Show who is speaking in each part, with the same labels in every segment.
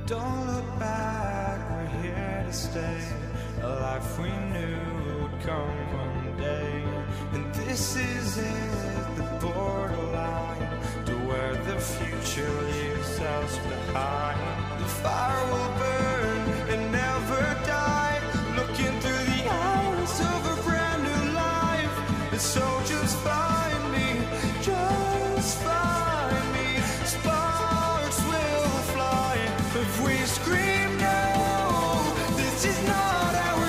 Speaker 1: Don't look back, we're here to stay. A life we knew would come one day. And this is it, the borderline to where the future leaves us behind. The fire will burn and never die, looking through the eyes of a brand new life. And so just find me, just find me. Sparks will fly if we scream no. This is not how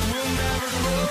Speaker 1: We'll never grow.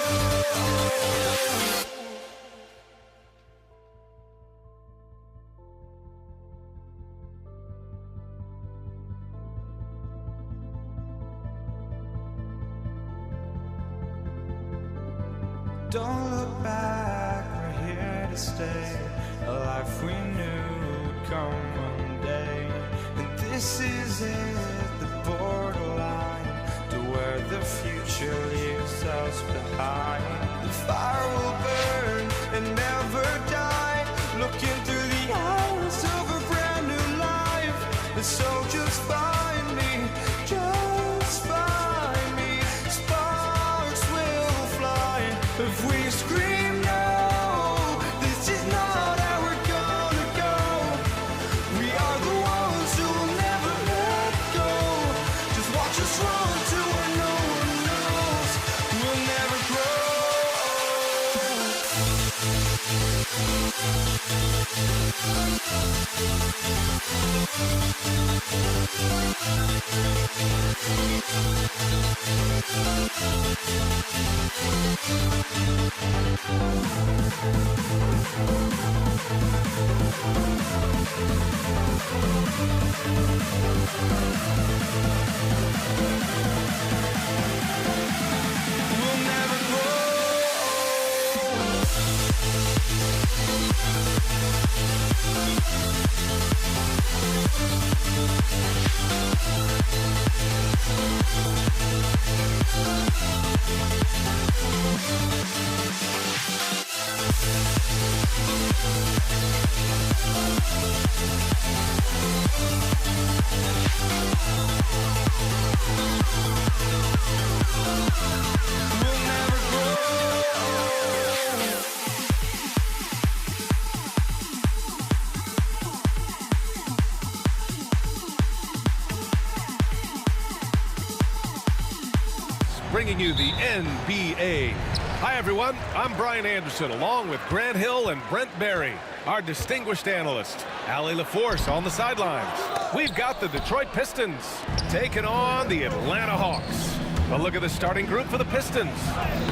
Speaker 1: Don't look back, we're here to stay. A life we knew would come one day. And this is it, the borderline to where the future leaves us behind. The fire will burn and never die, looking through the eyes of a brand new life. And so just find me, just find me. Sparks will fly if we scream no. This is not how we're gonna go. We are the ones who will never let go. Just watch us run to where no one knows. We'll never grow. We'll never grow. We'll never grow.
Speaker 2: Bringing you the NBA. Hi, everyone. I'm Brian Anderson, along with Grant Hill and Brent Berry, our distinguished analyst. Allie LaForce on the sidelines. We've got the Detroit Pistons taking on the Atlanta Hawks. A look at the starting group for the Pistons.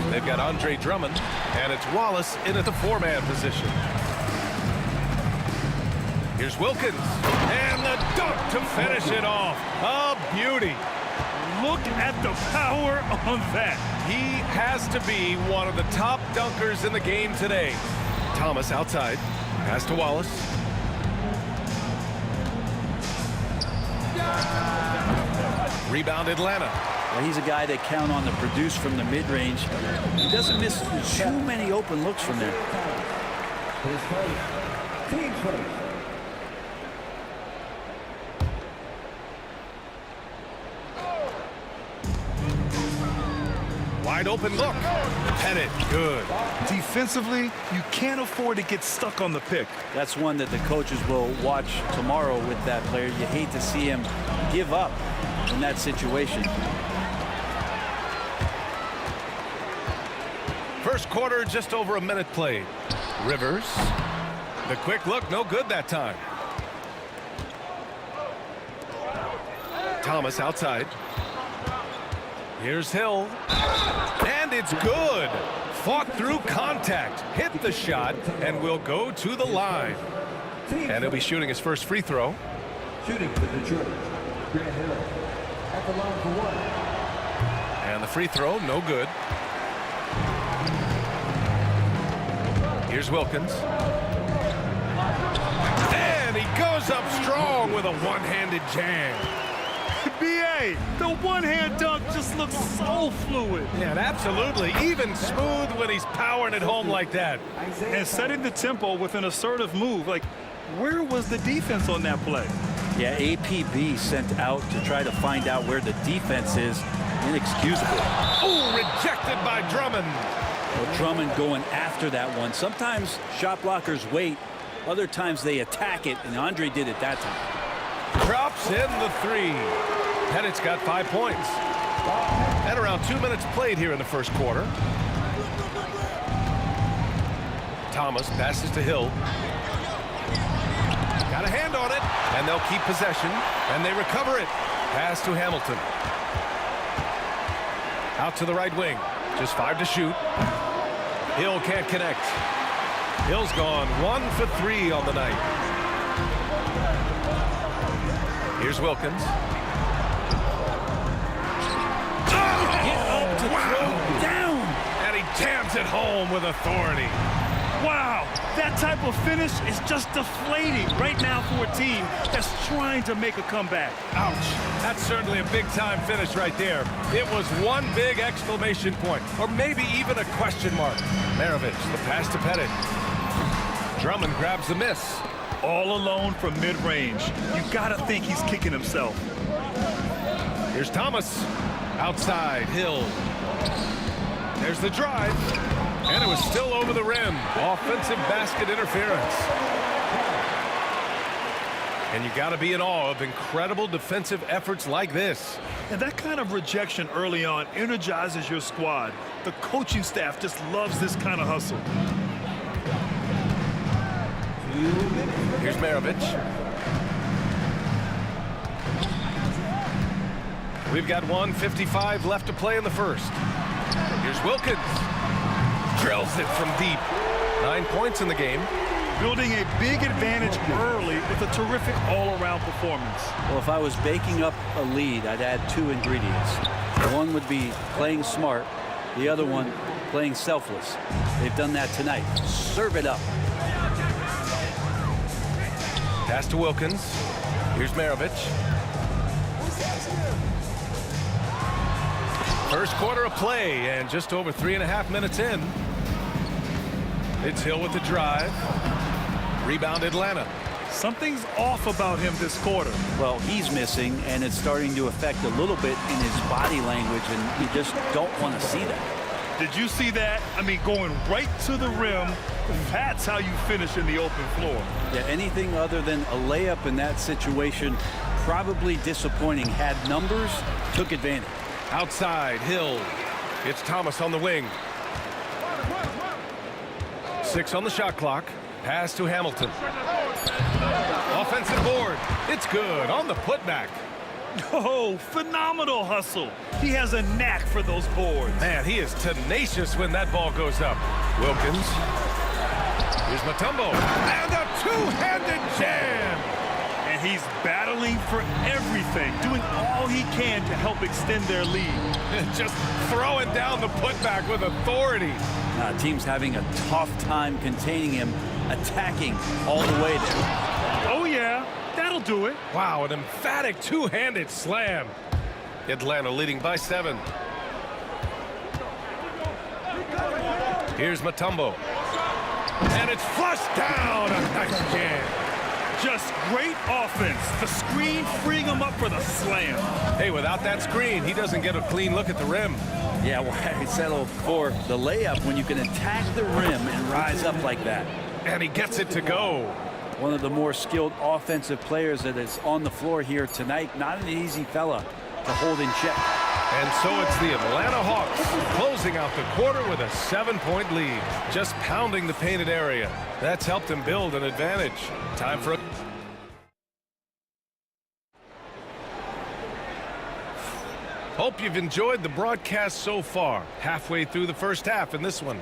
Speaker 2: They've got Andre Drummond, and it's Wallace in at the four-man position. Here's Wilkins, and the dunk to finish it off. A beauty.
Speaker 3: Look at the power on that.
Speaker 2: He has to be one of the top dunkers in the game today. Thomas outside. Pass to Wallace. Rebound Atlanta.
Speaker 4: Well, he's a guy they count on to produce from the mid-range. He doesn't miss too many open looks from there.
Speaker 2: Wide open look. Pettit, good.
Speaker 3: Defensively, you can't afford to get stuck on the pick.
Speaker 4: That's one that the coaches will watch tomorrow with that player. You hate to see him give up in that situation.
Speaker 2: First quarter, just over a minute played. Rivers. The quick look, no good that time. Thomas outside. Here's Hill. And it's good. Fought through contact. Hit the shot and will go to the line. And he'll be shooting his first free throw.
Speaker 5: Shooting for Detroit, Grant Hill at the line for one.
Speaker 2: And the free throw, no good. Here's Wilkins. And he goes up strong with a one-handed jam.
Speaker 3: BA, the one-hand dunk just looks so fluid.
Speaker 2: Yeah, absolutely. Even smooth when he's powering it home like that.
Speaker 3: And setting the tempo with an assertive move. Like, where was the defense on that play?
Speaker 4: Yeah, APB sent out to try to find out where the defense is. Inexcusable.
Speaker 2: Oh, rejected by Drummond.
Speaker 4: Well, Drummond going after that one. Sometimes shot blockers wait. Other times they attack it, and Andre did it that time.
Speaker 2: Drops in the 3. Pettit's got 5 points. And around 2 minutes played here in the first quarter. Thomas passes to Hill. Got a hand on it, and they'll keep possession, and they recover it. Pass to Hamilton. Out to the right wing. Just 5 to shoot. Hill can't connect. Hill's gone 1 for 3 on the night. Here's Wilkins.
Speaker 4: Get up to throw down.
Speaker 2: And he jams it home with authority.
Speaker 3: Wow, that type of finish is just deflating right now for a team that's trying to make a comeback.
Speaker 2: Ouch. That's certainly a big-time finish right there. It was one big exclamation point, or maybe even a question mark. Maravich, the pass to Pettit. Drummond grabs the miss.
Speaker 3: All alone from mid-range. You gotta think he's kicking himself.
Speaker 2: Here's Thomas. Outside, Hill. There's the drive. And it was still over the rim. Offensive basket interference. And you got to be in awe of incredible defensive efforts like this.
Speaker 3: And that kind of rejection early on energizes your squad. The coaching staff just loves this kind of hustle.
Speaker 2: Here's Maravich. We've got 1:55 left to play in the first. Here's Wilkins. Drills it from deep. 9 points in the game.
Speaker 3: Building a big advantage early with a terrific all-around performance.
Speaker 4: Well, if I was baking up a lead, I'd add 2 ingredients. One would be playing smart. The other one, playing selfless. They've done that tonight. Serve it up.
Speaker 2: Pass to Wilkins. Here's Maravich. First quarter of play, and just over 3.5 minutes in. It's Hill with the drive. Rebound Atlanta.
Speaker 3: Something's off about him this quarter.
Speaker 4: Well, he's missing, and it's starting to affect a little bit in his body language, and you just don't want to see that.
Speaker 3: Did you see that? I mean, going right to the rim. That's how you finish in the open floor.
Speaker 4: Yeah, anything other than a layup in that situation, probably disappointing. Had numbers, took advantage.
Speaker 2: Outside, Hill. It's Thomas on the wing. 6 on the shot clock. Pass to Hamilton. Offensive board. It's good on the putback.
Speaker 3: Oh, phenomenal hustle. He has a knack for those boards.
Speaker 2: Man, he is tenacious when that ball goes up. Wilkins. Here's Mutombo. And a two-handed jam.
Speaker 3: And he's battling for everything, doing all he can to help extend their lead.
Speaker 2: Just throwing down the putback with authority.
Speaker 4: Team's having a tough time containing him, attacking all the way there.
Speaker 3: Oh, yeah, that'll do it.
Speaker 2: Wow, an emphatic two-handed slam. Atlanta leading by 7. Here's Mutombo. And it's flushed down. A nice jam.
Speaker 3: Just great offense. The screen freeing him up for the slam.
Speaker 2: Hey, without that screen, he doesn't get a clean look at the rim.
Speaker 4: Yeah, well, I settled for the layup when you can attack the rim and rise up like that.
Speaker 2: And he gets it to go.
Speaker 4: One of the more skilled offensive players that is on the floor here tonight. Not an easy fella to hold in check.
Speaker 2: And so it's the Atlanta Hawks closing out the quarter with a 7-point lead. Just pounding the painted area. That's helped them build an advantage. Time for a... Hope you've enjoyed the broadcast so far. Halfway through the first half in this one.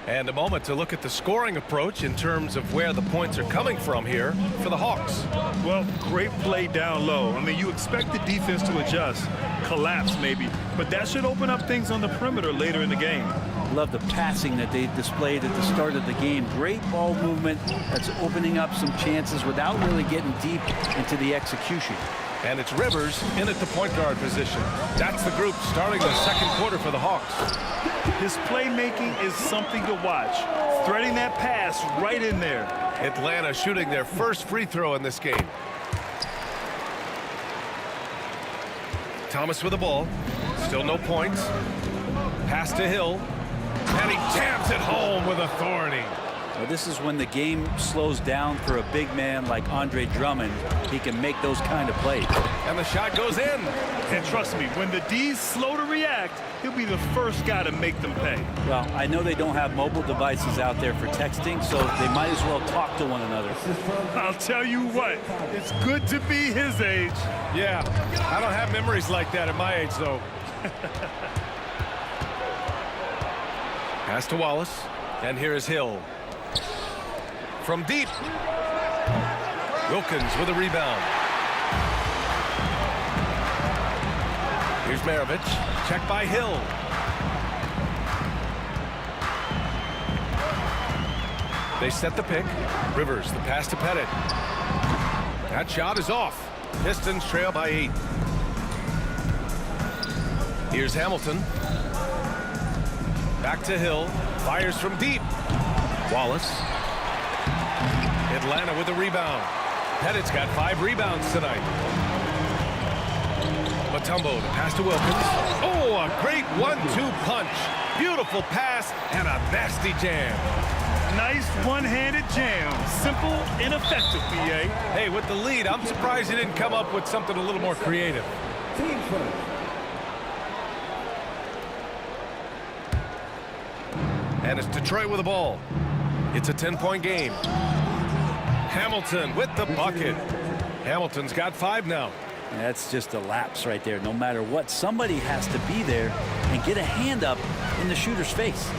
Speaker 2: And a moment to look at the scoring approach in terms of where the points are coming from here for the Hawks.
Speaker 3: Well, great play down low. I mean, you expect the defense to adjust, collapse maybe, but that should open up things on the perimeter later in the game.
Speaker 4: Love the passing that they displayed at the start of the game. Great ball movement that's opening up some chances without really getting deep into the execution.
Speaker 2: And it's Rivers in at the point guard position. That's the group starting the second quarter for the Hawks.
Speaker 3: His playmaking is something to watch. Threading that pass right in there.
Speaker 2: Atlanta shooting their first free throw in this game. Thomas with the ball. Still no points. Pass to Hill. And he jams it home with authority.
Speaker 4: Well, this is when the game slows down for a big man like Andre Drummond. He can make those kind of plays.
Speaker 2: And the shot goes in.
Speaker 3: And trust me, when the D's slow to react, he'll be the first guy to make them pay.
Speaker 4: Well, I know they don't have mobile devices out there for texting, so they might as well talk to one another.
Speaker 3: I'll tell you what, it's good to be his age.
Speaker 2: Yeah, I don't have memories like that at my age, though. Pass to Wallace, and here is Hill. From deep. Wilkins with a rebound. Here's Maravich. Check by Hill. They set the pick. Rivers, the pass to Pettit. That shot is off. Pistons trail by 8. Here's Hamilton. Back to Hill. Fires from deep. Wallace. Atlanta with a rebound. Pettit's got 5 rebounds tonight. Mutombo, the pass to Wilkins. Oh, a great 1-2 punch. Beautiful pass and a nasty jam.
Speaker 3: Nice one-handed jam. Simple and effective, B.A.
Speaker 2: Hey, with the lead, I'm surprised he didn't come up with something a little more creative.
Speaker 5: Team first.
Speaker 2: And it's Detroit with the ball. It's a 10-point game. Hamilton with the bucket. Hamilton's got 5 now.
Speaker 4: That's just a lapse right there. No matter what, somebody has to be there and get a hand up in the shooter's face.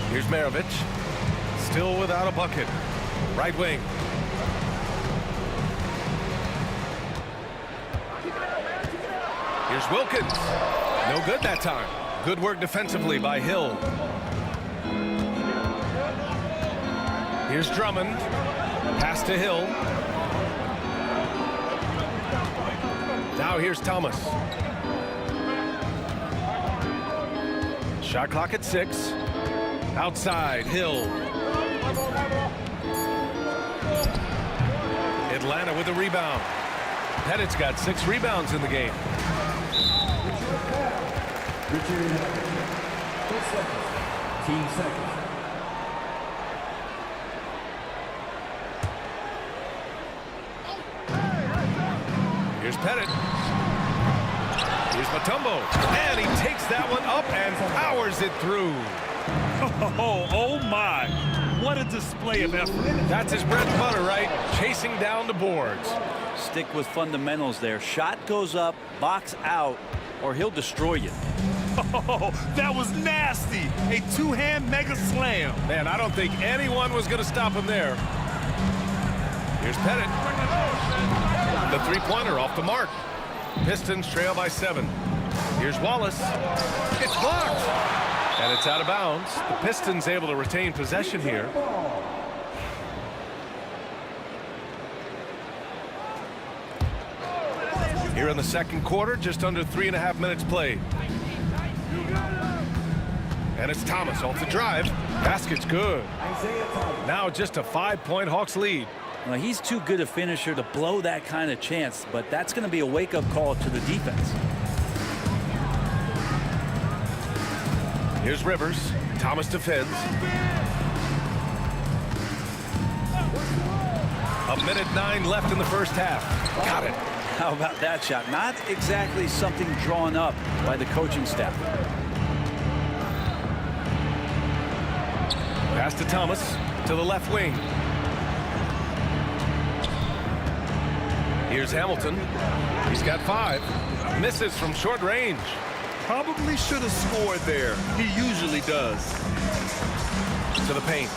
Speaker 2: Here's Maravich. Still without a bucket. Right wing. Here's Wilkins. No good that time. Good work defensively by Hill. Here's Drummond. Pass to Hill. Now here's Thomas. Shot clock at 6. Outside, Hill. Atlanta with a rebound. Pettit's got 6 rebounds in the game.
Speaker 5: Richard, 4 seconds. Team second.
Speaker 2: Here's Pettit. Here's Mutombo. And he takes that one up and powers it through.
Speaker 3: Oh my. What a display of effort.
Speaker 2: That's his bread and butter, right? Chasing down the boards.
Speaker 4: Stick with fundamentals there. Shot goes up, box out, or he'll destroy you.
Speaker 3: Oh, that was nasty. A 2-hand mega slam.
Speaker 2: Man, I don't think anyone was going to stop him there. Here's Pettit. The 3-pointer off the mark. Pistons trail by 7. Here's Wallace. It's blocked. And it's out of bounds. The Pistons able to retain possession here. Here in the second quarter, just under 3.5 minutes played. And it's Thomas off the drive. Basket's good. Now just a 5-point Hawks lead.
Speaker 4: Well, he's too good a finisher to blow that kind of chance, but that's going to be a wake-up call to the defense.
Speaker 2: Here's Rivers. Thomas defends. 1:09 left in the first half. Got it.
Speaker 4: How about that shot? Not exactly something drawn up by the coaching staff.
Speaker 2: Pass to Thomas to the left wing. Here's Hamilton. He's got 5. Misses from short range.
Speaker 3: Probably should have scored there. He usually does.
Speaker 2: To the paint.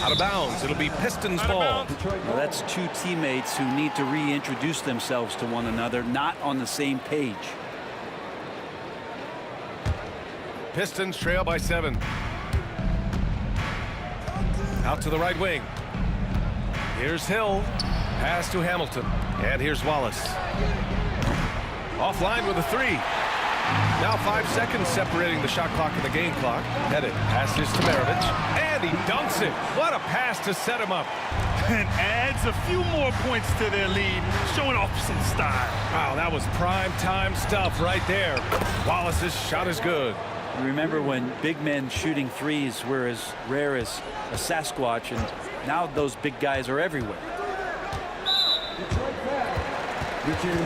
Speaker 2: Out of bounds. It'll be Pistons ball.
Speaker 4: Well, that's 2 teammates who need to reintroduce themselves to one another, not on the same page.
Speaker 2: Pistons trail by 7. Out to the right wing. Here's Hill. Pass to Hamilton. And here's Wallace. Offline with a 3. Now 5 seconds separating the shot clock and the game clock. Pettit passes to Maravich, and he dunks it. What a pass to set him up.
Speaker 3: And adds a few more points to their lead, showing off some style.
Speaker 2: Wow, that was prime time stuff right there. Wallace's shot is good.
Speaker 4: You remember when big men shooting threes were as rare as a Sasquatch, and now those big guys are everywhere.
Speaker 5: Richard,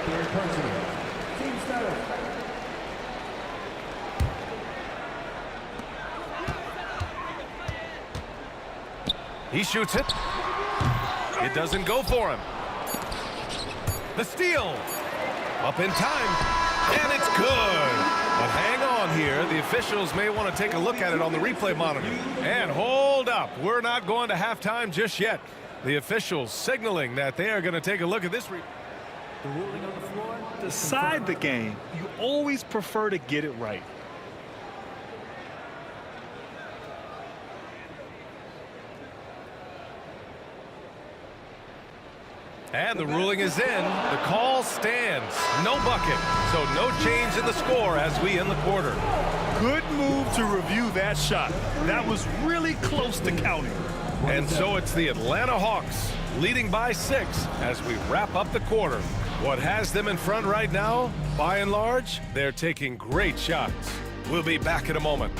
Speaker 5: third personal. Team status.
Speaker 2: He shoots it. It doesn't go for him. The steal. Up in time. And it's good. But hang on here. The officials may want to take a look at it on the replay monitor. And hold up. We're not going to halftime just yet. The officials signaling that they are going to take a look at this.
Speaker 4: The ruling on the floor.
Speaker 3: Decide the game. You always prefer to get it right.
Speaker 2: And the ruling is in. The call stands. No bucket. So no change in the score as we end the quarter.
Speaker 3: Good move to review that shot. That was really close to counting.
Speaker 2: And so it's the Atlanta Hawks leading by 6 as we wrap up the quarter. What has them in front right now, by and large, they're taking great shots. We'll be back in a moment.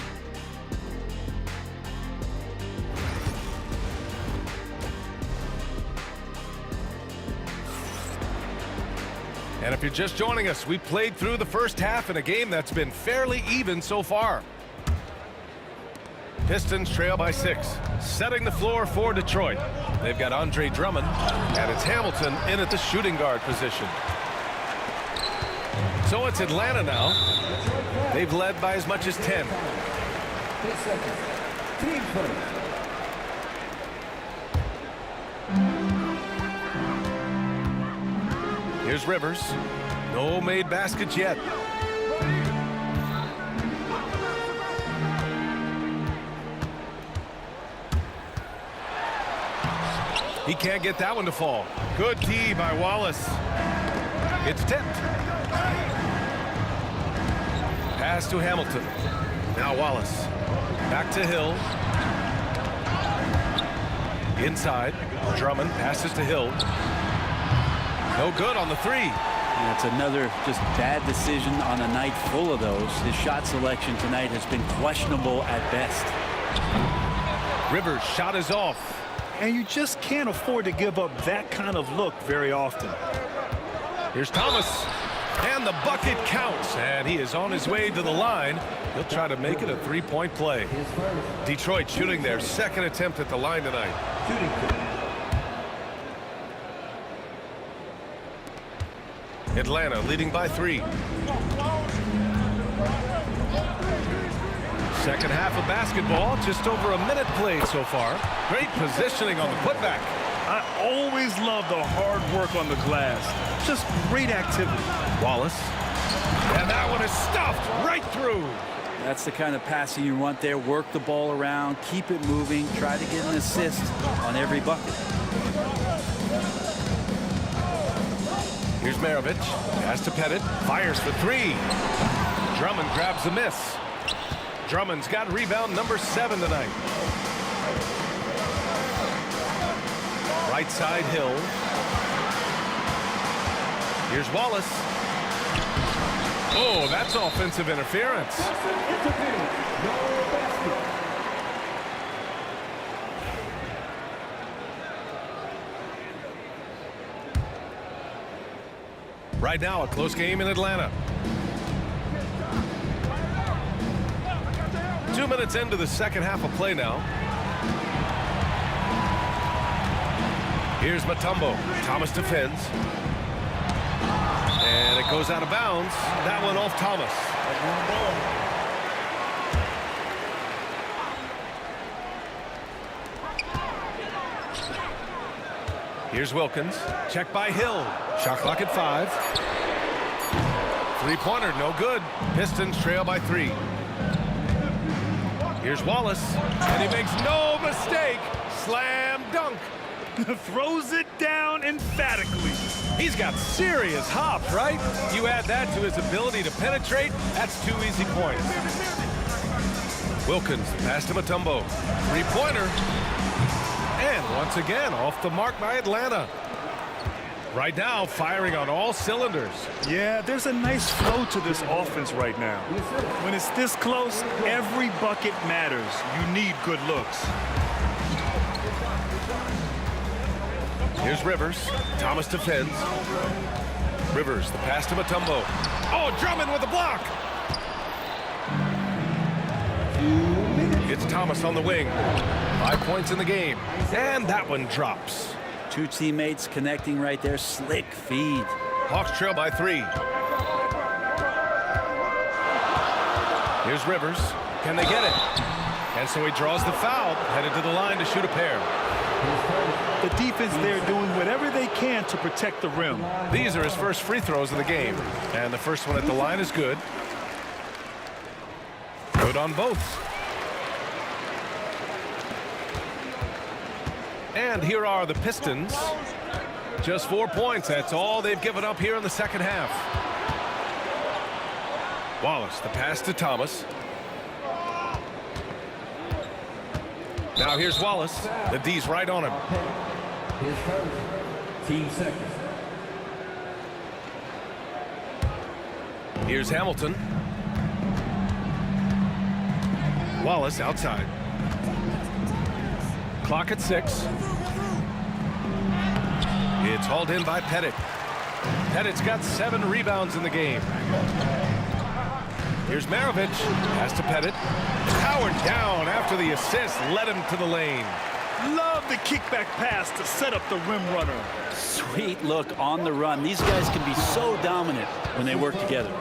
Speaker 2: And if you're just joining us, we played through the first half in a game that's been fairly even so far. Pistons trail by 6, setting the floor for Detroit. They've got Andre Drummond, and it's Hamilton in at the shooting guard position. So it's Atlanta now. They've led by as much as 10.
Speaker 5: 8 seconds. Team first.
Speaker 2: Here's Rivers. No made baskets yet. He can't get that one to fall. Good D by Wallace. It's tipped. Pass to Hamilton. Now Wallace. Back to Hill. Inside. Drummond passes to Hill. No good on the 3.
Speaker 4: That's another just bad decision on a night full of those. His shot selection tonight has been questionable at best.
Speaker 2: Rivers' shot is off.
Speaker 3: And you just can't afford to give up that kind of look very often.
Speaker 2: Here's Thomas. And the bucket counts. And he is on his way to the line. He'll try to make it a 3-point play. Detroit shooting their second attempt at the line tonight. Atlanta leading by 3. Second half of basketball, just over a minute played so far. Great positioning on the putback.
Speaker 3: I always love the hard work on the glass. Just great activity.
Speaker 2: Wallace. And that one is stuffed right through.
Speaker 4: That's the kind of passing you want there. Work the ball around, keep it moving, try to get an assist on every bucket.
Speaker 2: Here's Maravich. Pass to Pettit. Fires for 3. Drummond grabs the miss. Drummond's got rebound number 7 tonight. Right side Hill. Here's Wallace. Oh, that's offensive interference. Right now, a close game in Atlanta. 2 minutes into the second half of play now. Here's Mutombo. Thomas defends. And it goes out of bounds. That one off Thomas. Here's Wilkins. Check by Hill. Shot clock at 5. Three-pointer, no good. Pistons trail by 3. Here's Wallace. And he makes no mistake. Slam dunk.
Speaker 3: Throws it down emphatically.
Speaker 2: He's got serious hop, right? You add that to his ability to penetrate, that's 2 easy points. Wilkins, pass to Mutombo. Three-pointer. And once again, off the mark by Atlanta. Right now, firing on all cylinders.
Speaker 3: Yeah, there's a nice flow to this offense right now. When it's this close, every bucket matters. You need good looks.
Speaker 2: Here's Rivers. Thomas defends. Rivers, the pass to Mutombo. Oh, Drummond with a block. It's Thomas on the wing. 5 points in the game. And that one drops.
Speaker 4: 2 teammates connecting right there. Slick feed.
Speaker 2: Hawks trail by 3. Here's Rivers. Can they get it? And so he draws the foul, headed to the line to shoot a pair.
Speaker 3: The defense there doing whatever they can to protect the rim.
Speaker 2: These are his first free throws of the game. And the first one at the line is good. Good on both. And here are the Pistons. Just 4 points. That's all they've given up here in the second half. Wallace, the pass to Thomas. Now here's Wallace. The D's right on him.
Speaker 5: His first, team second.
Speaker 2: Here's Hamilton. Wallace outside. Clock at 6. It's hauled in by Pettit. Pettit's got 7 rebounds in the game. Here's Maravich. Pass to Pettit. Powered down after the assist led him to the lane.
Speaker 3: Love the kickback pass to set up the rim runner.
Speaker 4: Sweet look on the run. These guys can be so dominant when they work together.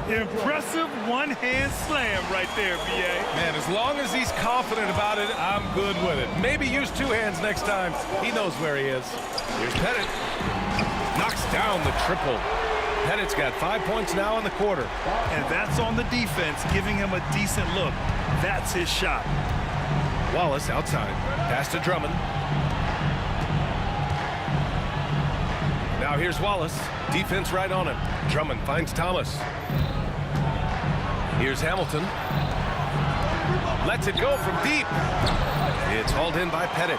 Speaker 3: Impressive one-hand slam right there, B.A.
Speaker 2: Man, as long as he's confident about it, I'm good with it. Maybe use 2 hands next time. He knows where he is. Here's Pettit. Knocks down the triple. Pettit's got 5 points now in the quarter.
Speaker 3: And that's on the defense, giving him a decent look. That's his shot.
Speaker 2: Wallace outside. Pass to Drummond. Now here's Wallace. Defense right on him. Drummond finds Thomas. Here's Hamilton. Lets it go from deep. It's hauled in by Pettit.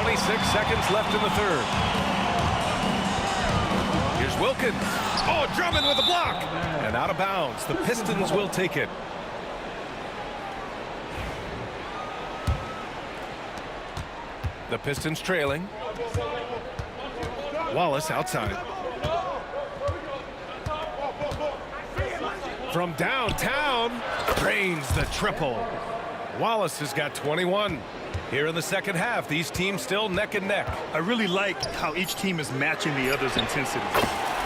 Speaker 2: 26 seconds left in the third. Here's Wilkins. Oh, Drummond with a block. And out of bounds. The Pistons will take it. The Pistons trailing. Wallace outside. From downtown, drains the triple. Wallace has got 21. Here in the second half, these teams still neck and neck.
Speaker 3: I really like how each team is matching the other's intensity.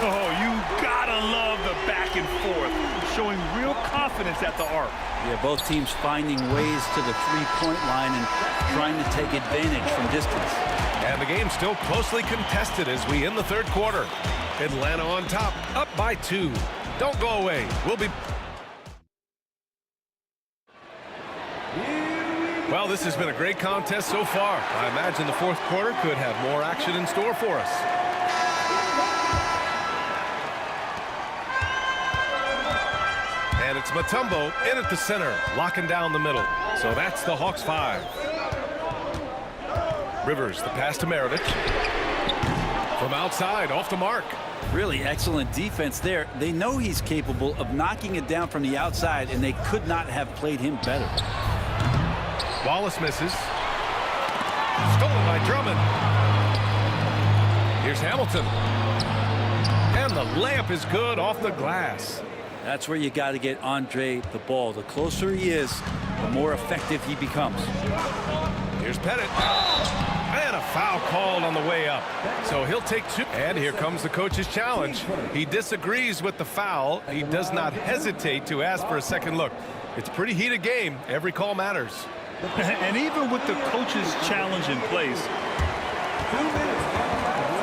Speaker 3: Oh, you gotta love the back and forth, showing real confidence at the arc.
Speaker 4: Yeah, both teams finding ways to the three-point line and trying to take advantage from distance.
Speaker 2: And the game's still closely contested as we end the third quarter. Atlanta on top, up by 2. Don't go away. We'll be... Well, this has been a great contest so far. I imagine the fourth quarter could have more action in store for us. And it's Mutombo in at the center, locking down the middle. So that's the Hawks 5. Rivers, the pass to Maravich. From outside, off the mark.
Speaker 4: Really excellent defense there. They know he's capable of knocking it down from the outside, and they could not have played him better.
Speaker 2: Wallace misses. Stolen by Drummond. Here's Hamilton. And the layup is good off the glass.
Speaker 4: That's where you got to get Andre the ball. The closer he is, the more effective he becomes.
Speaker 2: Here's Pettit. And a foul called on the way up. So he'll take 2. And here comes the coach's challenge. He disagrees with the foul. He does not hesitate to ask for a second look. It's a pretty heated game. Every call matters.
Speaker 3: And even with the coach's challenge in place,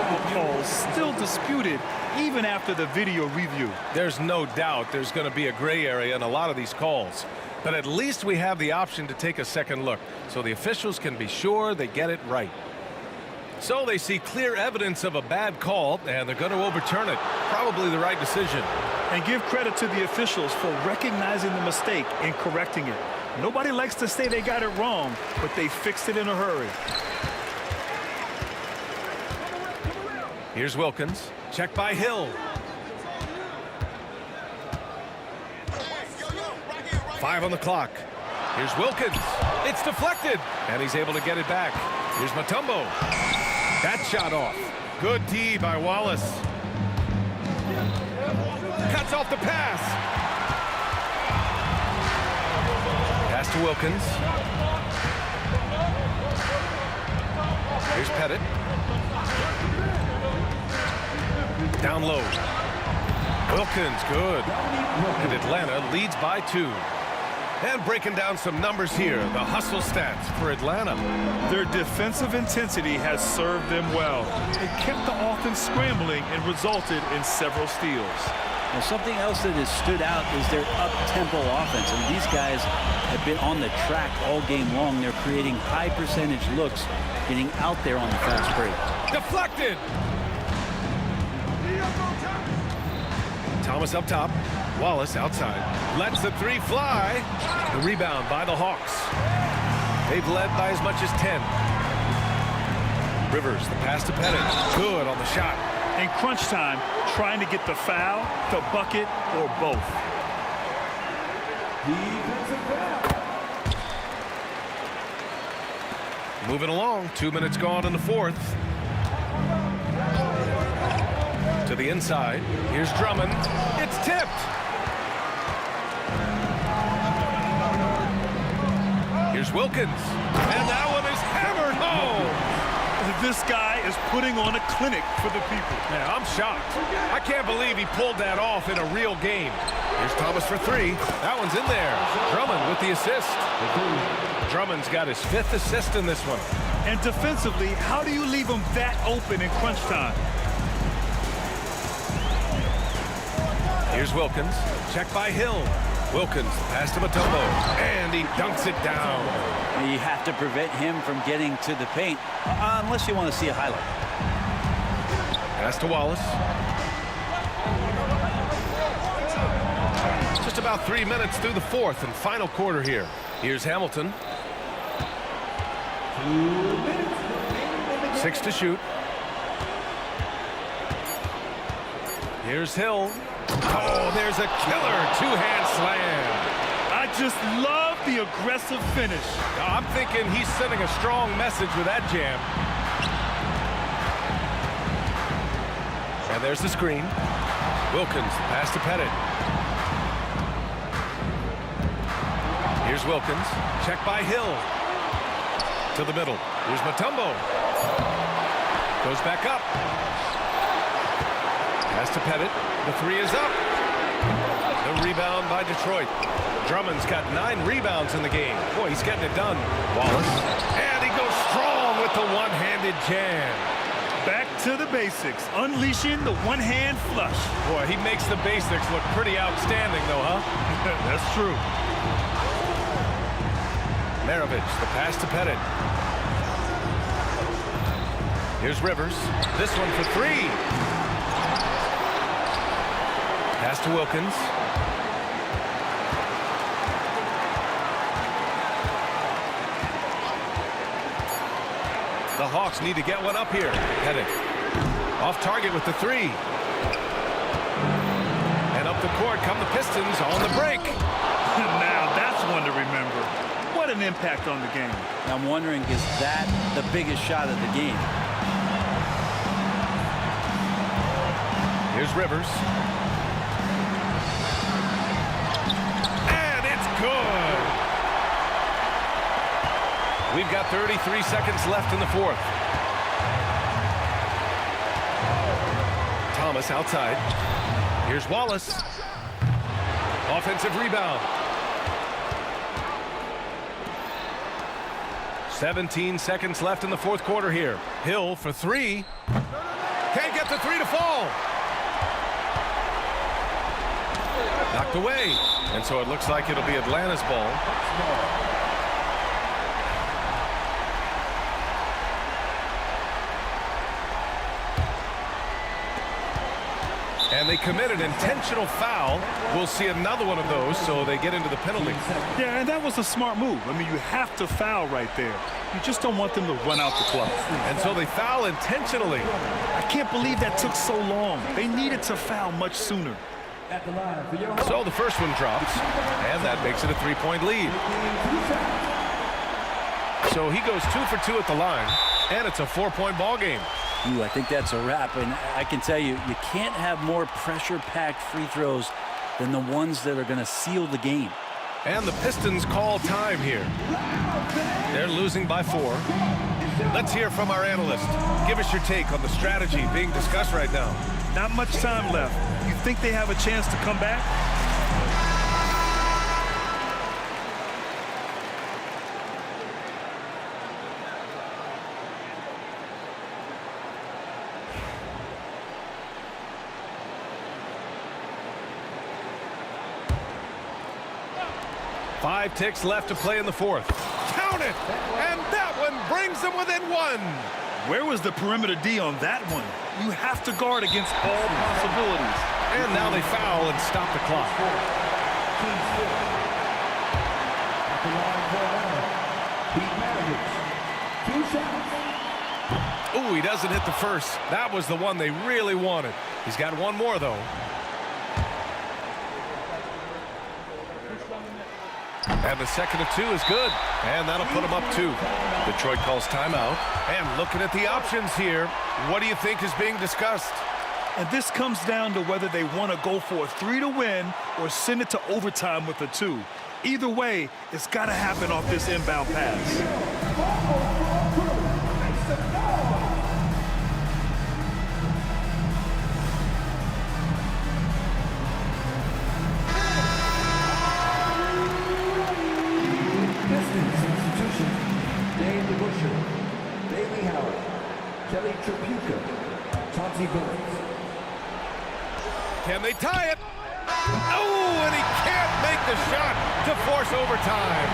Speaker 3: the call still disputed even after the video review.
Speaker 2: There's no doubt there's going to be a gray area in a lot of these calls. But at least we have the option to take a second look, so the officials can be sure they get it right. So they see clear evidence of a bad call, and they're going to overturn it. Probably the right decision.
Speaker 3: And give credit to the officials for recognizing the mistake and correcting it. Nobody likes to say they got it wrong, but they fixed it in a hurry.
Speaker 2: Here's Wilkins. Check by Hill. 5 on the clock. Here's Wilkins. It's deflected, and he's able to get it back. Here's Mutombo. That shot off. Good D by Wallace. Cuts off the pass. Pass to Wilkins. Here's Pettit. Down low. Wilkins, good. And Atlanta leads by 2. And breaking down some numbers here, the hustle stats for Atlanta.
Speaker 3: Their defensive intensity has served them well. It kept the offense scrambling and resulted in several steals.
Speaker 4: Now, something else that has stood out is their up-tempo offense. And these guys have been on the track all game long. They're creating high-percentage looks, getting out there on the fast break.
Speaker 2: Deflected! Thomas up top. Wallace outside. Lets the 3 fly. The rebound by the Hawks. They've led by as much as 10. Rivers, the pass to Pettit. Good on the shot.
Speaker 3: In crunch time, trying to get the foul, the bucket, or both.
Speaker 2: Moving along. 2 minutes gone in the 4th. To the inside. Here's Drummond. It's tipped. Here's Wilkins. And that one is hammered home.
Speaker 3: This guy is putting on a clinic for the people.
Speaker 2: Man, I'm shocked. I can't believe he pulled that off in a real game. Here's Thomas for 3. That one's in there. Drummond with the assist. Drummond's got his 5th assist in this one.
Speaker 3: And defensively, how do you leave him that open in crunch time?
Speaker 2: Here's Wilkins. Check by Hill. Wilkins, pass to Mutombo. And he dunks it down.
Speaker 4: You have to prevent him from getting to the paint, unless you want to see a highlight.
Speaker 2: Pass to Wallace. Just about 3 minutes through the 4th and final quarter here. Here's Hamilton. 6 to shoot. Here's Hill. Oh, there's a killer 2-hand slam.
Speaker 3: I just love the aggressive finish.
Speaker 2: I'm thinking he's sending a strong message with that jam. And there's the screen. Wilkins, pass to Pettit. Here's Wilkins. Check by Hill. To the middle. Here's Mutombo. Goes back up. Pass to Pettit. The 3 is up. The rebound by Detroit. Drummond's got 9 rebounds in the game. Boy, he's getting it done. Wallace. And he goes strong with the one-handed jam.
Speaker 3: Back to the basics. Unleashing the one-hand flush.
Speaker 2: Boy, he makes the basics look pretty outstanding, though, huh?
Speaker 3: That's true.
Speaker 2: Maravich, the pass to Pettit. Here's Rivers. This one for 3. Pass to Wilkins. The Hawks need to get one up here. Pettit. Off target with the 3. And up the court come the Pistons on the break.
Speaker 3: Now that's one to remember. What an impact on the game.
Speaker 4: I'm wondering, is that the biggest shot of the game?
Speaker 2: Here's Rivers. And it's good. We've got 33 seconds left in the 4th. Thomas outside. Here's Wallace. Offensive rebound. 17 seconds left in the 4th quarter here. Hill for 3. Can't get the 3 to fall. Knocked away. And so it looks like it'll be Atlanta's ball. And they commit an intentional foul. We'll see another one of those, so they get into the penalty.
Speaker 3: Yeah, and that was a smart move. I mean, you have to foul right there. You just don't want them to run out the clock.
Speaker 2: And so they foul intentionally.
Speaker 3: I can't believe that took so long. They needed to foul much sooner.
Speaker 5: At the line for your
Speaker 2: So the first one drops, and that makes it a 3-point lead. So he goes 2 for 2 at the line, and it's a 4-point ball game.
Speaker 4: Ooh, I think that's a wrap, and I can tell you, you can't have more pressure-packed free throws than the ones that are going to seal the game.
Speaker 2: And the Pistons call time here. They're losing by 4. Let's hear from our analyst. Give us your take on the strategy being discussed right now.
Speaker 3: Not much time left. You think they have a chance to come back?
Speaker 2: Five ticks left to play in the fourth. Count it! And that one brings them within 1.
Speaker 3: Where was the perimeter D on that one? You have to guard against all possibilities.
Speaker 2: And now they foul and stop the clock.
Speaker 5: At the line for Atlanta, Pete Maravich. 2 shots.
Speaker 2: Ooh, he doesn't hit the first. That was the one they really wanted. He's got one more, though. And the second of 2 is good. And that'll put him up 2. Detroit calls timeout. And looking at the options here, what do you think is being discussed?
Speaker 3: And this comes down to whether they want to go for a 3 to win or send it to overtime with a 2. Either way, it's got to happen off this inbound pass.
Speaker 5: Kelly Tripucka, Chauncey Billups.
Speaker 2: Can they tie it? Oh, and he can't make the shot to force overtime.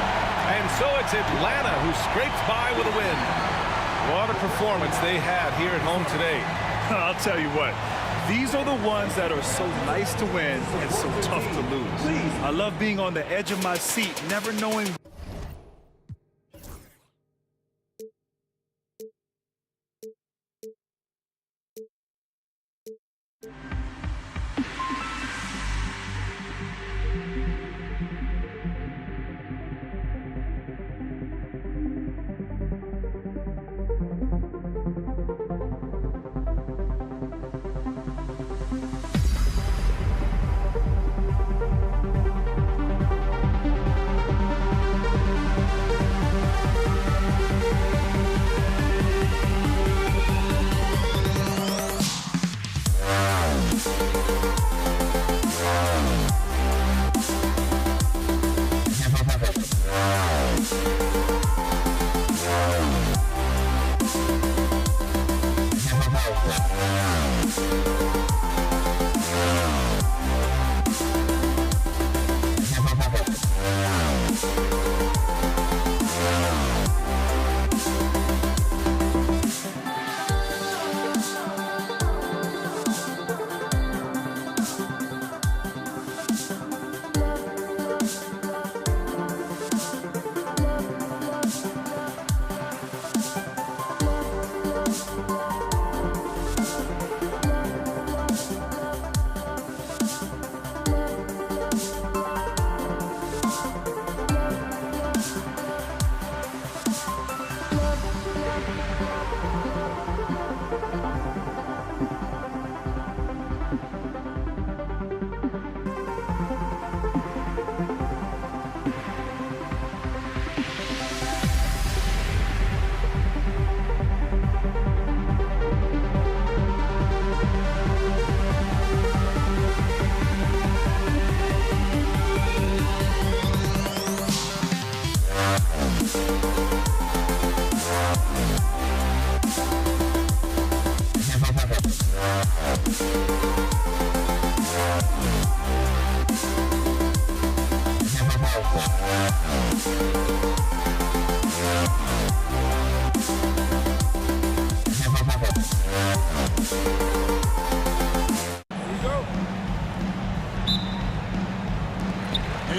Speaker 2: And so it's Atlanta who scrapes by with a win. What a performance they had here at home today.
Speaker 3: I'll tell you what, these are the ones that are so nice to win and so tough to lose. I love being on the edge of my seat, never knowing.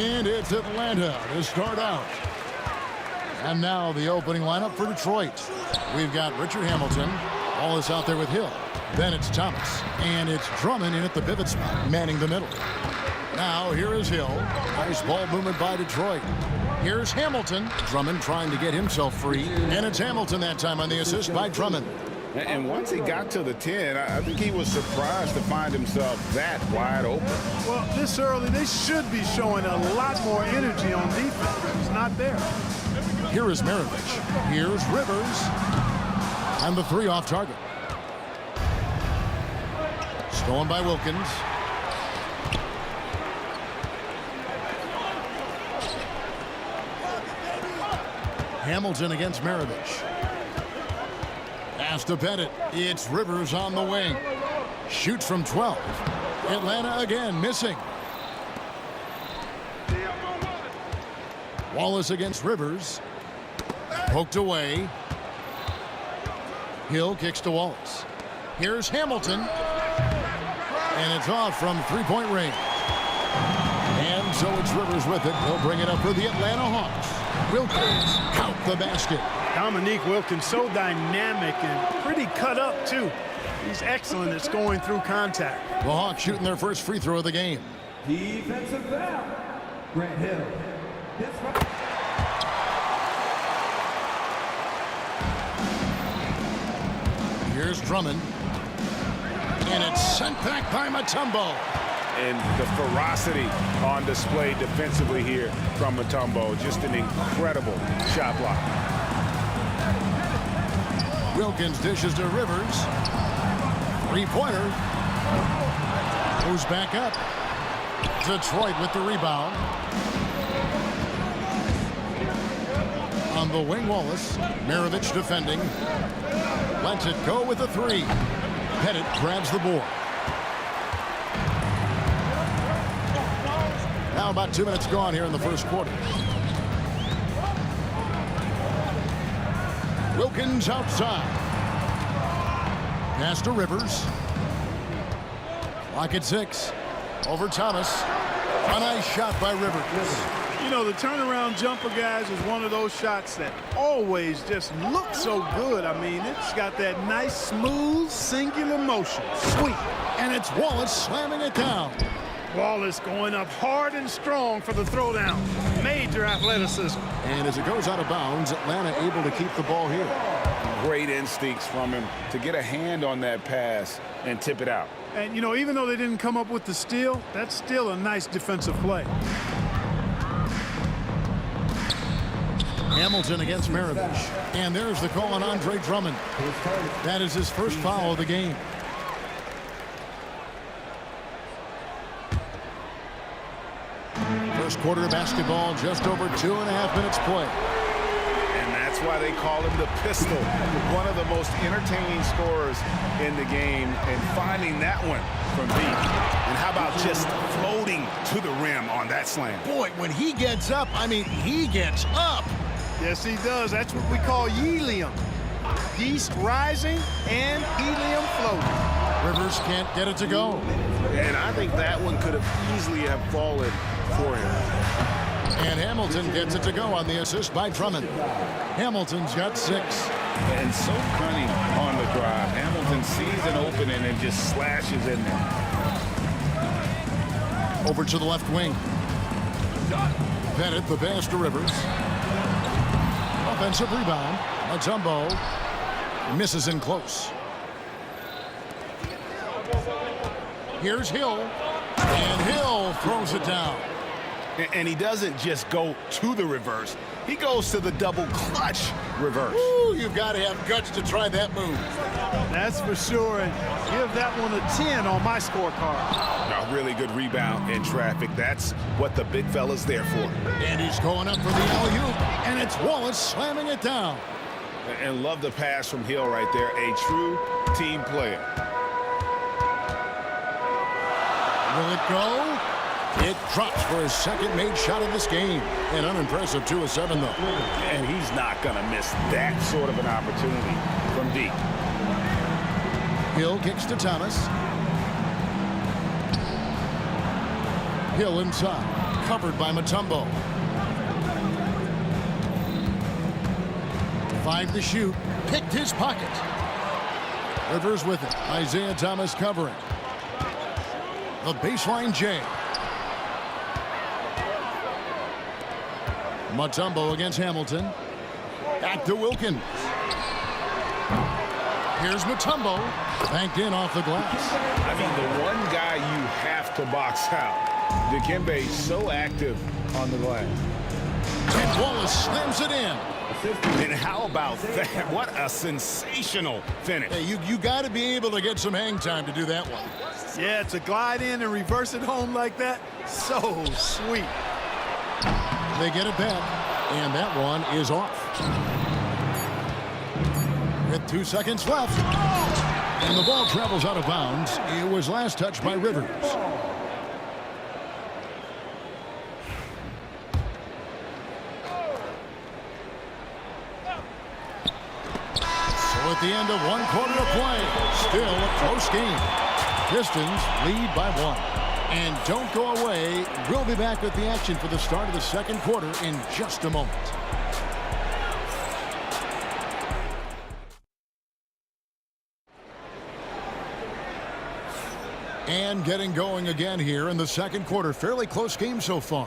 Speaker 6: And it's Atlanta to start out. And now the opening lineup for Detroit. We've got Richard Hamilton. Wallace out there with Hill. Then it's Thomas. And it's Drummond in at the pivot spot, manning the middle. Now here is Hill. Nice ball movement by Detroit. Here's Hamilton. Drummond trying to get himself free. And it's Hamilton that time on the assist by Drummond.
Speaker 7: And once he got to the 10, I think he was surprised to find himself that wide open.
Speaker 8: Well, this early, they should be showing a lot more energy on defense. It's not there.
Speaker 6: Here is Maravich. Here's Rivers. And the 3 off target. Stolen by Wilkins. Hamilton against Maravich. Pass to Pettit. It's Rivers on the wing. Shoots from 12. Atlanta again missing. Wallace against Rivers. Poked away. Hill kicks to Wallace. Here's Hamilton. And it's off from three-point range. And so it's Rivers with it. He'll bring it up for the Atlanta Hawks. Wilkins count the basket.
Speaker 8: Dominique Wilkins, so dynamic and pretty cut up, too. He's excellent at going through contact.
Speaker 6: The Hawks shooting their first free throw of the game.
Speaker 5: Defensive foul. Grant Hill.
Speaker 6: Here's Drummond. And it's sent back by Mutombo.
Speaker 7: And the ferocity on display defensively here from Mutombo. Just an incredible shot block.
Speaker 6: Wilkins dishes to Rivers. Three-pointer. Moves back up. Detroit with the rebound. On the wing, Wallace. Maravich defending. Lets it go with a 3. Pettit grabs the board. Now about 2 minutes gone here in the first quarter. Wilkins outside. Pass to Rivers. Lock at 6. Over Thomas. A nice shot by Rivers.
Speaker 8: You know, the turnaround jumper, guys, is one of those shots that always just look so good. I mean, it's got that nice, smooth, singular motion. Sweet.
Speaker 6: And it's Wallace slamming it down.
Speaker 8: Wallace going up hard and strong for the throwdown. Major athleticism.
Speaker 6: And as it goes out of bounds, Atlanta able to keep the ball here.
Speaker 7: Great instincts from him to get a hand on that pass and tip it out.
Speaker 8: And, you know, even though they didn't come up with the steal, that's still a nice defensive play.
Speaker 6: Hamilton against Maravich. And there's the call on Andre Drummond. That is his first foul of the game. First quarter of basketball, just over 2.5 minutes play.
Speaker 7: And that's why they call him the pistol. One of the most entertaining scorers in the game, and finding that one from deep. And how about just floating to the rim on that slam?
Speaker 6: Boy, when he gets up, I mean, he gets up.
Speaker 8: Yes, he does. That's what we call helium. Yeast rising and helium floating.
Speaker 6: Rivers can't get it to go.
Speaker 7: And I think that one could have easily have fallen for him.
Speaker 6: And Hamilton gets it to go on the assist by Drummond. Hamilton's got 6.
Speaker 7: And so cunning on the drive. Hamilton sees an opening and just slashes in there.
Speaker 6: Over to the left wing. Pettit, the pass to Rivers. Offensive rebound. Mutombo misses in close. Here's Hill. And Hill throws it down.
Speaker 7: And he doesn't just go to the reverse. He goes to the double clutch reverse.
Speaker 6: Ooh, you've got to have guts to try that move.
Speaker 8: That's for sure. And give that one a 10 on my scorecard.
Speaker 7: A really good rebound in traffic. That's what the big fella's there for.
Speaker 6: And he's going up for the alley-oop. And it's Wallace slamming it down.
Speaker 7: And love the pass from Hill right there. A true team player.
Speaker 6: Will it go? It drops for his second made shot of this game. An unimpressive 2 of 7, though.
Speaker 7: And he's not going to miss that sort of an opportunity from deep.
Speaker 6: Hill kicks to Thomas. Hill inside. Covered by Mutombo. 5 to shoot. Picked his pocket. Rivers with it. Isaiah Thomas covering. The baseline J. Mutombo against Hamilton. Back to Wilkins. Here's Mutombo. Banked in off the glass.
Speaker 7: I mean, the one guy you have to box out. Dikembe so active on the glass.
Speaker 6: And Wallace slams it in.
Speaker 7: And how about that? What a sensational finish.
Speaker 6: Hey, you got to be able to get some hang time to do that one.
Speaker 8: Yeah, to glide in and reverse it home like that, so sweet.
Speaker 6: They get it back, and that one is off. With 2 seconds left, and the ball travels out of bounds. It was last touched by Rivers. At the end of 1 quarter of play, still a close game. Pistons lead by 1. And don't go away. We'll be back with the action for the start of the second quarter in just a moment. And getting going again here in the second quarter. Fairly close game so far.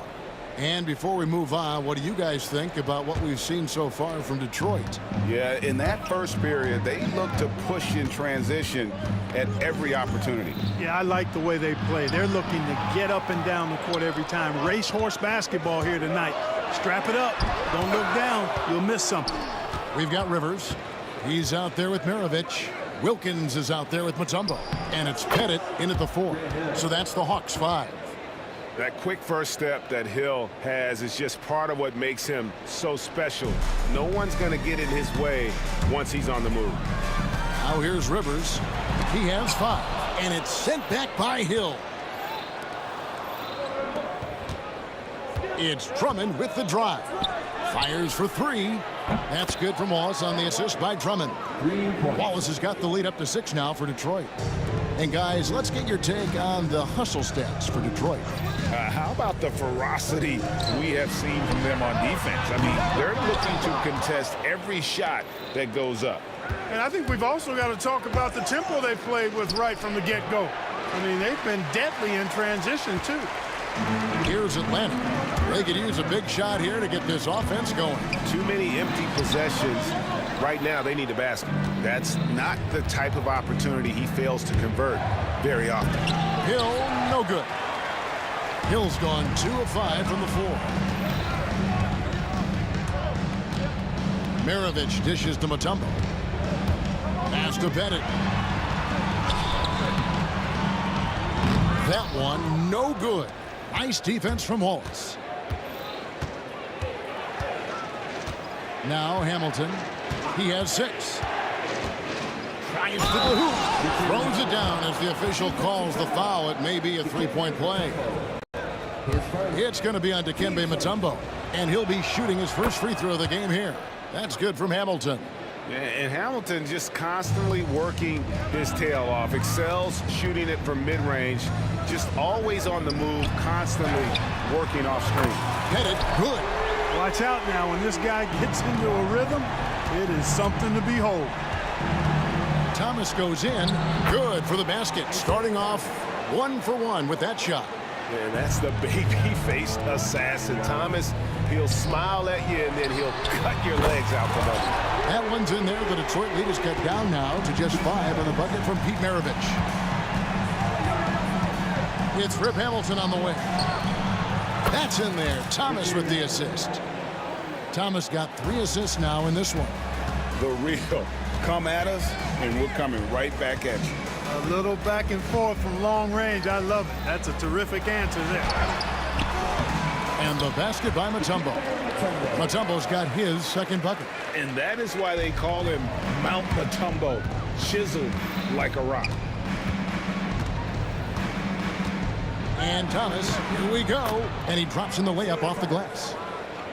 Speaker 6: And before we move on, what do you guys think about what we've seen so far from Detroit?
Speaker 7: Yeah, in that first period, they looked to push in transition at every opportunity.
Speaker 8: Yeah, I like the way they play. They're looking to get up and down the court every time. Racehorse basketball here tonight. Strap it up. Don't look down. You'll miss something.
Speaker 6: We've got Rivers. He's out there with Maravich. Wilkins is out there with Mutombo. And it's Pettit in at the 4. So that's the Hawks 5.
Speaker 7: That quick first step that Hill has is just part of what makes him so special. No one's going to get in his way once he's on the move.
Speaker 6: Now here's Rivers. He has 5, and it's sent back by Hill. It's Drummond with the drive. Fires for 3. That's good from Wallace on the assist by Drummond. Wallace has got the lead up to 6 now for Detroit. And guys, let's get your take on the hustle stats for Detroit.
Speaker 7: How about the ferocity we have seen from them on defense? I mean, they're looking to contest every shot that goes up.
Speaker 8: And I think we've also got to talk about the tempo they played with right from the get-go. I mean, they've been deadly in transition, too.
Speaker 6: Here's Atlanta. They could use a big shot here to get this offense going.
Speaker 7: Too many empty possessions. Right now, they need a basket. That's not the type of opportunity he fails to convert very often.
Speaker 6: Hill, no good. Hill's gone 2 of 5 from the floor. Maravich dishes to Mutombo. Pass to Pettit. That one, no good. Nice defense from Wallace. Now Hamilton. He has 6. Tries to the hoop. Throws it down as the official calls the foul. It may be a 3-point play. It's going to be on Dikembe Mutombo. And he'll be shooting his first free throw of the game here. That's good from Hamilton.
Speaker 7: And Hamilton just constantly working his tail off. Excels shooting it from mid-range. Just always on the move, constantly working off screen.
Speaker 6: Pettit, good.
Speaker 8: Watch out now. When this guy gets into a rhythm, it is something to behold.
Speaker 6: Thomas goes in. Good for the basket. Starting off 1 for 1 with that shot.
Speaker 7: And that's the baby-faced assassin. Thomas, he'll smile at you, and then he'll cut your legs out from under.
Speaker 6: That one's in there. The Detroit lead is cut down now to just 5 on the bucket from Pete Maravich. It's Rip Hamilton on the wing. That's in there. Thomas with the assist. Thomas got 3 assists now in this one.
Speaker 7: The real. Come at us, and we're coming right back at you.
Speaker 8: A little back and forth from long range. I love it. That's a terrific answer there.
Speaker 6: And the basket by Mutombo. Mutombo's got his second bucket.
Speaker 7: And that is why they call him Mount Mutombo, chiseled like a rock.
Speaker 6: And Thomas, here we go. And he drops in the layup off the glass.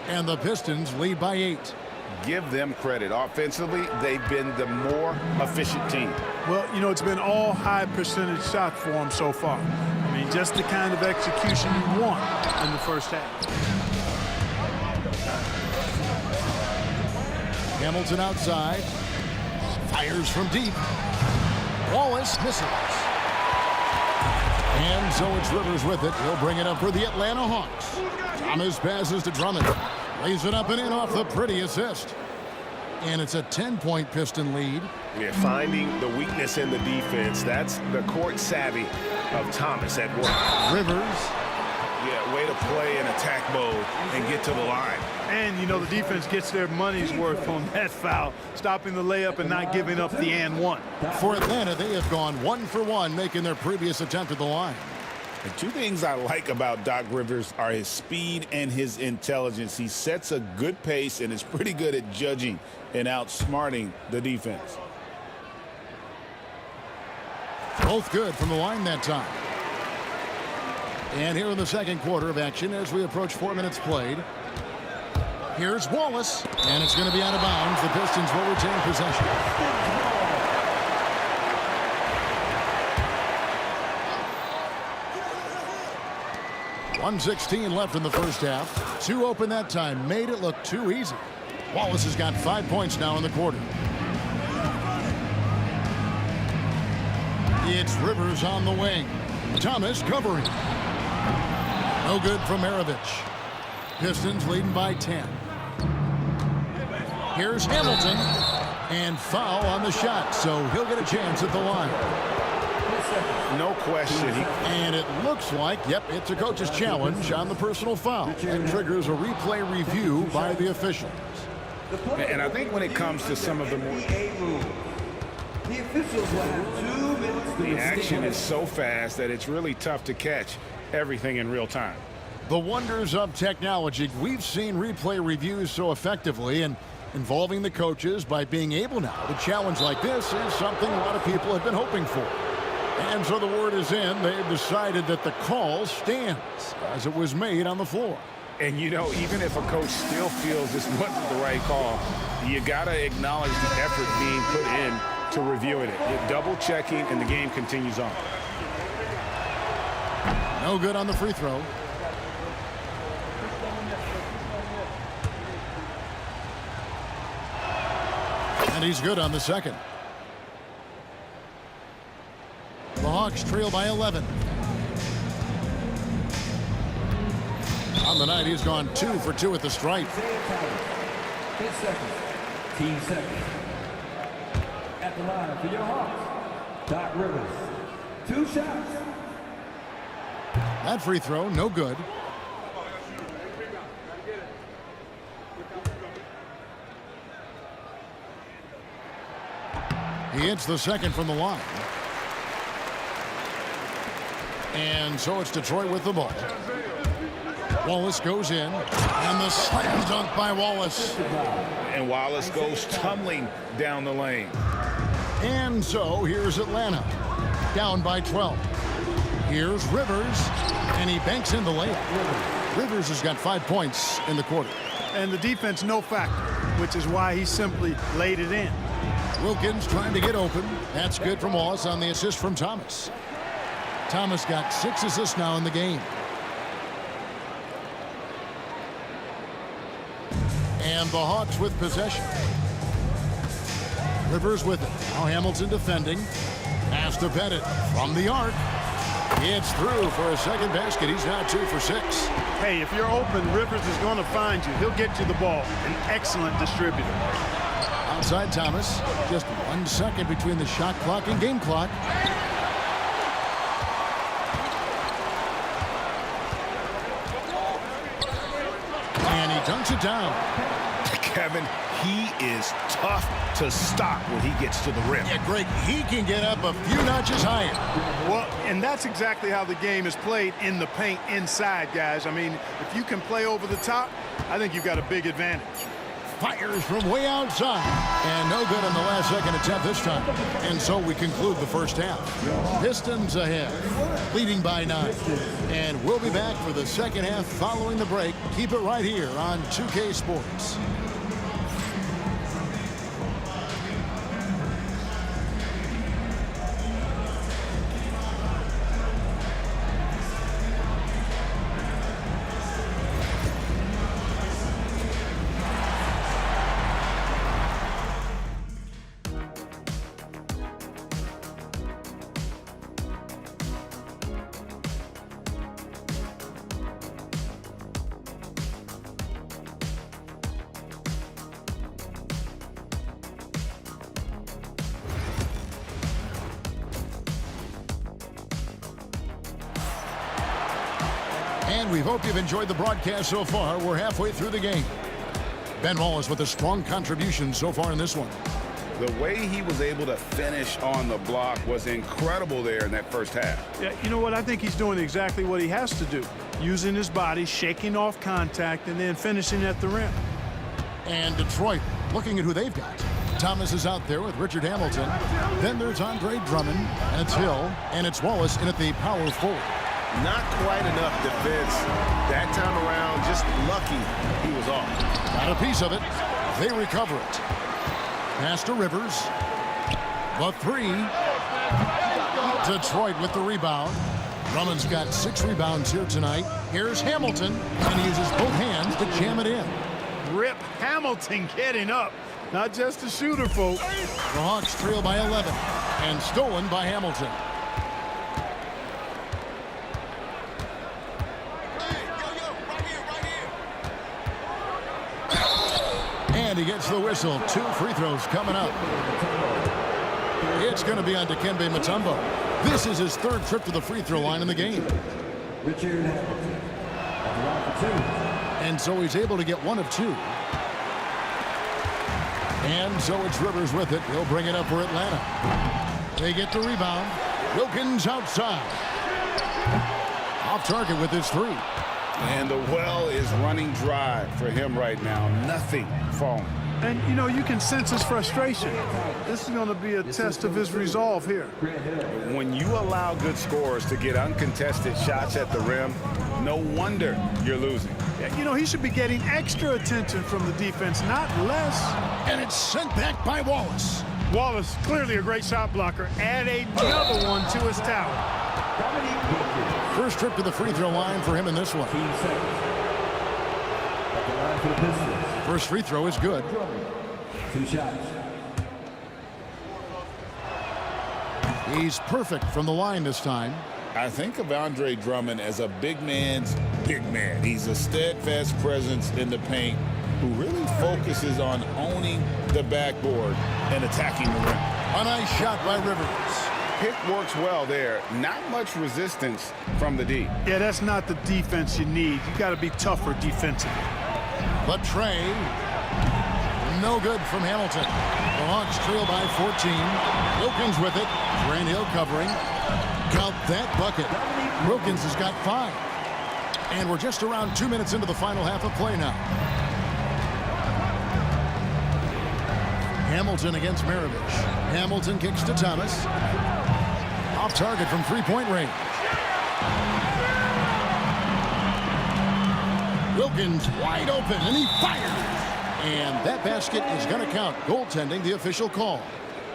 Speaker 6: And the Pistons lead by 8.
Speaker 7: Give them credit. Offensively, they've been the more efficient team.
Speaker 8: Well, you know, it's been all high percentage shots for them so far. I mean, just the kind of execution you want in the first half.
Speaker 6: Hamilton outside. Fires from deep. Wallace misses. And so it's Rivers with it. He'll bring it up for the Atlanta Hawks. Thomas passes to Drummond. Lays it up and in off the pretty assist. And it's a 10-point Piston lead.
Speaker 7: Yeah, finding the weakness in the defense. That's the court savvy of Thomas at work.
Speaker 6: Rivers.
Speaker 7: Yeah, way to play in attack mode and get to the line.
Speaker 8: And, you know, the defense gets their money's worth on that foul, stopping the layup and not giving up the and one.
Speaker 6: For Atlanta, they have gone 1 for 1, making their previous attempt at the line.
Speaker 7: The two things I like about Doc Rivers are his speed and his intelligence. He sets a good pace and is pretty good at judging and outsmarting the defense.
Speaker 6: Both good from the line that time. And here in the second quarter of action as we approach 4 minutes played. Here's Wallace, and it's going to be out of bounds. The Pistons will retain possession. .116 left in the first half. 2 open that time. Made it look too easy. Wallace has got 5 points now in the quarter. It's Rivers on the wing. Thomas covering. No good from Maravich. Pistons leading by 10. Here's Hamilton. And foul on the shot, so he'll get a chance at the line.
Speaker 7: No question.
Speaker 6: And it looks like, yep, it's a coach's challenge on the personal foul. And triggers a replay review by the officials.
Speaker 7: And I think when it comes to some of the more...
Speaker 5: The officials will have 2 minutes to
Speaker 7: The action is so fast that it's really tough to catch everything in real time.
Speaker 6: The wonders of technology. We've seen replay reviews so effectively, and involving the coaches by being able now to challenge like this is something a lot of people have been hoping for. And so the word is in. They've decided that the call stands as it was made on the floor.
Speaker 7: And, you know, even if a coach still feels this wasn't the right call, you got to acknowledge the effort being put in to reviewing it. You're double checking, and the game continues on.
Speaker 6: No good on the free throw. And he's good on the second. The Hawks trail by 11. On the night, he's gone 2 for 2 at the stripe.
Speaker 5: 10 seconds. Team seconds. At the line for your Hawks, Doc Rivers. 2 shots.
Speaker 6: That free throw, no good. He hits the second from the line. And so it's Detroit with the ball. Wallace goes in, and the slam dunk by Wallace.
Speaker 7: And Wallace goes tumbling down the lane.
Speaker 6: And so here's Atlanta, down by 12. Here's Rivers, and he banks in the layup. Rivers has got 5 points in the quarter.
Speaker 8: And the defense no factor, which is why he simply laid it in.
Speaker 6: Wilkins trying to get open. That's good from Wallace on the assist from Thomas. Thomas got 6 assists now in the game. And the Hawks with possession. Rivers with it. Now Hamilton defending. Pass to Pettit from the arc. It's through for a second basket. He's now 2 for 6.
Speaker 8: Hey, if you're open, Rivers is going to find you. He'll get you the ball. An excellent distributor.
Speaker 6: Outside Thomas. Just 1 second between the shot clock and game clock. And he dunks it down.
Speaker 7: Kevin, he is tough to stop when he gets to the rim.
Speaker 6: Yeah, Greg, he can get up a few notches higher.
Speaker 8: Well, and that's exactly how the game is played in the paint inside, guys. I mean, if you can play over the top, I think you've got a big advantage.
Speaker 6: Fires from way outside. And no good on the last second attempt this time. And so we conclude the first half. Pistons ahead, leading by 9. And we'll be back for the second half following the break. Keep it right here on 2K Sports. And we hope you've enjoyed the broadcast so far. We're halfway through the game. Ben Wallace with a strong contribution so far in this one.
Speaker 7: The way he was able to finish on the block was incredible there in that first half.
Speaker 8: Yeah, you know what? I think he's doing exactly what he has to do. Using his body, shaking off contact, and then finishing at the rim.
Speaker 6: And Detroit looking at who they've got. Thomas is out there with Richard Hamilton. Then there's Andre Drummond, and it's Hill, and it's Wallace in at the power forward.
Speaker 7: Not quite enough defense that time around. Just lucky he was off.
Speaker 6: Got a piece of it. They recover it. Pass to Rivers. The three. Detroit with the rebound. Drummond's got 6 rebounds here tonight. Here's Hamilton, and he uses both hands to jam it in.
Speaker 8: Rip Hamilton getting up. Not just a shooter, folks.
Speaker 6: The Hawks trail by 11, and stolen by Hamilton. And he gets the whistle. 2 free throws coming up. It's going to be on Dikembe Mutombo. This is his 3rd trip to the free throw line in the game.
Speaker 5: Richard Hamilton at the line for 2.
Speaker 6: And so he's able to get 1 of 2. And so it's Rivers with it. He'll bring it up for Atlanta. They get the rebound. Wilkins outside. Off target with his 3.
Speaker 7: And the well is running dry for him right now. Nothing falling.
Speaker 8: And, you know, you can sense his frustration. This is going to be a test of his resolve here.
Speaker 7: When you allow good scorers to get uncontested shots at the rim, no wonder you're losing.
Speaker 8: Yeah, you know, he should be getting extra attention from the defense, not less.
Speaker 6: And it's sent back by Wallace.
Speaker 8: Wallace, clearly a great shot blocker. Add another one to his tower.
Speaker 6: First trip to the free throw line for him in this one. First free throw is good.
Speaker 5: 2 shots.
Speaker 6: He's perfect from the line this time.
Speaker 7: I think of Andre Drummond as a big man's big man. He's a steadfast presence in the paint who really focuses on owning the backboard and attacking the rim.
Speaker 6: A nice shot by Rivers.
Speaker 7: Pick works well there. Not much resistance from the D.
Speaker 8: Yeah, that's not the defense you need. You got to be tougher defensively.
Speaker 6: But Trey, no good from Hamilton. The Hawks trail by 14. Wilkins with it. Grant Hill covering. Count that bucket. Wilkins has got 5. And we're just around 2 minutes into the final half of play now. Hamilton against Maravich. Hamilton kicks to Thomas. Off target from 3-point range. Wilkins wide open, and he fires. And that basket is going to count. Goaltending, the official call.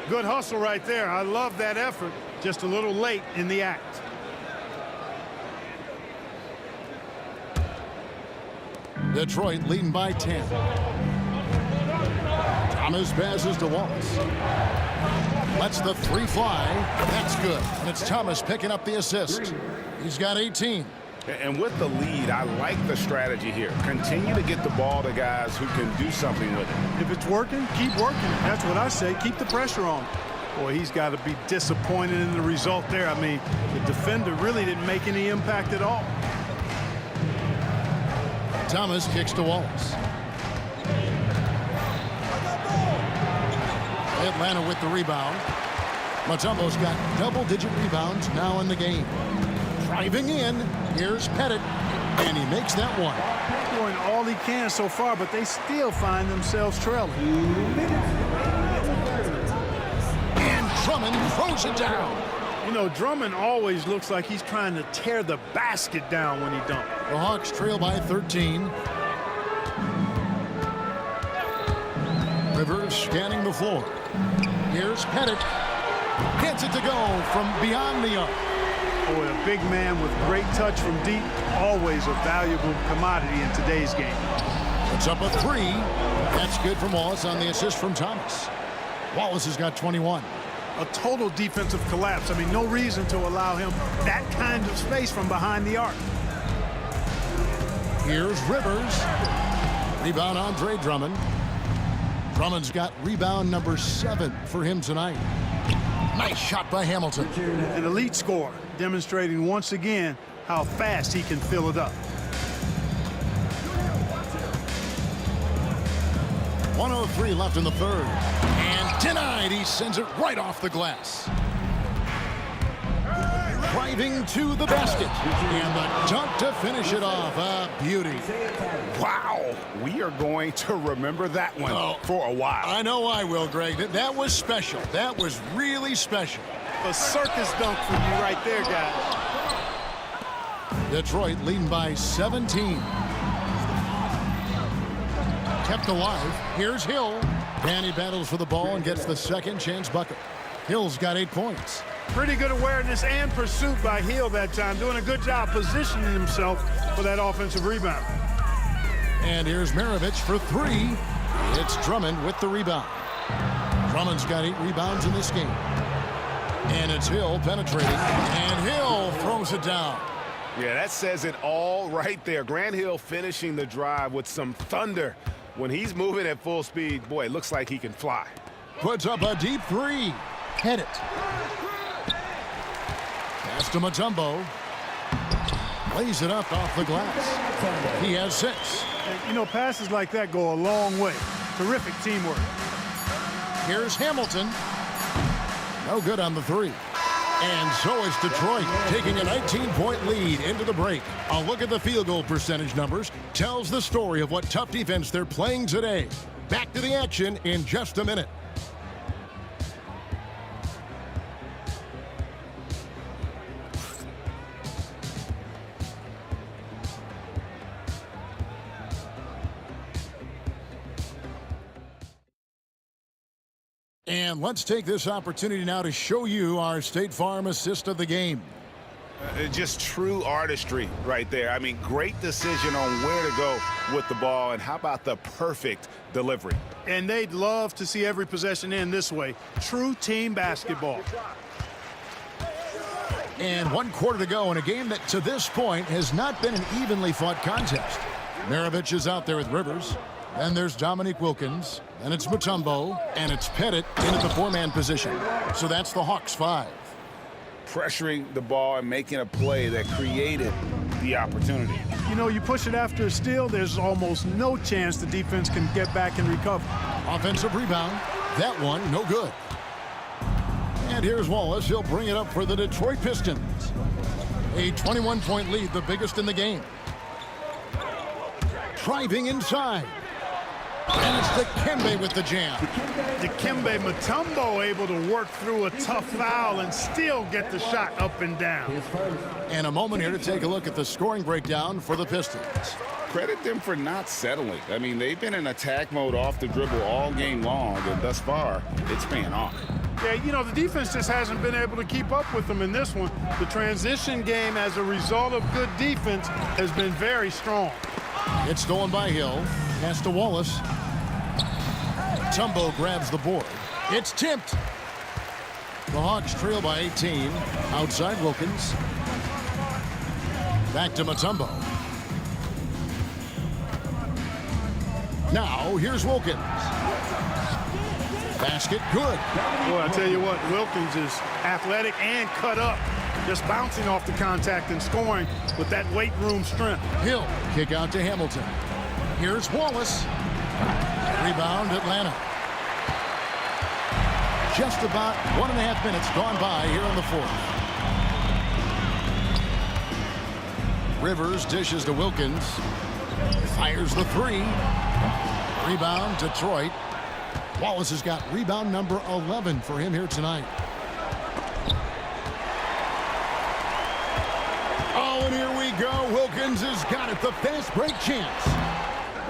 Speaker 8: Good hustle right there. I love that effort. Just a little late in the act.
Speaker 6: Detroit leading by 10. Thomas passes to Wallace. Lets the 3 fly. That's good. And it's Thomas picking up the assist. He's got 18.
Speaker 7: And with the lead, I like the strategy here. Continue to get the ball to guys who can do something with it.
Speaker 8: If it's working, keep working it. That's what I say. Keep the pressure on. Boy, he's got to be disappointed in the result there. I mean, the defender really didn't make any impact at all.
Speaker 6: Thomas kicks to Wallace. Atlanta with the rebound. Mutombo's got double-digit rebounds now in the game. Driving in, here's Pettit, and he makes that one.
Speaker 8: Doing all he can so far, but they still find themselves trailing.
Speaker 6: And Drummond throws it down.
Speaker 8: You know, Drummond always looks like he's trying to tear the basket down when he dunks.
Speaker 6: The Hawks trail by 13. Rivers scanning the floor. Here's Pettit. Gets it to go from beyond the arc.
Speaker 8: Boy, a big man with great touch from deep, always a valuable commodity in today's game.
Speaker 6: It's up a 3. That's good from Wallace on the assist from Thomas. Wallace has got 21.
Speaker 8: A total defensive collapse. I mean, no reason to allow him that kind of space from behind the arc.
Speaker 6: Here's Rivers. Rebound Andre Drummond. Drummond's got rebound number 7 for him tonight. Nice shot by Hamilton.
Speaker 8: An elite scorer, demonstrating once again how fast he can fill it up.
Speaker 6: 1:03 left in the third. And denied. He sends it right off the glass. Driving to the basket. And the dunk to finish it off. A beauty.
Speaker 7: Wow. We are going to remember that one for a while.
Speaker 6: I know I will, Greg. That was special. That was really special.
Speaker 8: A circus dunk for you right there, guys.
Speaker 6: Detroit leading by 17. Kept alive. Here's Hill. And he battles for the ball and gets the second chance bucket. Hill's got 8 points.
Speaker 8: Pretty good awareness and pursuit by Hill that time. Doing a good job positioning himself for that offensive rebound.
Speaker 6: And here's Maravich for 3. It's Drummond with the rebound. Drummond's got 8 rebounds in this game. And it's Hill penetrating. And Hill throws it down.
Speaker 7: Yeah, that says it all right there. Grant Hill finishing the drive with some thunder. When he's moving at full speed, boy, it looks like he can fly.
Speaker 6: Puts up a deep 3. Hit it. Pass to Mutombo. Lays it up off the glass. He has 6.
Speaker 8: And, you know, passes like that go a long way. Terrific teamwork.
Speaker 6: Here's Hamilton. No good on the 3. And so is Detroit, taking a 19-point lead into the break. A look at the field goal percentage numbers tells the story of what tough defense they're playing today. Back to the action in just a minute. And let's take this opportunity now to show you our State Farm assist of the game.
Speaker 7: Just true artistry right there. I mean, great decision on where to go with the ball, and how about the perfect delivery?
Speaker 8: And they'd love to see every possession end this way. True team basketball.
Speaker 6: And 1 quarter to go in a game that to this point has not been an evenly fought contest. Maravich is out there with Rivers. Then there's Dominique Wilkins. Then it's Mutombo. And it's Pettit into the 4-man position. So that's the Hawks 5.
Speaker 7: Pressuring the ball and making a play that created the opportunity.
Speaker 8: You know, you push it after a steal, there's almost no chance the defense can get back and recover.
Speaker 6: Offensive rebound. That one, no good. And here's Wallace. He'll bring it up for the Detroit Pistons. A 21-point lead, the biggest in the game. Driving inside. And it's Dikembe with the jam.
Speaker 8: Dikembe Mutombo able to work through a tough foul and still get the shot up and down.
Speaker 6: And a moment here to take a look at the scoring breakdown for the Pistons.
Speaker 7: Credit them for not settling. I mean, they've been in attack mode off the dribble all game long, and thus far, it's paying off.
Speaker 8: Yeah, you know, the defense just hasn't been able to keep up with them in this one. The transition game, as a result of good defense, has been very strong.
Speaker 6: It's stolen by Hill. Pass to Wallace. Mutombo grabs the board. It's tipped. The Hawks trail by 18. Outside Wilkins. Back to Mutombo. Now here's Wilkins. Basket good.
Speaker 8: Boy, I tell you what, Wilkins is athletic and cut up. Just bouncing off the contact and scoring with that weight room strength.
Speaker 6: Hill, kick out to Hamilton. Here's Wallace. Rebound, Atlanta. Just about 1.5 minutes gone by here in the 4th. Rivers dishes to Wilkins. Fires the 3. Rebound, Detroit. Wallace has got rebound number 11 for him here tonight. Oh, and here we go. Wilkins has got it. The fast break chance.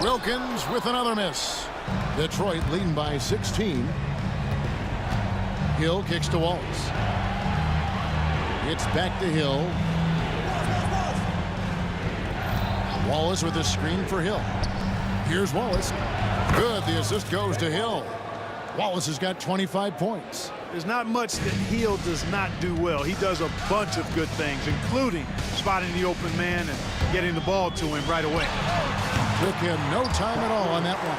Speaker 6: Wilkins with another miss. Detroit leading by 16. Hill kicks to Wallace. It's back to Hill. Wallace with a screen for Hill. Here's Wallace. Good. The assist goes to Hill. Wallace has got 25 points.
Speaker 8: There's not much that Hill does not do well. He does a bunch of good things, including spotting the open man and getting the ball to him right away.
Speaker 6: Took him no time at all on that one.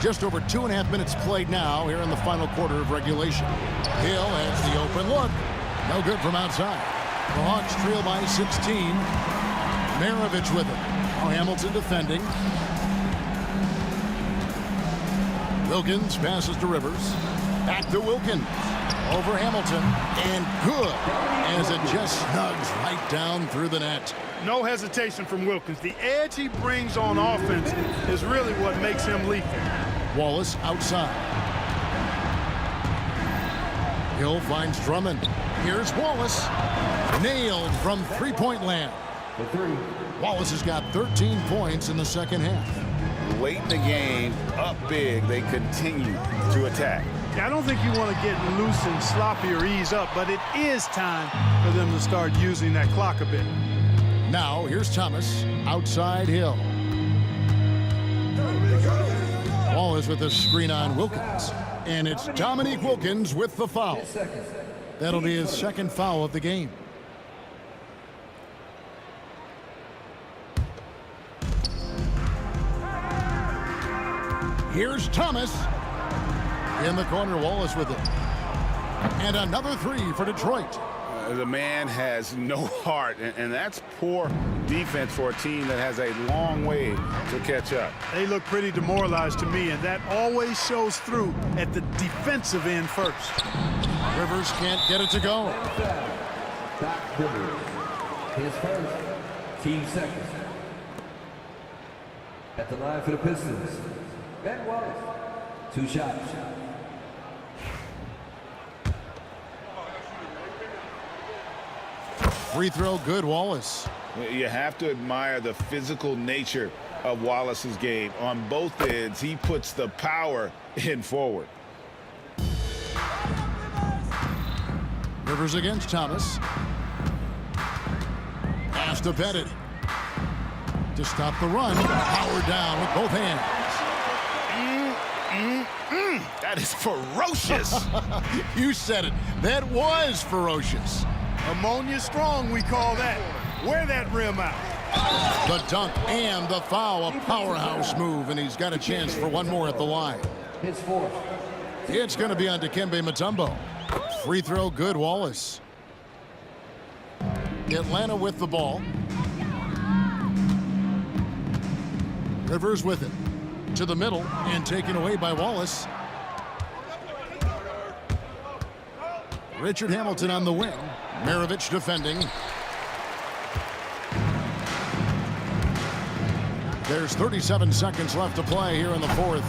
Speaker 6: Just over 2.5 minutes played now here in the final quarter of regulation. Hill has the open look. No good from outside. The Hawks trail by 16. Maravich with it. Now Hamilton defending. Wilkins passes to Rivers. Back to Wilkins. Over Hamilton. And good. As it just snugs right down through the net.
Speaker 8: No hesitation from Wilkins. The edge he brings on offense is really what makes him lethal.
Speaker 6: Wallace outside. Hill finds Drummond. Here's Wallace. Nailed from three-point land. Wallace has got 13 points in the second half.
Speaker 7: Late in the game, up big, they continue to attack.
Speaker 8: I don't think you want to get loose and sloppy or ease up, but it is time for them to start using that clock a bit.
Speaker 6: Now, here's Thomas. Outside Hill. Wallace with the screen on Wilkins. And it's Dominique Wilkins with the foul. That'll be his second foul of the game. Here's Thomas. In the corner, Wallace with it. And another three for Detroit.
Speaker 7: The man has no heart, and that's poor defense for a team that has a long way to catch up.
Speaker 8: They look pretty demoralized to me, and that always shows through at the defensive end first.
Speaker 6: Rivers can't get it to go.
Speaker 5: Doc Rivers. His first. Team second. At the line for the Pistons, Ben Wallace. 2 shots.
Speaker 6: Free throw good, Wallace.
Speaker 7: You have to admire the physical nature of Wallace's game. On both ends, he puts the power in forward.
Speaker 6: Rivers against Thomas. Pass to Pettit. To stop the run. Power down with both hands.
Speaker 7: That is ferocious.
Speaker 6: You said it. That was ferocious.
Speaker 8: Ammonia strong, we call that. Wear that rim out.
Speaker 6: The dunk and the foul, a powerhouse move, and he's got a chance for one more at the line.
Speaker 5: His fourth.
Speaker 6: It's going to be on Dikembe Mutombo. Free throw good, Wallace. Atlanta with the ball. Rivers with it. To the middle and taken away by Wallace. Richard Hamilton on the wing. Maravich defending. There's 37 seconds left to play here in the fourth.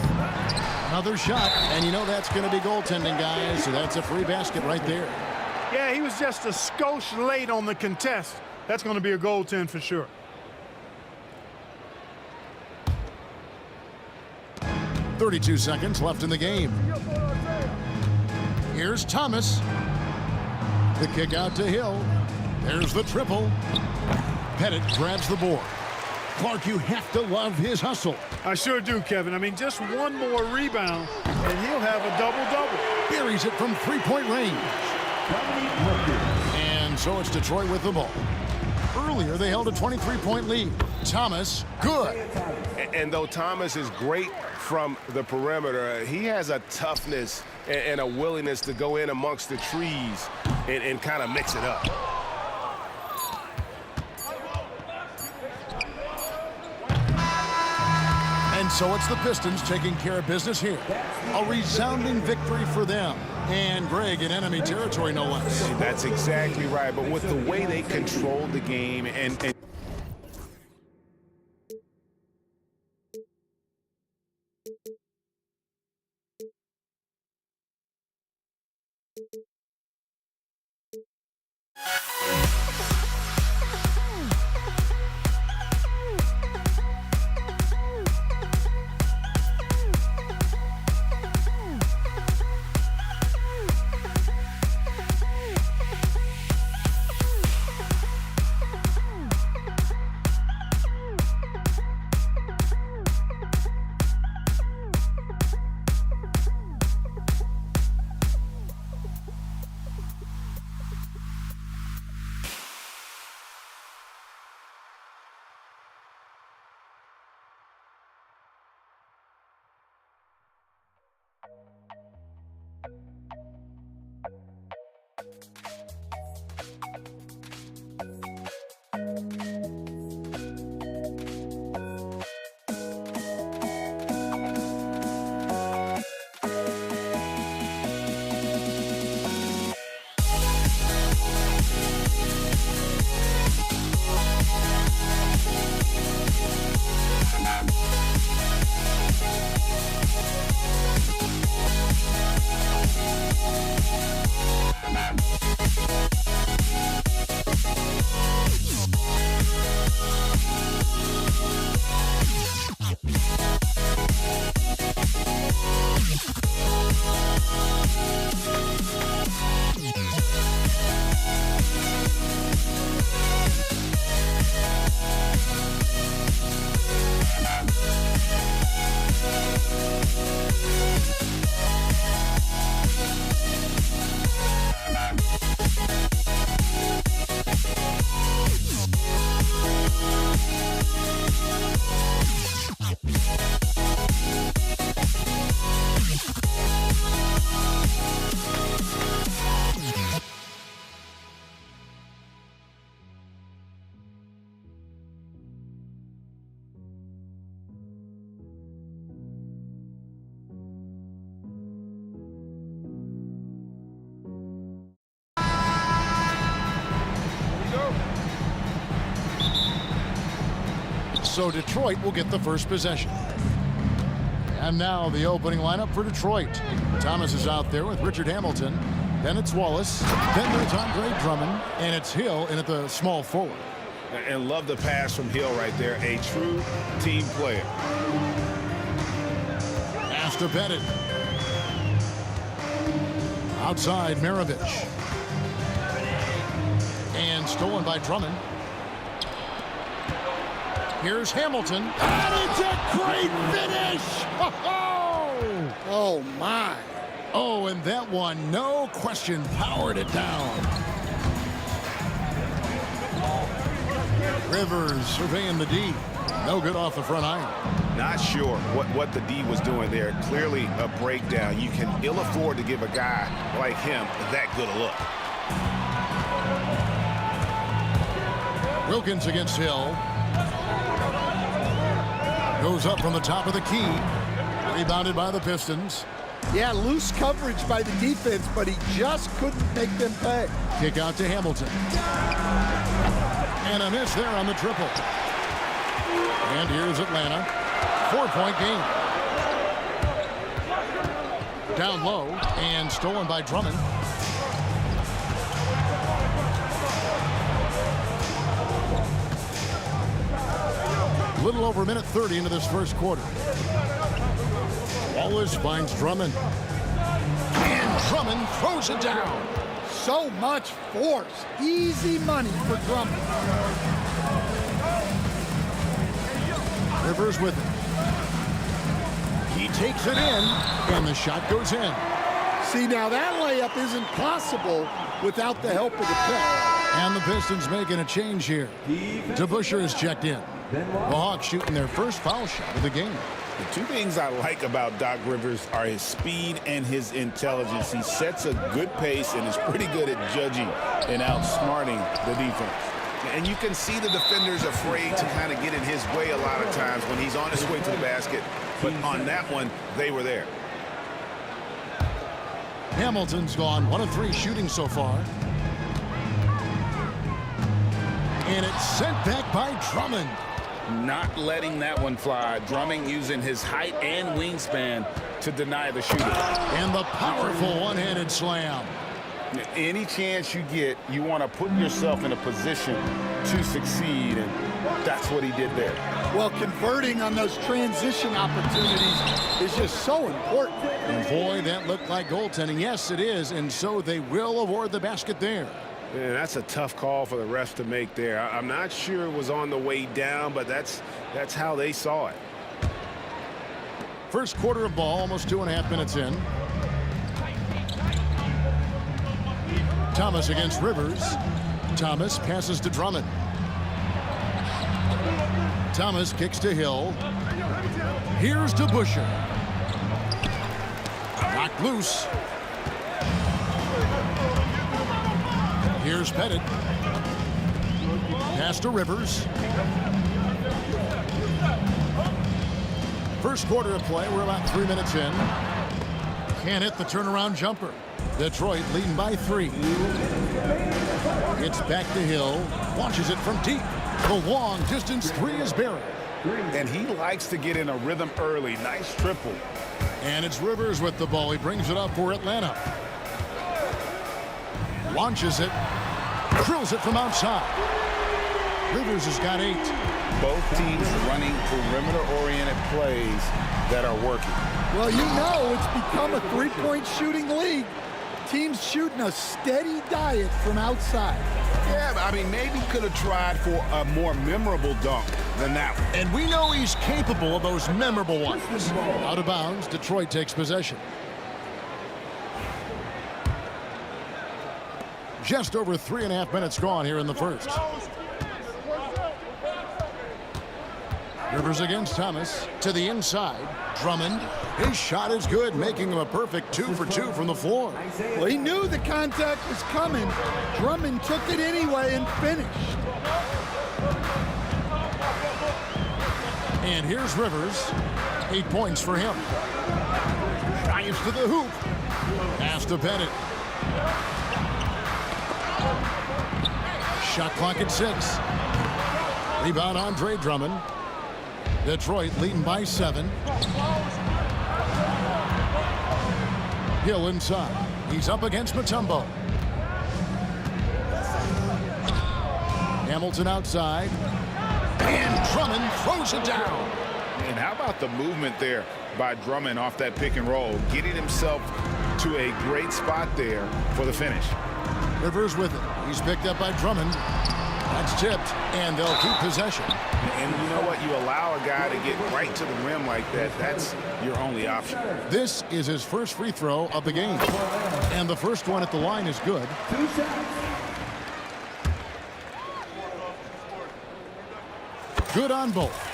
Speaker 6: Another shot, and you know that's going to be goaltending, guys, so that's a free basket right there.
Speaker 8: Yeah, he was just a skosh late on the contest. That's going to be a goaltend for sure.
Speaker 6: .32 seconds left in the game. Here's Thomas. The kick out to Hill. There's the triple. Pettit grabs the board. Clark, you have to love his hustle.
Speaker 8: I sure do, Kevin. I mean, just one more rebound, and he'll have a double-double.
Speaker 6: Buries it from three-point range. And so it's Detroit with the ball. Earlier, they held a 23-point lead. Thomas, good.
Speaker 7: And though Thomas is great from the perimeter, he has a toughness and a willingness to go in amongst the trees and kind of mix it up.
Speaker 6: And so it's the Pistons taking care of business here. A resounding victory for them. And Greg in enemy territory, no less.
Speaker 7: That's exactly right. But with the way they controlled the game and
Speaker 6: So Detroit will get the first possession. And now the opening lineup for Detroit. Thomas is out there with Richard Hamilton. Then it's Wallace. Then there's Andre Drummond. And it's Hill in at the small forward.
Speaker 7: And love the pass from Hill right there. A true team player.
Speaker 6: Pass to Bennett. Outside Maravich. And stolen by Drummond. Here's Hamilton. And it's a great finish!
Speaker 9: Oh, my.
Speaker 6: Oh, and that one, no question, powered it down. Rivers surveying the D. No good off the front iron.
Speaker 7: Not sure what the D was doing there. Clearly a breakdown. You can ill afford to give a guy like him that good a look.
Speaker 6: Wilkins against Hill. Goes up from the top of the key. Rebounded by the Pistons.
Speaker 9: Yeah, loose coverage by the defense, but he just couldn't make them pay.
Speaker 6: Kick out to Hamilton. And a miss there on the triple. And here's Atlanta. 4-point game. Down low and stolen by Drummond. Little over a minute 30 into this first quarter. Wallace finds Drummond. And Drummond throws it down.
Speaker 9: So much force. Easy money for Drummond.
Speaker 6: Rivers with it. He takes it in, and the shot goes in.
Speaker 9: See, now that layup isn't possible without the help of the pick.
Speaker 6: And the Pistons making a change here. DeBusschere is checked in. The Hawks shooting their first foul shot of the game.
Speaker 7: The two things I like about Doc Rivers are his speed and his intelligence. He sets a good pace and is pretty good at judging and outsmarting the defense. And you can see the defenders afraid to kind of get in his way a lot of times when he's on his way to the basket. But on that one, they were there.
Speaker 6: Hamilton's gone 1 of 3 shooting so far. And it's sent back by Drummond.
Speaker 7: Not letting that one fly. Drummond using his height and wingspan to deny the shooter.
Speaker 6: And the powerful one-handed slam.
Speaker 7: Any chance you get, you want to put yourself in a position to succeed, and that's what he did there.
Speaker 9: Well, converting on those transition opportunities is just so important.
Speaker 6: And boy, that looked like goaltending. Yes, it is, and so they will award the basket there.
Speaker 7: Man, that's a tough call for the refs to make there. I'm not sure it was on the way down, but that's how they saw it.
Speaker 6: First quarter of ball, almost 2.5 minutes in. Thomas against Rivers. Thomas passes to Drummond. Thomas kicks to Hill. Here's DeBusschere. Knocked loose. Here's Pettit. Pass to Rivers. First quarter of play. We're about 3 minutes in. Can't hit the turnaround jumper. Detroit leading by 3. It's back to Hill. Launches it from deep. The long distance 3 is buried.
Speaker 7: And he likes to get in a rhythm early. Nice triple.
Speaker 6: And it's Rivers with the ball. He brings it up for Atlanta. Launches it. Drills it from outside. Rivers has got 8.
Speaker 7: Both teams running perimeter-oriented plays that are working.
Speaker 9: Well, you know it's become a three-point shooting league. Teams shooting a steady diet from outside.
Speaker 7: Yeah, but I mean, maybe could have tried for a more memorable dunk than that one.
Speaker 6: And we know he's capable of those memorable ones. Out of bounds, Detroit takes possession. Just over 3.5 minutes gone here in the first. Rivers against Thomas to the inside. Drummond, his shot is good, making him a perfect 2 for 2 from the floor.
Speaker 9: Well, he knew the contact was coming. Drummond took it anyway and finished.
Speaker 6: And here's Rivers. 8 points for him. Drives to the hoop. Pass to Bennett. Shot clock at 6. Rebound Andre Drummond. Detroit leading by 7. Hill inside. He's up against Mutombo. Hamilton outside. And Drummond throws it down.
Speaker 7: And how about the movement there by Drummond off that pick and roll, getting himself to a great spot there for the finish.
Speaker 6: Rivers with it. He's picked up by Drummond. That's tipped, and they'll keep possession.
Speaker 7: And you know what? You allow a guy to get right to the rim like that. That's your only option.
Speaker 6: This is his first free throw of the game. And the first one at the line is good. Good on both.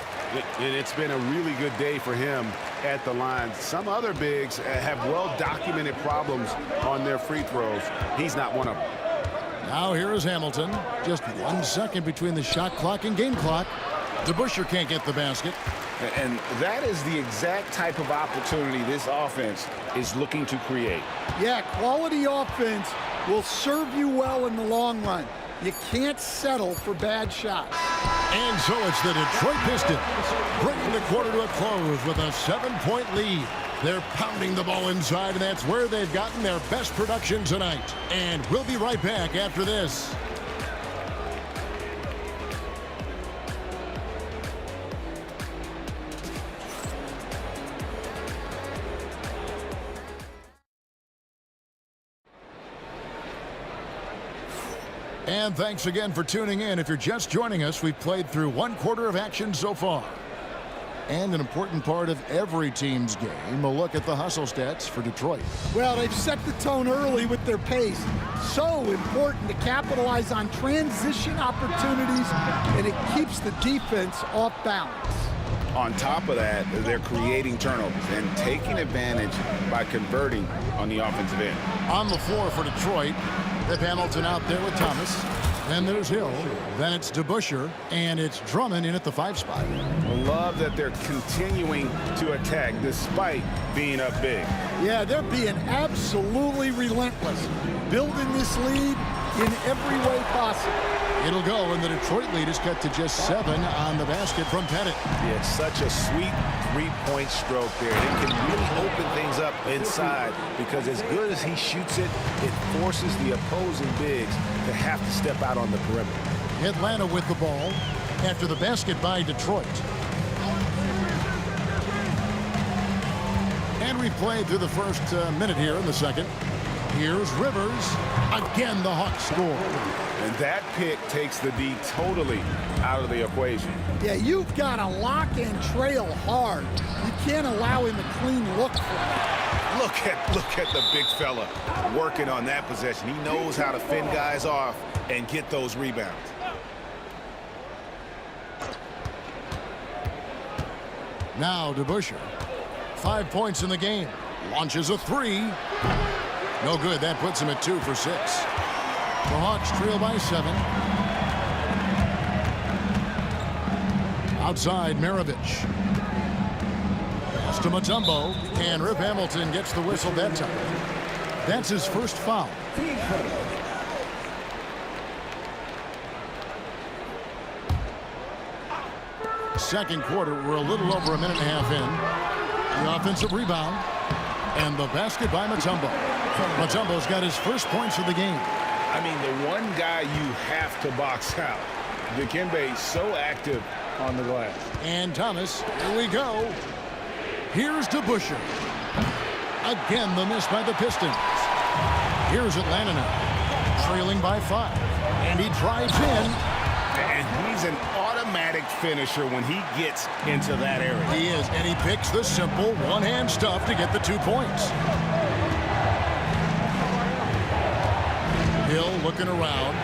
Speaker 7: It's been a really good day for him at the line. Some other bigs have well-documented problems on their free throws. He's not one of them.
Speaker 6: Now here is Hamilton. Just 1 second between the shot clock and game clock. DeBusschere can't get the basket.
Speaker 7: And that is the exact type of opportunity this offense is looking to create.
Speaker 9: Yeah, quality offense will serve you well in the long run. You can't settle for bad shots.
Speaker 6: And so it's the Detroit Pistons bringing the quarter to a close with a 7-point lead. They're pounding the ball inside, and that's where they've gotten their best production tonight. And we'll be right back after this. And thanks again for tuning in. If you're just joining us, we've played through 1 quarter of action so far. And an important part of every team's game, a look at the hustle stats for Detroit.
Speaker 9: Well, they've set the tone early with their pace. So important to capitalize on transition opportunities, and it keeps the defense off balance.
Speaker 7: On top of that, they're creating turnovers and taking advantage by converting on the offensive end.
Speaker 6: On the floor for Detroit, Rip Hamilton out there with Thomas. Then there's Hill. Then it's DeBusschere. And it's Drummond in at the 5 spot.
Speaker 7: I love that they're continuing to attack despite being up big.
Speaker 9: Yeah, they're being absolutely relentless, building this lead in every way possible.
Speaker 6: It'll go, and the Detroit lead is cut to just 7 on the basket from Pettit.
Speaker 2: Yeah, it's such a sweet three-point stroke there. It can really open things up inside because as good as he shoots it, it forces the opposing bigs to have to step out on the perimeter.
Speaker 6: Atlanta with the ball after the basket by Detroit. And we played through the first minute here in the second. Here's Rivers. Again, the Hawks score.
Speaker 7: And that pick takes the D totally out of the equation.
Speaker 9: Yeah, you've got to lock and trail hard. You can't allow him a clean look for it.
Speaker 7: Look at the big fella working on that possession. He knows how to fend guys off and get those rebounds.
Speaker 6: Now DeBusschere. 5 points in the game. Launches a 3. No good. That puts him at 2 for 6. The Hawks trail by 7. Outside, Maravich. Pass to Mutombo, and Rip Hamilton gets the whistle that time. That's his first foul. Second quarter, we're a little over a minute and a half in. The offensive rebound, and the basket by Mutombo. Mutombo's got his first points of the game.
Speaker 7: I mean, the one guy you have to box out. Dikembe so active on the glass.
Speaker 6: And Thomas, here we go. Here's DeBusschere. Again, the miss by the Pistons. Here's Atlanta now, trailing by 5. And he drives in.
Speaker 7: And he's an automatic finisher when he gets into that area.
Speaker 6: He is, and he picks the simple one-hand stuff to get the 2 points. Hill looking around.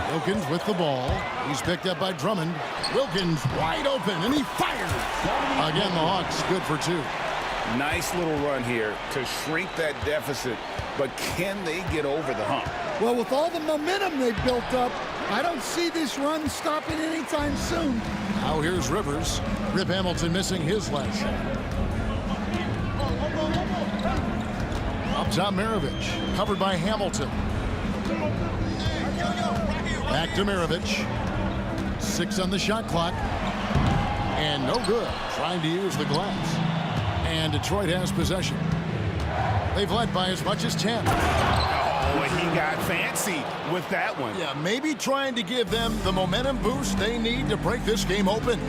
Speaker 6: Wilkins with the ball. He's picked up by Drummond. Wilkins wide open, and he fires. Again, the Hawks good for 2.
Speaker 7: Nice little run here to shrink that deficit, but can they get over the hump?
Speaker 9: Well, with all the momentum they've built up, I don't see this run stopping anytime soon.
Speaker 6: Now here's Rivers. Rip Hamilton missing his last shot. Up top, Maravich, covered by Hamilton. Back to Maravich. 6 on the shot clock. And no good, trying to use the glass. And Detroit has possession. They've led by as much as 10.
Speaker 7: Oh, and he got fancy with that one.
Speaker 6: Yeah, maybe trying to give them the momentum boost they need to break this game open.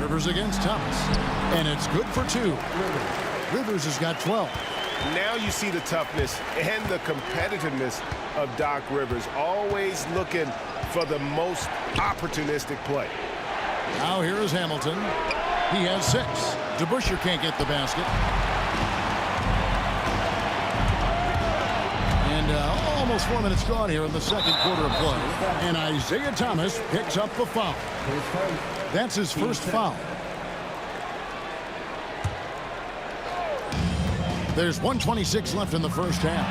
Speaker 6: Rivers against Thomas. And it's good for 2. Rivers has got 12.
Speaker 7: Now you see the toughness and the competitiveness of Doc Rivers, always looking for the most opportunistic play.
Speaker 6: Now here is Hamilton. He has 6. DeBusschere can't get the basket. And almost 4 minutes gone here in the second quarter of play. And Isaiah Thomas picks up the foul. That's his first foul. There's 1:26 left in the first half.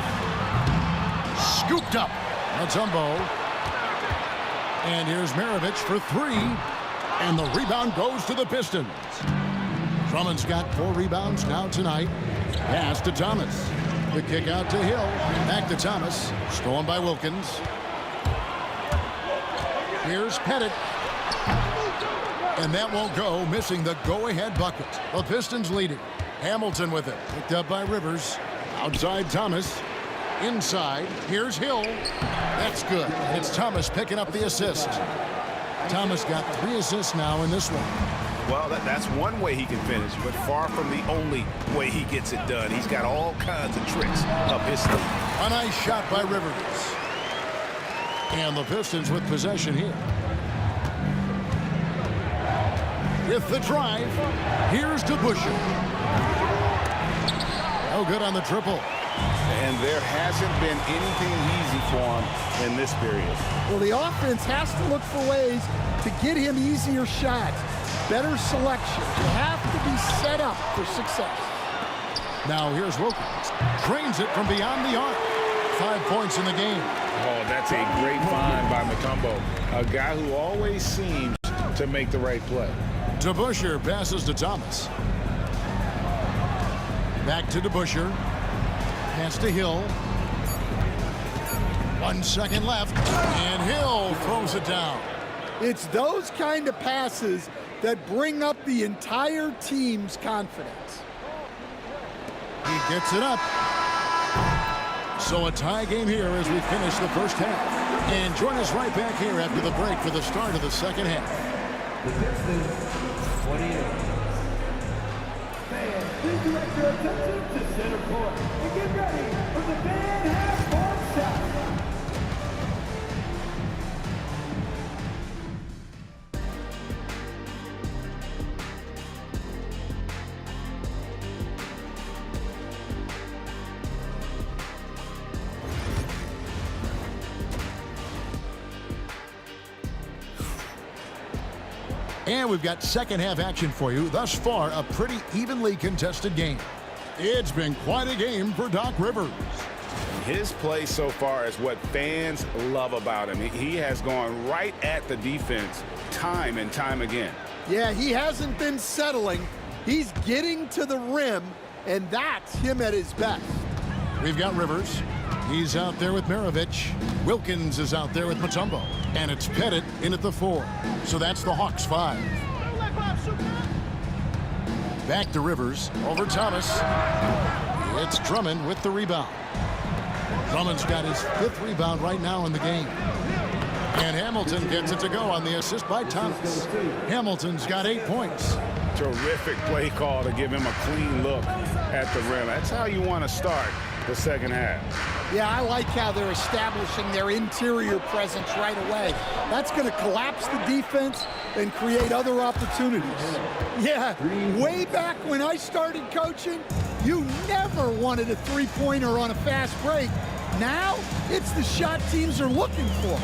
Speaker 6: Scooped up. Mutombo. And here's Maravich for 3. And the rebound goes to the Pistons. Drummond's got 4 rebounds now tonight. Pass to Thomas. The kick out to Hill. Back to Thomas. Stolen by Wilkins. Here's Pettit. And that won't go, missing the go-ahead bucket. The Pistons leading. Hamilton with it. Picked up by Rivers. Outside Thomas. Inside. Here's Hill. That's good. It's Thomas picking up the assist. Thomas got 3 assists now in this one.
Speaker 7: Well, that's one way he can finish, but far from the only way he gets it done. He's got all kinds of tricks up his sleeve.
Speaker 6: A nice shot by Rivers. And the Pistons with possession here. With the drive, here's DeBusschere. No good on the triple.
Speaker 7: And there hasn't been anything easy for him in this period.
Speaker 9: Well, the offense has to look for ways to get him easier shots, better selection. You have to be set up for success.
Speaker 6: Now here's Wilkins. Drains it from beyond the arc. 5 points in the game.
Speaker 7: Oh, that's a great find by Mutombo. A guy who always seems to make the right play.
Speaker 6: DeBusschere passes to Thomas. Back to DeBusschere. Pass to Hill. 1 second left. And Hill throws it down.
Speaker 9: It's those kind of passes that bring up the entire team's confidence.
Speaker 6: He gets it up. So a tie game here as we finish the first half. And join us right back here after the break for the start of the second half.
Speaker 5: The Pistons, 28. Fans, please direct your attention to center court and get ready for the fan half-court shot.
Speaker 6: And we've got second half action for you. Thus far, a pretty evenly contested game. It's been quite a game for Doc Rivers.
Speaker 7: His play so far is what fans love about him. He has gone right at the defense time and time again.
Speaker 9: Yeah, he hasn't been settling. He's getting to the rim, and that's him at his best.
Speaker 6: We've got Rivers. He's out there with Maravich. Wilkins is out there with Mutombo. And it's Pettit in at the 4. So that's the Hawks 5. Back to Rivers. Over Thomas. It's Drummond with the rebound. Drummond's got his 5th rebound right now in the game. And Hamilton gets it to go on the assist by Thomas. Hamilton's got 8 points.
Speaker 7: Terrific play call to give him a clean look at the rim. That's how you want to start the second half.
Speaker 9: Yeah, I like how they're establishing their interior presence right away. That's going to collapse the defense and create other opportunities. Yeah, way back when I started coaching, you never wanted a three-pointer on a fast break. Now, it's the shot teams are looking for.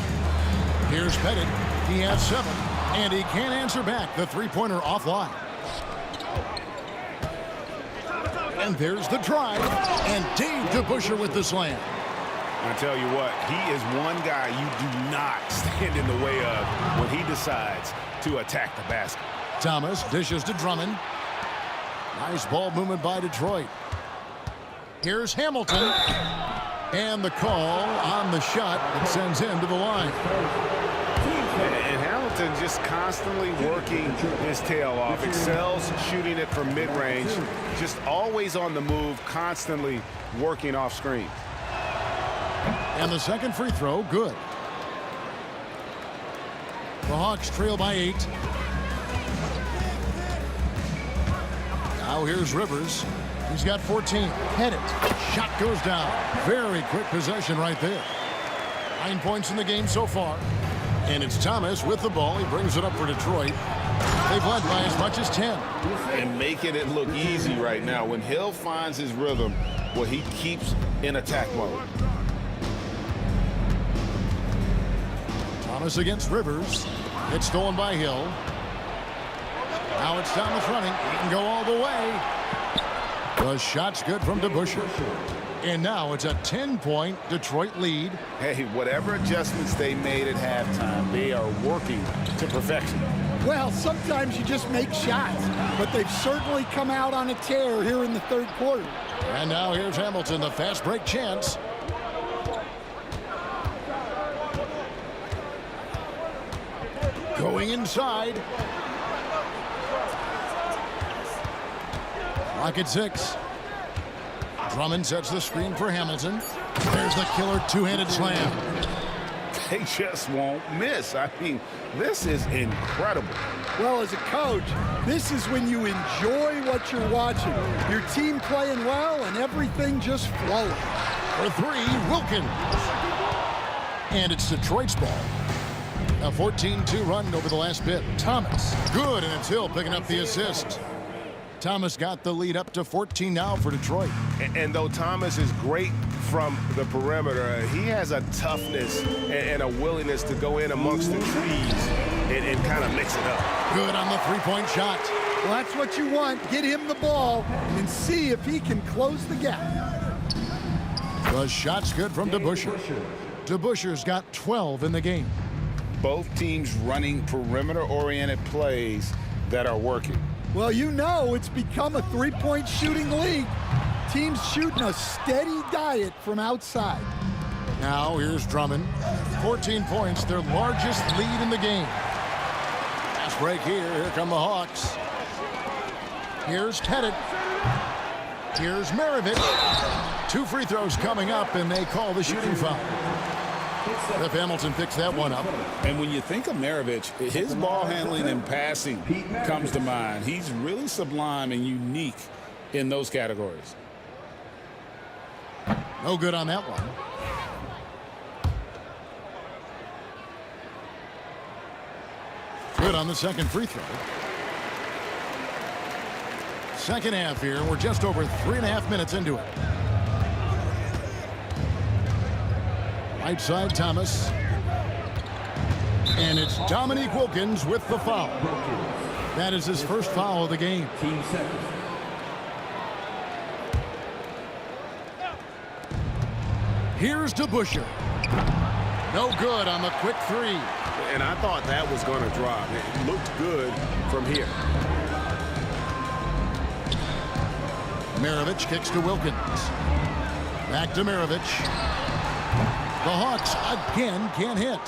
Speaker 6: Here's Pettit. He has 7, and he can't answer back the three-pointer offline. And there's the drive, and Dave DeBusschere with the slam.
Speaker 7: I tell you what, he is one guy you do not stand in the way of when he decides to attack the basket.
Speaker 6: Thomas dishes to Drummond. Nice ball movement by Detroit. Here's Hamilton. And the call on the shot that sends him to the line.
Speaker 7: And Hamilton just constantly working his tail off, excels shooting it from mid-range, just always on the move, constantly working off screen.
Speaker 6: And the second free throw, good. The Hawks trail by 8. Now here's Rivers. He's got 14. Head it. Shot goes down. Very quick possession right there. 9 points in the game so far. And it's Thomas with the ball. He brings it up for Detroit. They've led by as much as 10.
Speaker 7: And making it look easy right now. When Hill finds his rhythm, well, he keeps in attack mode.
Speaker 6: Thomas against Rivers. It's stolen by Hill. Now it's Thomas running. He can go all the way. The shot's good from DeBusschere. And now it's a 10-point Detroit lead.
Speaker 7: Hey, whatever adjustments they made at halftime, they are working to perfection.
Speaker 9: Well, sometimes you just make shots, but they've certainly come out on a tear here in the third quarter.
Speaker 6: And now here's Hamilton, the fast break chance. Going inside. Clock at 6. Drummond sets the screen for Hamilton. There's the killer two-handed slam.
Speaker 7: They just won't miss. I mean, this is incredible.
Speaker 9: Well, as a coach, this is when you enjoy what you're watching. Your team playing well and everything just flowing.
Speaker 6: For 3, Wilkins. And it's Detroit's ball. A 14-2 run over the last bit. Thomas. Good, and it's Hill picking up the assist. Thomas got the lead up to 14 now for Detroit.
Speaker 7: And though Thomas is great from the perimeter, he has a toughness and a willingness to go in amongst the trees and kind of mix it up.
Speaker 6: Good on the three-point shot.
Speaker 9: Well, that's what you want. Get him the ball and see if he can close the gap.
Speaker 6: The shot's good from DeBusschere. DeBusschere's got 12 in the game.
Speaker 7: Both teams running perimeter-oriented plays that are working.
Speaker 9: Well, you know it's become a three-point shooting league. Teams shooting a steady diet from outside.
Speaker 6: Now here's Drummond. 14 points, their largest lead in the game. Fast break here. Here come the Hawks. Here's Pettit. Here's Maravich. 2 free throws coming up, and they call the shooting foul. If Hamilton picks that one up.
Speaker 7: And when you think of Maravich, his ball handling and passing comes to mind. He's really sublime and unique in those categories.
Speaker 6: No good on that one. Good on the second free throw. Second half here. We're just over 3.5 minutes into it. Right side, Thomas. And it's Dominique Wilkins with the foul. That is his first foul of the game. Here's DeBusschere. No good on the quick 3.
Speaker 7: And I thought that was going to drop. It looked good from here.
Speaker 6: Maravich kicks to Wilkins. Back to Maravich. The Hawks again can't hit.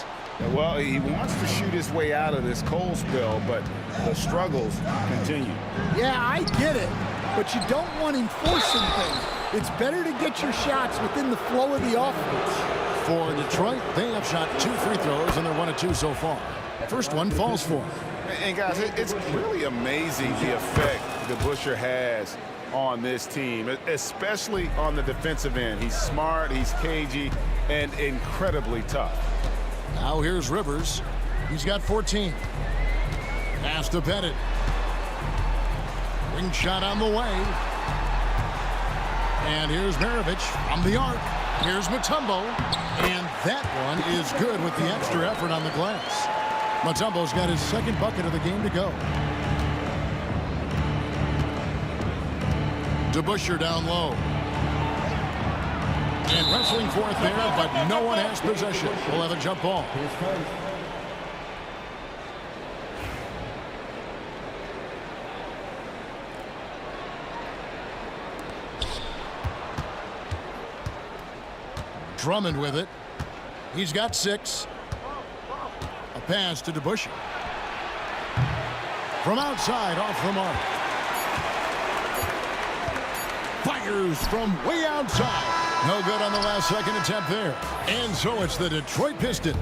Speaker 7: Well, he wants to shoot his way out of this cold spell, but the struggles continue.
Speaker 9: Yeah, I get it, but you don't want him forcing things. It's better to get your shots within the flow of the offense.
Speaker 6: For Detroit, they have shot 2 free throws, and they're 1 of 2 so far. First one falls for them.
Speaker 7: And guys, it's really amazing the effect DeBusschere has on this team, especially on the defensive end. He's smart, he's cagey, and incredibly tough.
Speaker 6: Now here's Rivers. He's got 14. Pass to Pettit. Wing shot on the way. And here's Maravich from the arc. Here's Mutombo. And that one is good with the extra effort on the glass. Mutombo's got his second bucket of the game to go. DeBusschere down low. And wrestling for it there, but no one has possession. We'll have a jump ball. Drummond with it. He's got 6. A pass to DeBusschere. From outside, off the mark. Fires from way outside. No good on the last second attempt there. And so it's the Detroit Pistons.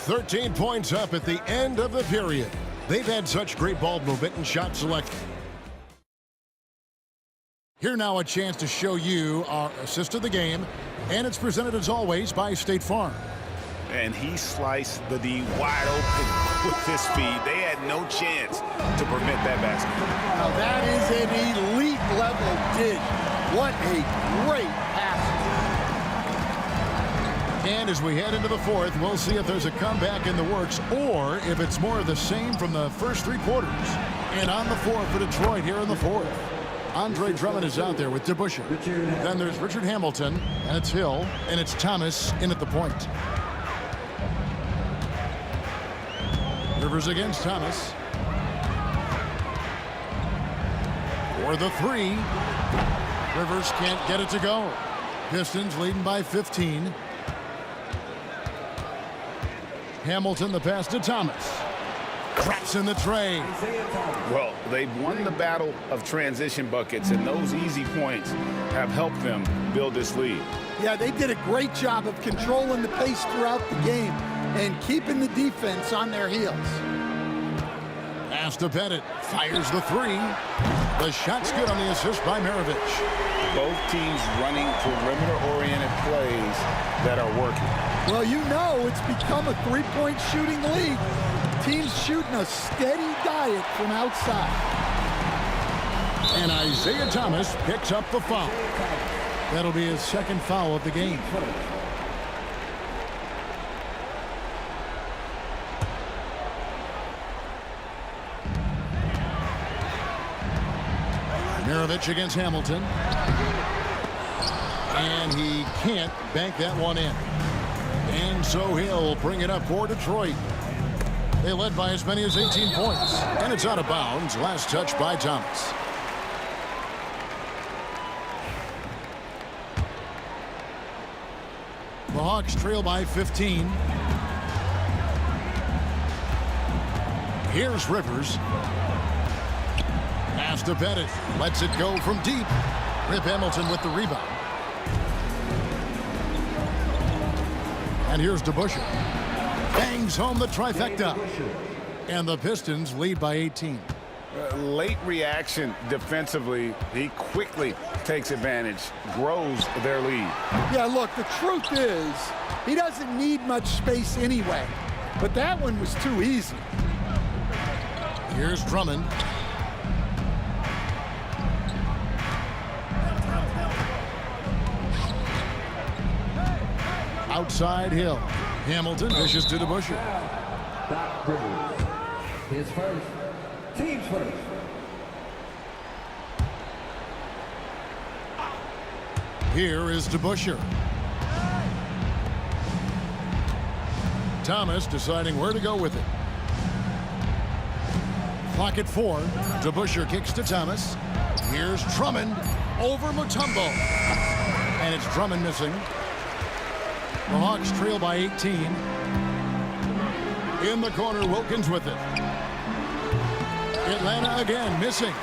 Speaker 6: 13 points up at the end of the period. They've had such great ball movement and shot selection. Here now a chance to show you our assist of the game. And it's presented as always by State Farm.
Speaker 7: And he sliced the D wide open with his speed. They had no chance to prevent that basket.
Speaker 9: Now that is an elite level dig. What a great pass.
Speaker 6: And as we head into the fourth, we'll see if there's a comeback in the works or if it's more of the same from the first 3 quarters. And on the floor for Detroit here in the fourth. Andre Drummond is out there with DeBusschere. Then there's Richard Hamilton, and it's Hill, and it's Thomas in at the point. Rivers against Thomas. For the 3. Rivers can't get it to go. Pistons leading by 15. Hamilton the pass to Thomas. Traps in the tray.
Speaker 7: Well, they've won the battle of transition buckets, and those easy points have helped them build this lead.
Speaker 9: Yeah, they did a great job of controlling the pace throughout the game and keeping the defense on their heels.
Speaker 6: Pass to Pettit. Fires the 3. The shot's good on the assist by Maravich.
Speaker 7: Both teams running perimeter-oriented plays that are working.
Speaker 9: Well, you know it's become a 3-point shooting league. Teams shooting a steady diet from outside.
Speaker 6: And Isaiah Thomas picks up the foul. That'll be his 2nd foul of the game. Maravich against Hamilton. And he can't bank that one in. And so he'll bring it up for Detroit. They led by as many as 18 points. And it's out of bounds. Last touch by Thomas. The Hawks trail by 15. Here's Rivers. Pass to Pettit. Lets it go from deep. Rip Hamilton with the rebound. And here's DeBusschere. Bangs home the trifecta. And the Pistons lead by 18.
Speaker 7: Late reaction defensively. He quickly takes advantage, grows their lead.
Speaker 9: Yeah, look, the truth is he doesn't need much space anyway. But that one was too easy.
Speaker 6: Here's Drummond. Outside Hill. Hamilton dishes to DeBusschere.
Speaker 5: Doc Rivers. His first. Team's first.
Speaker 6: Here is DeBusschere. Thomas deciding where to go with it. Clock at 4. DeBusschere kicks to Thomas. Here's Drummond over Mutombo. And it's Drummond missing. The Hawks trail by 18. In the corner, Wilkins with it. Atlanta again missing.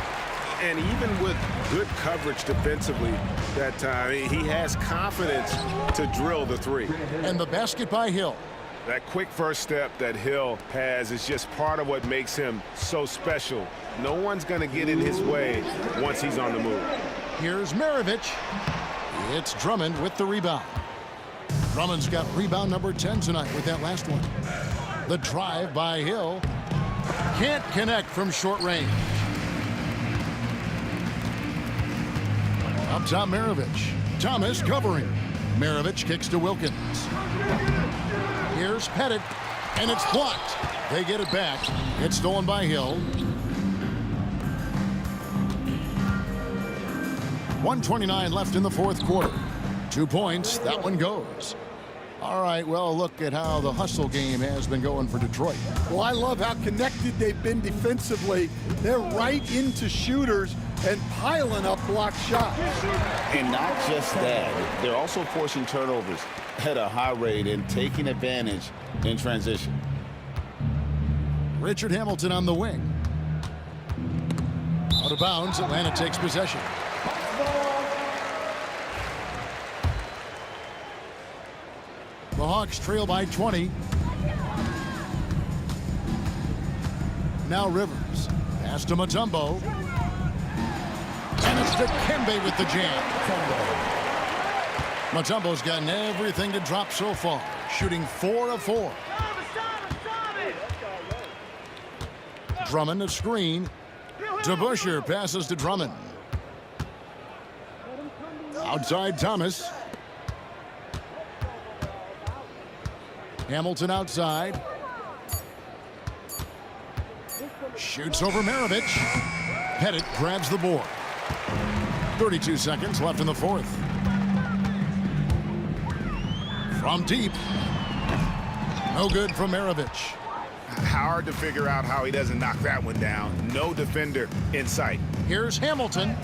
Speaker 7: And even with good coverage defensively that time, he has confidence to drill the 3.
Speaker 6: And the basket by Hill.
Speaker 7: That quick first step that Hill has is just part of what makes him so special. No one's going to get in his way once he's on the move.
Speaker 6: Here's Maravich. It's Drummond with the rebound. Drummond's got rebound number 10 tonight with that last one. The drive by Hill. Can't connect from short range. Up top, Maravich. Thomas covering. Maravich kicks to Wilkins. Here's Pettit, and it's blocked. They get it back. It's stolen by Hill. 1:29 left in the fourth quarter. 2 points. That one goes. All right, well, look at how the hustle game has been going for Detroit.
Speaker 9: Well, I love how connected they've been defensively. They're right into shooters and piling up blocked shots.
Speaker 7: And not just that, they're also forcing turnovers at a high rate and taking advantage in transition.
Speaker 6: Richard Hamilton on the wing. Out of bounds, Atlanta takes possession. The Hawks trail by 20. Now Rivers. Pass to Mutombo. And it's Dikembe with the jam. Mutombo's gotten everything to drop so far, shooting 4 of 4. Drummond a screen. DeBusschere passes to Drummond. Outside Thomas. Hamilton outside. Shoots over Maravich. Pettit grabs the board. 32 seconds left in the fourth. From deep. No good from Maravich.
Speaker 7: Hard to figure out how he doesn't knock that one down. No defender in sight.
Speaker 6: Here's Hamilton.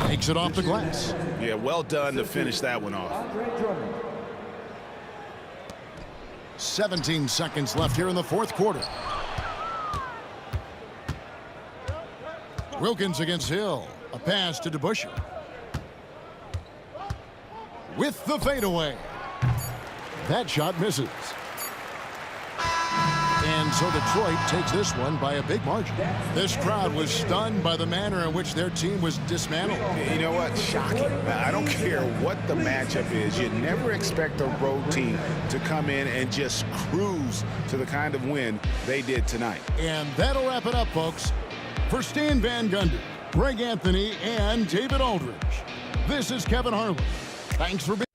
Speaker 6: Takes it off the glass.
Speaker 7: Yeah, well done to finish that one off.
Speaker 6: 17 seconds left here in the fourth quarter. Wilkins against Hill. A pass to DeBusschere. With the fadeaway. That shot misses. And so Detroit takes this one by a big margin. This crowd was stunned by the manner in which their team was dismantled.
Speaker 7: You know what? Shocking. I don't care what the matchup is. You never expect a road team to come in and just cruise to the kind of win they did tonight.
Speaker 6: And that'll wrap it up, folks. For Stan Van Gundy, Greg Anthony, and David Aldridge, this is Kevin Harlan. Thanks for being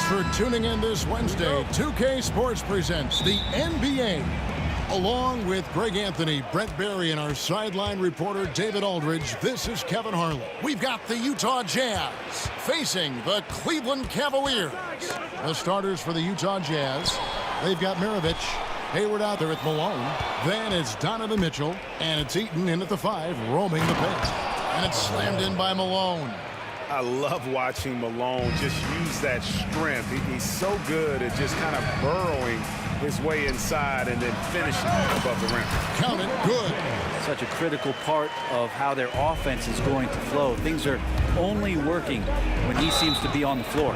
Speaker 6: For tuning in this Wednesday, 2K Sports presents the NBA. Along with Greg Anthony, Brent Barry, and our sideline reporter David Aldridge, this is Kevin Harlan. We've got the Utah Jazz facing the Cleveland Cavaliers. The starters for the Utah Jazz, they've got Maravich, Hayward out there with Malone. Then it's Donovan Mitchell, and it's Eaton in at the 5, roaming the paint. And it's slammed in by Malone.
Speaker 7: I love watching Malone just use that strength. He's so good at just kind of burrowing his way inside and then finishing above the rim.
Speaker 6: Count it, good.
Speaker 4: Such a critical part of how their offense is going to flow. Things are only working when he seems to be on the floor.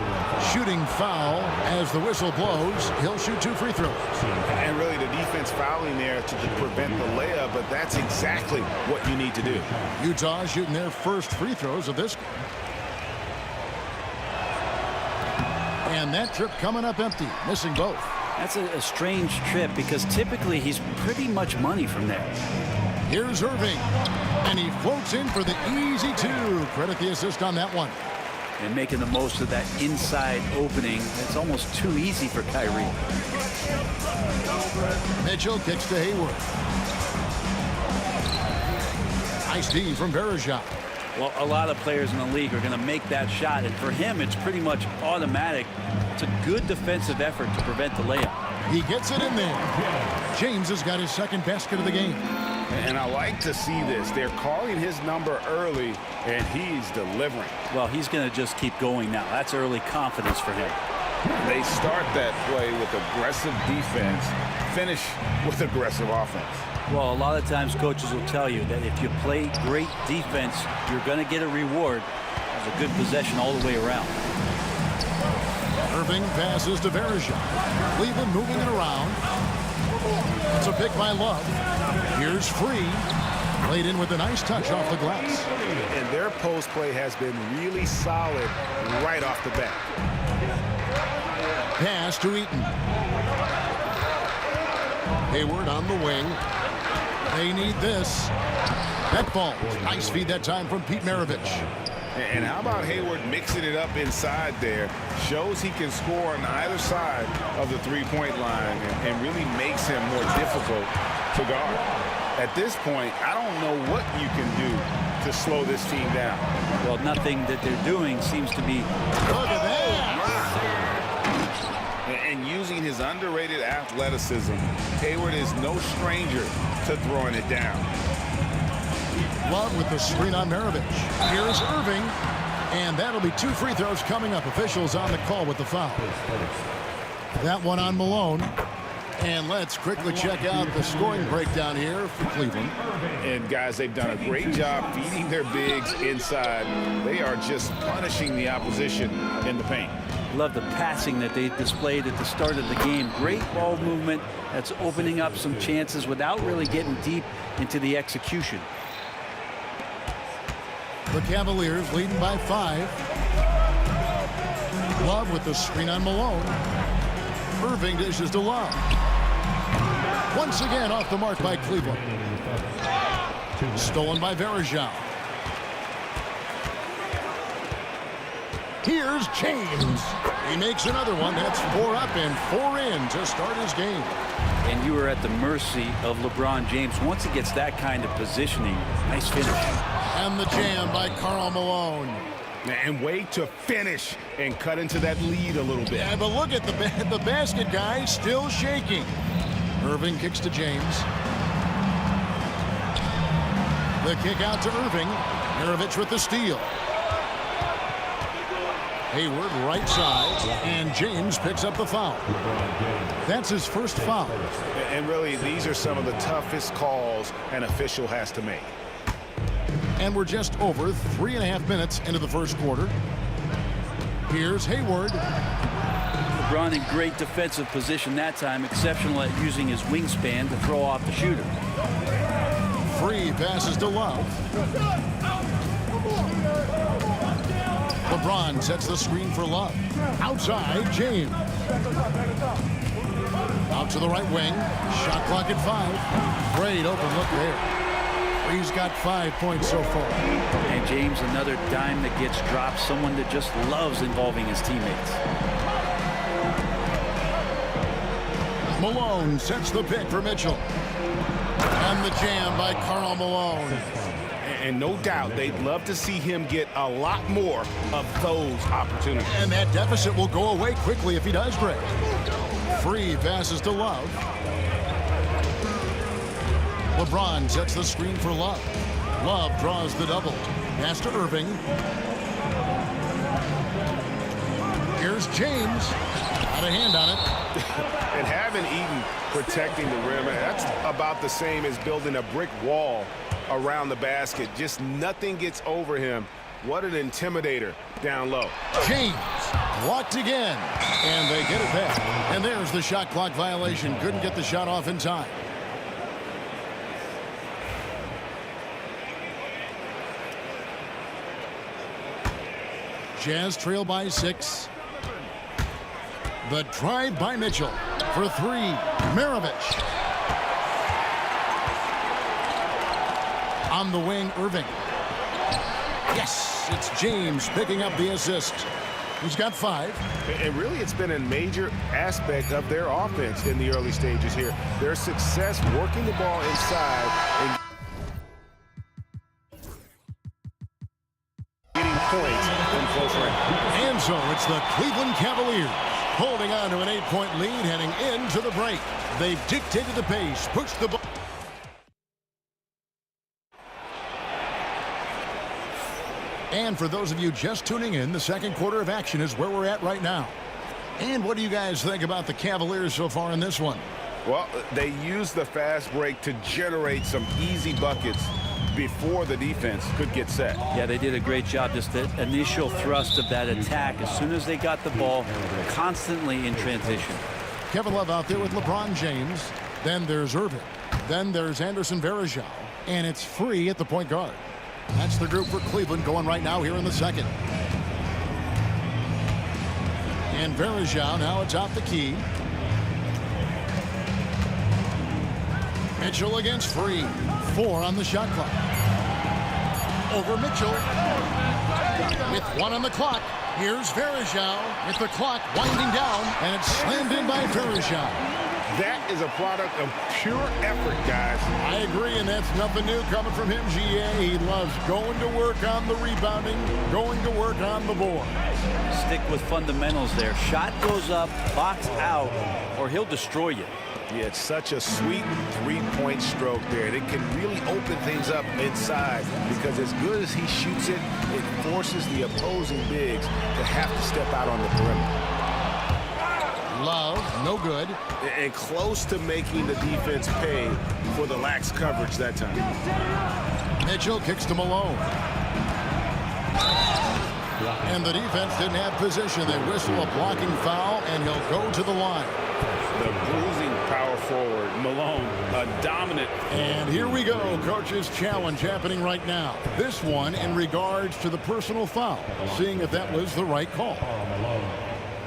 Speaker 6: Shooting foul as the whistle blows. He'll shoot 2 free throws.
Speaker 7: And really the defense fouling there to prevent the layup, but that's exactly what you need to do.
Speaker 6: Utah shooting their first free throws of this. And that trip coming up empty, missing both.
Speaker 4: That's a strange trip because typically he's pretty much money from there.
Speaker 6: Here's Irving, and he floats in for the easy 2. Credit the assist on that one.
Speaker 4: And making the most of that inside opening. It's almost too easy for Kyrie.
Speaker 6: Mitchell kicks to Hayward. Nice D from Bergeron.
Speaker 4: Well, a lot of players in the league are going to make that shot, and for him, it's pretty much automatic. It's a good defensive effort to prevent the layup.
Speaker 6: He gets it in there. James has got his second basket of the game.
Speaker 7: And I like to see this. They're calling his number early, and he's delivering.
Speaker 4: Well, he's going to just keep going now. That's early confidence for him.
Speaker 7: They start that play with aggressive defense, finish with aggressive offense.
Speaker 4: Well, a lot of times coaches will tell you that if you play great defense, you're going to get a reward. It's a good possession all the way around.
Speaker 6: Irving passes to Bergeron. Cleveland moving it around. It's a pick by Love. Here's Free. Played in with a nice touch off the glass.
Speaker 7: And their post play has been really solid right off the bat.
Speaker 6: Pass to Eaton. Hayward on the wing. They need this. That ball. Nice feed that time from Pete Maravich.
Speaker 7: And how about Hayward mixing it up inside there? Shows he can score on either side of the three-point line and really makes him more difficult to guard. At this point, I don't know what you can do to slow this team down.
Speaker 4: Well, nothing that they're doing seems to be...
Speaker 6: Look at that.
Speaker 7: And using his underrated athleticism, Hayward is no stranger to throwing it down.
Speaker 6: Love with the screen on Maravich. Here's Irving. And that'll be 2 free throws coming up. Officials on the call with the foul. That one on Malone. And let's quickly check out the scoring breakdown here for Cleveland.
Speaker 7: And guys, they've done a great job feeding their bigs inside. They are just punishing the opposition in the paint.
Speaker 4: Love the passing that they displayed at the start of the game. Great ball movement that's opening up some chances without really getting deep into the execution.
Speaker 6: The Cavaliers leading by 5. Love with the screen on Malone. Irving dishes to Love. Once again off the mark by Cleveland. Stolen by Varejao. Here's James. He makes another one. That's 4 up and 4 in to start his game.
Speaker 4: And you are at the mercy of LeBron James. Once he gets that kind of positioning, nice finish.
Speaker 6: And the jam by Karl Malone.
Speaker 7: And way to finish and cut into that lead a little bit.
Speaker 6: Yeah, but look at the basket guy still shaking. Irving kicks to James. The kick out to Irving. Mirovic with the steal. Hayward right side, and James picks up the foul. That's his first foul.
Speaker 7: And really, these are some of the toughest calls an official has to make.
Speaker 6: And we're just over 3.5 minutes into the first quarter. Here's Hayward.
Speaker 4: LeBron in great defensive position that time, exceptional at using his wingspan to throw off the shooter.
Speaker 6: Free passes to Love. LeBron sets the screen for Love. Outside, James. Out to the right wing. Shot clock at 5. Great open look there. He's got 5 points so far.
Speaker 4: And James, another dime that gets dropped. Someone that just loves involving his teammates.
Speaker 6: Malone sets the pick for Mitchell. And the jam by Karl Malone.
Speaker 7: And no doubt they'd love to see him get a lot more of those opportunities.
Speaker 6: And that deficit will go away quickly if he does break. Free passes to Love. LeBron sets the screen for Love. Love draws the double. Pass to Irving. Here's James. Got a hand on it.
Speaker 7: And having Eaton protecting the rim, that's about the same as building a brick wall around the basket. Just nothing gets over him. What an intimidator down low.
Speaker 6: James blocked again. And they get it back. And there's the shot clock violation. Couldn't get the shot off in time. Jazz trail by 6. The drive by Mitchell for 3. Mirovic. On the wing, Irving. Yes, it's James picking up the assist. He's got 5.
Speaker 7: And really, it's been a major aspect of their offense in the early stages here. Their success working the ball inside and getting points from close range.
Speaker 6: And so it's the Cleveland Cavaliers holding on to an 8-point lead heading into the break. They've dictated the pace, pushed the ball. And for those of you just tuning in, the second quarter of action is where we're at right now. And what do you guys think about the Cavaliers so far in this one?
Speaker 7: Well, they used the fast break to generate some easy buckets before the defense could get set.
Speaker 4: Yeah, they did a great job. Just the initial thrust of that attack as soon as they got the ball, constantly in transition.
Speaker 6: Kevin Love out there with LeBron James. Then there's Irving. Then there's Anderson Varejao. And it's Free at the point guard. That's the group for Cleveland going right now here in the second. And Varejao now atop the key. Mitchell against Free. 4 on the shot clock. Over Mitchell. With 1 on the clock. Here's Varejao with the clock winding down. And it's slammed in by Varejao.
Speaker 7: That is a product of pure effort, guys.
Speaker 6: I agree, and that's nothing new coming from him, GA. He loves going to work on the rebounding, going to work on the board.
Speaker 4: Stick with fundamentals there. Shot goes up, box out, or he'll destroy you.
Speaker 7: Yeah, it's such a sweet three-point stroke there. It can really open things up inside because as good as he shoots it, it forces the opposing bigs to have to step out on the perimeter.
Speaker 6: Love, no good.
Speaker 7: And close to making the defense pay for the lax coverage that time.
Speaker 6: Mitchell kicks to Malone. And the defense didn't have position. They whistle a blocking foul, and he'll go to the line.
Speaker 7: The bruising power forward, Malone, a dominant.
Speaker 6: And here we go, coach's challenge happening right now. This one in regards to the personal foul, seeing if that was the right call.
Speaker 5: Malone,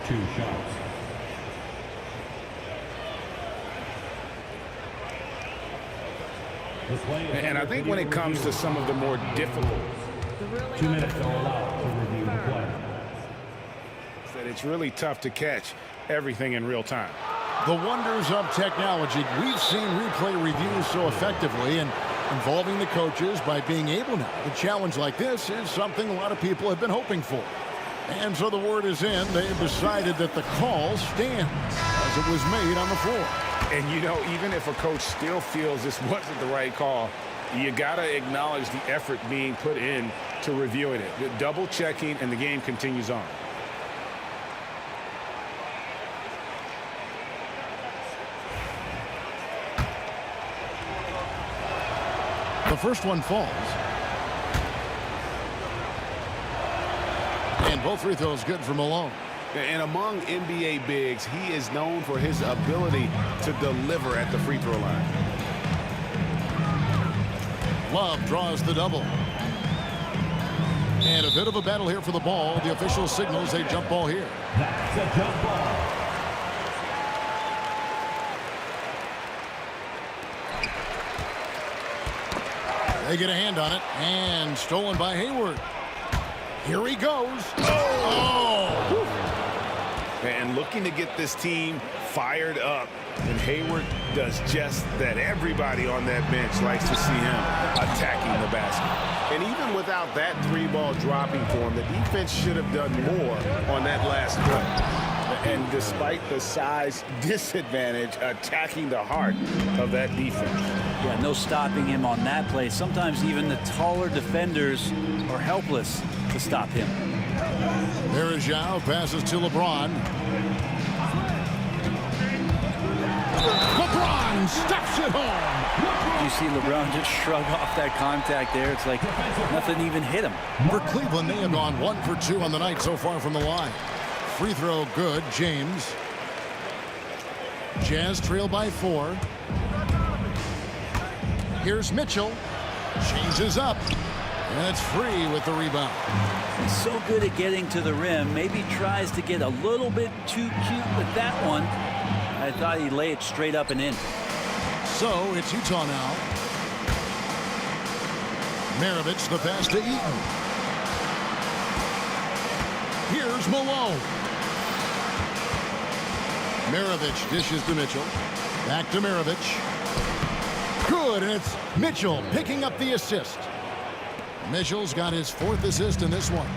Speaker 5: 2 shots.
Speaker 7: And I think when it comes to some of the more difficult,
Speaker 5: 2 minutes are allowed to review the play.
Speaker 7: that it's really tough to catch everything in real time.
Speaker 6: The wonders of technology. We've seen replay reviews so effectively and involving the coaches by being able now. A challenge like this is something a lot of people have been hoping for. And so the word is in. They have decided that the call stands as it was made on the floor.
Speaker 7: And, you know, even if a coach still feels this wasn't the right call, you got to acknowledge the effort being put in to reviewing it. The double checking, and the game continues on.
Speaker 6: The first one falls. And both free throws good for Malone.
Speaker 7: And among NBA bigs, he is known for his ability to deliver at the free throw line.
Speaker 6: Love draws the double. And a bit of a battle here for the ball. The official signals a jump ball here.
Speaker 5: That's a jump ball.
Speaker 6: They get a hand on it, and stolen by Hayward. Here he goes. Oh!
Speaker 7: And looking to get this team fired up. And Hayward does just that. Everybody on that bench likes to see him attacking the basket. And even without that 3-ball dropping for him, the defense should have done more on that last play. And despite the size disadvantage, attacking the heart of that defense.
Speaker 4: Yeah, no stopping him on that play. Sometimes even the taller defenders are helpless to stop him.
Speaker 6: There is Zhao, passes to LeBron. LeBron steps it home.
Speaker 4: You see LeBron just shrug off that contact there. It's like nothing even hit him.
Speaker 6: For Cleveland, they have gone 1 for 2 on the night so far from the line. Free throw good, James. Jazz trail by 4. Here's Mitchell. Changes up. And it's free with the rebound.
Speaker 4: He's so good at getting to the rim. Maybe tries to get a little bit too cute with that one. I thought he'd lay it straight up and in.
Speaker 6: So it's Utah now. Maravich, the pass to Eaton. Here's Malone. Maravich dishes to Mitchell. Back to Maravich. Good, and it's Mitchell picking up the assist. Mitchell's got his 4th assist in this one.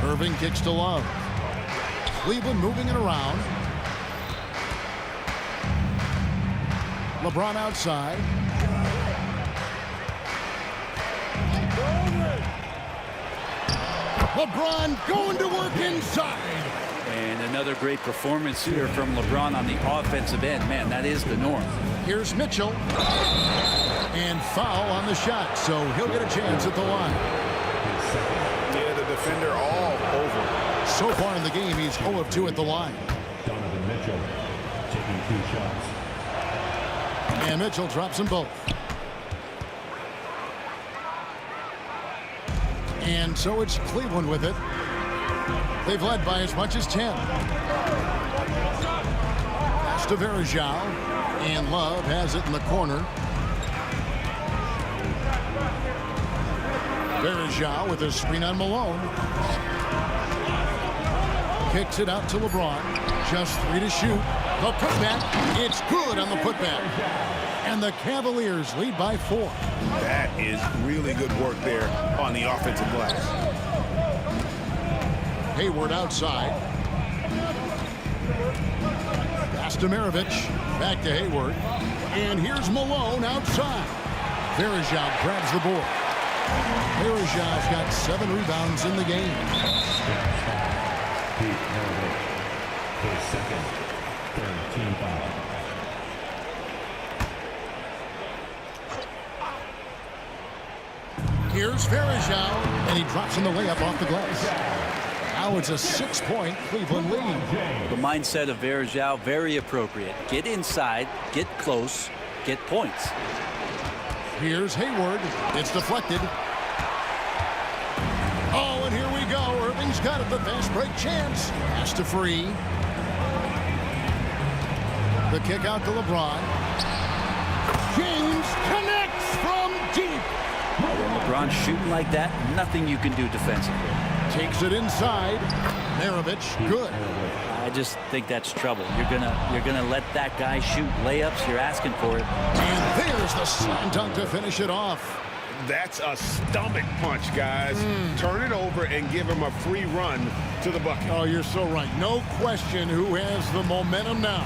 Speaker 6: Irving kicks to Love. Cleveland moving it around. LeBron outside. LeBron going to work inside.
Speaker 4: And another great performance here from LeBron on the offensive end. Man, that is the norm.
Speaker 6: Here's Mitchell. And foul on the shot, so he'll get a chance at the line.
Speaker 7: Yeah, the defender all over.
Speaker 6: So far in the game, he's 0 of 2 at the line.
Speaker 5: Donovan Mitchell taking 2 shots.
Speaker 6: And Mitchell drops them both. And so it's Cleveland with it. They've led by as much as 10. Pass to Varejao. And Love has it in the corner. Varejao with a screen on Malone. Kicks it out to LeBron. Just 3 to shoot. The putback. It's good on the putback. And the Cavaliers lead by 4.
Speaker 7: That is really good work there on the offensive glass.
Speaker 6: Hayward outside. Pass to Maravich. Back to Hayward. And here's Malone outside. Varejao grabs the board. Varejao's got 7 rebounds in the game.
Speaker 5: His second, third team foul.
Speaker 6: Here's Varejao, and he drops in the layup off the glass. Now it's a 6-point Cleveland lead.
Speaker 4: The mindset of Varejao, very appropriate. Get inside, get close, get points.
Speaker 6: Here's Hayward. It's deflected. Oh, and here we go. Irving's got it. The fast break chance. Pass to Free. The kick out to LeBron. James connects from deep.
Speaker 4: When LeBron's shooting like that, nothing you can do defensively.
Speaker 6: Takes it inside. Maravich, good.
Speaker 4: I just think that's trouble. You're gonna let that guy shoot layups. You're asking for it.
Speaker 6: And there's the slam dunk to finish it off.
Speaker 7: That's a stomach punch, guys. Turn it over and give him a free run to the bucket.
Speaker 6: Oh, you're so right. No question who has the momentum now.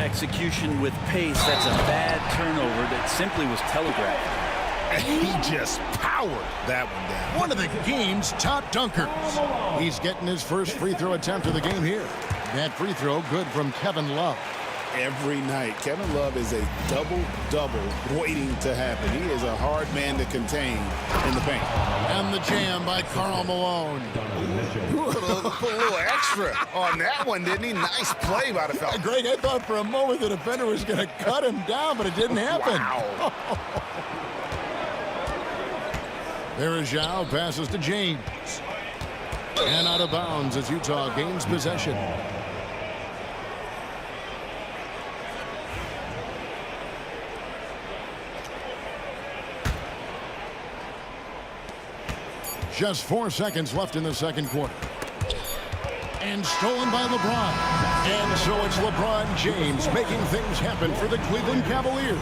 Speaker 4: Execution with pace. That's a bad turnover that simply was telegraphed.
Speaker 7: And he just powered that one down.
Speaker 6: One of the game's top dunkers. He's getting his first free throw attempt of the game here. That free throw good from Kevin Love.
Speaker 7: Every night, Kevin Love is a double-double waiting to happen. He is a hard man to contain in the paint.
Speaker 6: And the jam by Karl Malone.
Speaker 7: Put a little extra on that one, didn't he? Nice play by the fella.
Speaker 6: Greg, I thought for a moment the defender was going to cut him down, but it didn't happen.
Speaker 7: Wow.
Speaker 6: There is Zhao, passes to James. And out of bounds as Utah gains possession. Just 4 seconds left in the second quarter. And stolen by LeBron. And so it's LeBron James making things happen for the Cleveland Cavaliers.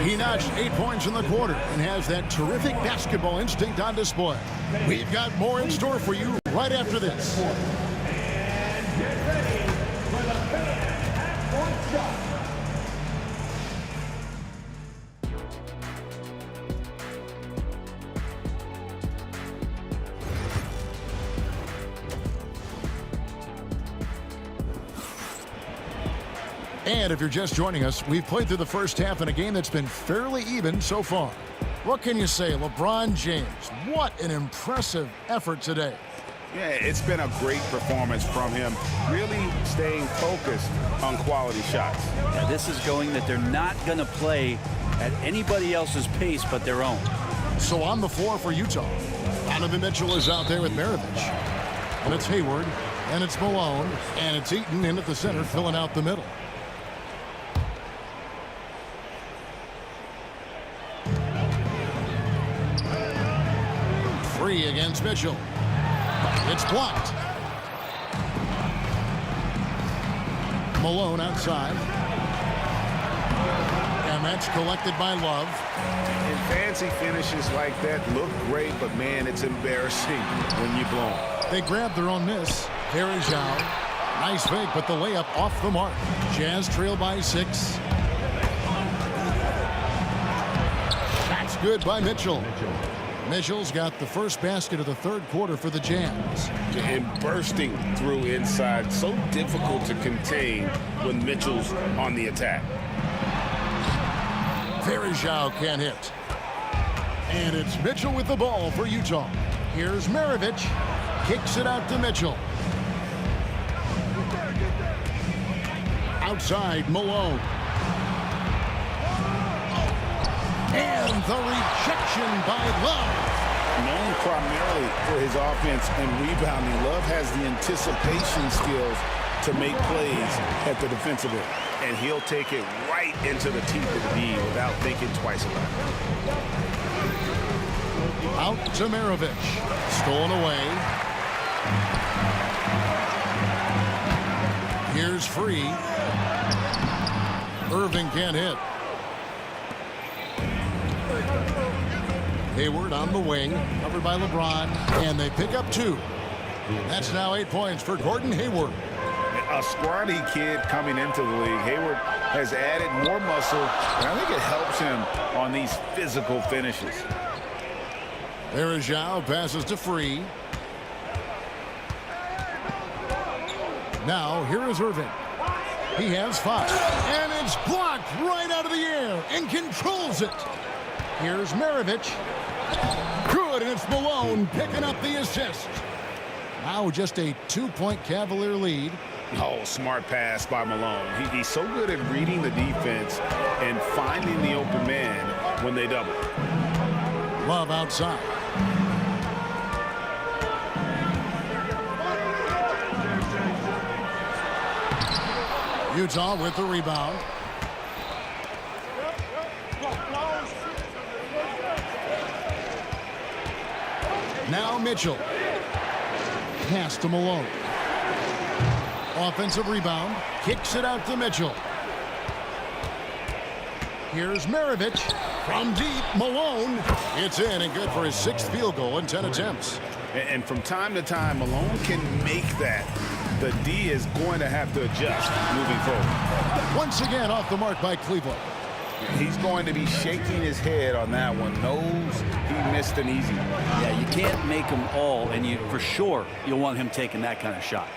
Speaker 6: He notched 8 points in the quarter and has that terrific basketball instinct on display. We've got more in store for you right after this.
Speaker 5: And get ready for the fan half-court shot.
Speaker 6: And if you're just joining us, we've played through the first half in a game that's been fairly even so far. What can you say, LeBron James? What an impressive effort today.
Speaker 7: Yeah, it's been a great performance from him, really staying focused on quality shots.
Speaker 4: Yeah, this is going that they're not going to play at anybody else's pace but their own.
Speaker 6: So on the floor for Utah, Donovan Mitchell is out there with Maravich. And it's Hayward, and it's Malone, and it's Eaton in at the center, filling out the middle. Free against Mitchell. It's blocked. Malone outside. And that's collected by Love.
Speaker 7: And fancy finishes like that look great, but man, it's embarrassing when you blow them.
Speaker 6: They grabbed their own miss. Varejao. Nice fake, but the layup off the mark. Jazz trail by 6. That's good by Mitchell. Mitchell's got the first basket of the third quarter for the Jazz.
Speaker 7: And bursting through inside, so difficult to contain when Mitchell's on the attack.
Speaker 6: Varejao can't hit. And it's Mitchell with the ball for Utah. Here's Maravich. Kicks it out to Mitchell. Outside, Malone. And the rejection by Love.
Speaker 7: Known primarily for his offense and rebounding, Love has the anticipation skills to make plays at the defensive end. And he'll take it right into the teeth of the D without thinking twice about it.
Speaker 6: Out to Maravich. Stolen away. Here's Free. Irving can't hit. Hayward on the wing, covered by LeBron, and they pick up 2. That's now 8 points for Gordon Hayward.
Speaker 7: A scrawny kid coming into the league. Hayward has added more muscle, and I think it helps him on these physical finishes.
Speaker 6: There is Zhao, passes to Free. Now, here is Irving. He has 5. And it's blocked right out of the air and controls it. Here's Maravich. Good, and it's Malone picking up the assist. Now just a 2-point Cavalier lead.
Speaker 7: Oh, smart pass by Malone. He's so good at reading the defense and finding the open man when they double.
Speaker 6: Love outside. Utah with the rebound. Now Mitchell. Pass to Malone. Offensive rebound. Kicks it out to Mitchell. Here's Maravich. From deep, Malone. It's in and good for his 6th field goal in 10 attempts.
Speaker 7: And from time to time, Malone can make that. The D is going to have to adjust moving forward.
Speaker 6: Once again off the mark by Cleveland.
Speaker 7: He's going to be shaking his head on that one. Knows he missed an easy one.
Speaker 4: Yeah, you can't make them all, and for sure you'll want him taking that kind of shot.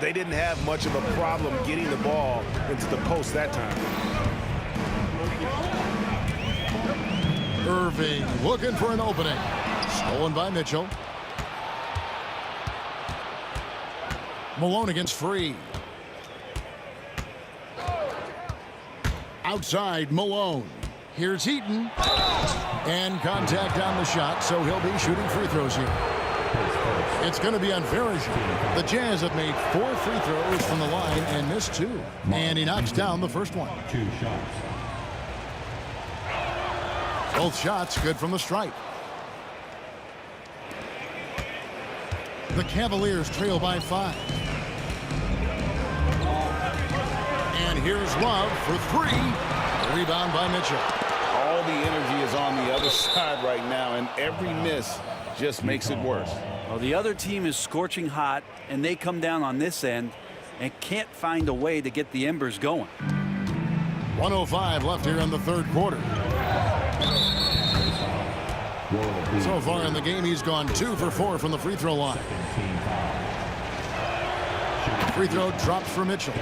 Speaker 7: They didn't have much of a problem getting the ball into the post that time.
Speaker 6: Irving looking for an opening. Stolen by Mitchell. Malone against Free. Outside, Malone. Here's Heaton. And contact on the shot, so he'll be shooting free throws here. It's going to be on Verija. The Jazz have made 4 free throws from the line and missed 2. And he knocks down the first one.
Speaker 5: 2 shots.
Speaker 6: Both shots good from the stripe. The Cavaliers trail by 5. And here's Love for 3. Rebound by Mitchell.
Speaker 7: All the energy is on the other side right now, and every miss just makes it worse.
Speaker 4: Well, the other team is scorching hot, and they come down on this end and can't find a way to get the embers going.
Speaker 6: 1:05 left here in the 3rd quarter. So far in the game, he's gone 2 for 4 from the free throw line. Free throw drops for Mitchell.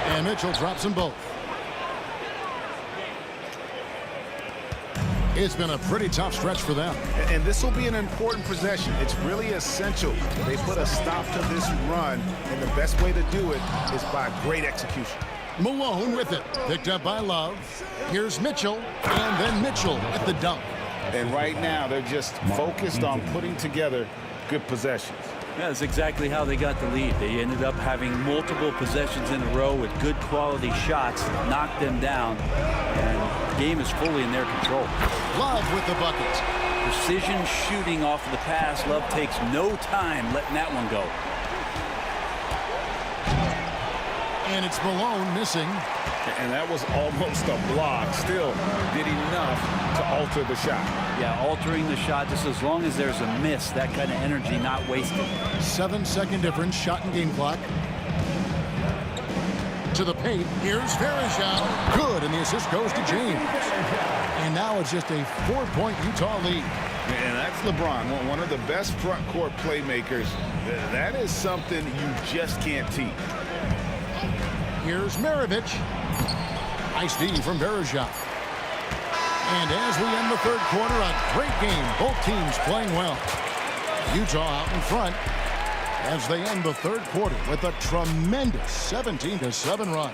Speaker 6: And Mitchell drops them both. It's been a pretty tough stretch for them.
Speaker 7: And this will be an important possession. It's really essential that they put a stop to this run, and the best way to do it is by great execution.
Speaker 6: Malone with it. Picked up by Love. Here's Mitchell. And then Mitchell with the dunk.
Speaker 7: And right now, they're just focused on putting together good possessions.
Speaker 4: Yeah, that's exactly how they got the lead. They ended up having multiple possessions in a row with good quality shots, knocked them down, and the game is fully in their control.
Speaker 6: Love with the bucket.
Speaker 4: Precision shooting off of the pass. Love takes no time letting that one go.
Speaker 6: And it's Malone missing.
Speaker 7: And that was almost a block. Still did enough to alter the shot.
Speaker 4: Yeah, altering the shot just as long as there's a miss. That kind of energy not wasted.
Speaker 6: 7-second difference, shot and game clock. To the paint. Here's Verija. Good, and the assist goes to James. And now it's just a 4-point Utah lead.
Speaker 7: And that's LeBron, one of the best front court playmakers. That is something you just can't teach.
Speaker 6: Here's Maravich. Nice D from Verija. And as we end the 3rd quarter, a great game. Both teams playing well. Utah out in front as they end the 3rd quarter with a tremendous 17-7 run.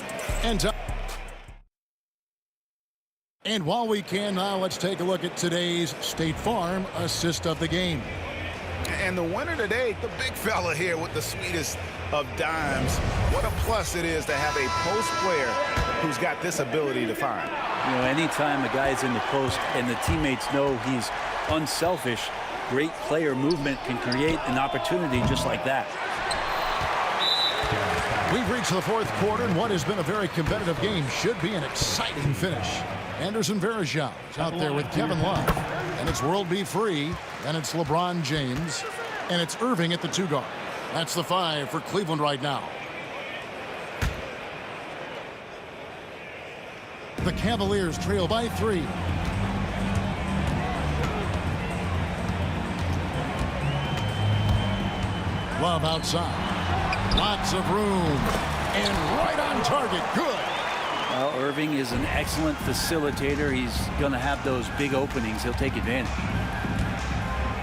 Speaker 6: And while we can now, let's take a look at today's State Farm assist of the game.
Speaker 7: And the winner today, the big fella here with the sweetest of dimes. What a plus it is to have a post player who's got this ability to find.
Speaker 4: You know, anytime a guy's in the post and the teammates know he's unselfish, great player movement can create an opportunity just like that.
Speaker 6: We've reached the 4th quarter, and what has been a very competitive game should be an exciting finish. Anderson Verija is out there with Kevin Love. And it's World B. Free. And it's LeBron James. And it's Irving at the 2 guard. That's the 5 for Cleveland right now. The Cavaliers trail by 3. Love outside. Lots of room. And right on target. Good.
Speaker 4: Well, Irving is an excellent facilitator. He's going to have those big openings. He'll take advantage.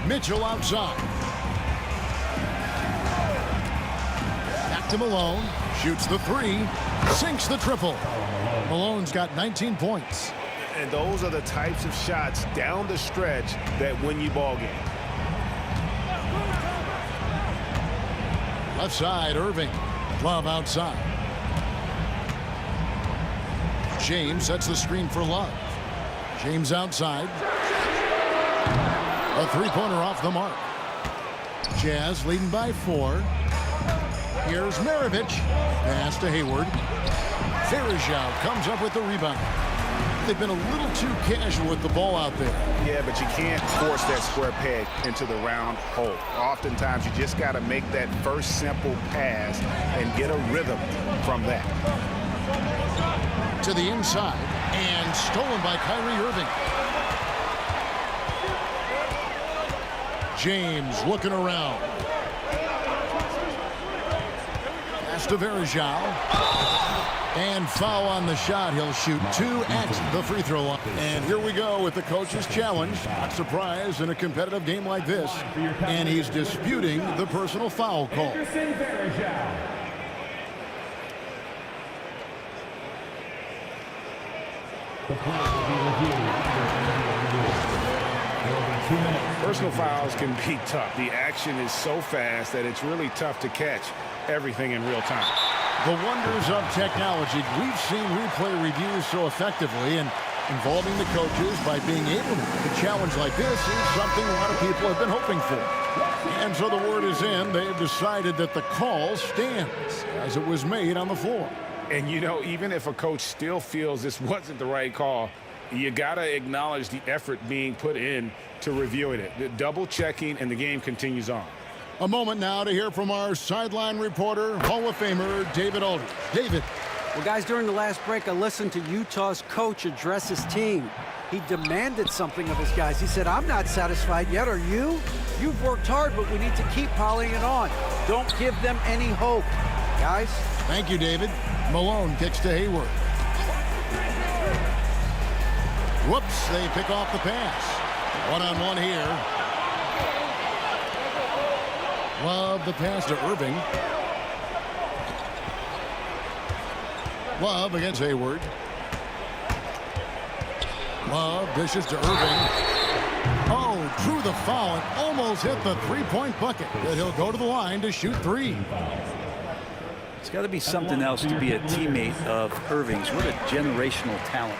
Speaker 6: Mitchell outside. Back to Malone. Shoots the three. Sinks the triple. Malone's got 19 points.
Speaker 7: And those are the types of shots down the stretch that win you ball games.
Speaker 6: Left side, Irving. Love outside. James sets the screen for Love. James outside. A three-pointer off the mark. Jazz leading by 4. Here's Maravich. Pass to Hayward. Varejao comes up with the rebound. They've been a little too casual with the ball out there.
Speaker 7: Yeah, but you can't force that square peg into the round hole. Oftentimes, you just got to make that first simple pass and get a rhythm from that.
Speaker 6: To the inside, and stolen by Kyrie Irving. James looking around. Pass to Varejao. And foul on the shot. He'll shoot 2 at the free throw line. And here we go with the coach's challenge. Not surprised in a competitive game like this. And he's disputing the personal foul call.
Speaker 7: Personal fouls can be tough. The action is so fast that it's really tough to catch everything in real time.
Speaker 6: The wonders of technology. We've seen replay reviews so effectively, and involving the coaches by being able to make a challenge like this is something a lot of people have been hoping for. And so the word is in. They've decided that the call stands as it was made on the floor.
Speaker 7: And, you know, even if a coach still feels this wasn't the right call, you got to acknowledge the effort being put in to reviewing it. The double checking, and the game continues on.
Speaker 6: A moment now to hear from our sideline reporter, Hall of Famer David Aldridge. David.
Speaker 10: Well, guys, during the last break, I listened to Utah's coach address his team. He demanded something of his guys. He said, I'm not satisfied yet. Are you? You've worked hard, but we need to keep piling it on. Don't give them any hope, guys.
Speaker 6: Thank you, David. Malone kicks to Hayward. Whoops, they pick off the pass. One-on-one here. Love the pass to Irving. Love against Hayward. Love dishes to Irving. Oh, drew the foul and almost hit the three-point bucket. But he'll go to the line to shoot 3.
Speaker 4: It's got to be something else to be a teammate of Irving's. What a generational talent.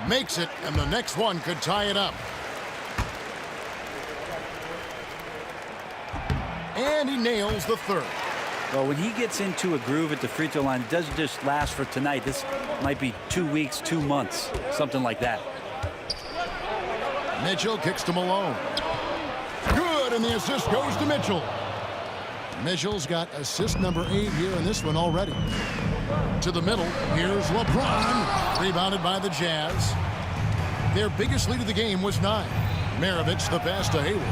Speaker 6: Makes it, and the next one could tie it up. And he nails the third.
Speaker 4: Well, when he gets into a groove at the free throw line, it doesn't just last for tonight. This might be 2 weeks, 2 months, something like that.
Speaker 6: Mitchell kicks to Malone. Good, and the assist goes to Mitchell. Mitchell's got assist number 8 here in this one already. To the middle, here's LeBron. Rebounded by the Jazz. Their biggest lead of the game was 9. Maravich the pass to Hayward.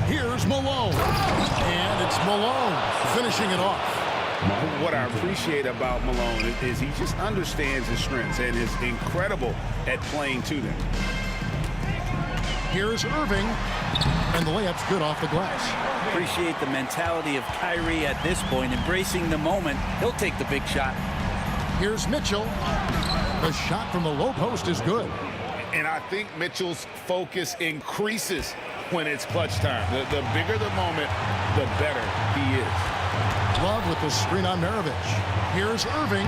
Speaker 6: Here's Malone. And it's Malone finishing it off.
Speaker 7: What I appreciate about Malone is he just understands his strengths and is incredible at playing to them.
Speaker 6: Here's Irving. And the layup's good off the glass.
Speaker 4: Appreciate the mentality of Kyrie at this point, embracing the moment. He'll take the big shot.
Speaker 6: Here's Mitchell. The shot from the low post is good.
Speaker 7: And I think Mitchell's focus increases when it's clutch time. The bigger the moment, the better he is.
Speaker 6: Love with the screen on Maravich. Here's Irving.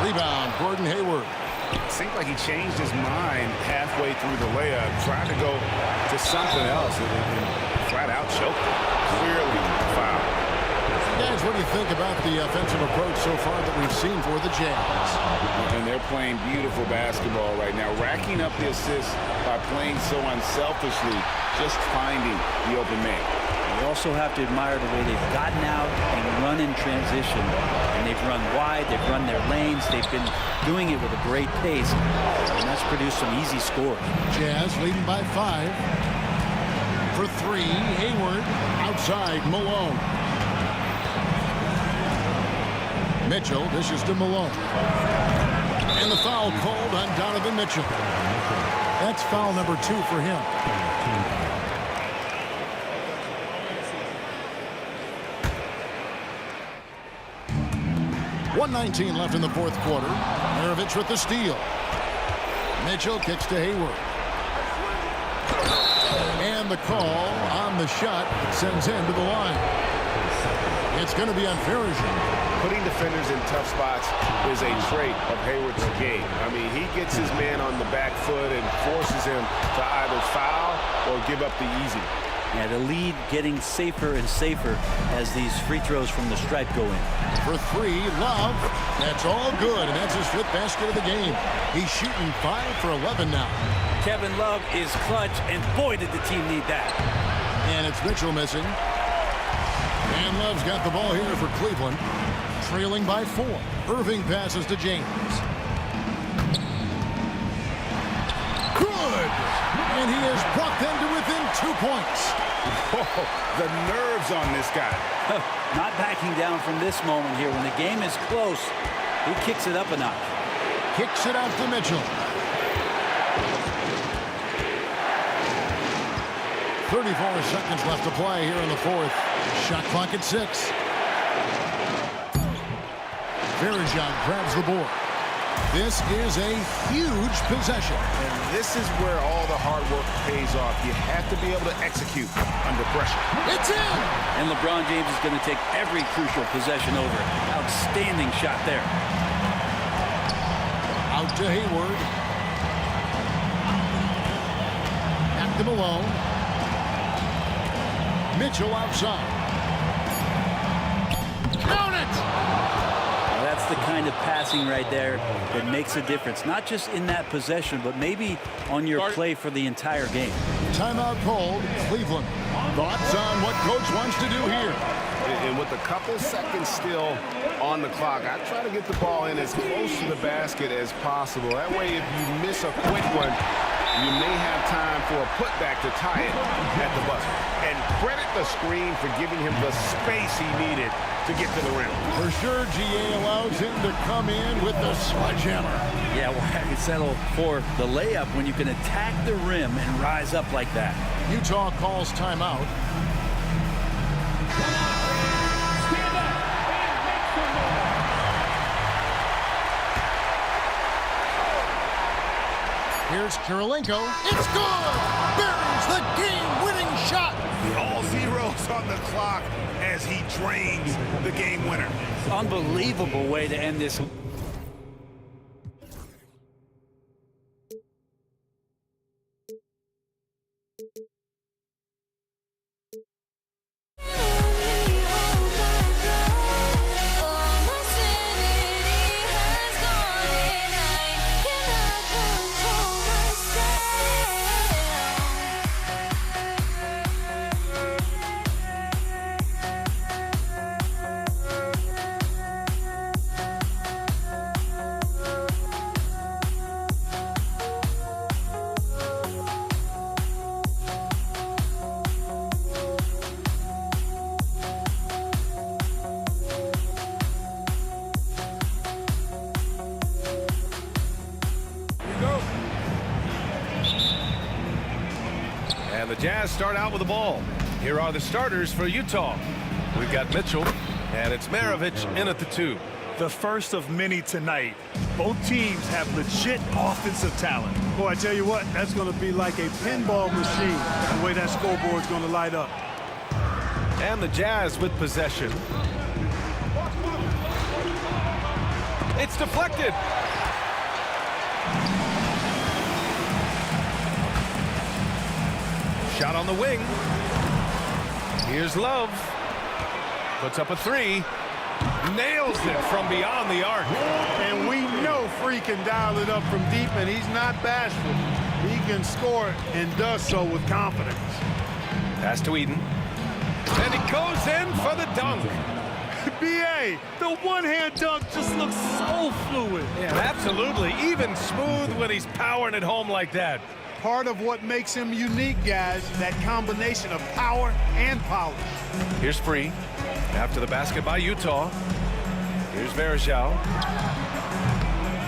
Speaker 6: Rebound, Gordon Hayward.
Speaker 7: It seemed like he changed his mind halfway through the layup, trying to go to something else, and flat out choked it. Clearly foul.
Speaker 6: Guys, what do you think about the offensive approach so far that we've seen for the Jazz?
Speaker 7: And they're playing beautiful basketball right now, racking up the assists by playing so unselfishly, just finding the open man.
Speaker 4: You also have to admire the way they've gotten out and run in transition. And they've run wide, they've run their lanes, they've been doing it with a great pace, and that's produced some easy scores.
Speaker 6: Jazz leading by 5. For 3, Hayward outside Malone. Mitchell dishes to Malone. And the foul called on Donovan Mitchell. That's foul number 2 for him. .119 left in the fourth quarter. Maravich with the steal. Mitchell kicks to Hayward. And the call on the shot sends him to the line. It's going to be on Faragher.
Speaker 7: Putting defenders in tough spots is a trait of Hayward's game. I mean, he gets his man on the back foot and forces him to either foul or give up the easy.
Speaker 4: Yeah, the lead getting safer and safer as these free throws from the stripe go in.
Speaker 6: For 3, Love. That's all good, and that's his 5th basket of the game. He's shooting 5 for 11 now.
Speaker 4: Kevin Love is clutch, and boy, did the team need that.
Speaker 6: And it's Mitchell missing. And Love's got the ball here for Cleveland. Trailing by 4. Irving passes to James. Good! And he has brought them to within 2 points.
Speaker 7: Oh, the nerves on this guy.
Speaker 4: Not backing down from this moment here. When the game is close, he kicks it up a notch.
Speaker 6: Kicks it out to Mitchell. 34 seconds left to play here in the fourth. Shot clock at 6. Verjan grabs the board. This is a huge possession.
Speaker 7: And this is where all the hard work pays off. You have to be able to execute under pressure.
Speaker 6: It's in!
Speaker 4: And LeBron James is going to take every crucial possession over. Outstanding shot there.
Speaker 6: Out to Hayward. Back to Malone. Mitchell outside. Count it!
Speaker 4: That's the kind of passing right there that makes a difference, not just in that possession, but maybe on your play for the entire game.
Speaker 6: Timeout called. Cleveland. Thoughts on what coach wants to do here?
Speaker 7: And with a couple seconds still on the clock, I try to get the ball in as close to the basket as possible. That way, if you miss a quick one, you may have time for a putback to tie it at the buzzer. And credit the screen for giving him the space he needed to get to the rim.
Speaker 6: For sure, GA allows him to come in with the sledgehammer.
Speaker 4: Yeah, well, I can settle for the layup when you can attack the rim and rise up like that.
Speaker 6: Utah calls timeout. Here's Kirilenko. It's good! Buries the game-winning shot!
Speaker 7: All zeros on the clock as he drains the game winner.
Speaker 4: Unbelievable way to end this.
Speaker 2: And the Jazz start out with the ball. Here are the starters for Utah. We've got Mitchell, and it's Maravich in at the 2.
Speaker 3: The first of many tonight. Both teams have legit offensive talent.
Speaker 8: Boy, I tell you what, that's going to be like a pinball machine, the way that scoreboard's going to light up.
Speaker 2: And the Jazz with possession. It's deflected. Shot on the wing. Here's Love. Puts up a 3. Nails it from beyond the arc.
Speaker 8: And we know Free can dial it up from deep, and he's not bashful. He can score it and does so with confidence.
Speaker 2: Pass to Eden. And he goes in for the dunk.
Speaker 3: B.A., the one-hand dunk just looks so fluid.
Speaker 2: Yeah, absolutely. Even smooth when he's powering it home like that.
Speaker 8: Part of what makes him unique, guys, that combination of power and polish.
Speaker 2: Here's Free. After the basket by Utah. Here's Varejao.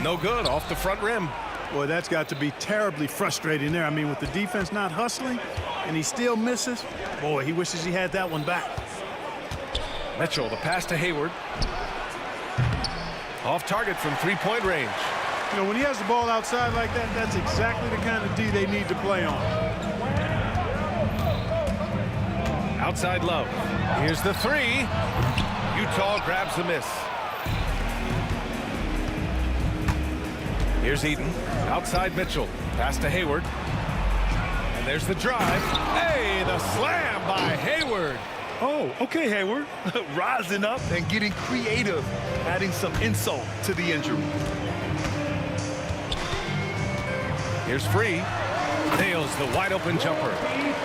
Speaker 2: No good, off the front rim.
Speaker 8: Boy, that's got to be terribly frustrating there. I mean, with the defense not hustling and he still misses, boy, he wishes he had that one back.
Speaker 2: Mitchell, the pass to Hayward. Off target from three-point range.
Speaker 8: You know, when he has the ball outside like that, that's exactly the kind of D they need to play on.
Speaker 2: Outside Love. Here's the three. Utah grabs the miss. Here's Eden. Outside Mitchell. Pass to Hayward. And there's the drive. Hey, the slam by Hayward.
Speaker 3: Oh, okay, Hayward. Rising up and getting creative, adding some insult to the injury.
Speaker 2: Here's Free. Nails the wide-open jumper.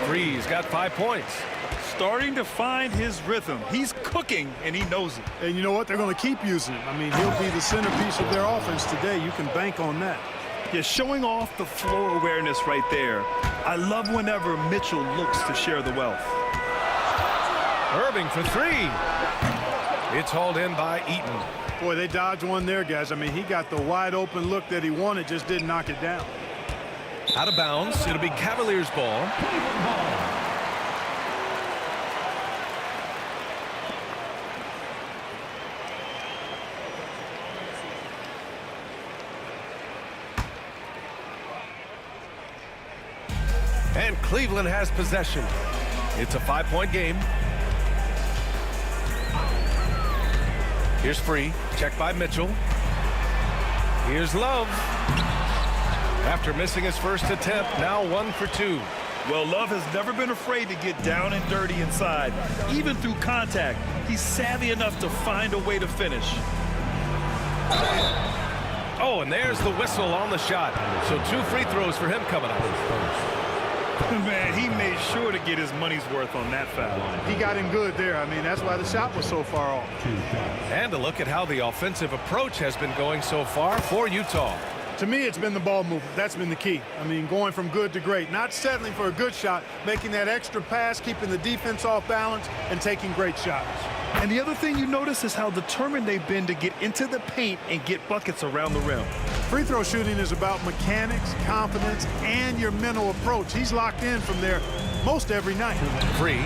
Speaker 2: Free's got 5 points.
Speaker 3: Starting to find his rhythm. He's cooking, and he knows it.
Speaker 8: And you know what? They're going to keep using him. I mean, he'll be the centerpiece of their offense today. You can bank on that.
Speaker 3: Yeah, showing off the floor awareness right there. I love whenever Mitchell looks to share the wealth.
Speaker 2: Irving for three. It's hauled in by Eaton.
Speaker 8: Boy, they dodged one there, guys. I mean, he got the wide-open look that he wanted, just didn't knock it down.
Speaker 2: Out of bounds. It'll be Cavaliers ball. And Cleveland has possession. It's a 5-point game. Here's Free. Checked by Mitchell. Here's Love. After missing his first attempt, now 1 for 2.
Speaker 3: Well, Love has never been afraid to get down and dirty inside, even through contact. He's savvy enough to find a way to finish.
Speaker 2: Oh, and there's the whistle on the shot. So 2 free throws for him coming up.
Speaker 3: Man, he made sure to get his money's worth on that foul.
Speaker 8: He got him good there. I mean, that's why the shot was so far off.
Speaker 2: And a look at how the offensive approach has been going so far for Utah.
Speaker 8: To me, it's been the ball movement. That's been the key. I mean, going from good to great. Not settling for a good shot, making that extra pass, keeping the defense off balance, and taking great shots.
Speaker 3: And the other thing you notice is how determined they've been to get into the paint and get buckets around the rim.
Speaker 8: Free throw shooting is about mechanics, confidence, and your mental approach. He's locked in from there most every night.
Speaker 2: Free.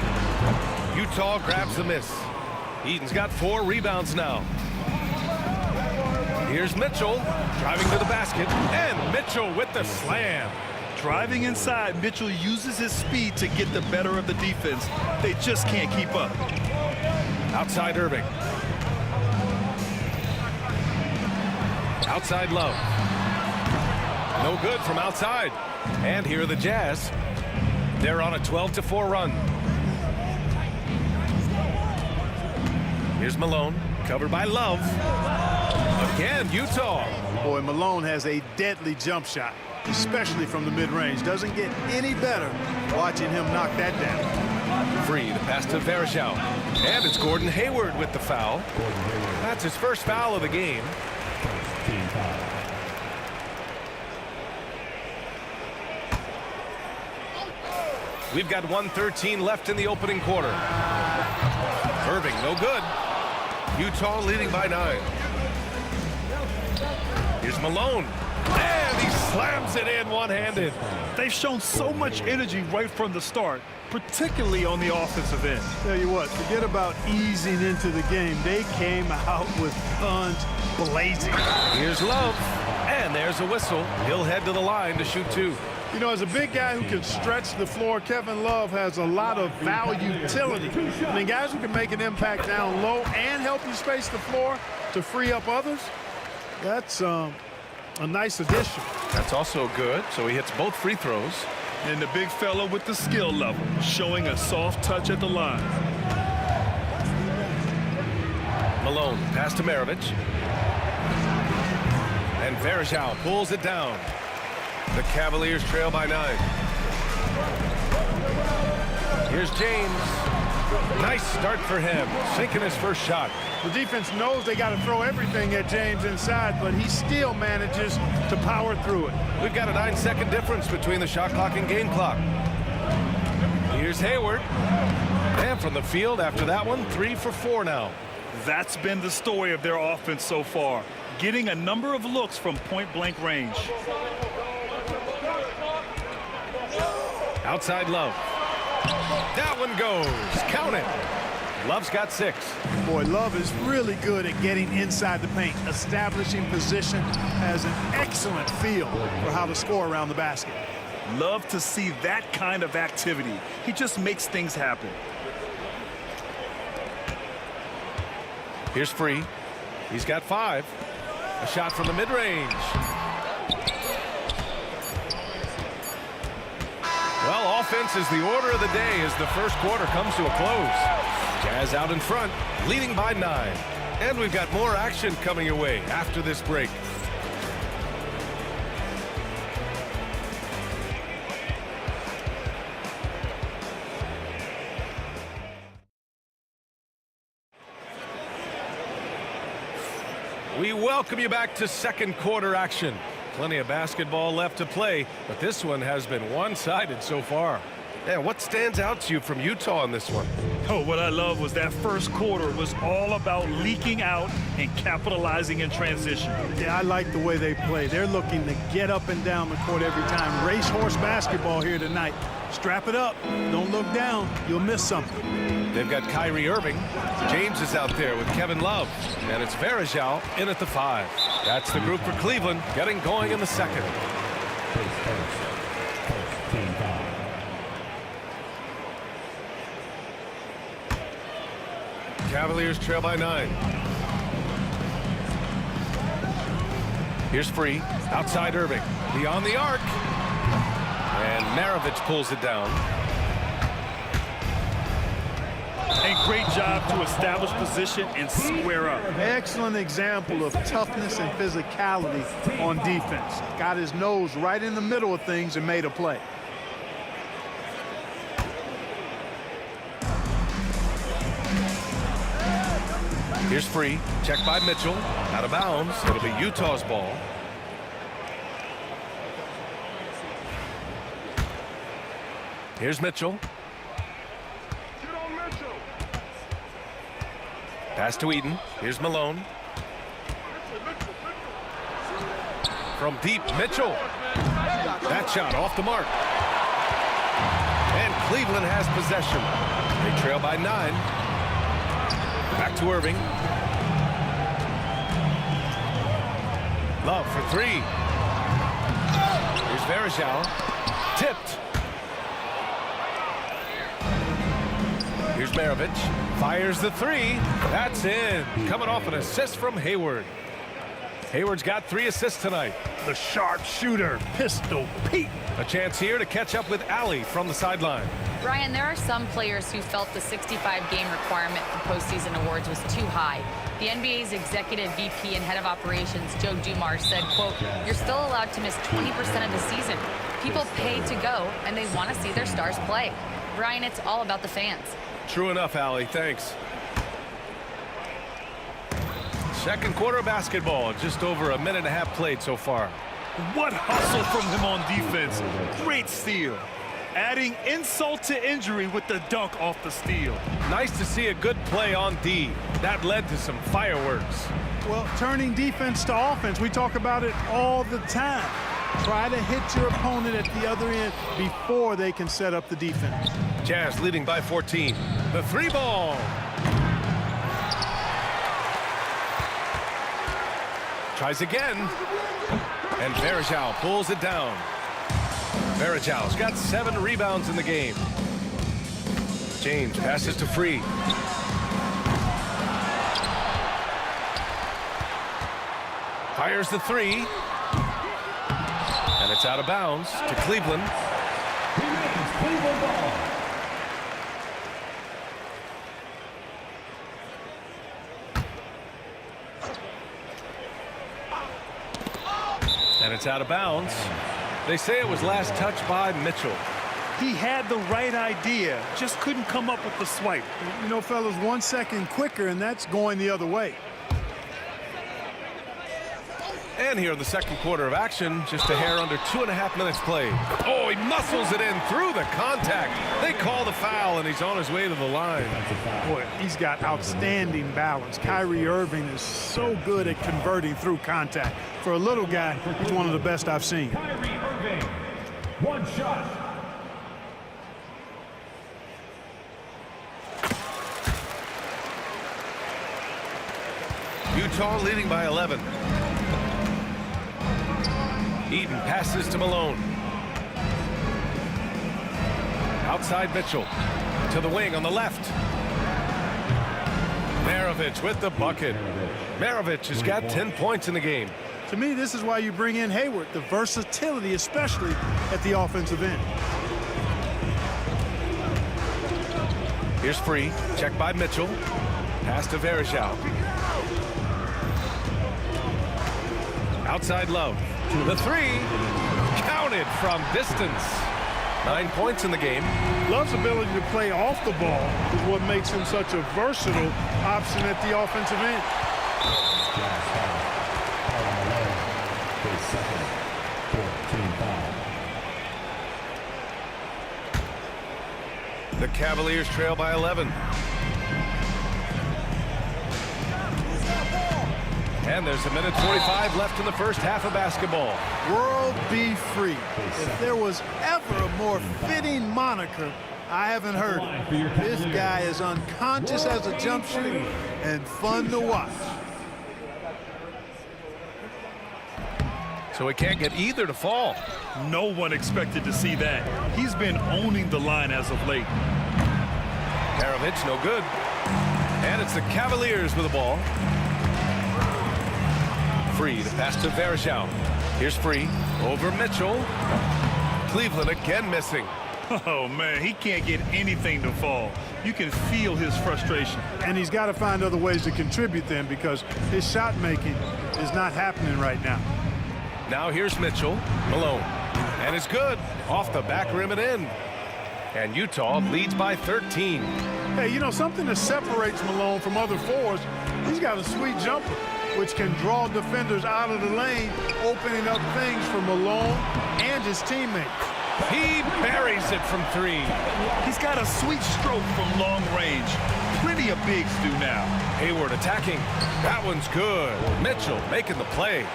Speaker 2: Utah grabs the miss. Eden's got 4 rebounds now. Here's Mitchell driving to the basket, and Mitchell with the slam.
Speaker 3: Driving inside, Mitchell uses his speed to get the better of the defense. They just can't keep up.
Speaker 2: Outside Irving. Outside Love. No good from outside. And here are the Jazz. They're on a 12-4 run. Here's Malone, covered by Love. Again, Utah.
Speaker 8: Boy, Malone has a deadly jump shot, especially from the mid-range. Doesn't get any better watching him knock that down.
Speaker 2: Free, the pass to Varejao. And it's Gordon Hayward with the foul. That's his first foul of the game. We've got 1:13 left in the opening quarter. Irving, no good. Utah leading by 9. Here's Malone. And he slams it in one-handed.
Speaker 3: They've shown so much energy right from the start, particularly on the offensive end.
Speaker 8: Tell you what, forget about easing into the game. They came out with guns blazing.
Speaker 2: Here's Love. And there's a whistle. He'll head to the line to shoot 2.
Speaker 8: You know, as a big guy who can stretch the floor, Kevin Love has a lot of utility. I mean, guys who can make an impact down low and help you space the floor to free up others, that's a nice addition.
Speaker 2: That's also good. So he hits both free throws.
Speaker 3: And the big fella with the skill level, showing a soft touch at the line.
Speaker 2: Malone, pass to Maravich. And Varejao pulls it down. The Cavaliers trail by 9. Here's James. Nice start for him, sinking his first shot.
Speaker 8: The defense knows they got to throw everything at James inside, but he still manages to power through it.
Speaker 2: We've got a 9-second difference between the shot clock and game clock. Here's Hayward. And from the field after that one, 3 for 4 now.
Speaker 3: That's been the story of their offense so far, getting a number of looks from point-blank range.
Speaker 2: Outside Love. That one goes. Count it. Love's got 6.
Speaker 8: Boy, Love is really good at getting inside the paint. Establishing position, has an excellent feel for how to score around the basket.
Speaker 3: Love to see that kind of activity. He just makes things happen.
Speaker 2: Here's Free. He's got 5. A shot from the mid-range. Well, offense is the order of the day as the first quarter comes to a close. Jazz out in front, leading by 9. And we've got more action coming your way after this break. We welcome you back to second quarter action. Plenty of basketball left to play, but this one has been one-sided so far. Yeah, what stands out to you from Utah in this one?
Speaker 3: Oh, what I love was that first quarter was all about leaking out and capitalizing in transition.
Speaker 8: Yeah, I like the way they play. They're looking to get up and down the court every time. Racehorse basketball here tonight. Strap it up. Don't look down. You'll miss something.
Speaker 2: They've got Kyrie Irving. James is out there with Kevin Love. And it's Varejao in at the 5. That's the group for Cleveland getting going in the second. Cavaliers trail by 9. Here's Free. Outside Irving. Beyond the arc. And Maravich pulls it down.
Speaker 3: And great job to establish position and square up.
Speaker 8: Excellent example of toughness and physicality on defense. Got his nose right in the middle of things and made a play.
Speaker 2: Here's Free. Checked by Mitchell. Out of bounds. It'll be Utah's ball. Here's Mitchell. Pass to Eaton. Here's Malone. From deep, Mitchell. That shot off the mark. And Cleveland has possession. They trail by 9. Back to Irving. Love for 3. Here's Varejao. Tipped. Here's Maravich. Fires the 3. That's in. Coming off an assist from Hayward. Hayward's got 3 assists tonight.
Speaker 8: The sharpshooter, Pistol Pete.
Speaker 2: A chance here to catch up with Allie from the sideline.
Speaker 11: Brian, there are some players who felt the 65-game requirement for postseason awards was too high. The NBA's executive VP and head of operations, Joe Dumars, said, quote, "You're still allowed to miss 20% of the season. People pay to go, and they want to see their stars play." Brian, it's all about the fans.
Speaker 2: True enough, Allie. Thanks. Second quarter basketball. Just over a minute and a half played so far.
Speaker 3: What hustle from him on defense. Great steal. Adding insult to injury with the dunk off the steal.
Speaker 2: Nice to see a good play on D. That led to some fireworks.
Speaker 8: Well, turning defense to offense, we talk about it all the time. Try to hit your opponent at the other end before they can set up the defense.
Speaker 2: Jazz leading by 14. The 3 ball. Tries again. And Varejao pulls it down. Varejao's got 7 rebounds in the game. James passes to Free. Fires the 3. And it's out of bounds to Cleveland. And it's out of bounds. They say it was last touched by Mitchell.
Speaker 3: He had the right idea, just couldn't come up with the swipe.
Speaker 8: You know, fellas, 1 second quicker, and that's going the other way.
Speaker 2: And here in the second quarter of action, just a hair under 2.5 minutes played. Oh, he muscles it in through the contact. They call the foul, and he's on his way to the line.
Speaker 8: Boy, he's got outstanding balance. Kyrie Irving is so good at converting through contact. For a little guy, he's one of the best I've seen.
Speaker 5: Kyrie Irving, 1 shot.
Speaker 2: Utah leading by 11. Eden passes to Malone. Outside Mitchell. To the wing on the left. Maravich with the bucket. Maravich has got 10 points in the game.
Speaker 8: To me, this is why you bring in Hayward, the versatility, especially at the offensive end.
Speaker 2: Here's Free. Check by Mitchell. Pass to Varejao. Outside Love. The three. Counted from distance. 9 points in the game.
Speaker 8: Love's ability to play off the ball is what makes him such a versatile option at the offensive end.
Speaker 2: The Cavaliers trail by 11. And there's 1:45 left in the first half of basketball.
Speaker 8: World be free. If there was ever a more fitting moniker, I haven't heard it. This guy is unconscious as a jump shooter and fun to watch.
Speaker 2: So he can't get either to fall.
Speaker 3: No one expected to see that. He's been owning the line as of late.
Speaker 2: Maravich, no good. And it's the Cavaliers with the ball. Free to pass to Varejao. Here's Free over Mitchell. Cleveland again missing.
Speaker 3: Oh, man, he can't get anything to fall. You can feel his frustration.
Speaker 8: And he's got to find other ways to contribute then, because his shot making is not happening right now.
Speaker 2: Now here's Mitchell. Malone. And it's good. Off the back rim and in. And Utah leads by 13.
Speaker 8: Hey, you know, something that separates Malone from other forwards, he's got a sweet jumper, which can draw defenders out of the lane, opening up things for Malone and his teammates.
Speaker 2: He buries it from three.
Speaker 3: He's got a sweet stroke from long range. Plenty of bigs do now.
Speaker 2: Hayward attacking. That one's good. Mitchell making the play.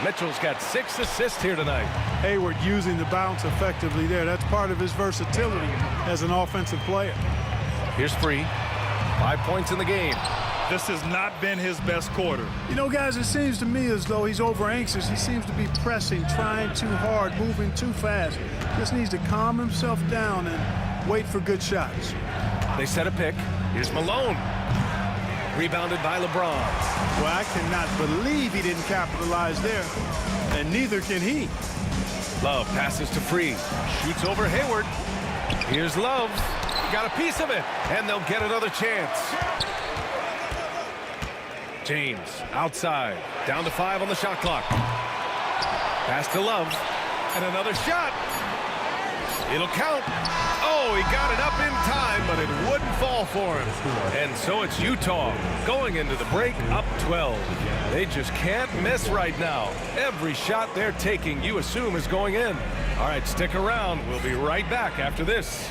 Speaker 2: Mitchell's got 6 assists here tonight.
Speaker 8: Hayward using the bounce effectively there. That's part of his versatility as an offensive player.
Speaker 2: Here's Free. 5 points in the game.
Speaker 3: This has not been his best quarter.
Speaker 8: You know, guys, it seems to me as though he's over anxious. He seems to be pressing, trying too hard, moving too fast. Just needs to calm himself down and wait for good shots.
Speaker 2: They set a pick. Here's Malone. Rebounded by LeBron.
Speaker 8: Well, I cannot believe he didn't capitalize there, and neither can he.
Speaker 2: Love passes to Free. Shoots over Hayward. Here's Love. Got a piece of it, and they'll get another chance. James outside. Down to 5 on the shot clock. Pass to Love. And another shot. It'll count. Oh, he got it up in time, but it wouldn't fall for him. And so it's Utah going into the break up 12. They just can't miss right now. Every shot they're taking, you assume, is going in. All right, stick around. We'll be right back after this.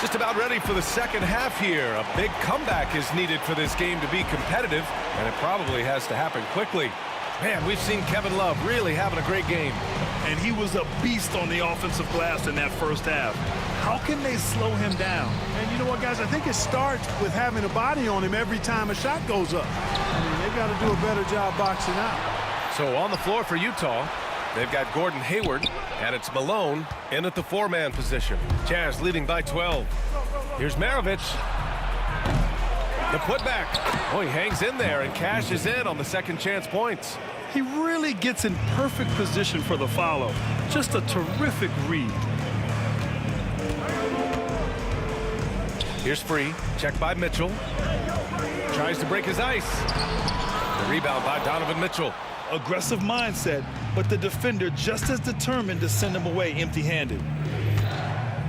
Speaker 2: Just about ready for the second half here. A big comeback is needed for this game to be competitive, and it probably has to happen quickly. Man, we've seen Kevin Love really having a great game.
Speaker 3: And he was a beast on the offensive glass in that first half. How can they slow him down?
Speaker 8: And you know what, guys? I think it starts with having a body on him every time a shot goes up. I mean, they've got to do a better job boxing out.
Speaker 2: So on the floor for Utah, they've got Gordon Hayward, and it's Malone in at the 4-man position. Jazz leading by 12. Here's Maravich. The putback. Oh, he hangs in there and cashes in on the second chance points.
Speaker 3: He really gets in perfect position for the follow. Just a terrific read.
Speaker 2: Here's free. Check by Mitchell. Tries to break his ice. The rebound by Donovan Mitchell.
Speaker 3: Aggressive mindset, but the defender just as determined to send him away empty-handed.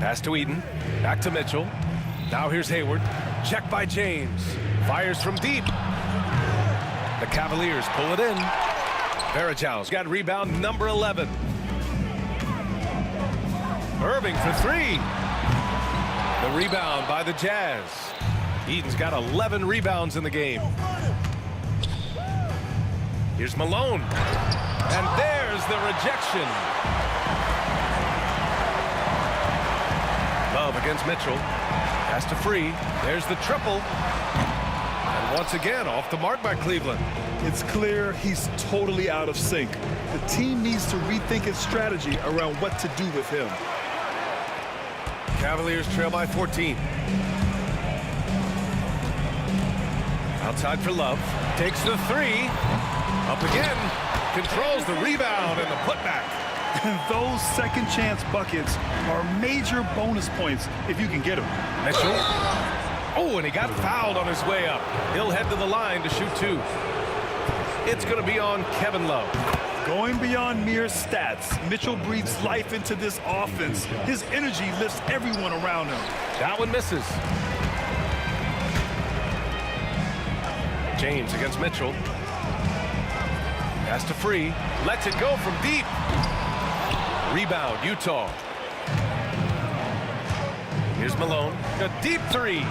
Speaker 2: Pass to Eaton. Back to Mitchell. Now here's Hayward. Check by James. Fires from deep. The Cavaliers pull it in. Varejão's got rebound number 11. Irving for three. The rebound by the Jazz. Eaton's got 11 rebounds in the game. Here's Malone. And there's the rejection. Love against Mitchell. Pass to free. There's the triple. And once again, off the mark by Cleveland.
Speaker 3: It's clear he's totally out of sync. The team needs to rethink its strategy around what to do with him.
Speaker 2: Cavaliers trail by 14. Outside for Love. Takes the three. Up again. Controls the rebound and the putback.
Speaker 3: And those second chance buckets are major bonus points if you can get them.
Speaker 2: Mitchell. Oh, and he got fouled on his way up. He'll head to the line to shoot two. It's going to be on Kevin Love.
Speaker 3: Going beyond mere stats, Mitchell breathes life into this offense. His energy lifts everyone around him.
Speaker 2: That one misses. James against Mitchell. Pass to free. Lets it go from deep. Rebound, Utah. Here's Malone. A deep three.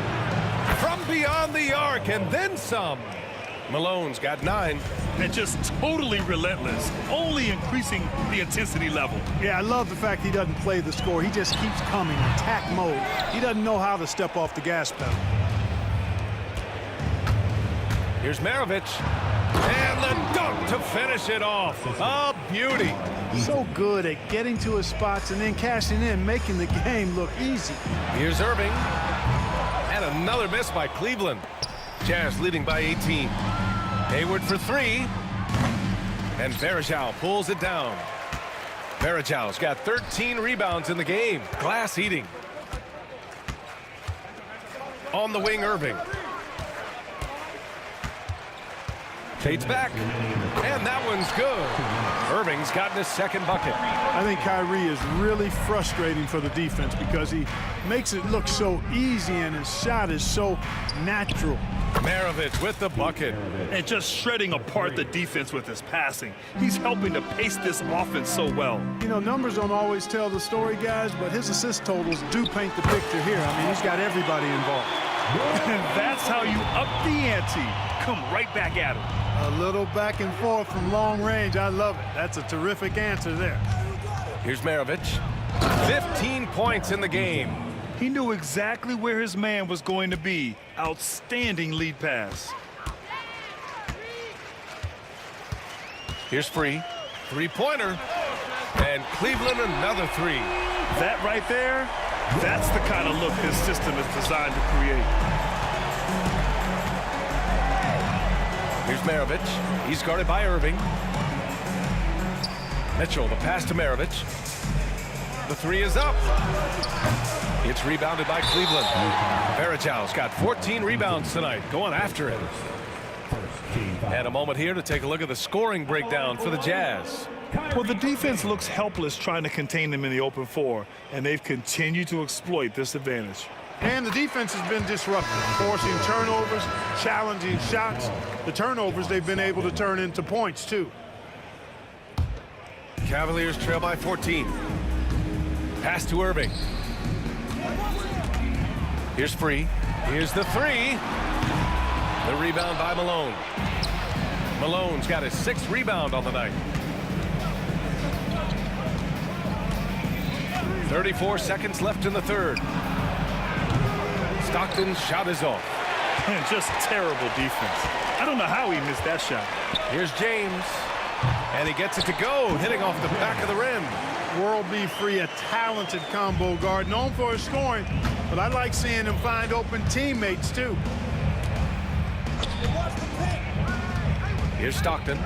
Speaker 2: From beyond the arc and then some. Malone's got 9.
Speaker 3: And just totally relentless, only increasing the intensity level.
Speaker 8: Yeah, I love the fact he doesn't play the score. He just keeps coming, attack mode. He doesn't know how to step off the gas pedal.
Speaker 2: Here's Maravich. And the dunk to finish it off. A beauty.
Speaker 8: So good at getting to his spots and then cashing in, making the game look easy.
Speaker 2: Here's Irving. And another miss by Cleveland. Jazz leading by 18. Hayward for three. And Varejão pulls it down. Varejão's got 13 rebounds in the game. Glass eating. On the wing, Irving. Fades back. And that one's good. Irving's gotten his second bucket.
Speaker 8: I think Kyrie is really frustrating for the defense because he makes it look so easy and his shot is so natural.
Speaker 2: Maravich with the bucket.
Speaker 3: And just shredding apart the defense with his passing. He's helping to pace this offense so well.
Speaker 8: You know, numbers don't always tell the story, guys, but his assist totals do paint the picture here. I mean, he's got everybody involved.
Speaker 3: And that's how you up the ante. Come right back at him.
Speaker 8: A little back and forth from long range. I love it. That's a terrific answer there.
Speaker 2: Here's Maravich. 15 points in the game.
Speaker 3: He knew exactly where his man was going to be. Outstanding lead pass.
Speaker 2: Here's free. Three-pointer. And Cleveland another three.
Speaker 3: That right there, that's the kind of look this system is designed to create.
Speaker 2: Here's Maravich. He's guarded by Irving. Mitchell, the pass to Maravich. The three is up. It's rebounded by Cleveland. Varejão's got 14 rebounds tonight, going after it. And a moment here to take a look at the scoring breakdown for the Jazz.
Speaker 3: Well, the defense looks helpless trying to contain them in the open floor, and they've continued to exploit this advantage.
Speaker 8: And the defense has been disruptive, forcing turnovers, challenging shots. The turnovers they've been able to turn into points, too.
Speaker 2: Cavaliers trail by 14. Pass to Irving. Here's free. Here's the three. The rebound by Malone. Malone's got his 6th rebound on the night. 34 seconds left in the third. Stockton's shot is off.
Speaker 3: And just terrible defense. I don't know how he missed that shot.
Speaker 2: Here's James. And he gets it to go, hitting off the back of the rim.
Speaker 8: World B. Free, a talented combo guard, known for his scoring, but I like seeing him find open teammates, too.
Speaker 2: Here's Stockton.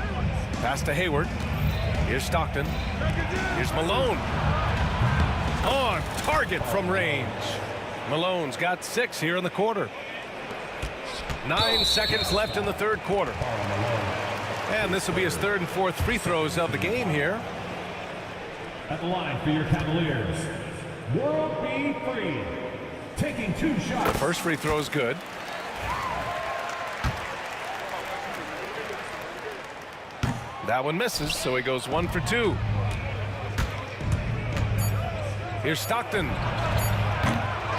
Speaker 2: Pass to Hayward. Here's Stockton. Here's Malone. On target from range. Malone's got 6 here in the quarter. 9 seconds left in the third quarter. And this will be his 3rd and 4th free throws of the game here.
Speaker 5: At the line for your Cavaliers, World B3, taking 2 shots.
Speaker 2: The first free throw is good. That one misses, so he goes 1 for 2. Here's Stockton.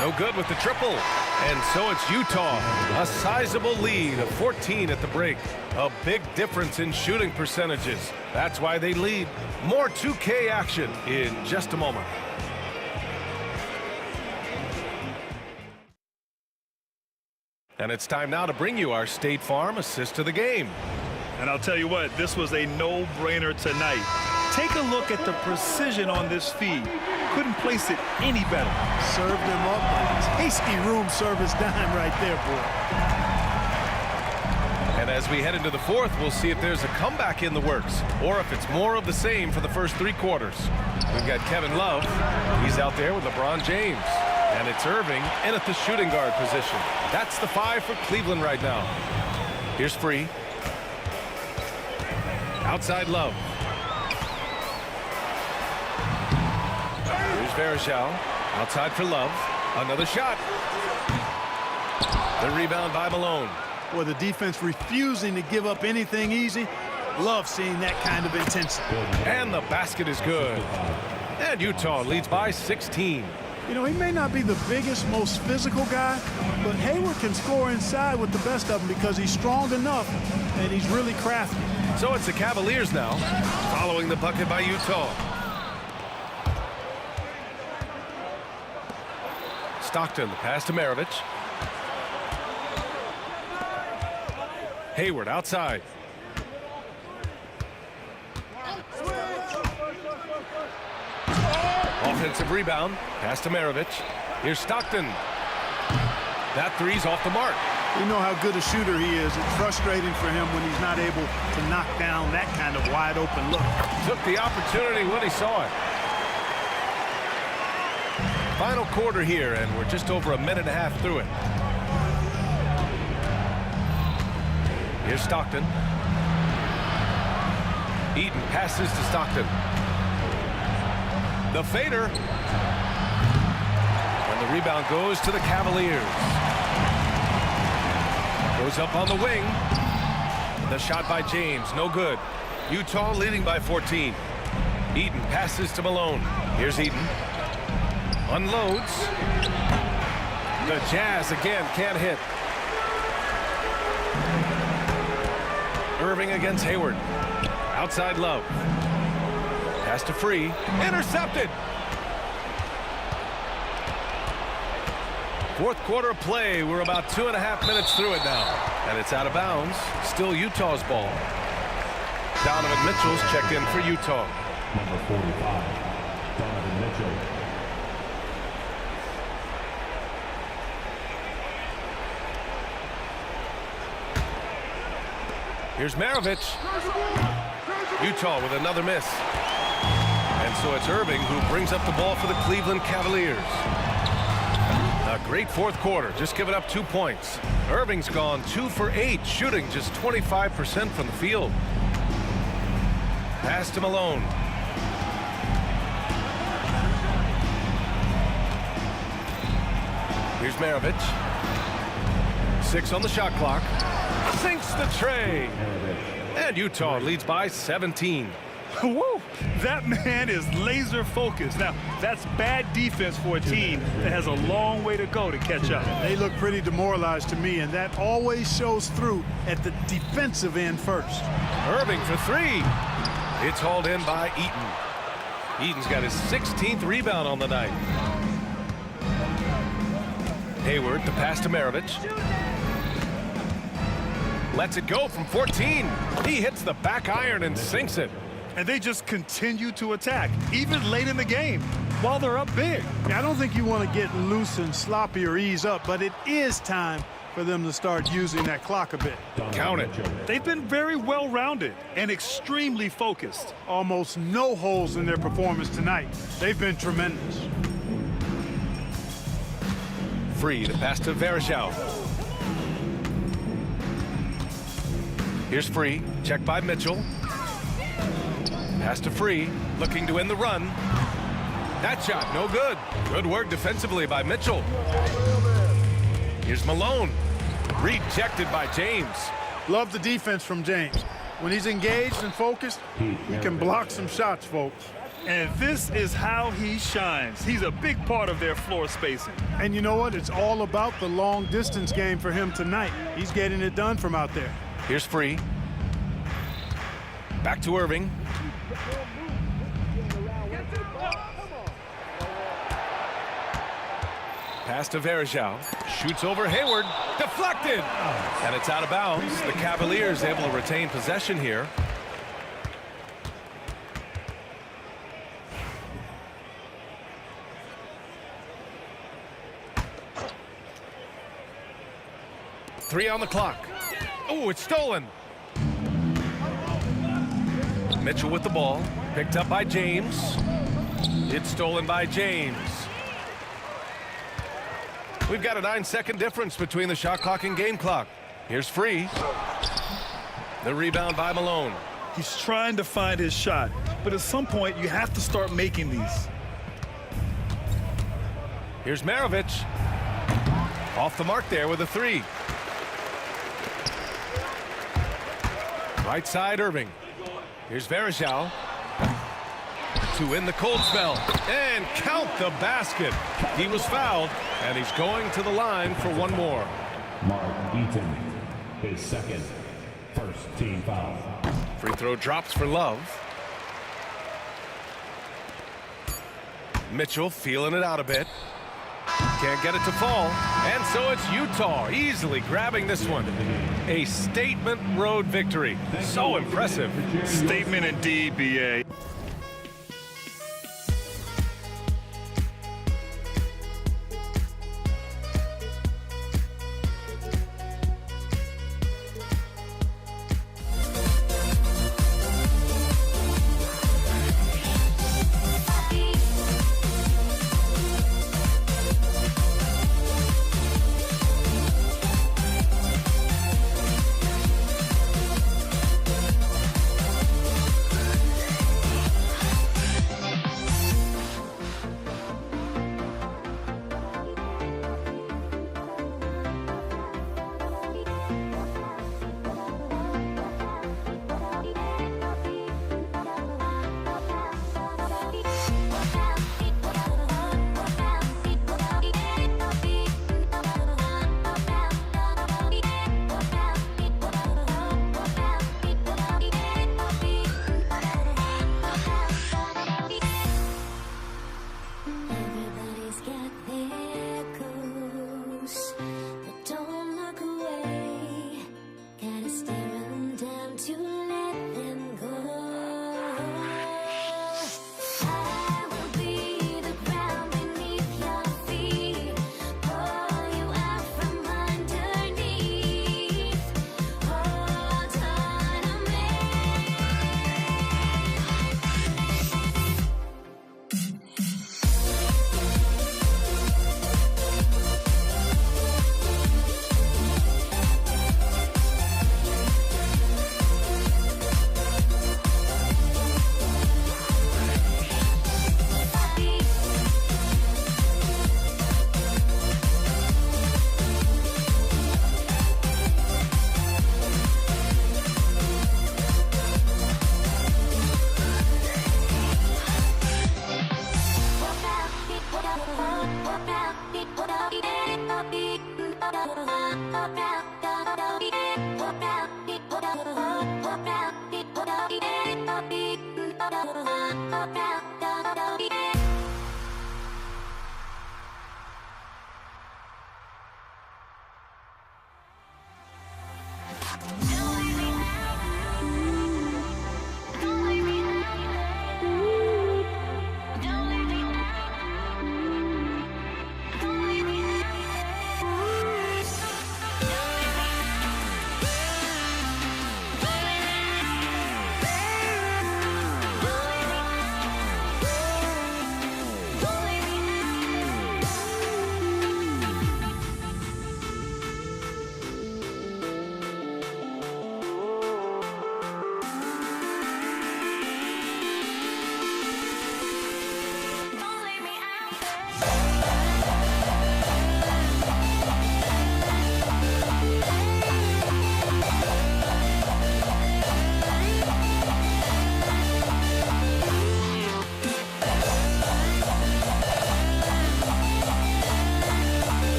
Speaker 2: No good with the triple. And so it's Utah. A sizable lead of 14 at the break. A big difference in shooting percentages. That's why they lead. More 2K action in just a moment. And it's time now to bring you our State Farm assist to the game.
Speaker 3: And I'll tell you what, this was a no-brainer tonight. Take a look at the precision on this feed. Couldn't place it any better.
Speaker 8: Served him up. Tasty room service dime right there, boy.
Speaker 2: And as we head into the 4th, we'll see if there's a comeback in the works or if it's more of the same for the first 3 quarters. We've got Kevin Love. He's out there with LeBron James. And it's Irving in at the shooting guard position. That's the 5 for Cleveland right now. Here's Free. Outside Love. Here's Varejao. Outside for Love. Another shot. The rebound by Malone.
Speaker 8: Well, the defense refusing to give up anything easy. Love seeing that kind of intensity.
Speaker 2: And the basket is good. And Utah leads by 16.
Speaker 8: You know, he may not be the biggest, most physical guy, but Hayward can score inside with the best of them because he's strong enough and he's really crafty.
Speaker 2: So it's the Cavaliers now, following the bucket by Utah. Stockton, the pass to Maravich. Hayward outside. Offensive rebound. Pass to Maravich. Here's Stockton. That three's off the mark.
Speaker 8: You know how good a shooter he is. It's frustrating for him when he's not able to knock down that kind of wide open look.
Speaker 2: Took the opportunity when he saw it. Final quarter here, and we're just over a minute and a half through it. Here's Stockton. Eaton passes to Stockton. The fader. And the rebound goes to the Cavaliers. Goes up on the wing. The shot by James, no good. Utah leading by 14. Eaton passes to Malone. Here's Eaton. Unloads. The Jazz again can't hit. Irving against Hayward. Outside Love. Pass to Free. Intercepted. 4th quarter play. We're about 2.5 minutes through it now. And it's out of bounds. Still Utah's ball. Donovan Mitchell's checked in for Utah.
Speaker 5: Number 45, Donovan Mitchell.
Speaker 2: Here's Maravich. Utah with another miss. And so it's Irving who brings up the ball for the Cleveland Cavaliers. A great 4th quarter, just giving up 2 points. Irving's gone 2 for 8, shooting just 25% from the field. Pass to Malone. Here's Maravich. 6 on the shot clock. Sinks the tray. And Utah leads by 17.
Speaker 3: Woo! That man is laser focused. Now, that's bad defense for a team that has a long way to go to catch up.
Speaker 8: They look pretty demoralized to me, and that always shows through at the defensive end first.
Speaker 2: Irving for 3. It's hauled in by Eaton. Eaton's got his 16th rebound on the night. Hayward, the pass to Maravich. Lets it go from 14. He hits the back iron and sinks it.
Speaker 3: And they just continue to attack, even late in the game, while they're up big.
Speaker 8: I don't think you want to get loose and sloppy or ease up, but it is time for them to start using that clock a bit.
Speaker 2: Count it.
Speaker 3: They've been very well-rounded and extremely focused.
Speaker 8: Almost no holes in their performance tonight. They've been tremendous.
Speaker 2: Free to pass to Vereshao. Here's Free, checked by Mitchell. Pass to Free, looking to win the run. That shot, no good. Good work defensively by Mitchell. Here's Malone, rejected by James.
Speaker 8: Love the defense from James. When he's engaged and focused, he can block some shots, folks.
Speaker 3: And this is how he shines. He's a big part of their floor spacing.
Speaker 8: And you know what? It's all about the long distance game for him tonight. He's getting it done from out there.
Speaker 2: Here's Free. Back to Irving. Pass to Vereshao. Shoots over Hayward. Deflected! And it's out of bounds. The Cavaliers able to retain possession here. Three on the clock. Oh, it's stolen. Mitchell with the ball. Picked up by James. It's stolen by James. We've got a 9-second difference between the shot clock and game clock. Here's Free. The rebound by Malone.
Speaker 3: He's trying to find his shot, but at some point you have to start making these.
Speaker 2: Here's Maravich. Off the mark there with a three. Right side, Irving. Here's Vereshao. To win the cold spell. And count the basket. He was fouled, and he's going to the line for one more.
Speaker 5: Mark Eaton, his second, first team foul.
Speaker 2: Free throw drops for Love. Mitchell feeling it out a bit. Can't get it to fall. And so it's Utah easily grabbing this one. A statement road victory. So impressive.
Speaker 3: Statement indeed, BA.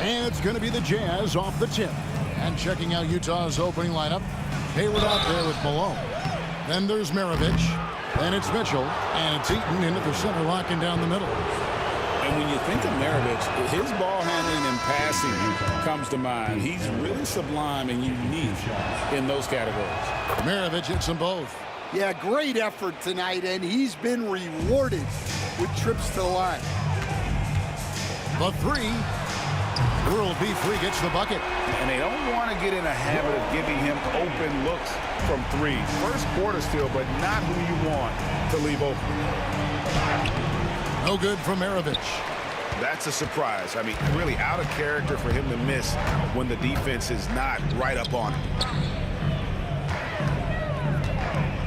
Speaker 6: And it's going to be the Jazz off the tip. And checking out Utah's opening lineup, Hayward out there with Malone. Then there's Maravich. Then it's Mitchell. And it's Eaton into the center, locking down the middle.
Speaker 7: And when you think of Maravich, his ball handling and passing comes to mind. He's really sublime and unique in those categories.
Speaker 6: Maravich hits them both.
Speaker 9: Yeah, great effort tonight, and he's been rewarded with trips to the line.
Speaker 6: The three. World B3 gets the bucket.
Speaker 7: And they don't want to get in a habit of giving him open looks from three. First quarter still, but not who you want to leave open.
Speaker 6: No good from Maravich.
Speaker 7: That's a surprise. I mean, really out of character for him to miss when the defense is not right up on him.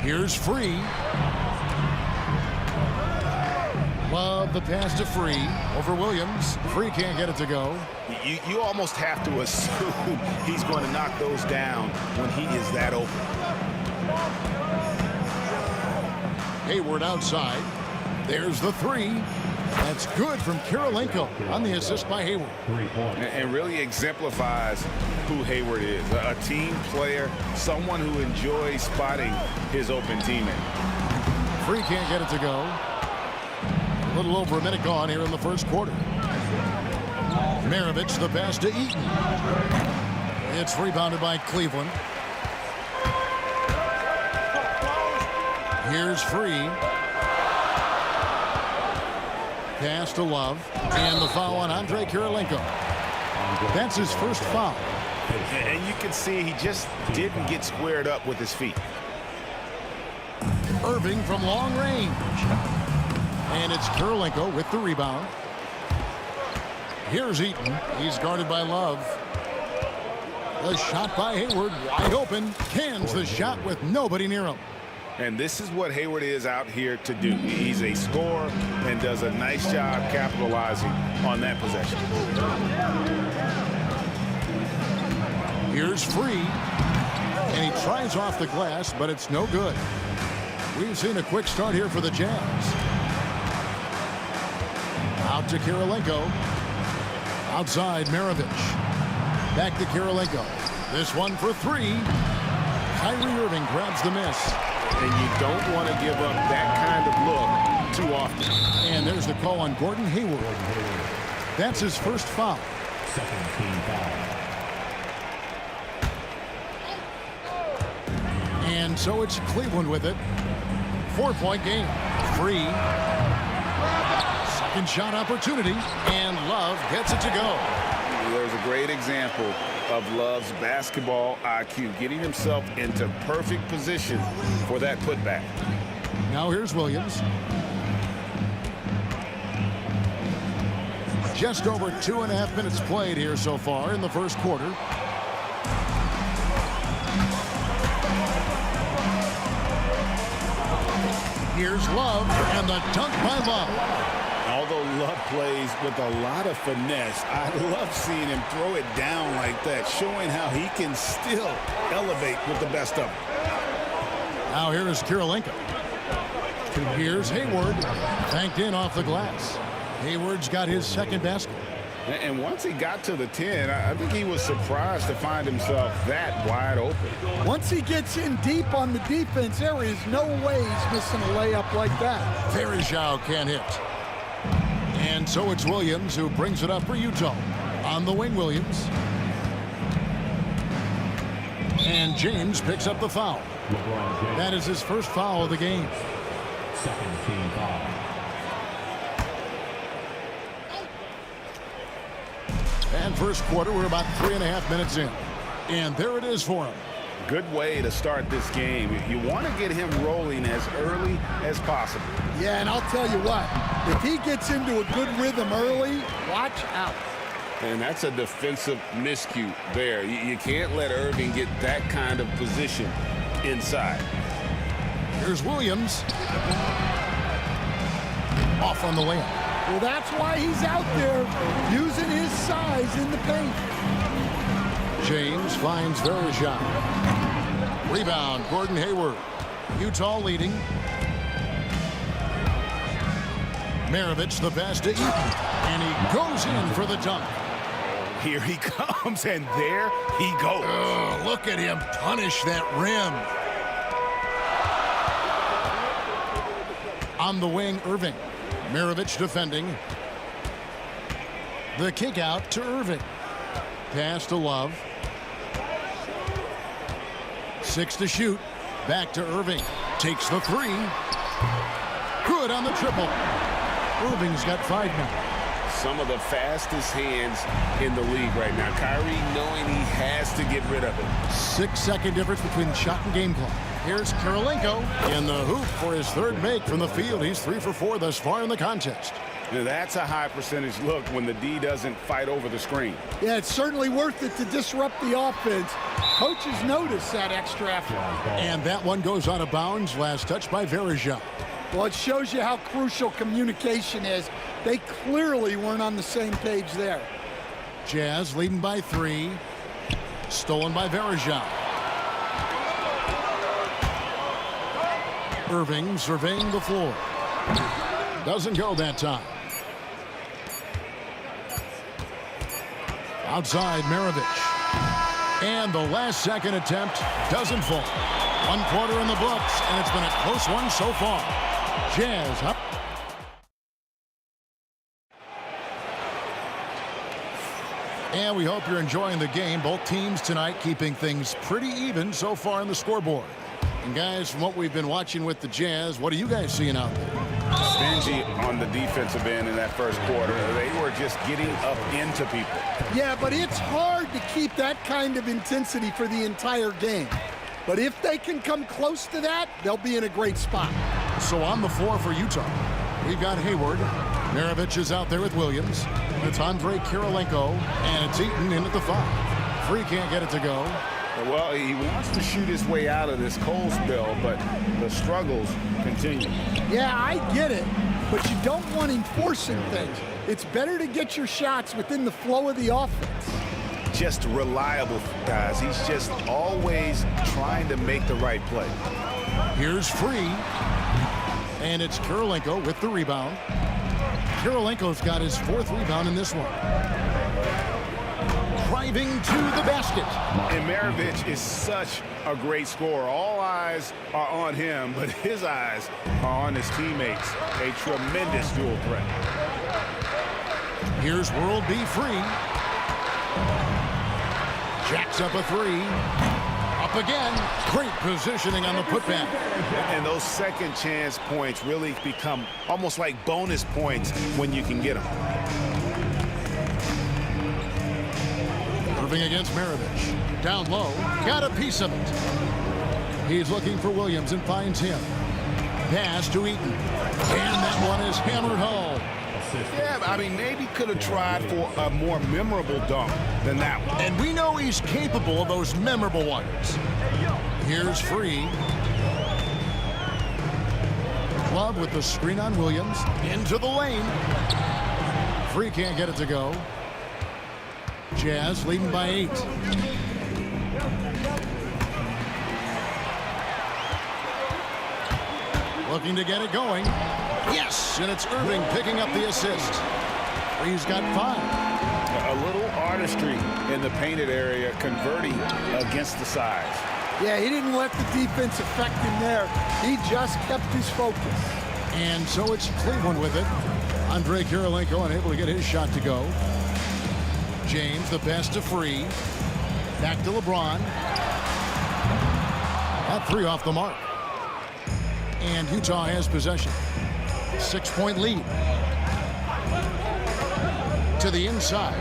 Speaker 6: Here's Free. Love the pass to Free over Williams. Free can't get it to go.
Speaker 7: You almost have to assume he's going to knock those down when he is that open.
Speaker 6: Hayward outside. There's the three. That's good from Kirilenko on the assist by Hayward.
Speaker 7: And really exemplifies who Hayward is. A team player, someone who enjoys spotting his open teammate.
Speaker 6: Free can't get it to go. A little over a minute gone here in the first quarter. Maravich the pass to Eaton. It's rebounded by Cleveland. Here's Free. Pass to Love. And the foul on Andre Kirilenko. That's his first foul.
Speaker 7: And you can see he just didn't get squared up with his feet.
Speaker 6: Irving from long range. And it's Kirilenko with the rebound. Here's Eaton. He's guarded by Love. The shot by Hayward, wide open. Cans the shot with nobody near him.
Speaker 7: And this is what Hayward is out here to do. He's a scorer and does a nice job capitalizing on that possession.
Speaker 6: Here's Free. And he tries off the glass, but it's no good. We've seen a quick start here for the Jazz. Out to Kirilenko. Outside, Maravich. Back to Kirilenko. This one for three. Kyrie Irving grabs the miss.
Speaker 7: And you don't want to give up that kind of look too often.
Speaker 6: And there's the call on Gordon Hayward. That's his first foul.
Speaker 5: Second team foul.
Speaker 6: And so it's Cleveland with it. 4-point game. Free. Second shot opportunity. And Love gets it to go.
Speaker 7: There's a great example of Love's basketball IQ, getting himself into perfect position for that putback.
Speaker 6: Now here's Williams. Just over 2.5 minutes played here so far in the first quarter. Here's Love, and the dunk by Love.
Speaker 7: Although Love plays with a lot of finesse, I love seeing him throw it down like that, showing how he can still elevate with the best of them.
Speaker 6: Now here is Kirilenko. Here's Hayward, banked in off the glass. Hayward's got his second basket.
Speaker 7: And once he got to the 10, I think he was surprised to find himself that wide open.
Speaker 9: Once he gets in deep on the defense, there is no way he's missing a layup like that.
Speaker 6: Verjao can't hit. And so it's Williams who brings it up for Utah. On the wing, Williams. And James picks up the foul. That is his first foul of the game.
Speaker 5: Second team foul.
Speaker 6: And first quarter, we're about 3.5 minutes in. And there it is for him.
Speaker 7: Good way to start this game. You want to get him rolling as early as possible.
Speaker 9: Yeah, and I'll tell you what, if he gets into a good rhythm early, watch out.
Speaker 7: And that's a defensive miscue there. You can't let Irving get that kind of position inside.
Speaker 6: Here's Williams. Off on the layup.
Speaker 9: Well, that's why he's out there using his size in the paint.
Speaker 6: James finds Verjao. Rebound, Gordon Hayward. Utah leading. Maravich the pass to Eaton. And he goes in for the dunk.
Speaker 7: Here he comes, and there he goes.
Speaker 6: Oh, look at him punish that rim. On the wing, Irving. Maravich defending. The kick out to Irving. Pass to Love. 6 to shoot. Back to Irving. Takes the 3. Good on the triple. Irving's got 5 now.
Speaker 7: Some of the fastest hands in the league right now. Kyrie knowing he has to get rid of it.
Speaker 6: 6-second difference between shot and game clock. Here's Kirilenko in the hoop for his 3rd make from the field. He's 3 for 4 thus far in the contest.
Speaker 7: Now that's a high percentage look when the D doesn't fight over the screen.
Speaker 9: Yeah, it's certainly worth it to disrupt the offense. Coaches notice that extra effort.
Speaker 6: And that one goes out of bounds. Last touch by Varejao.
Speaker 9: Well, it shows you how crucial communication is. They clearly weren't on the same page there.
Speaker 6: Jazz leading by 3. Stolen by Varejao. Irving surveying the floor. Doesn't go that time. Outside, Maravich. And the last second attempt doesn't fall. 1 quarter in the books, and it's been a close one so far. Jazz up. And we hope you're enjoying the game. Both teams tonight keeping things pretty even so far in the scoreboard. And guys, from what we've been watching with the Jazz, what are you guys seeing out there?
Speaker 7: Stingy on the defensive end in that first quarter. They were just getting up into people.
Speaker 9: Yeah, but it's hard to keep that kind of intensity for the entire game. But if they can come close to that, they'll be in a great spot.
Speaker 6: So on the floor for Utah, we've got Hayward. Maravich is out there with Williams. It's Andre Kirilenko, and it's Eaton in at the 5. Free can't get it to go.
Speaker 7: Well, he wants to shoot his way out of this cold spell, but the struggles continue.
Speaker 9: Yeah, I get it, but you don't want him forcing things. It's better to get your shots within the flow of the offense.
Speaker 7: Just reliable, guys. He's just always trying to make the right play.
Speaker 6: Here's Free, and it's Kirilenko with the rebound. Kirilenko's got his 4th rebound in this one. Driving to the basket.
Speaker 7: And Maravich is such a great scorer. All eyes are on him, but his eyes are on his teammates. A tremendous dual threat.
Speaker 6: Here's World B Free. Jacks up a 3. Up again. Great positioning on the putback.
Speaker 7: And those second chance points really become almost like bonus points when you can get them.
Speaker 6: Irving against Maravich. Down low. Got a piece of it. He's looking for Williams and finds him. Pass to Eaton. And that one is hammered home.
Speaker 7: Yeah, I mean, maybe could have tried for a more memorable dunk than that one.
Speaker 6: And we know he's capable of those memorable ones. Here's Free. Love with the screen on Williams. Into the lane. Free can't get it to go. Jazz leading by 8. Looking to get it going. Yes, and it's Irving picking up the assist. Free's got 5.
Speaker 7: A little artistry in the painted area, converting against the size.
Speaker 9: Yeah, he didn't let the defense affect him there. He just kept his focus.
Speaker 6: And so it's Cleveland with it. Andre Kirilenko unable to get his shot to go. James, the pass to Free. Back to LeBron. That 3 off the mark. And Utah has possession. 6-point lead. To the inside.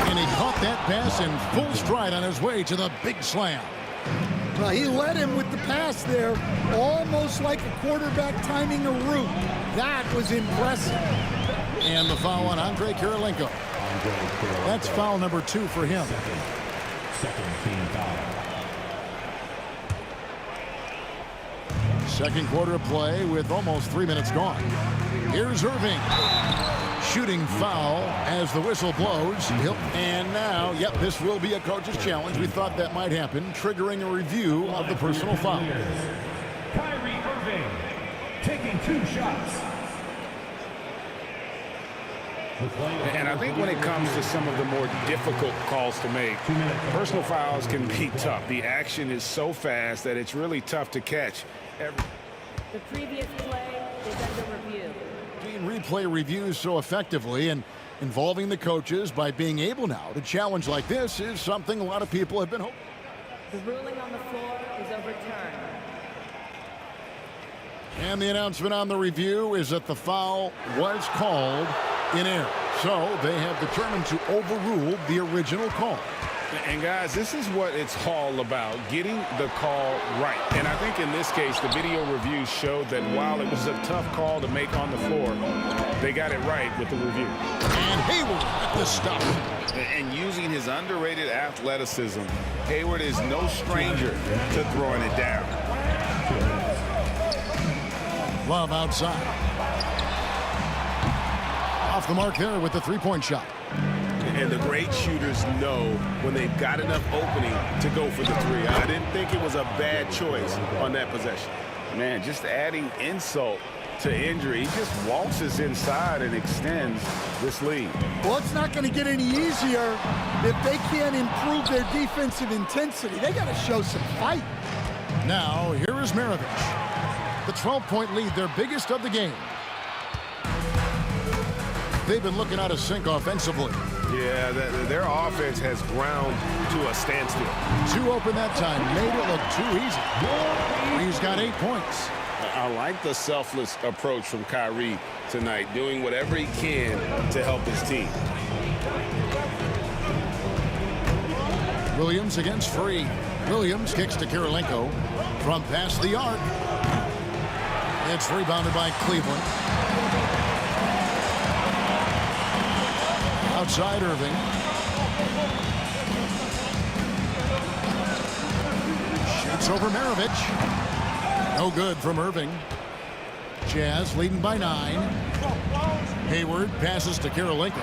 Speaker 6: And he caught that pass in full stride on his way to the big slam.
Speaker 9: Well, he led him with the pass there, almost like a quarterback timing a route. That was impressive.
Speaker 6: And the foul on Andre Kirilenko. That's foul number 2 for him.
Speaker 5: Second team foul.
Speaker 6: Second quarter of play with almost 3 minutes gone. Here's Irving. Shooting foul as the whistle blows. And now, yep, this will be a coach's challenge. We thought that might happen, triggering a review of the personal foul.
Speaker 5: Kyrie Irving taking 2 shots.
Speaker 7: And I think when it comes to some of the more difficult calls to make, personal fouls can be tough. The action is so fast that it's really tough to catch.
Speaker 12: The previous play is under review.
Speaker 6: Replay reviews so effectively and involving the coaches by being able now to challenge like this is something a lot of people have been hoping.
Speaker 12: The ruling on the floor is overturned.
Speaker 6: And the announcement on the review is that the foul was called in error. So they have determined to overrule the original call.
Speaker 7: And guys, this is what it's all about, getting the call right. And I think in this case, the video review showed that while it was a tough call to make on the floor, they got it right with the review.
Speaker 6: And Hayward at the stop.
Speaker 7: And using his underrated athleticism, Hayward is no stranger to throwing it down.
Speaker 6: Love outside. Off the mark there with the three-point shot.
Speaker 7: And the great shooters know when they've got enough opening to go for the three. I didn't think it was a bad choice on that possession. Man, just adding insult to injury. He just waltzes inside and extends this lead.
Speaker 9: Well, it's not going to get any easier if they can't improve their defensive intensity. They got to show some fight.
Speaker 6: Now, here is Maravich. The 12-point lead, their biggest of the game. They've been looking out of sync offensively.
Speaker 7: Yeah, their offense has ground to a standstill.
Speaker 6: Two open that time, made it look too easy. He's got 8 points.
Speaker 7: I like the selfless approach from Kyrie tonight, doing whatever he can to help his team.
Speaker 6: Williams against Free. Williams kicks to Kirilenko from past the arc. It's rebounded by Cleveland. Outside Irving. Shoots over Maravich. No good from Irving. Jazz leading by 9. Hayward passes to Kirilenko.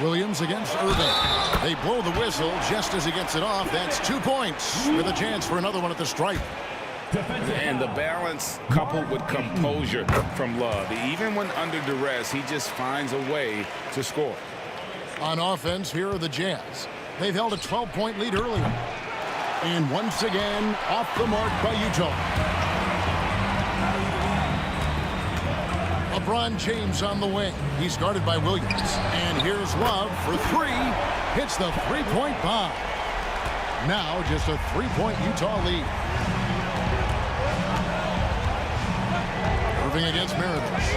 Speaker 6: Williams against Irving. They blow the whistle just as he gets it off. That's 2 points with a chance for another one at the stripe.
Speaker 7: And the balance coupled with composure from Love. Even when under duress, he just finds a way to score.
Speaker 6: On offense, here are the Jazz. They've held a 12-point lead earlier. And once again, off the mark by Utah. LeBron James on the wing. He's guarded by Williams. And here's Love for 3. Hits the three-point bomb. Now just a 3-point Utah lead. Irving against Maravich.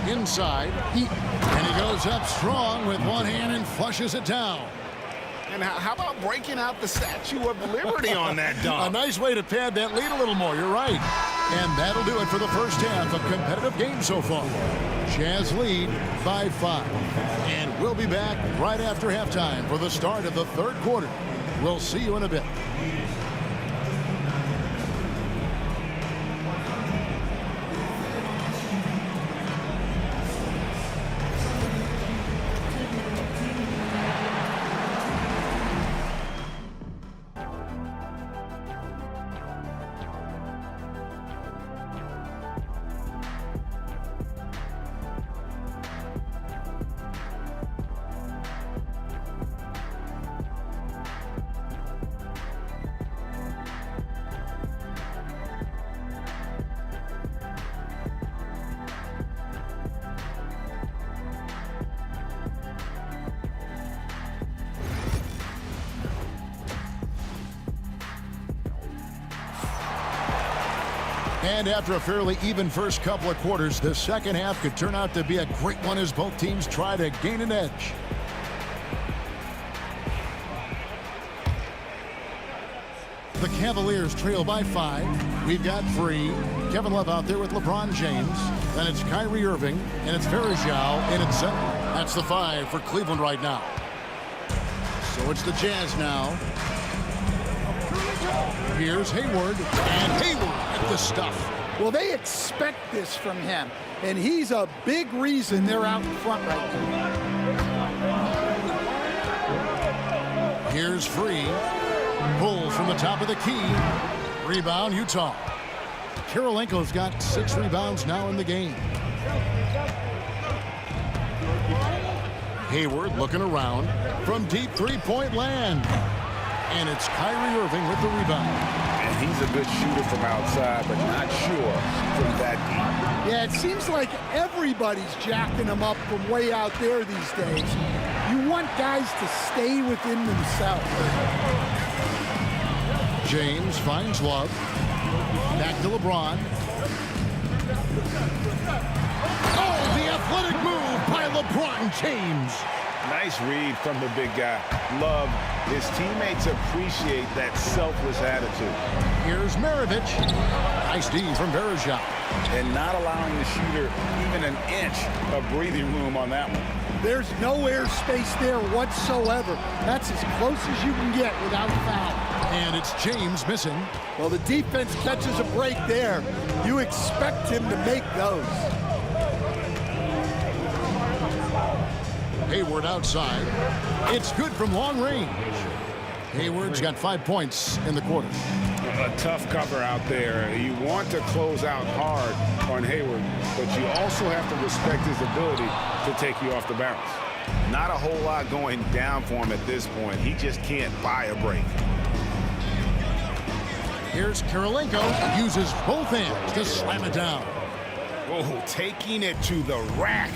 Speaker 6: Inside. And he goes up strong with one hand and flushes it down.
Speaker 7: And how about breaking out the Statue of Liberty on that dunk?
Speaker 6: A nice way to pad that lead a little more. You're right. And that'll do it for the first half. A competitive game so far. Jazz lead by 5. And we'll be back right after halftime for the start of the third quarter. We'll see you in a bit. And after a fairly even first couple of quarters, the second half could turn out to be a great one as both teams try to gain an edge. The Cavaliers trail by 5. We've got Free. Kevin Love out there with LeBron James. Then it's Kyrie Irving, and it's Varejao in at 7. That's the 5 for Cleveland right now. So it's the Jazz now. Here's Hayward, and Hayward at the stuff.
Speaker 9: Well, they expect this from him, and he's a big reason they're out in front right now.
Speaker 6: Here's Free. Pulls from the top of the key. Rebound, Utah. Kirilenko's got 6 rebounds now in the game. Hayward looking around from deep three-point land. And it's Kyrie Irving with the rebound.
Speaker 7: And he's a good shooter from outside, but not sure from that deep.
Speaker 9: Yeah, it seems like everybody's jacking him up from way out there these days. You want guys to stay within themselves.
Speaker 6: James finds Love. Back to LeBron. Oh, the athletic move by LeBron James.
Speaker 7: Nice read from the big guy. Love, his teammates appreciate that selfless attitude.
Speaker 6: Here's Maravich. Nice D from Verejao.
Speaker 7: And not allowing the shooter even an inch of breathing room on that one.
Speaker 9: There's no airspace there whatsoever. That's as close as you can get without foul.
Speaker 6: And it's James missing.
Speaker 9: Well, the defense catches a break there. You expect him to make those.
Speaker 6: Hayward outside. It's good from long range. Hayward's got 5 points in the quarter.
Speaker 7: A tough cover out there. You want to close out hard on Hayward, but you also have to respect his ability to take you off the bounce. Not a whole lot going down for him at this point. He just can't buy a break.
Speaker 6: Here's Kirilenko. Uses both hands to slam it down.
Speaker 7: Oh, taking it to the rack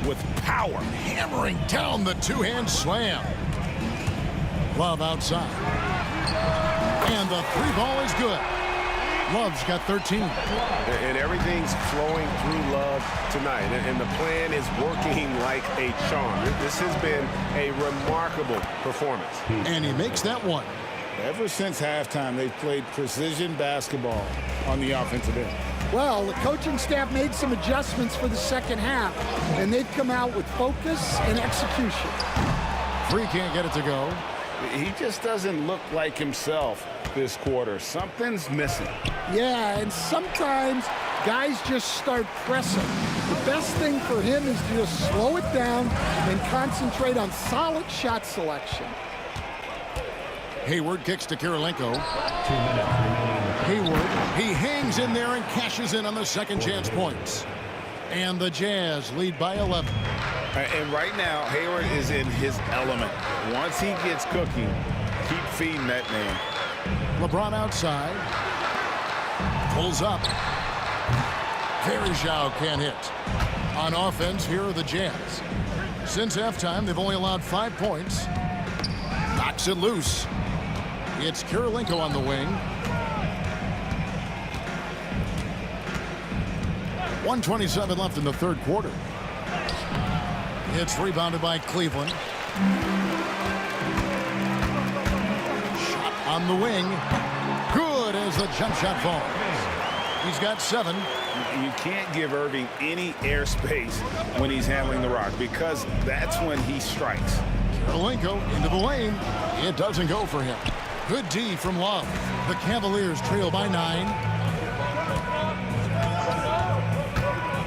Speaker 7: with power.
Speaker 6: Hammering down the two-hand slam. Love outside. And the 3-ball is good. Love's got 13.
Speaker 13: And everything's flowing through Love tonight. And the plan is working like a charm. This has been a remarkable performance.
Speaker 6: And he makes that one.
Speaker 7: Ever since halftime, they've played precision basketball on the offensive end.
Speaker 9: Well, the coaching staff made some adjustments for the second half, and they've come out with focus and execution.
Speaker 6: Free can't get it to go.
Speaker 7: He just doesn't look like himself this quarter. Something's missing.
Speaker 9: Yeah, and sometimes guys just start pressing. The best thing for him is to just slow it down and concentrate on solid shot selection.
Speaker 6: Hayward kicks to Kirilenko. Hayward, he hangs in there and cashes in on the second chance points. And the Jazz lead by 11.
Speaker 7: And right now, Hayward is in his element. Once he gets cooking, keep feeding that man.
Speaker 6: LeBron outside. Pulls up. Verejao can't hit. On offense, here are the Jazz. Since halftime, they've only allowed 5 points. Knocks it loose. It's Kirilenko on the wing. 1:27 left in the third quarter. It's rebounded by Cleveland. Shot on the wing. Good as the jump shot falls. He's got 7.
Speaker 7: You can't give Irving any airspace when he's handling the rock because that's when he strikes.
Speaker 6: Kirilenko into the lane. It doesn't go for him. Good D from Love. The Cavaliers trail by 9.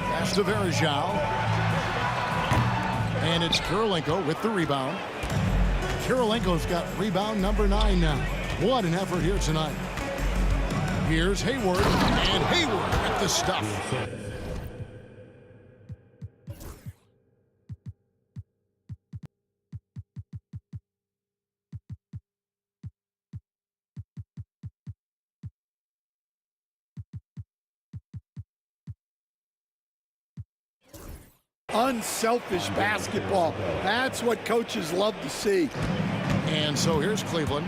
Speaker 6: Pass to Verejao. And it's Kirilenko with the rebound. Kirilenko's got rebound number 9 now. What an effort here tonight. Here's Hayward. And Hayward with the stuff.
Speaker 9: Unselfish basketball. That's what coaches love to see.
Speaker 6: And so here's Cleveland.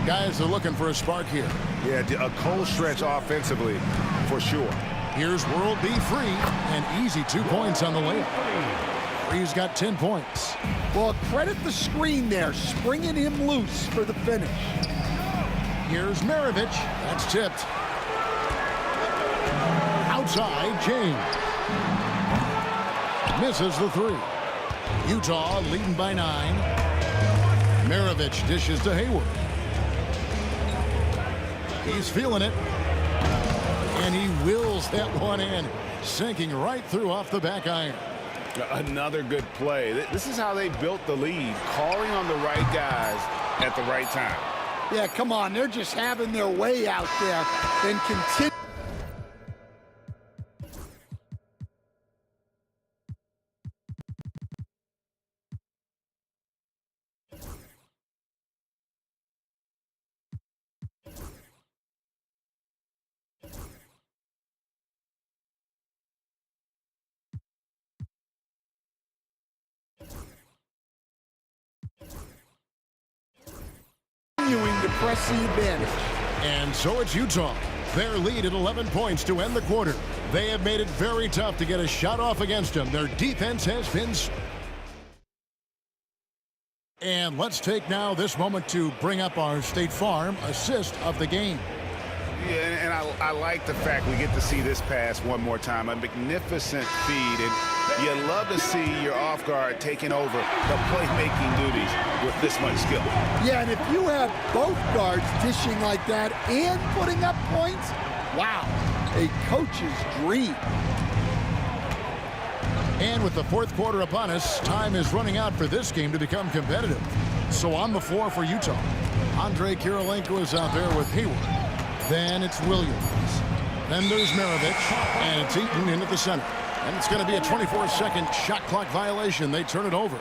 Speaker 6: Guys are looking for a spark here.
Speaker 13: Yeah, a cold stretch offensively for sure.
Speaker 6: Here's World B Free. And easy 2 points on the layup. Free's got 10 points.
Speaker 9: Well, credit the screen there, springing him loose for the finish.
Speaker 6: Here's Maravich. That's tipped. Outside, James. Misses the 3. Utah leading by 9. Maravich dishes to Hayward. He's feeling it. And he wills that one in, sinking right through off the back iron.
Speaker 7: Another good play. This is how they built the lead, calling on the right guys at the right time.
Speaker 9: Yeah, come on. They're just having their way out there and continue. press the advantage.
Speaker 6: And so it's Utah. Their lead at 11 points to end the quarter. They have made it very tough to get a shot off against them. Their defense has been... And let's take now this moment to bring up our State Farm assist of the game.
Speaker 7: Yeah, and I like the fact we get to see this pass one more time. A magnificent feed, and you love to see your off guard taking over the playmaking duties with this much skill.
Speaker 9: Yeah, and if you have both guards dishing like that and putting up points, wow, a coach's dream.
Speaker 6: And with the fourth quarter upon us, time is running out for this game to become competitive. So on the floor for Utah, Andre Kirilenko is out there with Hayward. Then it's Williams. Then there's Maravich, and it's Eaton in at the center. And it's going to be a 24-second shot clock violation. They turn it over.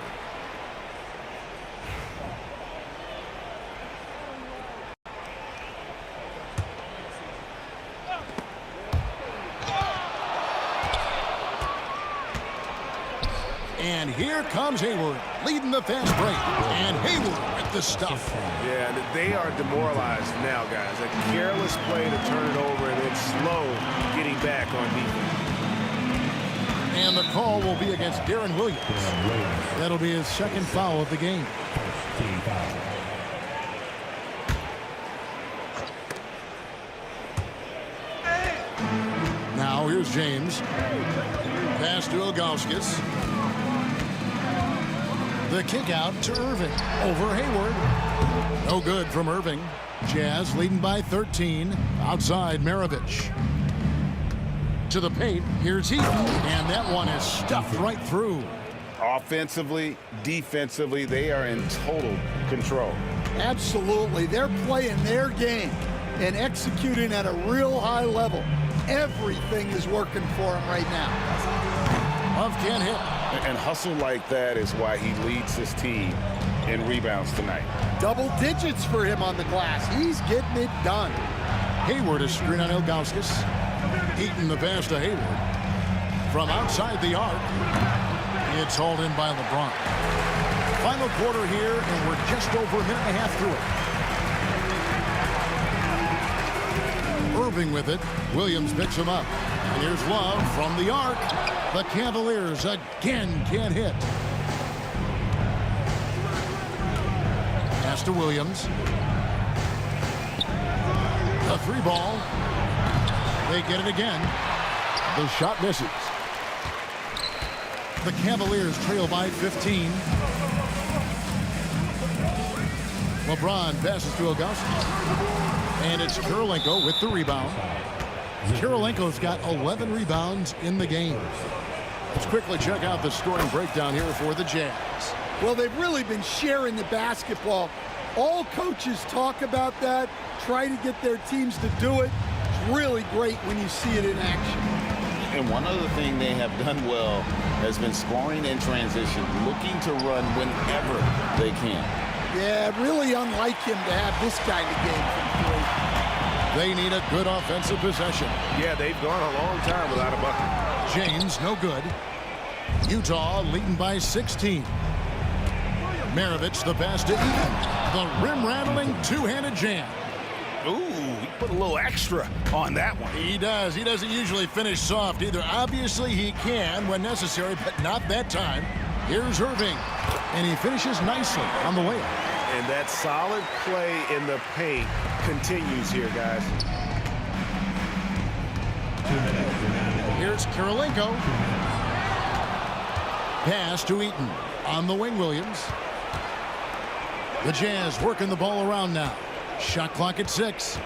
Speaker 6: And here comes Hayward, leading the fast break. And Hayward with the stuff.
Speaker 7: Yeah, they are demoralized now, guys. A careless play to turn it over and then slow getting back on defense.
Speaker 6: And the call will be against Darren Williams. That'll be his second foul of the game. Now here's James. Pass to Ilgauskas. The kick out to Irving. Over Hayward. No good from Irving. Jazz leading by 13. Outside Maravich. To the paint. Here's Eaton. And that one is stuffed right through.
Speaker 7: Offensively, defensively, they are in total control.
Speaker 9: Absolutely. They're playing their game and executing at a real high level. Everything is working for them right now.
Speaker 6: Love can't hit.
Speaker 7: And hustle like that is why he leads his team in rebounds tonight.
Speaker 9: Double digits for him on the glass. He's getting it done.
Speaker 6: Hayward is screen on Ilgauskas. Eaton the pass to Hayward. From outside the arc, it's hauled in by LeBron. Final quarter here, and we're just over a minute and a half through it. Irving with it. Williams picks him up. And here's Love from the arc. The Cavaliers again can't hit. Pass to Williams. The three ball. They get it again. The shot misses. The Cavaliers trail by 15. LeBron passes to Ilgauskas. And it's Kirilenko with the rebound. Kirilenko's got 11 rebounds in the game. Let's quickly check out the scoring breakdown here for the Jazz.
Speaker 9: Well, they've really been sharing the basketball. All coaches talk about that, try to get their teams to do it. It's really great when you see it in action.
Speaker 14: And one other thing they have done well has been scoring in transition, looking to run whenever they can.
Speaker 9: Yeah, really unlike him to have this kind of game from three.
Speaker 6: They need a good offensive possession.
Speaker 13: Yeah, they've gone a long time without a bucket.
Speaker 6: James, no good. Utah leading by 16. Maravich the pass to Eaton. The rim-rattling two-handed jam.
Speaker 7: Ooh, he put a little extra on that one.
Speaker 6: He does. He doesn't usually finish soft either. Obviously, he can when necessary, but not that time. Here's Irving, and he finishes nicely on the layup.
Speaker 13: And that solid play in the paint continues here, guys.
Speaker 6: Here's Kirilenko. Pass to Eaton. On the wing, Williams. The Jazz working the ball around now. Shot clock at 6.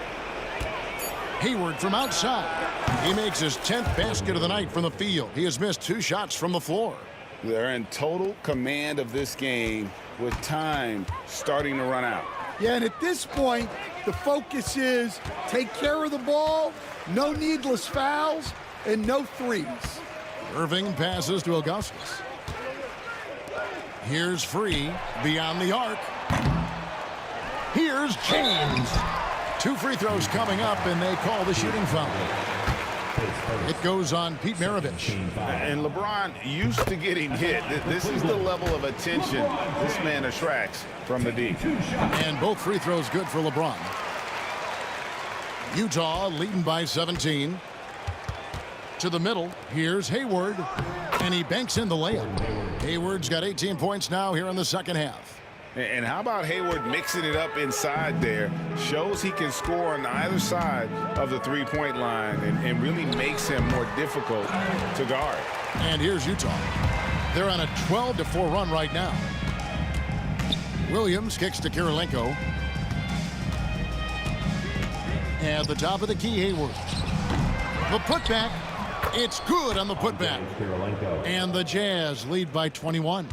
Speaker 6: Hayward from outside. He makes his 10th basket of the night from the field. He has missed 2 shots from the floor.
Speaker 7: They're in total command of this game with time starting to run out.
Speaker 9: Yeah, and at this point, the focus is take care of the ball, no needless fouls, and no threes.
Speaker 6: Irving passes to Ilgauskas. Here's Free beyond the arc. Here's James. 2 free throws coming up, and they call the shooting foul. It goes on Pete Maravich.
Speaker 14: And LeBron used to getting hit. This is the level of attention this man attracts from the D.
Speaker 6: And both free throws good for LeBron. Utah leading by 17. To the middle, here's Hayward, and he banks in the layup. Hayward's got 18 points now here in the second half.
Speaker 14: And how about Hayward mixing it up inside there? Shows he can score on either side of the three-point line and really makes him more difficult to guard.
Speaker 6: And here's Utah. They're on a 12-4 run right now. Williams kicks to Kirilenko. At the top of the key, Hayward. The putback. It's good on the putback. And the Jazz lead by 21.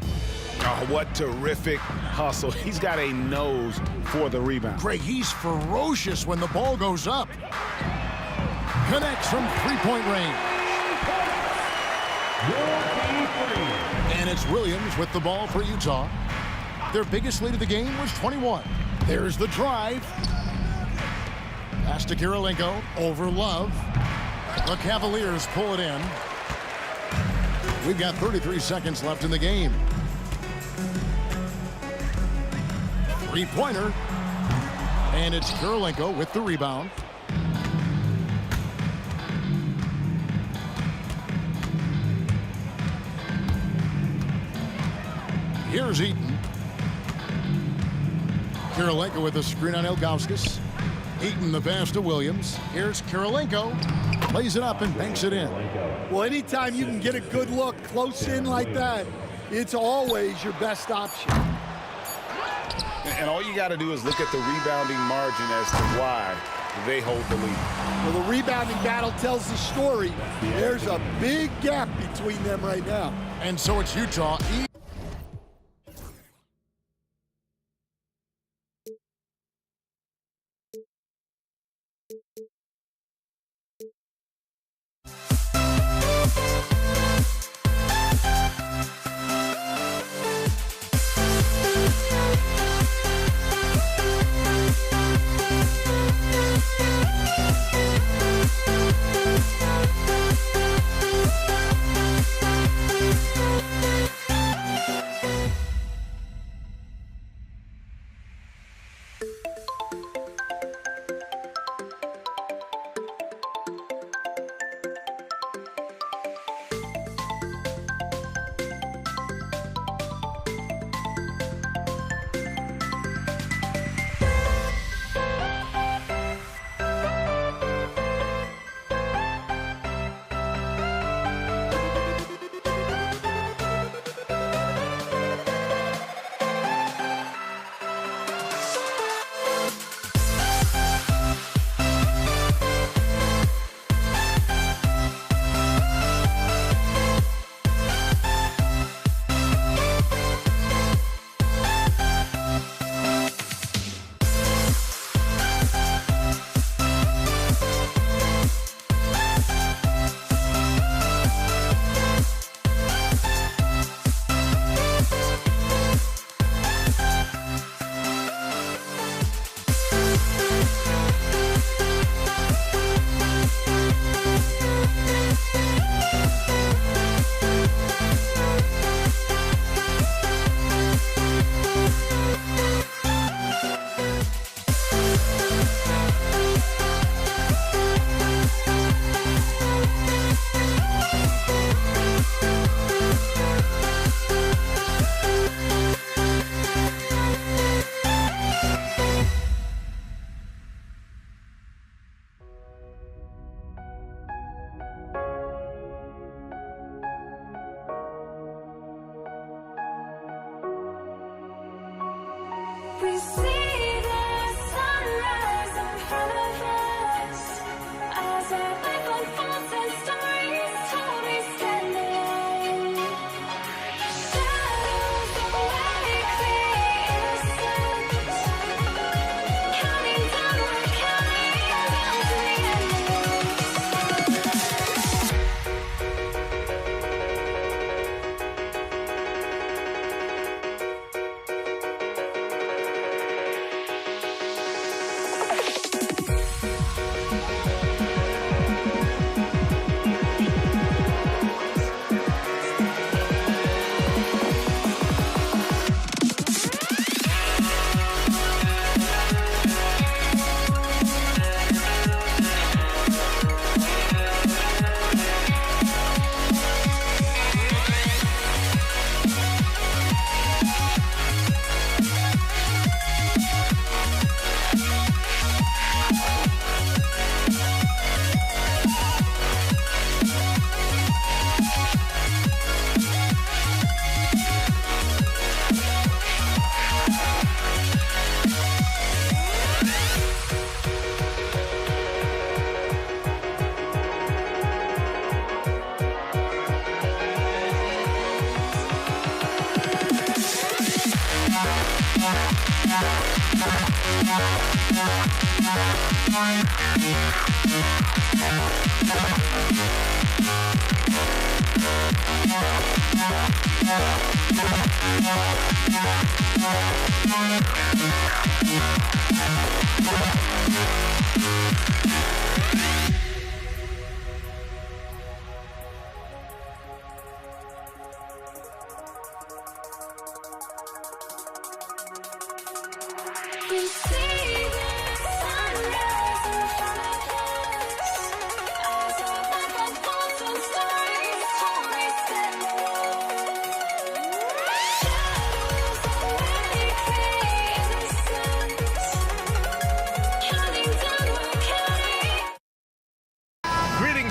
Speaker 7: Oh, what terrific hustle. He's got a nose for the rebound.
Speaker 6: Greg, he's ferocious when the ball goes up. Connects from three-point range. And it's Williams with the ball for Utah. Their biggest lead of the game was 21. There's the drive. Pass to Kirilenko over Love. The Cavaliers pull it in. We've got 33 seconds left in the game. Three-pointer. And it's Kirilenko with the rebound. Here's Eaton. Kirilenko with the screen on Ilgauskas. Eaton the pass to Williams. Here's Kirilenko. Lays it up and banks it in.
Speaker 9: Well, anytime you can get a good look close in like that, it's always your best option.
Speaker 14: And all you got to do is look at the rebounding margin as to why they hold the lead.
Speaker 9: Well, the rebounding battle tells the story. There's a big gap between them right now.
Speaker 6: And so it's Utah.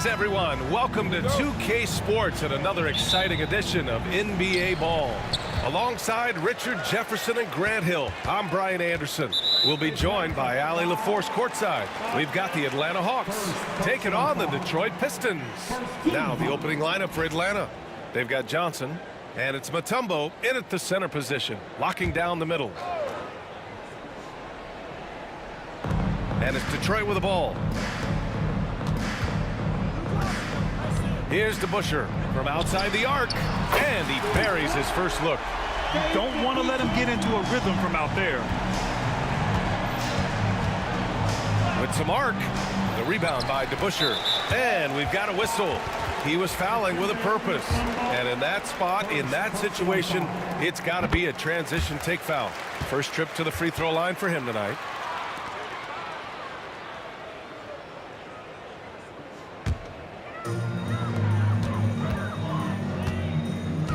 Speaker 2: Everyone, welcome to 2K Sports and another exciting edition of NBA Ball. Alongside Richard Jefferson and Grant Hill, I'm Brian Anderson. We'll be joined by Ali LaForce courtside. We've got the Atlanta Hawks taking on the Detroit Pistons. Now the opening lineup for Atlanta. They've got Johnson, and it's Mutombo in at the center position, locking down the middle. And it's Detroit with the ball. Here's DeBusschere from outside the arc, and he buries his first look.
Speaker 3: You don't want to let him get into a rhythm from out there.
Speaker 2: With some arc, the rebound by DeBusschere, and we've got a whistle. He was fouling with a purpose, and in that spot, in that situation, it's got to be a transition take foul. First trip to the free throw line for him tonight.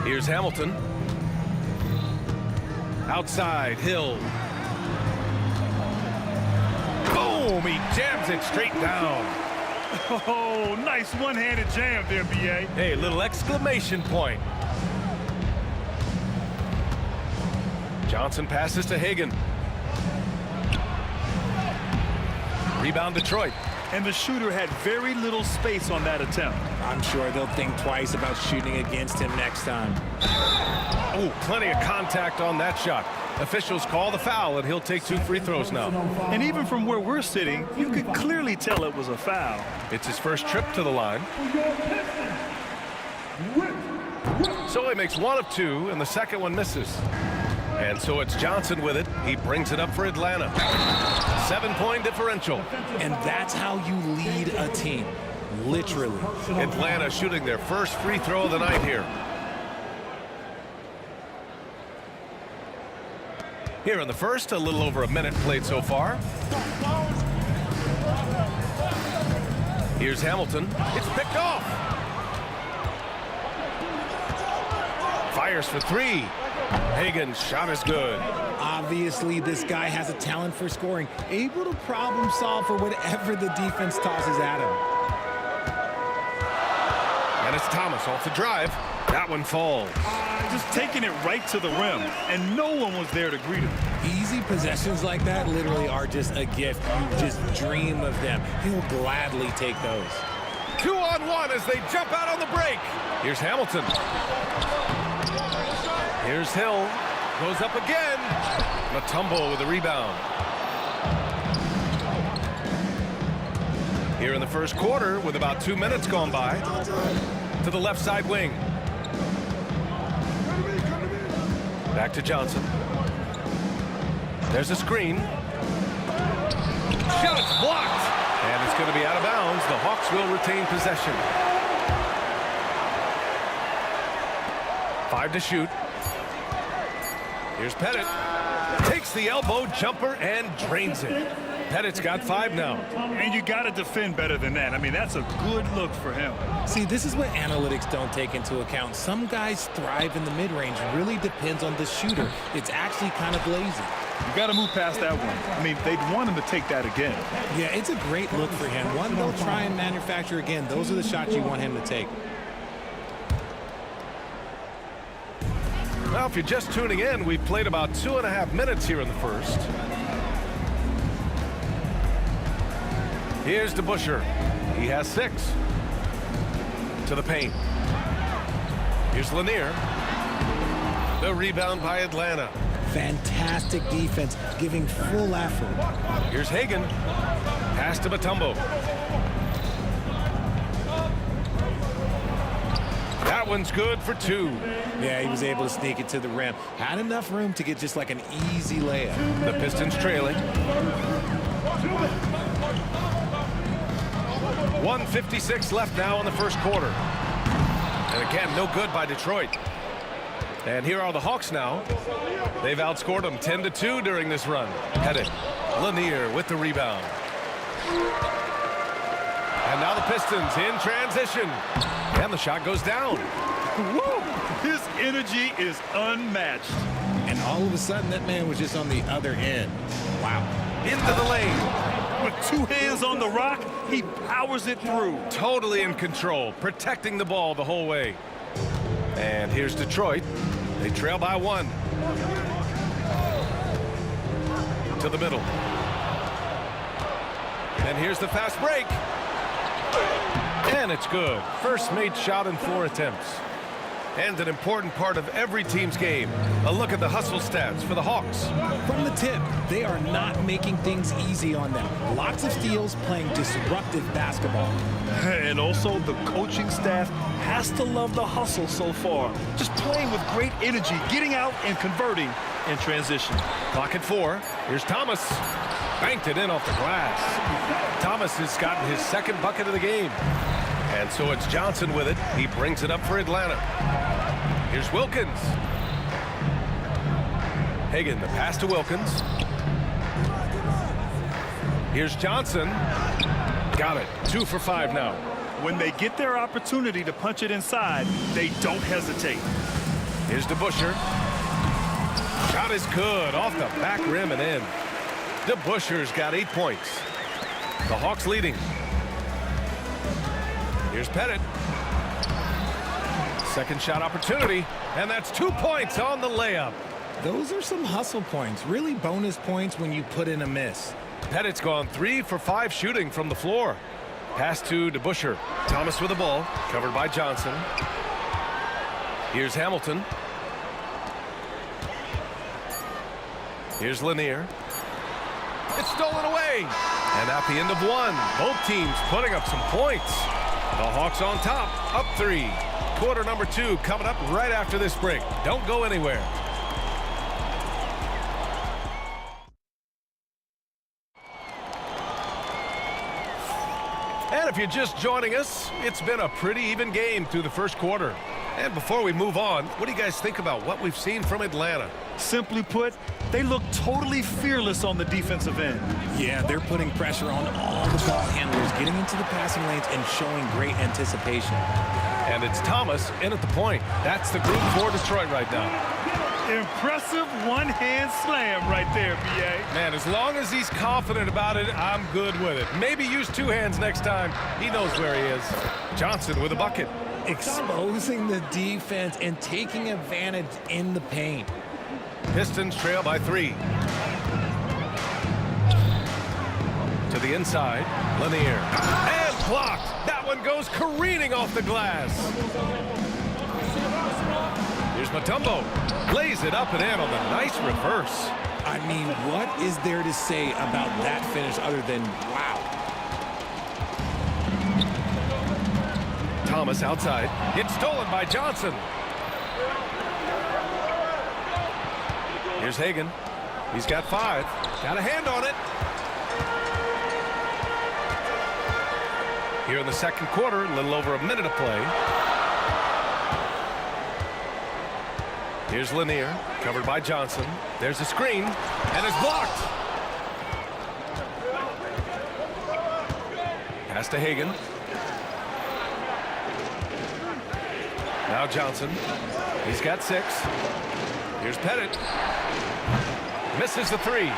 Speaker 2: Here's Hamilton. Outside, Hill. Boom! He jams it straight down.
Speaker 3: Oh, nice one-handed jam there, B.A.
Speaker 2: Hey, little exclamation point. Johnson passes to Hagan. Rebound Detroit.
Speaker 3: And the shooter had very little space on that attempt.
Speaker 15: I'm sure they'll think twice about shooting against him next time.
Speaker 2: Oh, plenty of contact on that shot. Officials call the foul, and he'll take 2 free throws now.
Speaker 3: And even from where we're sitting, you could clearly tell it was a foul.
Speaker 2: It's his first trip to the line. So he makes 1 of 2, and the second one misses. And so it's Johnson with it. He brings it up for Atlanta. 7-point differential.
Speaker 15: And that's how you lead a team, literally.
Speaker 2: Atlanta shooting their first free throw of the night here. Here in the first, a little over a minute played so far. Here's Hamilton. It's picked off. Fires for 3. Hagan's shot is good.
Speaker 15: Obviously, this guy has a talent for scoring, able to problem solve for whatever the defense tosses at him.
Speaker 2: And it's Thomas off the drive. That one falls.
Speaker 3: Just taking it right to the rim, and no one was there to greet him.
Speaker 15: Easy possessions like that literally are just a gift. You just dream of them. He'll gladly take those.
Speaker 2: 2-on-1 as they jump out on the break. Here's Hamilton. Here's Hill. Goes up again. Mutombo with the rebound. Here in the first quarter, with about 2 minutes gone by, to the left side wing. Back to Johnson. There's a screen. Shot's blocked. And it's going to be out of bounds. The Hawks will retain possession. 5 to shoot. Here's Pettit. Takes the elbow jumper and drains it. Pettit's got 5 now.
Speaker 3: And you got to defend better than that. I mean, that's a good look for him.
Speaker 15: See, this is what analytics don't take into account. Some guys thrive in the mid-range. Really depends on the shooter. It's actually kind of lazy.
Speaker 3: You got to move past that one. I mean, they'd want him to take that again.
Speaker 15: Yeah, it's a great look for him. One they'll try and manufacture again. Those are the shots you want him to take.
Speaker 2: Well, if you're just tuning in, we've played about 2.5 minutes here in the first. Here's DeBusschere. He has 6. To the paint. Here's Lanier. The rebound by Atlanta.
Speaker 15: Fantastic defense, giving full effort.
Speaker 2: Here's Hagan. Pass to Mutombo. That one's good for 2.
Speaker 15: Yeah, he was able to sneak it to the rim. Had enough room to get just like an easy layup.
Speaker 2: The Pistons trailing. 1:56 left now in the first quarter. And again, no good by Detroit. And here are the Hawks now. They've outscored them 10-2 during this run. Pettit, Lanier with the rebound. And now the Pistons in transition. And the shot goes down.
Speaker 3: Woo! His energy is unmatched.
Speaker 15: And all of a sudden, that man was just on the other end. Wow.
Speaker 2: Into the lane.
Speaker 3: With 2 hands on the rock, he powers it through.
Speaker 2: Totally in control, protecting the ball the whole way. And here's Detroit. They trail by 1. To the middle. And here's the fast break. And it's good. First made shot in 4 attempts. And an important part of every team's game. A look at the hustle stats for the Hawks.
Speaker 15: From the tip, they are not making things easy on them. Lots of steals, playing disruptive basketball.
Speaker 3: And also the coaching staff has to love the hustle so far. Just playing with great energy, getting out and converting in transition.
Speaker 2: Clock at 4. Here's Thomas. Banked it in off the glass. Thomas has gotten his 2nd bucket of the game. And so it's Johnson with it. He brings it up for Atlanta. Here's Wilkins. Hagan, the pass to Wilkins. Here's Johnson. Got it. 2 for 5 now.
Speaker 3: When they get their opportunity to punch it inside, they don't hesitate.
Speaker 2: Here's DeBusschere. Shot is good. Off the back rim and in. DeBusschere's got 8 points. The Hawks leading. Here's Pettit. Second shot opportunity, and that's 2 points on the layup.
Speaker 15: Those are some hustle points, really bonus points when you put in a miss.
Speaker 2: Pettit's gone 3 for 5 shooting from the floor. Pass to DeBusschere. Thomas with the ball, covered by Johnson. Here's Hamilton. Here's Lanier. It's stolen away. And at the end of 1, both teams putting up some points. The Hawks on top, up 3. Quarter number 2 coming up right after this break. Don't go anywhere. And if you're just joining us, it's been a pretty even game through the first quarter. And before we move on, what do you guys think about what we've seen from Atlanta?
Speaker 3: Simply put, they look totally fearless on the defensive end.
Speaker 15: Yeah, they're putting pressure on all the ball handlers, getting into the passing lanes and showing great anticipation.
Speaker 2: And it's Thomas in at the point. That's the group for Detroit right now.
Speaker 3: Impressive one-hand slam right there, B.A.
Speaker 2: Man, as long as he's confident about it, I'm good with it. Maybe use 2 hands next time. He knows where he is. Johnson with a bucket.
Speaker 15: Exposing the defense and taking advantage in the paint.
Speaker 2: Pistons trail by 3. To the inside, Lanier. And blocked. That one goes careening off the glass. Here's Mutombo. Lays it up and in on the nice reverse.
Speaker 15: I mean, what is there to say about that finish other than wow?
Speaker 2: Thomas outside. It's stolen by Johnson. Here's Hagan. He's got 5. Got a hand on it. Here in the second quarter, a little over a minute of play. Here's Lanier, covered by Johnson. There's a screen, and it's blocked. Pass to Hagan. Now Johnson. He's got 6. Here's Pettit. Misses the 3.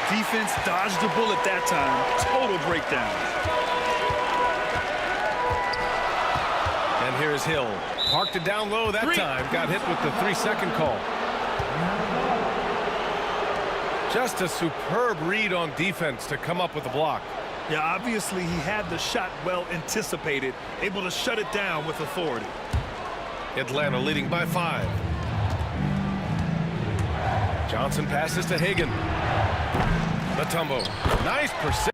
Speaker 3: Defense dodged the bullet that time. Total breakdown.
Speaker 2: And here's Hill. Parked it down low that time. Got hit with the 3-second call. Just a superb read on defense to come up with the block.
Speaker 3: Yeah, obviously he had the shot well anticipated, able to shut it down with authority.
Speaker 2: Atlanta leading by 5. Johnson passes to Hagan. Mutombo, nice percent.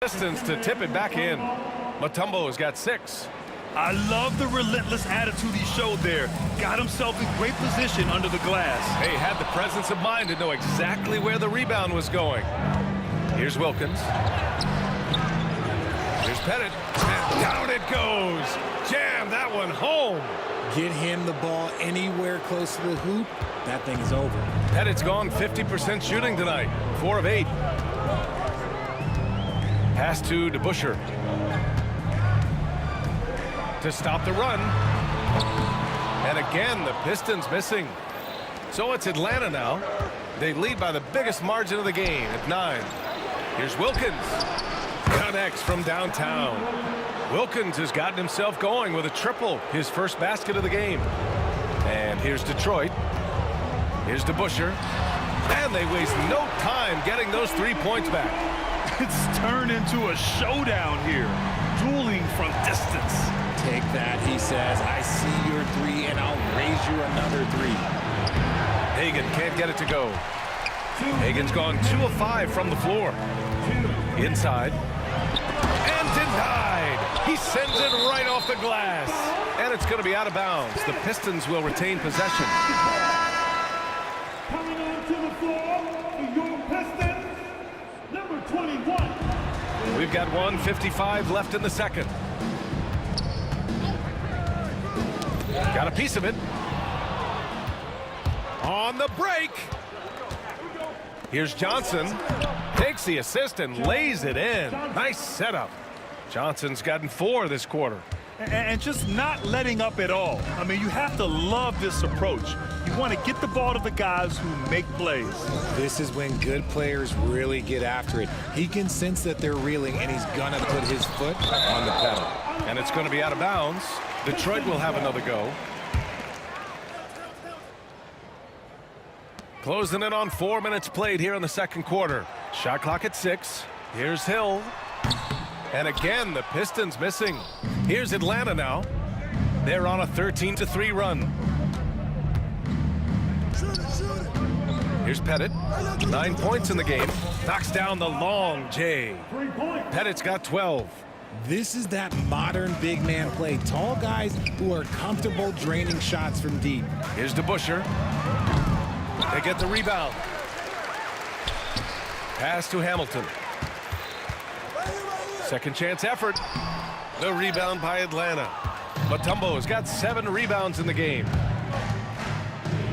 Speaker 2: Distance to tip it back in. Mutombo has got 6.
Speaker 3: I love the relentless attitude he showed there. Got himself in great position under the glass.
Speaker 2: He had the presence of mind to know exactly where the rebound was going. Here's Wilkins. Here's Pettit. And down it goes. Jam that one home.
Speaker 15: Get him the ball anywhere close to the hoop, that thing is over.
Speaker 2: Pettit's gone 50% shooting tonight. 4 of 8. Pass to DeBusschere. To stop the run. And again, the Pistons missing. So it's Atlanta now. They lead by the biggest margin of the game at 9. Here's Wilkins. Connects from downtown. Wilkins has gotten himself going with a triple, his first basket of the game. And here's Detroit. Here's DeBusschere. And they waste no time getting those 3 points back.
Speaker 3: It's turned into a showdown here. Dueling from distance.
Speaker 15: Take that, he says. I see your 3, and I'll raise you another 3.
Speaker 2: Hagan can't get it to go. Hagan's gone 2 of 5 from the floor. Inside. And denied. He sends it right off the glass. And it's going to be out of bounds. The Pistons will retain possession.
Speaker 5: Coming onto the floor for your Pistons, number 21.
Speaker 2: We've got 1:55 left in the second. Got a piece of it. On the break. Here's Johnson. Takes the assist and lays it in. Nice setup. Johnson's gotten 4 this quarter.
Speaker 3: And just not letting up at all. I mean, you have to love this approach. You want to get the ball to the guys who make plays.
Speaker 15: This is when good players really get after it. He can sense that they're reeling, and he's going to put his foot on the pedal.
Speaker 2: And it's going to be out of bounds. Detroit will have another go. Closing in on 4 minutes played here in the second quarter. Shot clock at 6. Here's Hill. And again, the Pistons missing. Here's Atlanta now. They're on a 13-3 run. Here's Pettit. 9 points in the game. Knocks down the long J. Pettit's got 12.
Speaker 15: This is that modern big man play. Tall guys who are comfortable draining shots from deep.
Speaker 2: Here's DeBusschere. They get the rebound. Pass to Hamilton. Second chance effort. The rebound by Atlanta. Mutombo has got 7 rebounds in the game.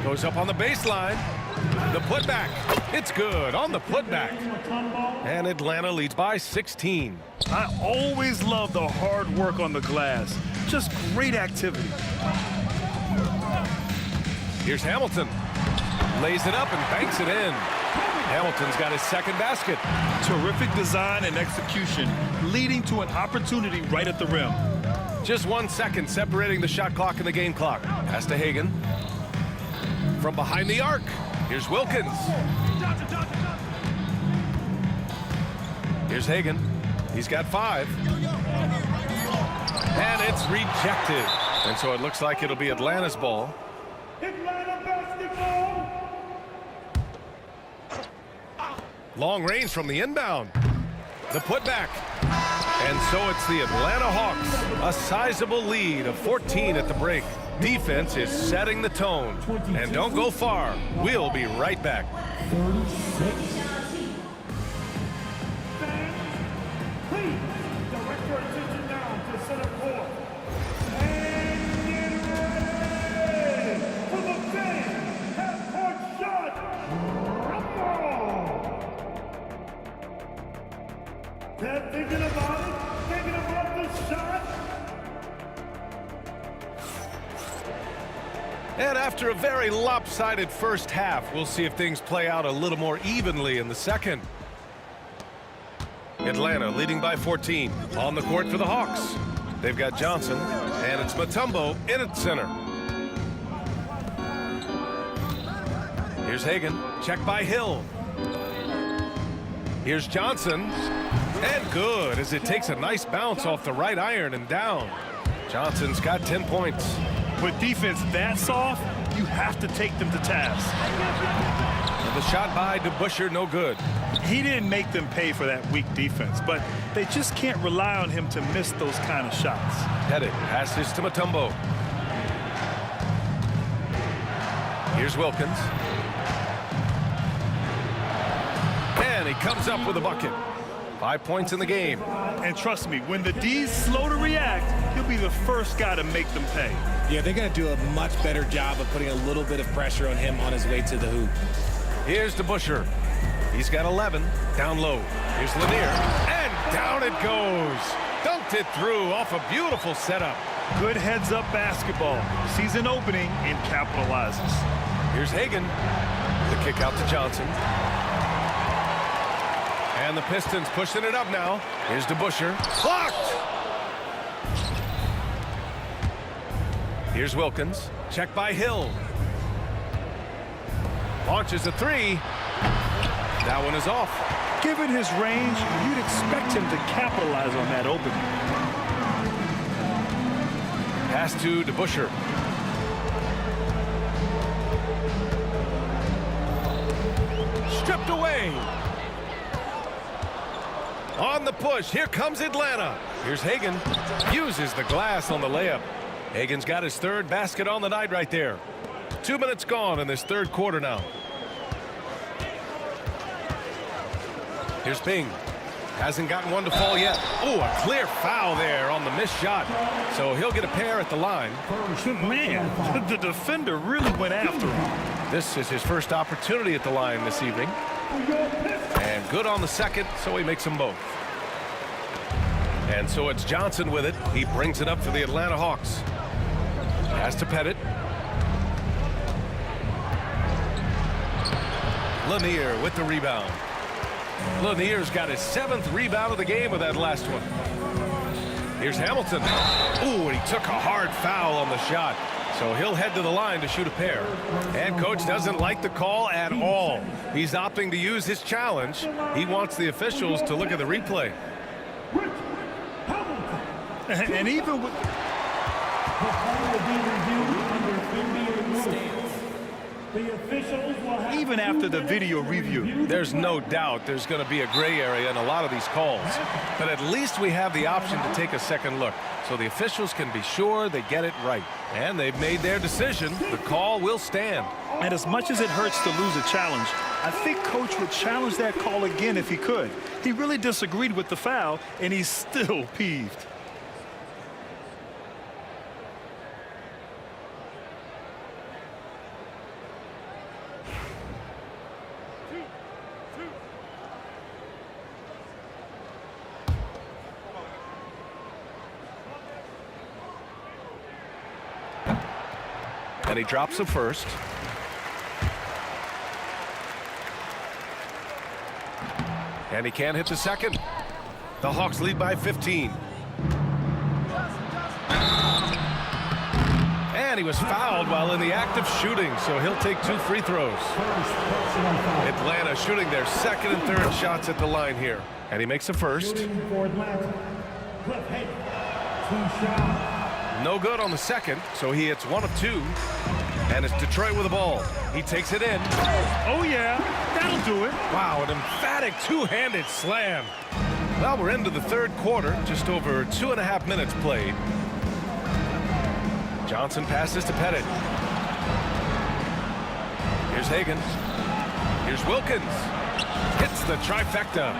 Speaker 2: Goes up on the baseline. The putback. It's good on the putback. And Atlanta leads by 16.
Speaker 3: I always love the hard work on the glass. Just great activity.
Speaker 2: Here's Hamilton. Lays it up and banks it in. Hamilton's got his second basket.
Speaker 3: Terrific design and execution, leading to an opportunity right at the rim.
Speaker 2: Just 1 second separating the shot clock and the game clock. Pass to Hagan. From behind the arc, here's Wilkins. Here's Hagan. He's got 5. And it's rejected. And so it looks like it'll be Atlanta's ball.
Speaker 5: Atlanta basketball.
Speaker 2: Long range from the inbound. The putback. And so it's the Atlanta Hawks. A sizable lead of 14 at the break. Defense is setting the tone. And don't go far. We'll be right back.
Speaker 5: 36. Please direct your attention now to center court. And get ready for the fan half-court shot. Rumble. They're thinking about it, thinking about the shot.
Speaker 2: And after a very lopsided first half, we'll see if things play out a little more evenly in the second. Atlanta leading by 14. On the court for the Hawks. They've got Johnson, and it's Mutombo in at center. Here's Hagan, check by Hill. Here's Johnson, and good as it takes a nice bounce off the right iron and down. Johnson's got 10 points.
Speaker 3: With defense that soft, you have to take them to task.
Speaker 2: And the shot by DeBusschere, no good.
Speaker 3: He didn't make them pay for that weak defense, but they just can't rely on him to miss those kind of shots.
Speaker 2: Pettit passes to Mutombo. Here's Wilkins. And he comes up with a bucket. 5 points in the game.
Speaker 3: And trust me, when the D's slow to react, he'll be the first guy to make them pay.
Speaker 15: Yeah, they're going to do a much better job of putting a little bit of pressure on him on his way to the hoop.
Speaker 2: Here's DeBusschere. He's got 11. Down low. Here's Lanier. And down it goes. Dunked it through off a beautiful setup.
Speaker 3: Good heads-up basketball. Sees an opening and capitalizes.
Speaker 2: Here's Hagan. The kick out to Johnson. And the Pistons pushing it up now. Here's DeBusschere. Blocked! Here's Wilkins. Check by Hill. Launches a three. That one is off.
Speaker 3: Given his range, you'd expect him to capitalize on that opening.
Speaker 2: Pass to DeBusschere. Stripped away. On the push, here comes Atlanta. Here's Hagan. Uses the glass on the layup. Hagan's got his third basket on the night right there. 2 minutes gone in this third quarter now. Here's Ping. Hasn't gotten one to fall yet. Oh, a clear foul there on the missed shot. So he'll get a pair at the line.
Speaker 3: Man, the defender really went after him.
Speaker 2: This is his first opportunity at the line this evening. And good on the second, so he makes them both. And so it's Johnson with it. He brings it up for the Atlanta Hawks. Pass to Pettit. Lanier with the rebound. Lanier's got his 7th rebound of the game with that last one. Here's Hamilton. Ooh, and he took a hard foul on the shot. So he'll head to the line to shoot a pair. And coach doesn't like the call at all. He's opting to use his challenge. He wants the officials to look at the replay.
Speaker 3: And even with... Even after the video review,
Speaker 2: there's no doubt there's going to be a gray area in a lot of these calls. But at least we have the option to take a second look, so the officials can be sure they get it right. And they've made their decision. The call will stand.
Speaker 3: And as much as it hurts to lose a challenge, I think coach would challenge that call again if he could. He really disagreed with the foul, and he's still peeved.
Speaker 2: And he drops the first. And he can't hit the second. The Hawks lead by 15. And he was fouled while in the act of shooting, so he'll take 2 free throws. Atlanta shooting their second and third shots at the line here. And he makes the first. No good on the second, so he hits 1 of 2. And it's Detroit with the ball. He takes it in.
Speaker 3: Oh, yeah, that'll do it.
Speaker 2: Wow, an emphatic two-handed slam. Well, we're into the third quarter, just over 2.5 minutes played. Johnson passes to Pettit. Here's Hagan. Here's Wilkins. Hits the trifecta.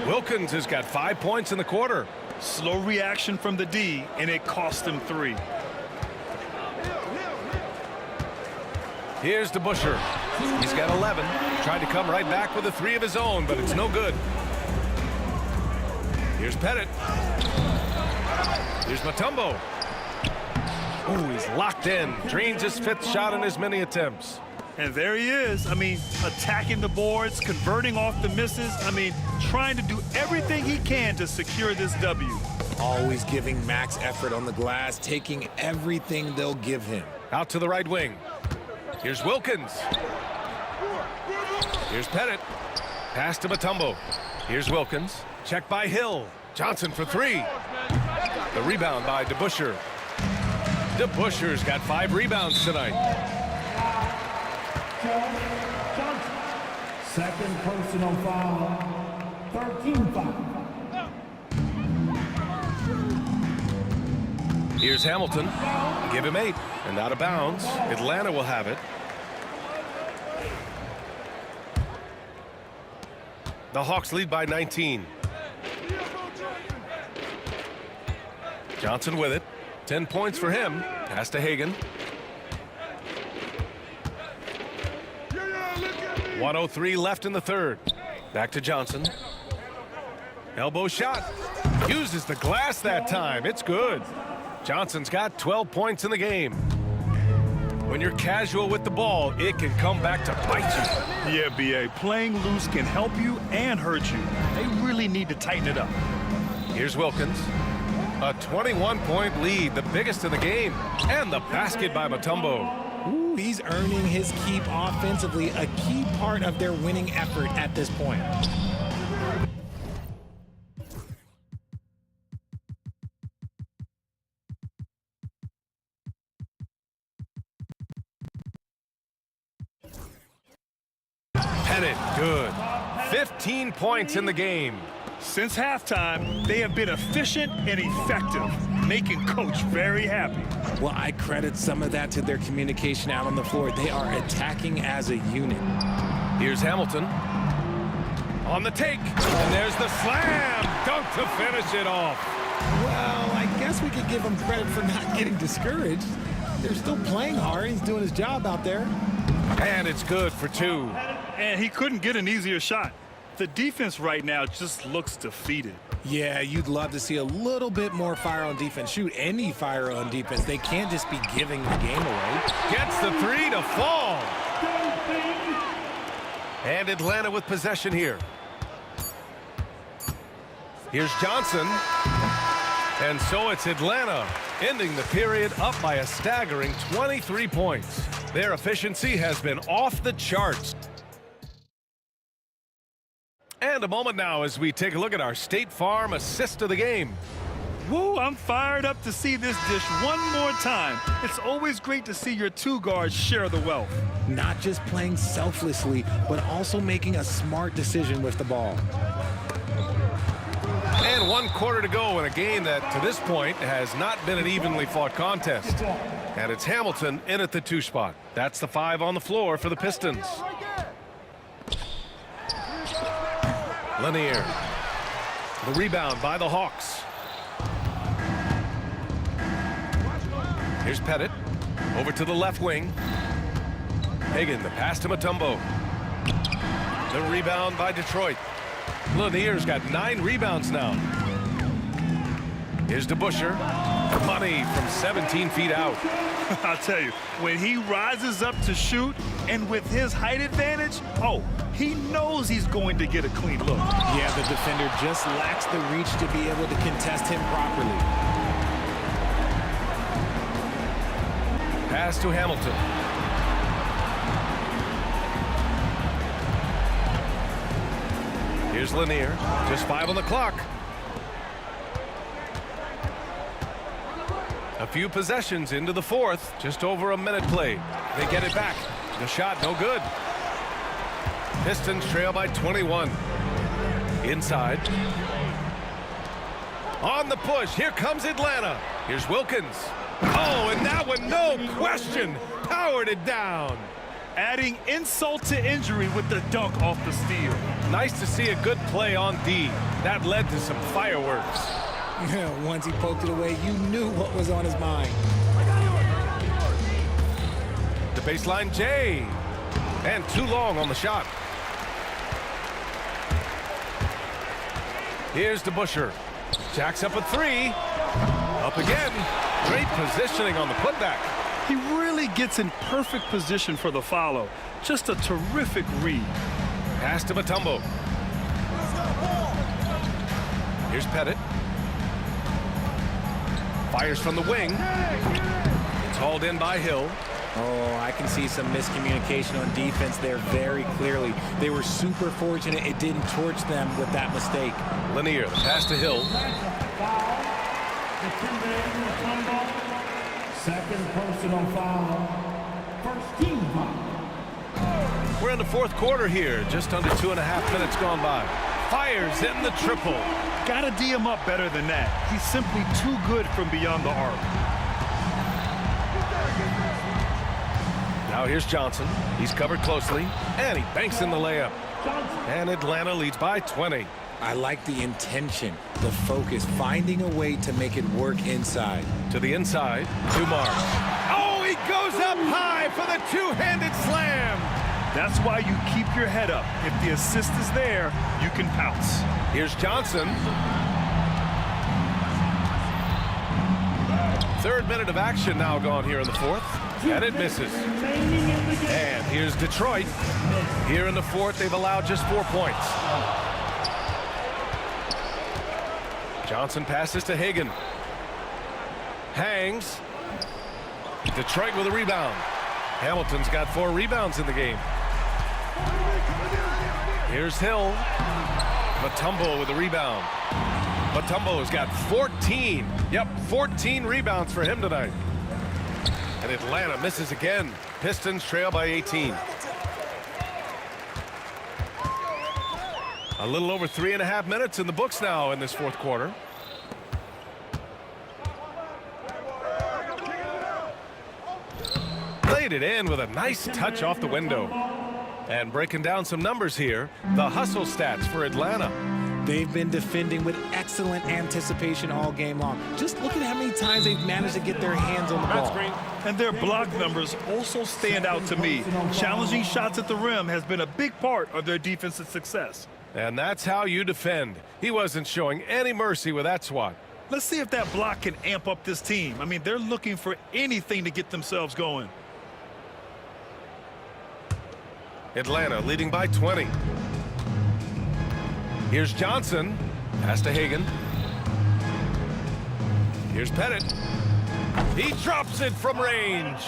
Speaker 2: Wilkins has got 5 points in the quarter.
Speaker 3: Slow reaction from the D, and it cost him 3.
Speaker 2: Here's DeBusschere. He's got 11. Tried to come right back with a 3 of his own, but it's no good. Here's Pettit. Here's Mutombo. Ooh, he's locked in. Drains his 5th shot in as many attempts.
Speaker 3: And there he is. I mean, attacking the boards, converting off the misses. I mean, trying to do everything he can to secure this W.
Speaker 15: Always giving max effort on the glass, taking everything they'll give him.
Speaker 2: Out to the right wing. Here's Wilkins. Here's Pettit. Pass to Mutombo. Here's Wilkins. Check by Hill. Johnson for three. The rebound by DeBusschere. DeBusschere's got 5 rebounds tonight.
Speaker 5: Second personal foul. 13 foul.
Speaker 2: Here's Hamilton. Give him 8. And out of bounds. Atlanta will have it. The Hawks lead by 19. Johnson with it. 10 points for him. Pass to Hagan. 1:03 left in the third. Back to Johnson. Elbow shot. Uses the glass that time. It's good. Johnson's got 12 points in the game. When you're casual with the ball, it can come back to bite you.
Speaker 3: Yeah, B.A. Playing loose can help you and hurt you. They really need to tighten it up.
Speaker 2: Here's Wilkins. A 21-point lead, the biggest in the game. And the basket by Mutombo.
Speaker 15: Ooh, he's earning his keep offensively, a key part of their winning effort at this point.
Speaker 2: Pettit, good. 15 points in the game.
Speaker 3: Since halftime, they have been efficient and effective, making Coach very happy.
Speaker 15: Well, I credit some of that to their communication out on the floor. They are attacking as a unit.
Speaker 2: Here's Hamilton. On the take. And there's the slam. Dunk to finish it off.
Speaker 15: Well, I guess we could give him credit for not getting discouraged. They're still playing hard. He's doing his job out there.
Speaker 2: And it's good for 2.
Speaker 3: And he couldn't get an easier shot. The defense right now just looks defeated.
Speaker 15: Yeah, you'd love to see a little bit more fire on defense. Shoot, any fire on defense. They can't just be giving the game away.
Speaker 2: Gets the 3 to fall. And Atlanta with possession here. Here's Johnson. And so it's Atlanta ending the period up by a staggering 23 points. Their efficiency has been off the charts. And a moment now as we take a look at our State Farm assist of the game.
Speaker 3: Woo, I'm fired up to see this dish one more time. It's always great to see your 2 guards share the wealth.
Speaker 15: Not just playing selflessly, but also making a smart decision with the ball.
Speaker 2: And 1 quarter to go in a game that, to this point, has not been an evenly fought contest. And it's Hamilton in at the 2 spot. That's the 5 on the floor for the Pistons. Lanier. The rebound by the Hawks. Here's Pettit. Over to the left wing. Hagan, the pass to Mutombo. The rebound by Detroit. Lanier's got 9 rebounds now. Here's DeBusschere. Money from 17 feet out.
Speaker 3: I'll tell you, when he rises up to shoot, and with his height advantage, he knows he's going to get a clean look.
Speaker 15: Yeah, the defender just lacks the reach to be able to contest him properly.
Speaker 2: Pass to Hamilton. Here's Lanier. Just 5 on the clock. A few possessions into the 4th. Just over a minute play. They get it back. The shot no good. Pistons trail by 21. Inside. On the push. Here comes Atlanta. Here's Wilkins. Oh, and that one, no question, powered it down.
Speaker 3: Adding insult to injury with the dunk off the steal.
Speaker 2: Nice to see a good play on D. That led to some fireworks.
Speaker 15: Once he poked it away, you knew what was on his mind.
Speaker 2: The baseline J. And too long on the shot. Here's DeBusschere. Jacks up a 3. Up again. Great positioning on the putback.
Speaker 3: He really gets in perfect position for the follow. Just a terrific read.
Speaker 2: Pass to Mutombo. Here's Pettit. Fires from the wing. It's hauled in by Hill.
Speaker 15: Oh, I can see some miscommunication on defense there very clearly. They were super fortunate it didn't torch them with that mistake.
Speaker 2: Lanier, the pass to Hill.
Speaker 5: Second personal foul. First team foul.
Speaker 2: We're in the fourth quarter here. Just under 2.5 minutes gone by. Fires in the triple.
Speaker 3: Gotta D him up better than that. He's simply too good from beyond the arc.
Speaker 2: Now here's Johnson. He's covered closely, and he banks in the layup. And Atlanta leads by 20.
Speaker 15: I like the intention, the focus, finding a way to make it work inside.
Speaker 2: To the inside, Dumars. Oh, he goes up high for the two-handed slam.
Speaker 3: That's why you keep your head up. If the assist is there, you can pounce.
Speaker 2: Here's Johnson. Third minute of action now gone here in the fourth. And it misses. And here's Detroit. Here in the fourth, they've allowed just 4 points. Johnson passes to Hagan. Hangs. Detroit with a rebound. Hamilton's got 4 rebounds in the game. Here's Hill. Mutombo with a rebound. Mutombo's got 14. Yep, 14 rebounds for him tonight. And Atlanta misses again. Pistons trail by 18. A little over 3.5 minutes in the books now in this fourth quarter. Played it in with a nice touch off the window. And breaking down some numbers here, the hustle stats for Atlanta.
Speaker 15: They've been defending with excellent anticipation all game long. Just look at how many times they've managed to get their hands on the ball.
Speaker 3: And their block numbers also stand out to me. Challenging shots at the rim has been a big part of their defensive success.
Speaker 2: And that's how you defend. He wasn't showing any mercy with that swat.
Speaker 3: Let's see if that block can amp up this team. I mean, they're looking for anything to get themselves going.
Speaker 2: Atlanta leading by 20. Here's Johnson. Pass to Hagan. Here's Pettit. He drops it from range.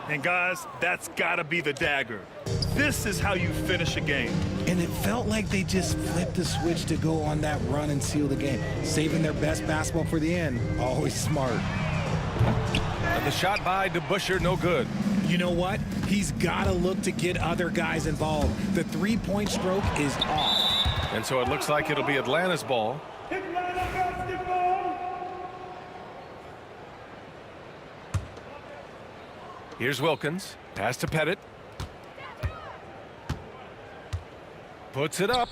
Speaker 3: And guys, that's got to be the dagger. This is how you finish a game.
Speaker 15: And it felt like they just flipped the switch to go on that run and seal the game. Saving their best basketball for the end. Always smart.
Speaker 2: And the shot by DeBusschere, no good.
Speaker 15: You know what? He's got to look to get other guys involved. The three-point stroke is off.
Speaker 2: And so it looks like it'll be Atlanta's ball. Here's Wilkins. Pass to Pettit. Puts it up.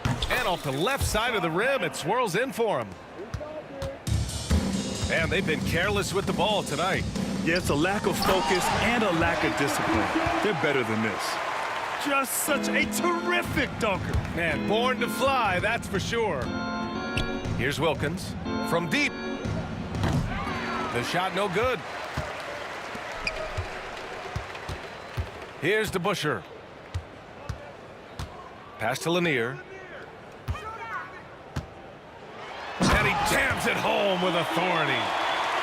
Speaker 2: And off the left side of the rim, it swirls in for him. And they've been careless with the ball tonight.
Speaker 3: Yeah, it's a lack of focus and a lack of discipline. They're better than this. Just such a terrific dunker.
Speaker 2: Man, born to fly, that's for sure. Here's Wilkins from deep. The shot no good. Here's DeBusschere. Pass to Lanier. And he jams it home with authority.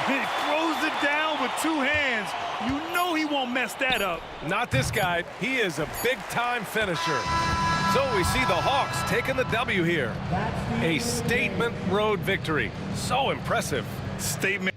Speaker 3: He throws it down with 2 hands. You know he won't mess that up.
Speaker 2: Not this guy. He is a big-time finisher. So we see the Hawks taking the W here. A statement road victory. So impressive.
Speaker 3: Statement.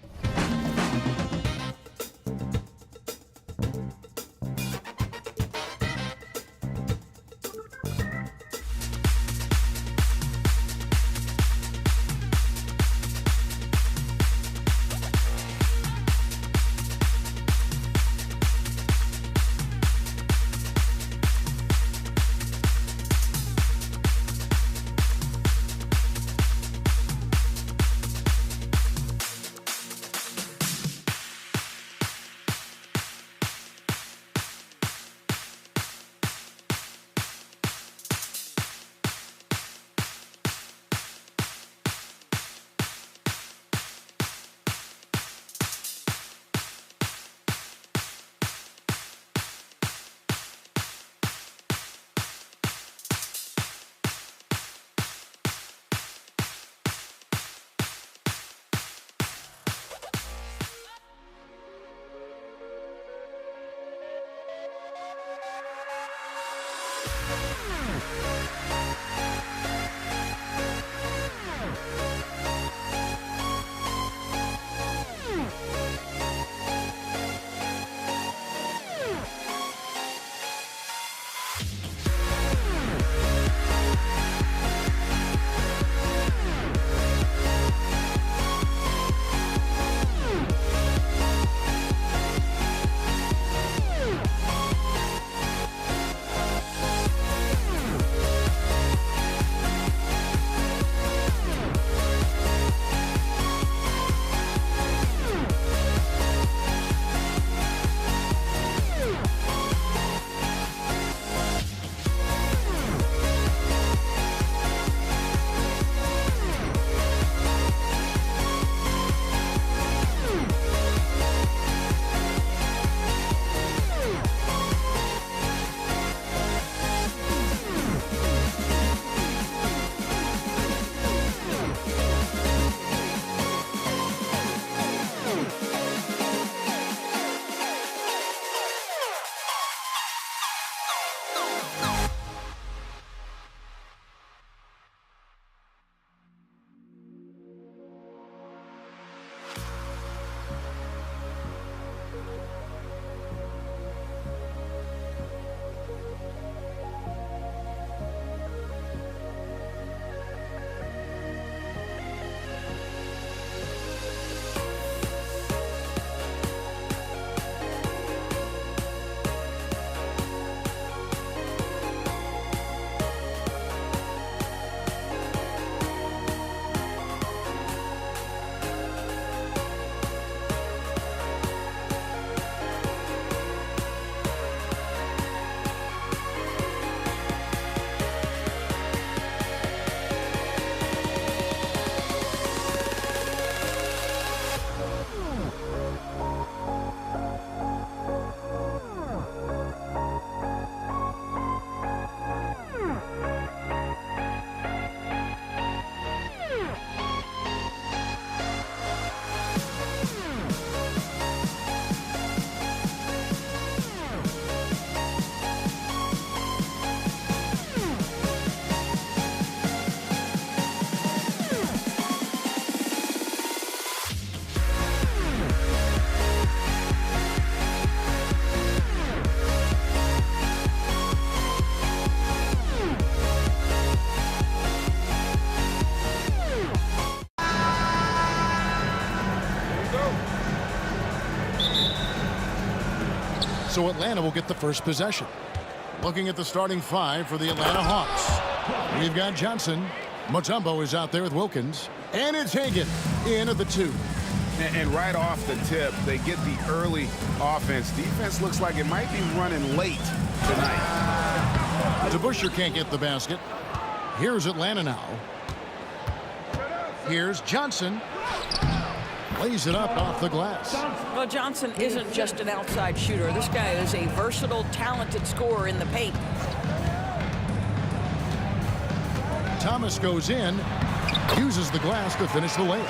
Speaker 6: So Atlanta will get the first possession. Looking at the starting five for the Atlanta Hawks. We've got Johnson. Mutombo is out there with Wilkins. And it's Hagan in at the 2.
Speaker 14: And right off the tip, they get the early offense. Defense looks like it might be running late tonight.
Speaker 6: DeBusschere can't get the basket. Here's Atlanta now. Here's Johnson. Lays it up off the glass.
Speaker 16: Well, Johnson isn't just an outside shooter. This guy is a versatile, talented scorer in the paint.
Speaker 6: Thomas goes in, uses the glass to finish the layup.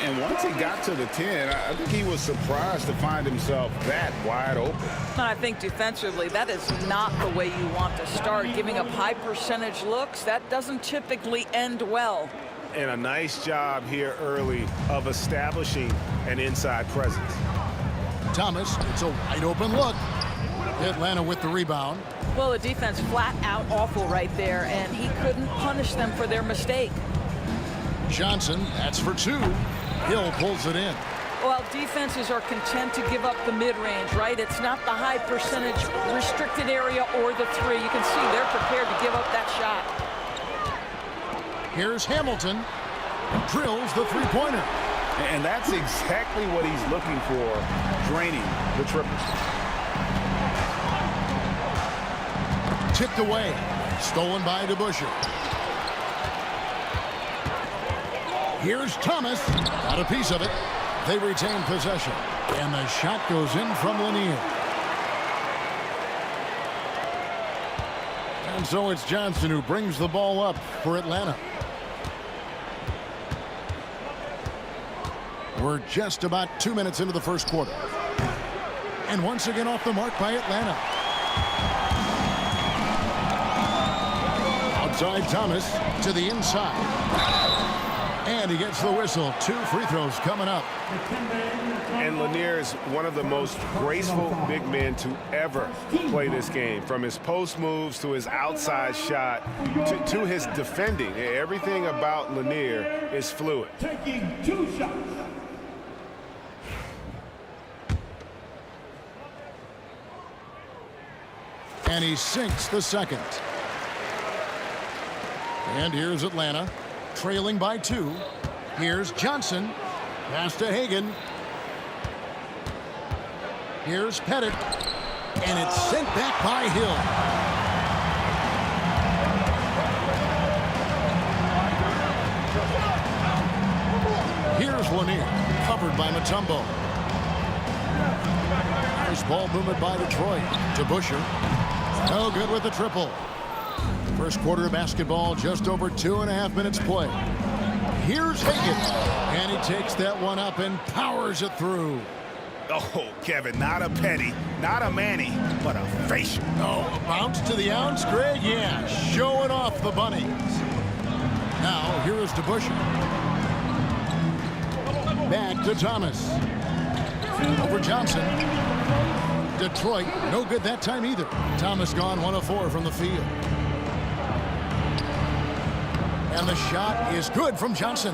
Speaker 14: And once he got to the 10, I think he was surprised to find himself that wide open.
Speaker 16: I think defensively, that is not the way you want to start. Giving up high percentage looks, that doesn't typically end well.
Speaker 14: And a nice job here early of establishing an inside presence.
Speaker 6: Thomas, it's a wide open look. Atlanta with the rebound.
Speaker 16: Well, the defense flat out awful right there, and he couldn't punish them for their mistake.
Speaker 6: Johnson, that's for 2. Hill pulls it in.
Speaker 16: Well, defenses are content to give up the mid-range, right? It's not the high percentage restricted area or the 3. You can see they're prepared to give up that shot.
Speaker 6: Here's Hamilton. Drills the 3-pointer.
Speaker 14: And that's exactly what he's looking for, draining the triple.
Speaker 6: Tipped away. Stolen by DeBusschere. Here's Thomas. Got a piece of it. They retain possession. And the shot goes in from Lanier. And so it's Johnson who brings the ball up for Atlanta. We're just about 2 minutes into the first quarter. And once again off the mark by Atlanta. Outside Thomas to the inside. And he gets the whistle. 2 free throws coming up.
Speaker 14: And Lanier is one of the most graceful big men to ever play this game. From his post moves to his outside shot to his defending. Everything about Lanier is fluid.
Speaker 5: Taking 2 shots.
Speaker 6: And he sinks the second. And here's Atlanta, trailing by 2. Here's Johnson. Pass to Hagan. Here's Pettit. And it's sent back by Hill. Here's Lanier, covered by Mutombo. Nice ball movement by Detroit. DeBusschere. No good with the triple. First quarter of basketball, just over 2.5 minutes play. Here's Hagan. And he takes that one up and powers it through.
Speaker 14: Oh, Kevin, not a Petty, not a Manny, but a facial.
Speaker 6: Oh, a bounce to the ounce, Greg? Yeah, showing off the bunnies. Now, here is DeBusschere. Back to Thomas. Over Johnson. Detroit, no good that time either. Thomas gone 1 of 4 from the field. And the shot is good from Johnson.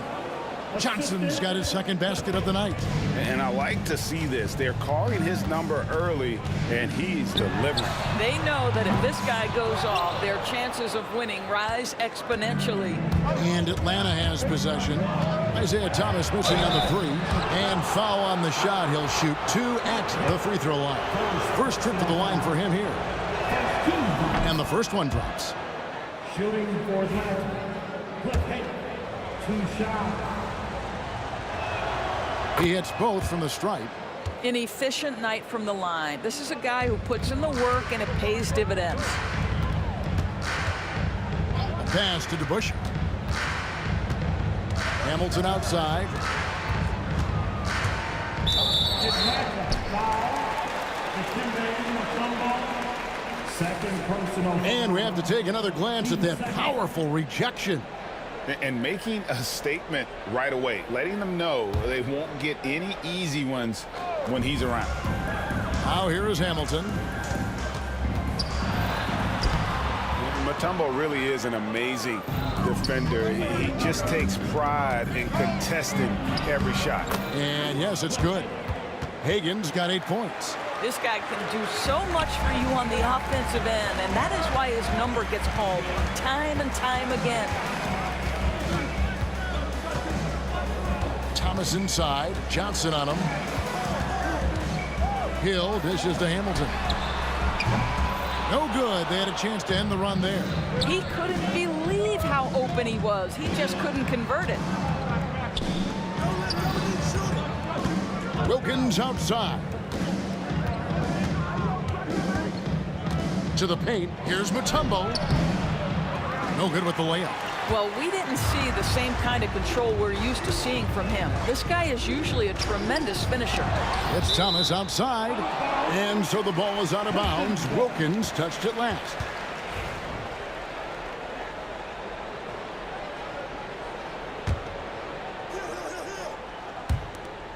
Speaker 6: Johnson's got his second basket of the night.
Speaker 14: And I like to see this. They're calling his number early, and he's delivering.
Speaker 16: They know that if this guy goes off, their chances of winning rise exponentially.
Speaker 6: And Atlanta has possession. Isaiah Thomas missing on the 3. And foul on the shot. He'll shoot 2 at the free throw line. First trip to the line for him here. And the first one drops.
Speaker 5: Shooting for Atlanta. 2 shots.
Speaker 6: He hits both from the stripe.
Speaker 16: An efficient night from the line. This is a guy who puts in the work and it pays dividends.
Speaker 6: A pass to DeBusschere. Hamilton outside.
Speaker 5: Second personal.
Speaker 6: And we have to take another glance at that powerful rejection.
Speaker 14: And making a statement right away, letting them know they won't get any easy ones when he's around.
Speaker 6: Now here is Hamilton.
Speaker 14: Mutombo really is an amazing defender. He just takes pride in contesting every shot.
Speaker 6: And yes, it's good. Hagan's got 8 points.
Speaker 16: This guy can do so much for you on the offensive end, and that is why his number gets called time and time again.
Speaker 6: Thomas inside. Johnson on him. Hill dishes to Hamilton. No good. They had a chance to end the run there.
Speaker 16: He couldn't believe how open he was. He just couldn't convert it.
Speaker 6: Wilkins outside. To the paint. Here's Mutombo. No good with the layup.
Speaker 16: Well, we didn't see the same kind of control we're used to seeing from him. This guy is usually a tremendous finisher.
Speaker 6: It's Thomas outside. And so the ball is out of bounds. Wilkins touched it last.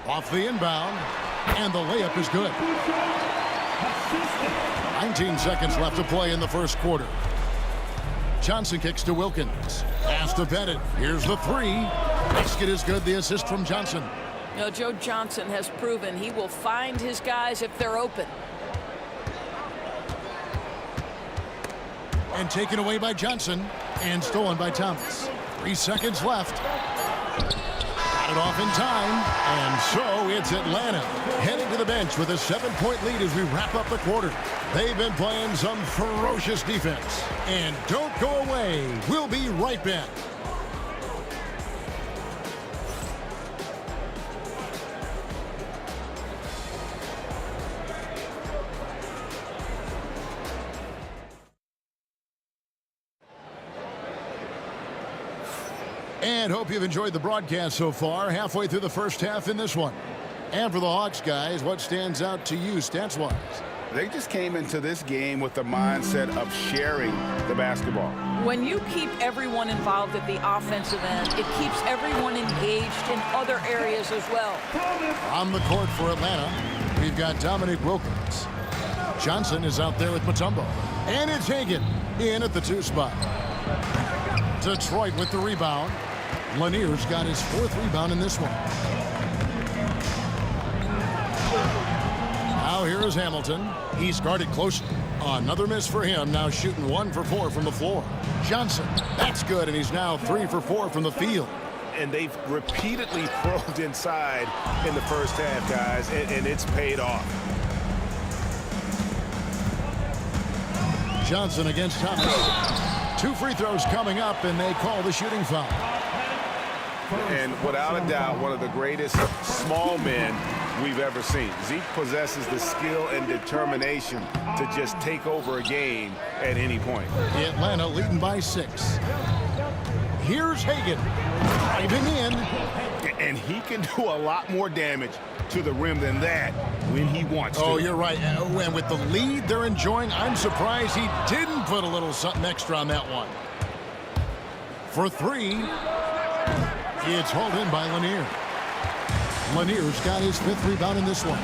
Speaker 6: Off the inbound. And the layup is good. 19 seconds left to play in the first quarter. Johnson kicks to Wilkins. Pass to Bennett. Here's the three. Basket is good. The assist from Johnson.
Speaker 16: You know, Joe Johnson has proven he will find his guys if they're open.
Speaker 6: And taken away by Johnson. And stolen by Thomas. 3 seconds left. Got it off in time. And so it's Atlanta heading to the bench with a 7-point lead as we wrap up the quarter. They've been playing some ferocious defense. And don't go away. We'll be right back. And hope you've enjoyed the broadcast so far. Halfway through the first half in this one. And for the Hawks, guys, what stands out to you stats-wise?
Speaker 14: They just came into this game with the mindset of sharing the basketball.
Speaker 16: When you keep everyone involved at the offensive end, it keeps everyone engaged in other areas as well.
Speaker 6: On the court for Atlanta, we've got Dominic Wilkins. Johnson is out there with Mutombo. And it's Hagan in at the 2 spot. Detroit with the rebound. Lanier's got his 4th rebound in this one. Now here is Hamilton. He's guarded closely. Another miss for him. Now shooting 1 for 4 from the floor. Johnson, that's good, and he's now 3 for 4 from the field.
Speaker 14: And they've repeatedly probed inside in the first half, guys, and it's paid off.
Speaker 6: Johnson against Thomas. 2 free throws coming up, and they call the shooting foul.
Speaker 14: And without a doubt, one of the greatest small men we've ever seen. Zeke possesses the skill and determination to just take over a game at any point.
Speaker 6: Atlanta leading by 6. Here's Hagan driving in.
Speaker 14: And he can do a lot more damage to the rim than that when he wants to.
Speaker 6: Oh, you're right. And with the lead they're enjoying, I'm surprised he didn't put a little something extra on that one. For 3, it's hauled in by Lanier. Lanier's got his 5th rebound in this one.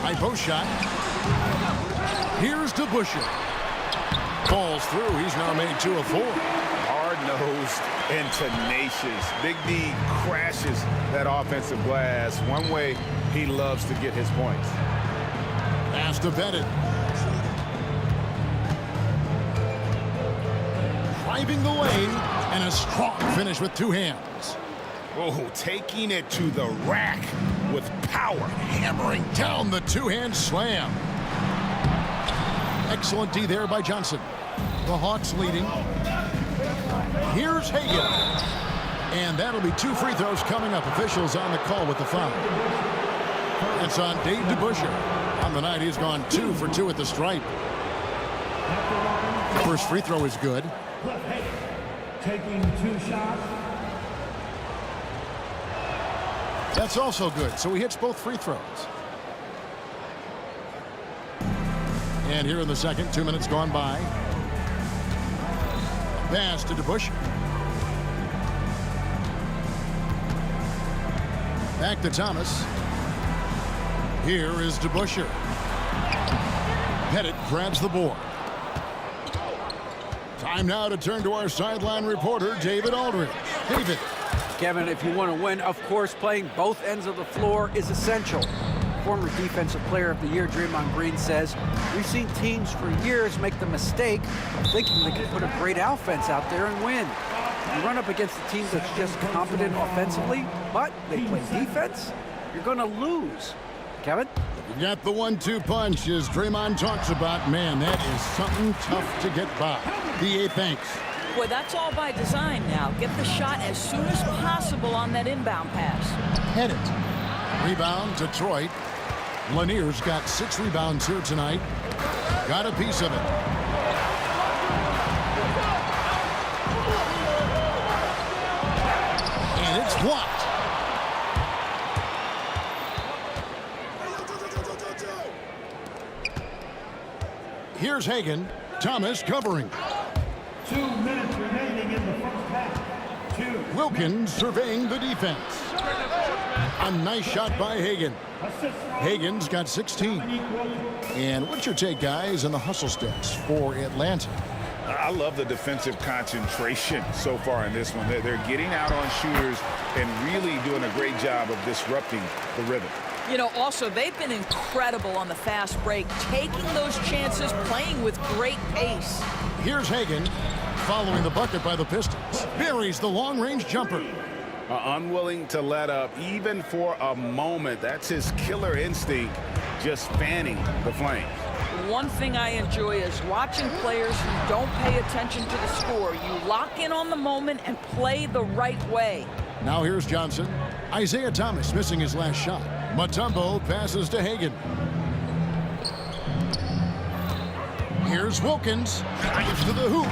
Speaker 6: High post shot. Here's DeBusschere. Falls through. He's now made 2 of 4.
Speaker 14: Hard-nosed and tenacious. Big D crashes that offensive glass. One way he loves to get his points.
Speaker 6: Pass to Bennett. Driving the lane, and a strong finish with 2 hands.
Speaker 14: Oh, taking it to the rack with power.
Speaker 6: Hammering down the 2-hand slam. Excellent D there by Johnson. The Hawks leading. Here's Hagan. And that'll be 2 free throws coming up. Officials on the call with the foul. It's on Dave DeBusschere. On the night, he's gone 2 for 2 at the stripe. First free throw is good.
Speaker 5: Taking 2 shots.
Speaker 6: That's also good. So he hits both free throws. And here in the second, 2 minutes gone by. Pass to DeBusschere. Back to Thomas. Here is DeBusschere. Pettit grabs the board. Time now to turn to our sideline reporter, David Aldridge. David.
Speaker 10: Kevin, if you want to win, of course, playing both ends of the floor is essential. former Defensive Player of the Year, Draymond Green, says, we've seen teams for years make the mistake of thinking they can put a great offense out there and win. You run up against a team that's just competent offensively, but they play defense, you're going to lose. Kevin?
Speaker 6: You got the 1-2 punch, as Draymond talks about. Man, that is something tough to get by. DA thanks.
Speaker 16: Boy, that's all by design now. Get the shot as soon as possible on that inbound pass.
Speaker 6: Head it. Rebound, Detroit. Lanier's got 6 rebounds here tonight. Got a piece of it. And it's blocked. Here's Hagan. Thomas covering.
Speaker 5: 2 minutes remaining in the first half.
Speaker 6: Wilkins surveying the defense. A nice shot by Hagan. Hagan's got 16. And what's your take, guys, on the hustle stats for Atlanta?
Speaker 7: I love the defensive concentration so far in this one. They're getting out on shooters and really doing a great job of disrupting the rhythm.
Speaker 16: You know, also, they've been incredible on the fast break, taking those chances, playing with great pace.
Speaker 6: Here's Hagan, following the bucket by the Pistons. Buries the long-range jumper.
Speaker 7: Unwilling to let up, even for a moment. That's his killer instinct, just fanning the flames.
Speaker 16: One thing I enjoy is watching players who don't pay attention to the score. You lock in on the moment and play the right way.
Speaker 6: Now here's Johnson. Isaiah Thomas missing his last shot. Mutombo passes to Hagan. Here's Wilkins. Drives to the hoop.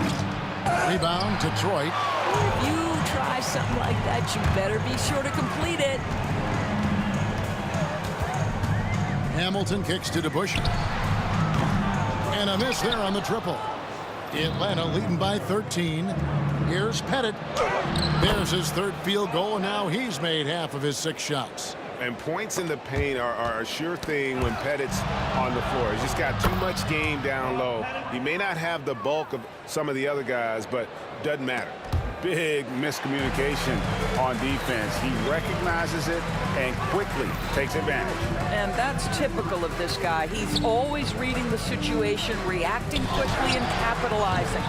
Speaker 6: Rebound, Detroit.
Speaker 16: If you try something like that, you better be sure to complete it.
Speaker 6: Hamilton kicks to DeBusschere. And a miss there on the triple. Atlanta leading by 13. Here's Pettit. There's his 3rd field goal, and now he's made half of his 6 shots.
Speaker 13: And points in the paint are a sure thing when Pettit's on the floor. He's just got too much game down low. He may not have the bulk of some of the other guys, but doesn't matter. Big miscommunication on defense. He recognizes it and quickly takes advantage.
Speaker 16: And that's typical of this guy. He's always reading the situation, reacting quickly, and capitalizing.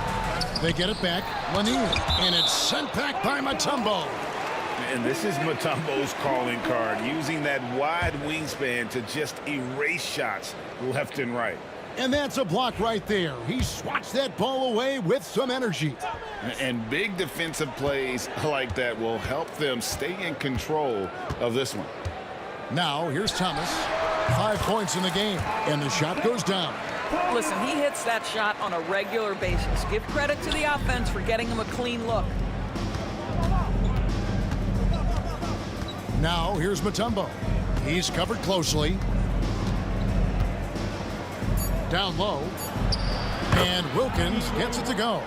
Speaker 6: They get it back. Lanier. And it's sent back by Mutombo.
Speaker 7: And this is Mutombo's calling card, using that wide wingspan to just erase shots left and right.
Speaker 6: And that's a block right there. He swats that ball away with some energy.
Speaker 7: And big defensive plays like that will help them stay in control of this one.
Speaker 6: Now, here's Thomas. 5 points in the game, and the shot goes down.
Speaker 16: Listen, he hits that shot on a regular basis. Give credit to the offense for getting him a clean look.
Speaker 6: Now, here's Mutombo. He's covered closely. Down low. And Wilkins gets it to go.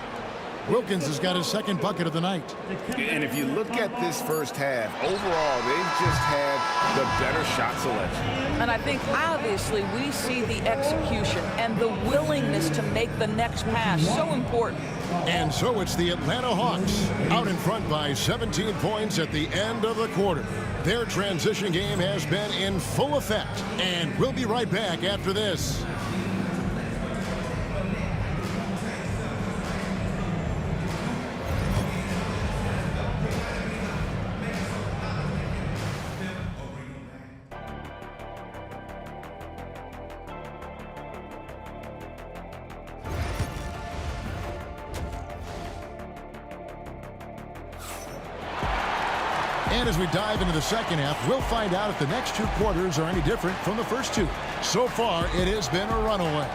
Speaker 6: Wilkins has got his 2nd bucket of the night.
Speaker 7: And if you look at this first half, overall, they've just had the better shot selection.
Speaker 16: And I think, obviously, we see the execution and the willingness to make the next pass so important.
Speaker 6: And so it's the Atlanta Hawks out in front by 17 points at the end of the quarter. Their transition game has been in full effect. And we'll be right back after this. And as we dive into the second half, we'll find out if the next 2 quarters are any different from the first 2. So far, it has been a runaway.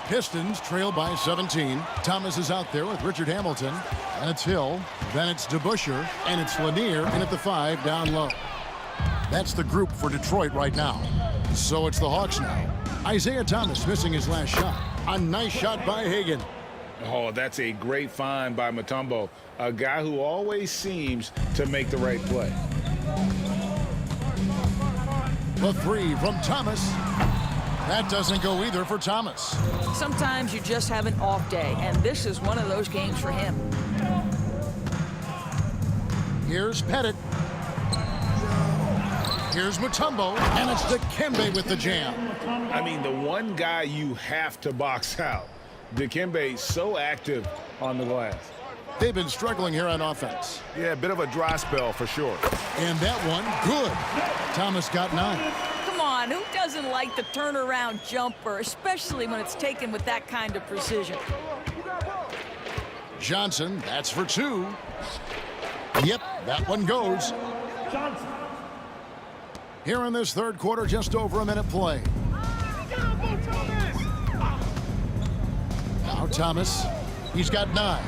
Speaker 6: Pistons trail by 17. Thomas is out there with Richard Hamilton. And it's Hill. Then it's DeBusschere. And it's Lanier in at the 5 down low. That's the group for Detroit right now. So it's the Hawks now. Isaiah Thomas missing his last shot. A nice shot by Hagan.
Speaker 7: Oh, that's a great find by Mutombo, a guy who always seems to make the right play.
Speaker 6: The 3 from Thomas. That doesn't go either for Thomas.
Speaker 16: Sometimes you just have an off day, and this is one of those games for him.
Speaker 6: Here's Pettit. Here's Mutombo, and it's Dikembe with the jam.
Speaker 13: I mean, the one guy you have to box out. Dikembe so active on the glass.
Speaker 6: They've been struggling here on offense.
Speaker 13: Yeah, a bit of a dry spell for sure.
Speaker 6: And that one, good. Thomas got 9.
Speaker 16: Come on, who doesn't like the turnaround jumper, especially when it's taken with that kind of precision?
Speaker 6: Johnson, that's for 2. Yep, that one goes. Here in this third quarter, just over a minute play. Now Thomas, he's got 9.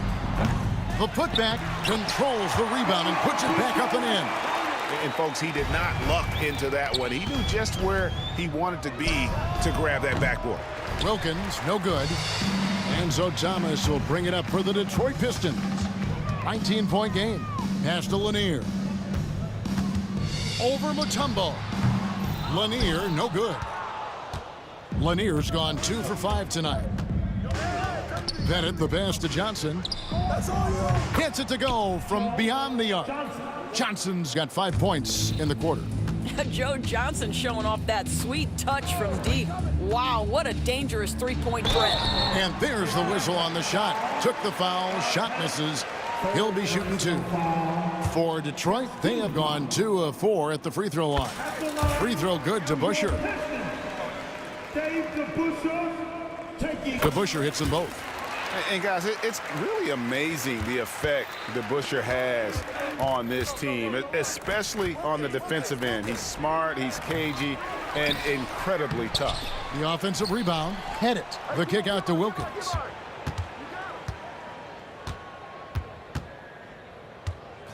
Speaker 6: The putback controls the rebound and puts it back up and in.
Speaker 13: And folks, he did not luck into that one. He knew just where he wanted to be to grab that backboard.
Speaker 6: Wilkins, no good. And so Thomas will bring it up for the Detroit Pistons. 19-point game. Pass to Lanier. Over Mutombo. Lanier, no good. Lanier's gone 2 for 5 tonight. Pettit, the pass to Johnson. Gets it to go from beyond the arc. Johnson's got 5 points in the quarter.
Speaker 16: Joe Johnson showing off that sweet touch from deep. Wow, what a dangerous three-point threat.
Speaker 6: And there's the whistle on the shot. Took the foul, shot misses. He'll be shooting 2. For Detroit, they have gone 2 of 4 at the free throw line. Free throw good to Busher. DeBusschere hits them both.
Speaker 13: And guys, it's really amazing the effect DeBusschere has on this team, especially on the defensive end. He's smart, he's cagey, and incredibly tough.
Speaker 6: The offensive rebound, Pettit. The kick out to Wilkins.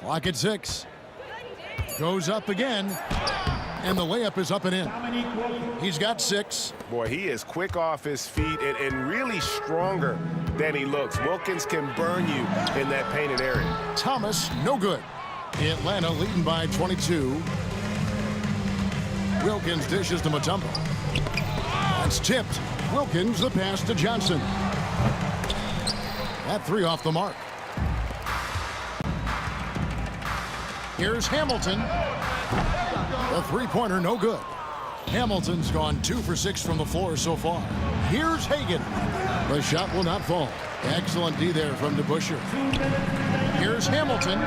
Speaker 6: Clock at 6. Goes up again. And the layup is up and in. He's got 6.
Speaker 13: Boy, he is quick off his feet and really stronger than he looks. Wilkins can burn you in that painted area.
Speaker 6: Thomas, no good. Atlanta leading by 22. Wilkins dishes to Mutombo. That's tipped. Wilkins, the pass to Johnson. That 3 off the mark. Here's Hamilton. The three-pointer, no good. Hamilton's gone 2 for 6 from the floor so far. Here's Hagan. The shot will not fall. Excellent D there from DeBusschere. Here's Hamilton.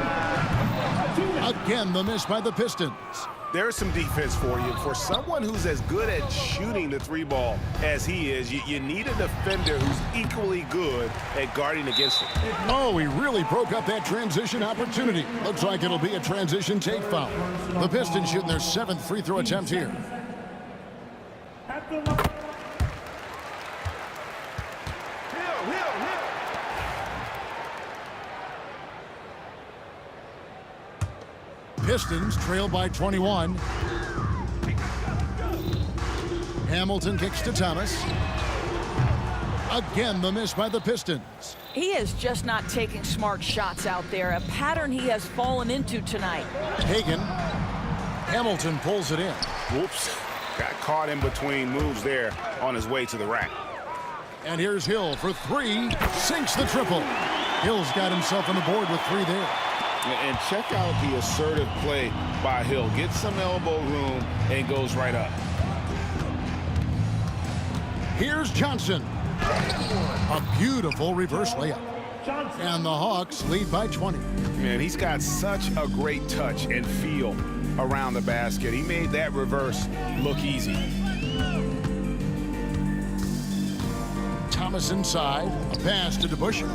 Speaker 6: Again, the miss by the Pistons.
Speaker 13: There's some defense for you. For someone who's as good at shooting the 3-ball as he is, you need a defender who's equally good at guarding against him.
Speaker 6: Oh, he really broke up that transition opportunity. Looks like it'll be a transition take foul. The Pistons shooting their 7th free throw attempt here. Pistons trail by 21. Hamilton kicks to Thomas. Again, the miss by the Pistons.
Speaker 16: He is just not taking smart shots out there, a pattern he has fallen into tonight.
Speaker 6: Hagan. Hamilton pulls it in.
Speaker 13: Whoops. Got caught in between moves there on his way to the rack.
Speaker 6: And here's Hill for 3. Sinks the triple. Hill's got himself on the board with 3 there.
Speaker 13: And check out the assertive play by Hill. Gets some elbow room and goes right up.
Speaker 6: Here's Johnson. A beautiful reverse layup. And the Hawks lead by 20.
Speaker 13: Man, he's got such a great touch and feel around the basket. He made that reverse look easy.
Speaker 6: Thomas inside. A pass to DeBusschere.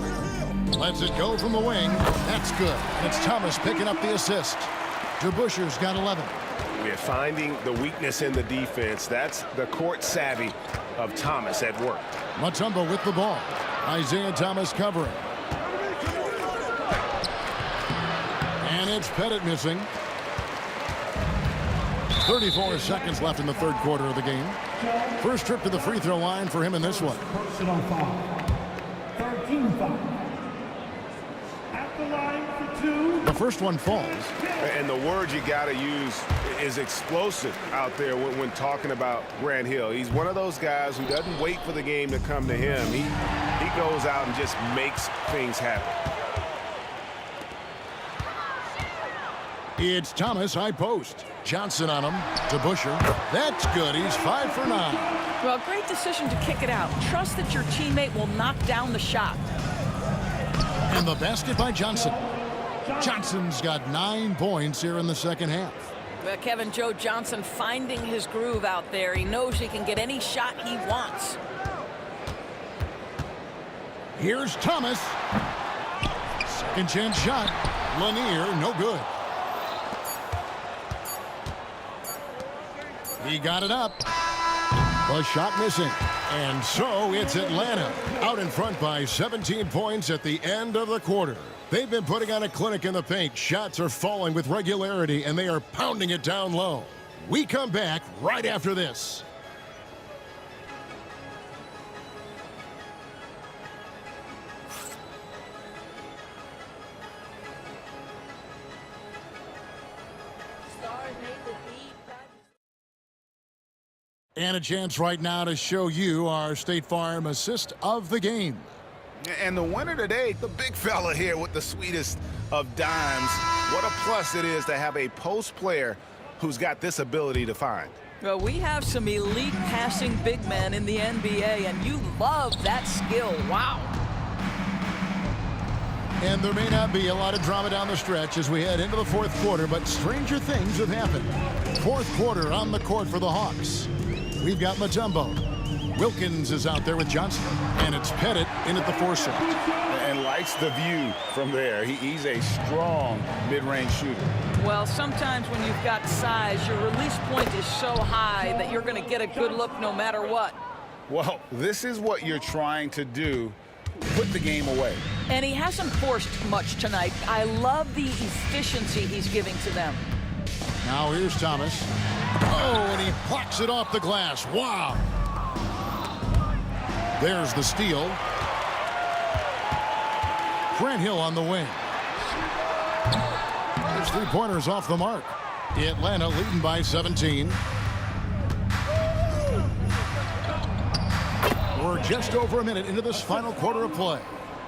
Speaker 6: Lets it go from the wing. That's good. And it's Thomas picking up the assist. DeBusschere's got 11.
Speaker 13: We're finding the weakness in the defense. That's the court savvy of Thomas at work.
Speaker 6: Mutombo with the ball. Isaiah Thomas covering. And it's Pettit missing. 34 seconds left in the third quarter of the game. First trip to the free throw line for him in this one.
Speaker 5: Personal foul. 13 foul. At the line for 2.
Speaker 6: The first one falls.
Speaker 13: And the word you got to use is explosive out there when talking about Grant Hill. He's one of those guys who doesn't wait for the game to come to him. He goes out and just makes things happen.
Speaker 6: It's Thomas high post. Johnson on him to Busher. That's good. He's 5 for 9.
Speaker 16: Well, great decision to kick it out. Trust that your teammate will knock down the shot.
Speaker 6: And the basket by Johnson. Johnson's got 9 points here in the second half.
Speaker 16: Well, Kevin, Joe Johnson finding his groove out there. He knows he can get any shot he wants.
Speaker 6: Here's Thomas. Second chance shot. Lanier, no good. He got it up. The shot missing. And so it's Atlanta out in front by 17 points at the end of the quarter. They've been putting on a clinic in the paint. Shots are falling with regularity, and they are pounding it down low. We come back right after this. And a chance right now to show you our State Farm assist of the game.
Speaker 14: And the winner today, the big fella here with the sweetest of dimes. What a plus it is to have a post player who's got this ability to find.
Speaker 16: Well, we have some elite passing big men in the NBA, and you love that skill. Wow.
Speaker 6: And there may not be a lot of drama down the stretch as we head into the fourth quarter, but stranger things have happened. Fourth quarter on the court for the Hawks. We've got Mutombo. Wilkins is out there with Johnson, and it's Pettit in at the 4 slot.
Speaker 14: And likes the view from there. He's a strong mid-range shooter.
Speaker 16: Well, sometimes when you've got size, your release point is so high that you're going to get a good look no matter what.
Speaker 14: Well, this is what you're trying to do. Put the game away.
Speaker 16: And he hasn't forced much tonight. I love the efficiency he's giving to them.
Speaker 6: Now here's Thomas. Oh, and he blocks it off the glass. Wow. There's the steal. Grant Hill on the wing. His 3-pointers off the mark. Atlanta leading by 17. We're just over a minute into this final quarter of play.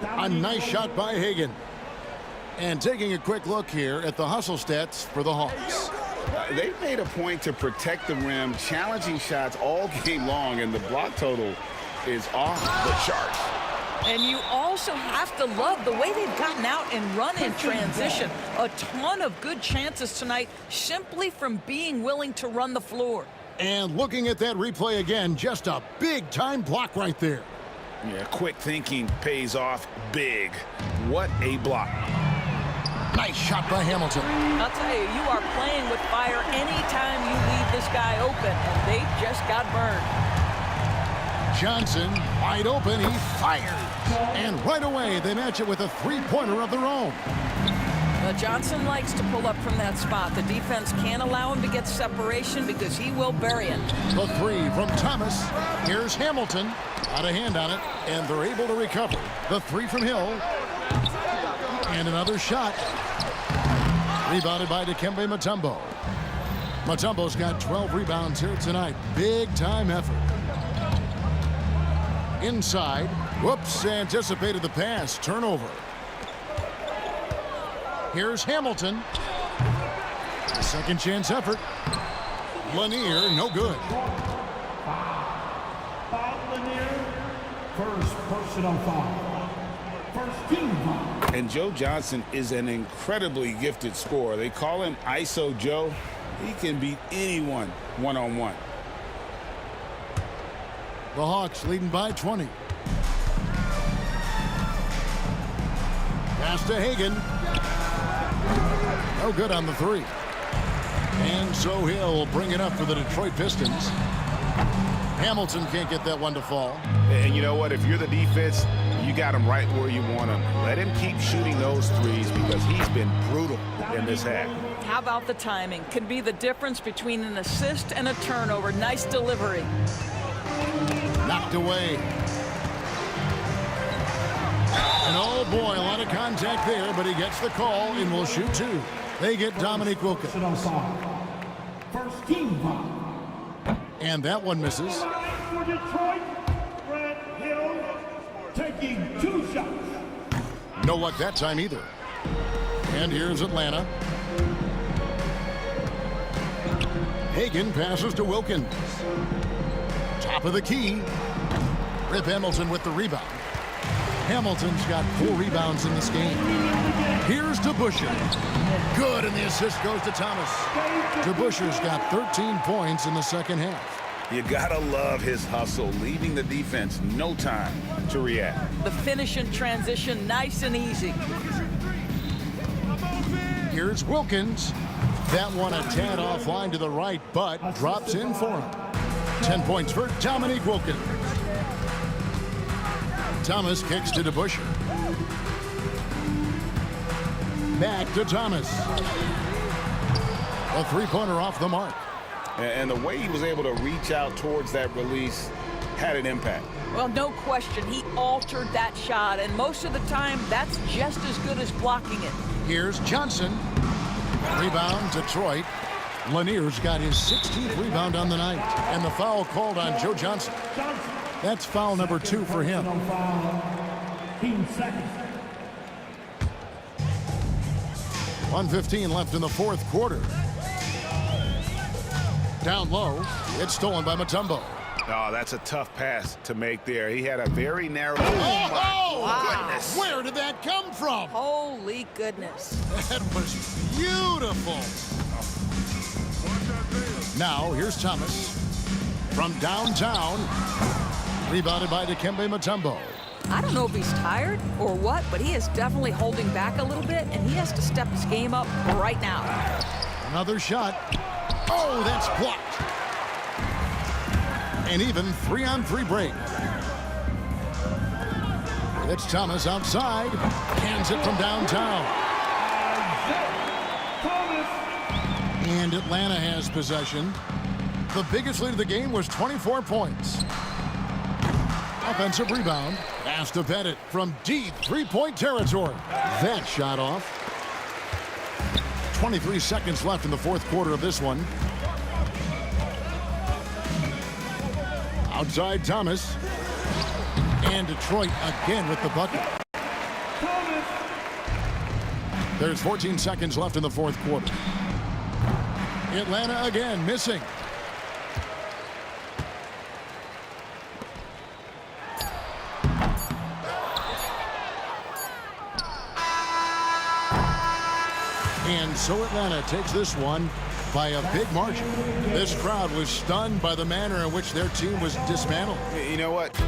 Speaker 6: A nice shot by Hagan. And taking a quick look here at the hustle stats for the Hawks.
Speaker 14: They've made a point to protect the rim, challenging shots all game long, and the block total is off the charts.
Speaker 16: And you also have to love the way they've gotten out and run in transition. A ton of good chances tonight simply from being willing to run the floor.
Speaker 6: And looking at that replay again, just a big-time block right there.
Speaker 14: Yeah, quick thinking pays off big. What a block.
Speaker 6: Nice shot by Hamilton.
Speaker 16: I'll tell you, you are playing with fire anytime you leave this guy open, and they just got burned.
Speaker 6: Johnson, wide open, he fires. And right away, they match it with a 3-pointer of their own.
Speaker 16: Johnson likes to pull up from that spot. The defense can't allow him to get separation because he will bury it.
Speaker 6: The 3 from Thomas. Here's Hamilton. Got a hand on it, and they're able to recover. The 3 from Hill. And another shot. Rebounded by Dikembe Mutombo. Mutombo's got 12 rebounds here tonight. Big-time effort. Inside. Whoops, anticipated the pass. Turnover. Here's Hamilton. A second chance effort. Lanier, no good.
Speaker 5: Lanier, first personal foul. First team foul.
Speaker 14: And Joe Johnson is an incredibly gifted scorer. They call him ISO Joe. He can beat anyone one-on-one.
Speaker 6: The Hawks leading by 20. Pass to Hagan. No good on the 3. And so he'll bring it up for the Detroit Pistons. Hamilton can't get that one to fall.
Speaker 14: And you know what? If you're the defense, you got him right where you want him. Let him keep shooting those threes because he's been brutal in this half.
Speaker 16: How about the timing? Can be the difference between an assist and a turnover. Nice delivery.
Speaker 6: Knocked away. And oh boy, a lot of contact there, but he gets the call and will shoot 2. They get Dominique Wilkins.
Speaker 5: First team foul.
Speaker 6: And that one misses.
Speaker 5: For Detroit, Grant Hill taking 2 shots.
Speaker 6: No luck that time either. And here's Atlanta. Hagan passes to Wilkins. Top of the key. Rip Hamilton with the rebound. Hamilton's got 4 rebounds in this game. Here's DeBusschere. Good, and the assist goes to Thomas. DeBusschere's got 13 points in the second half.
Speaker 7: You gotta love his hustle, leaving the defense no time to react.
Speaker 16: The finish in transition, nice and easy.
Speaker 6: Here's Wilkins. That one a tad offline to the right, but drops in for him. 10 points for Dominique Wilkins. Thomas kicks to DeBusschere. Back to Thomas. A three-pointer off the mark.
Speaker 7: And the way he was able to reach out towards that release had an impact.
Speaker 16: Well, no question. He altered that shot, and most of the time, that's just as good as blocking it.
Speaker 6: Here's Johnson. Rebound, Detroit. Lanier's got his 16th rebound on the night, and the foul called on Joe Johnson. That's foul number 2 for him. 1:15 left in the fourth quarter. Down low, it's stolen by Mutombo.
Speaker 13: Oh, that's a tough pass to make there. He had a very narrow...
Speaker 6: Oh,
Speaker 16: wow.
Speaker 6: Goodness! Where did that come from?
Speaker 16: Holy goodness.
Speaker 6: That was beautiful. Now, here's Thomas from downtown. Rebounded by Dikembe Mutombo.
Speaker 16: I don't know if he's tired or what, but he is definitely holding back a little bit, and he has to step his game up right now.
Speaker 6: Another shot. Oh, that's blocked. An even 3-on-3 break. It's Thomas outside. Cans it from downtown. And Atlanta has possession. The biggest lead of the game was 24 points. Offensive rebound. Pass to Pettit from deep three-point territory. That shot off. 23 seconds left in the fourth quarter of this one. Outside Thomas. And Detroit again with the bucket. There's 14 seconds left in the fourth quarter. Atlanta again missing. And so Atlanta takes this one by a big margin. This crowd was stunned by the manner in which their team was dismantled.
Speaker 13: You know what?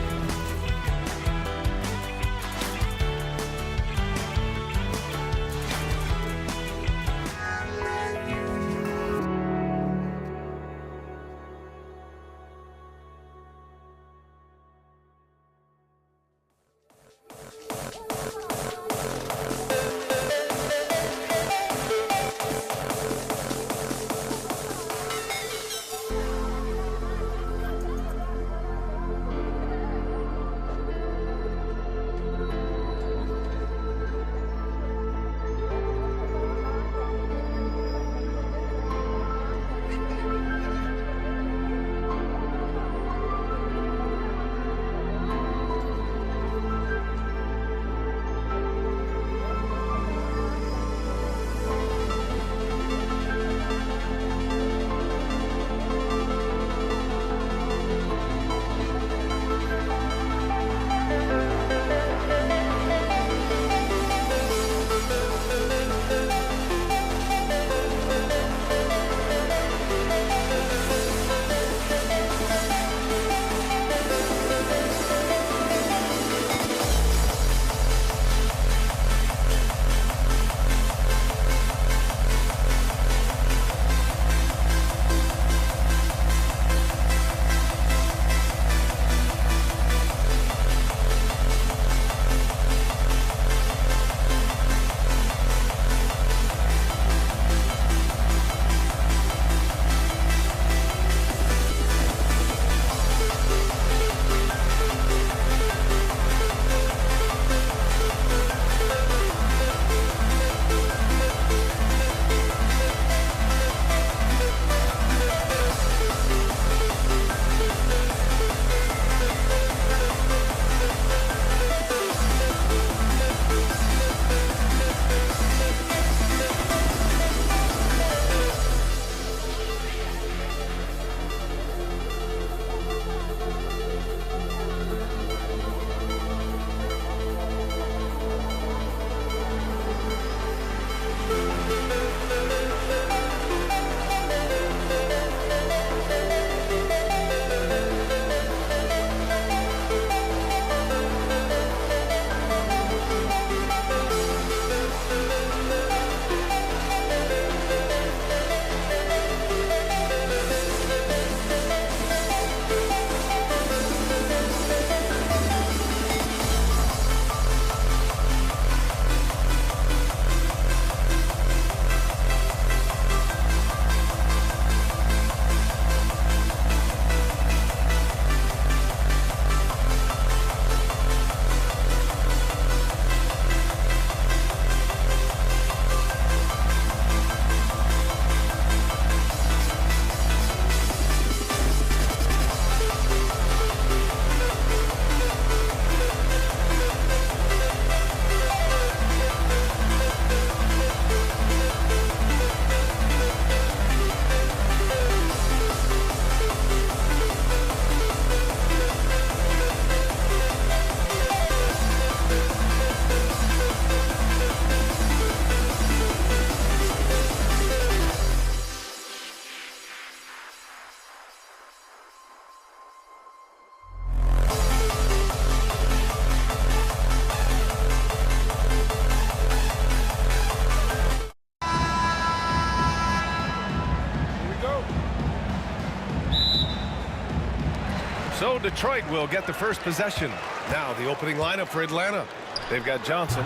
Speaker 2: Detroit will get the first possession. Now the opening lineup for Atlanta. They've got Johnson,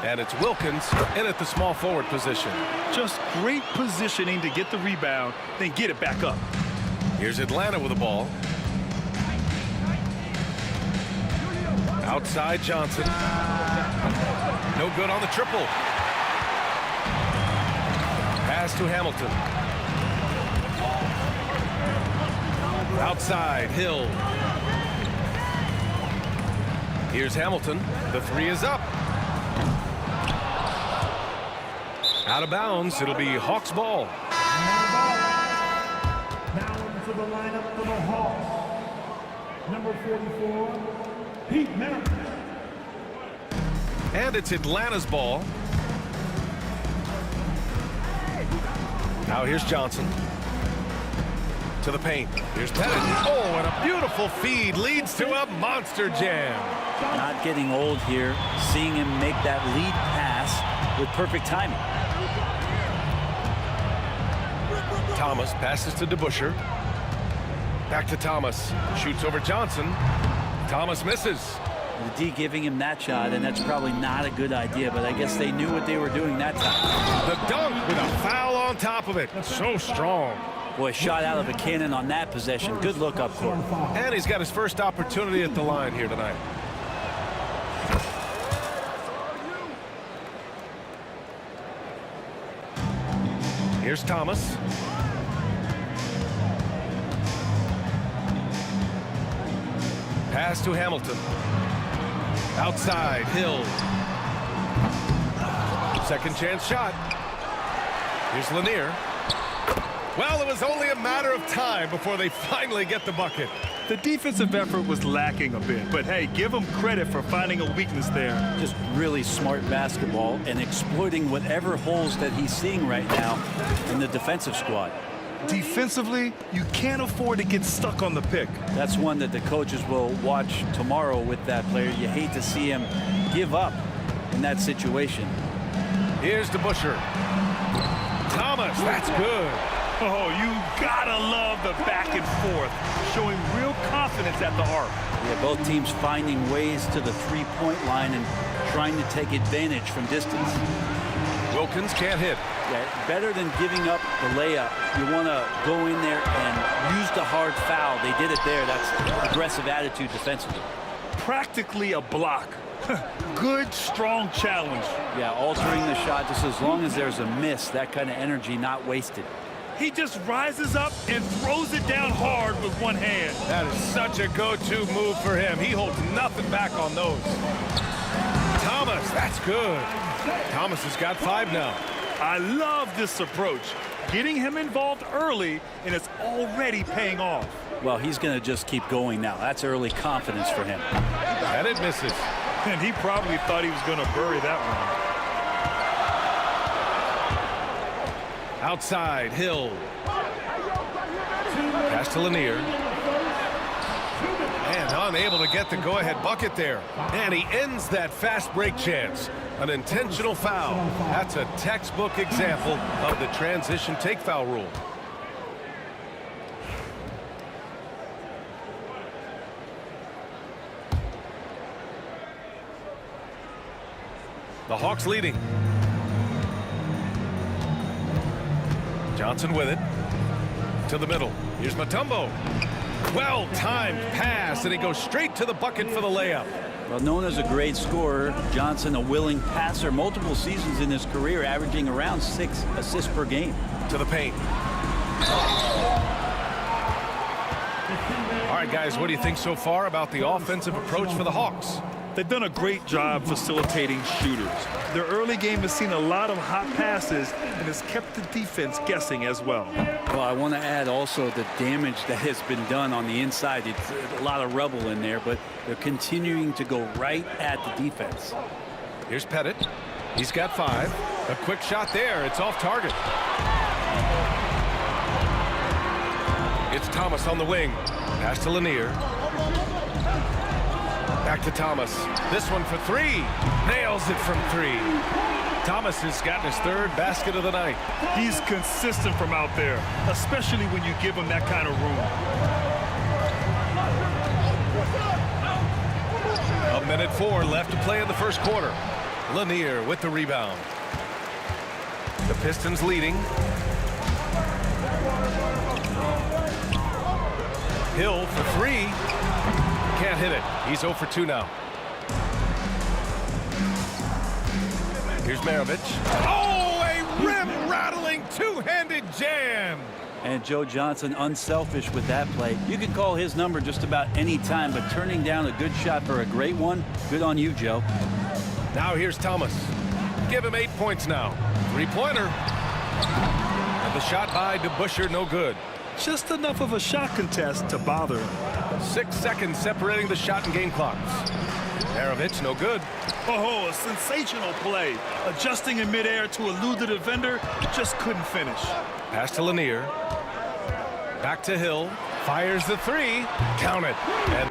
Speaker 2: and it's Wilkins in at the small forward position.
Speaker 3: Just great positioning to get the rebound, then get it back up.
Speaker 2: Here's Atlanta with the ball. Outside Johnson. No good on the triple. Pass to Hamilton. Outside Hill. Here's Hamilton. The three is up. Out of bounds. It'll be Hawks ball.
Speaker 5: Now into the lineup for the Hawks. Number 44, Pete Merritt.
Speaker 2: And it's Atlanta's ball. Now here's Johnson. To the paint. Here's Pettit. Oh, and a beautiful feed leads to a monster jam.
Speaker 4: Not getting old here. Seeing him make that lead pass with perfect timing.
Speaker 2: Thomas passes to DeBusschere. Back to Thomas. Shoots over Johnson. Thomas misses.
Speaker 4: The D giving him that shot, and that's probably not a good idea, but I guess they knew what they were doing that time.
Speaker 2: The dunk with a foul on top of it. So strong.
Speaker 4: Boy, shot out of a cannon on that possession. Good look up court.
Speaker 2: And he's got his first opportunity at the line here tonight. Here's Thomas. Pass to Hamilton. Outside, Hill. Second chance shot. Here's Lanier. Well, it was only a matter of time before they finally get the bucket.
Speaker 3: The defensive effort was lacking a bit, but hey, give them credit for finding a weakness there.
Speaker 4: Just really smart basketball and exploiting whatever holes that he's seeing right now in the defensive squad.
Speaker 3: Defensively, you can't afford to get stuck on the pick.
Speaker 4: That's one that the coaches will watch tomorrow with that player. You hate to see him give up in that situation.
Speaker 2: Here's DeBusschere. Thomas, that's good.
Speaker 3: Oh, you gotta love the back and forth, showing real confidence at the arc.
Speaker 4: Yeah, both teams finding ways to the three-point line and trying to take advantage from distance.
Speaker 2: Wilkins can't hit.
Speaker 4: Yeah, better than giving up the layup, you want to go in there and use the hard foul. They did it there. That's aggressive attitude defensively.
Speaker 3: Practically a block. Good, strong challenge.
Speaker 4: Yeah, altering the shot just as long as there's a miss. That kind of energy not wasted.
Speaker 3: He just rises up and throws it down hard with one hand.
Speaker 2: That is such a go-to move for him. He holds nothing back on those. Thomas, that's good. Thomas has got 5 now.
Speaker 3: I love this approach. Getting him involved early, and it's already paying off.
Speaker 4: Well, he's going to just keep going now. That's early confidence for him.
Speaker 2: And it misses.
Speaker 3: And he probably thought he was going to bury that one.
Speaker 2: Outside, Hill. Pass to Lanier. And unable to get the go-ahead bucket there. And he ends that fast break chance. An intentional foul. That's a textbook example of the transition take foul rule. The Hawks leading. Johnson with it. To the middle. Here's Mutombo. Well-timed pass, and he goes straight to the bucket for the layup.
Speaker 4: Well, known as a great scorer, Johnson a willing passer. Multiple seasons in his career, averaging around 6 assists per game.
Speaker 2: To the paint. All right, guys, what do you think so far about the offensive approach for the Hawks?
Speaker 3: They've done a great job facilitating shooters. Their early game has seen a lot of hot passes and has kept the defense guessing as well.
Speaker 4: Well, I want to add also the damage that has been done on the inside. It's a lot of rubble in there, but they're continuing to go right at the defense.
Speaker 2: Here's Pettit. He's got 5. A quick shot there. It's off target. It's Thomas on the wing. Pass to Lanier. Back to Thomas. This one for 3. Nails it from 3. Thomas has gotten his 3rd basket of the night.
Speaker 3: He's consistent from out there, especially when you give him that kind of room.
Speaker 2: minute 4 left to play in the first quarter. Lanier with the rebound. The Pistons leading. Hill for 3. Can't hit it. He's 0 for 2 now. Here's Maravich. Oh, a rim-rattling two-handed jam.
Speaker 4: And Joe Johnson unselfish with that play. You can call his number just about any time, but turning down a good shot for a great one, good on you, Joe.
Speaker 2: Now here's Thomas. Give him 8 points now. Three-pointer. And the shot by DeBusschere, no good.
Speaker 3: Just enough of a shot contest to bother him.
Speaker 2: 6 seconds separating the shot and game clocks. Maravich, no good.
Speaker 3: Oh, a sensational play. Adjusting in midair to elude the defender, just couldn't finish.
Speaker 2: Pass to Lanier. Back to Hill. Fires the 3. Count it. And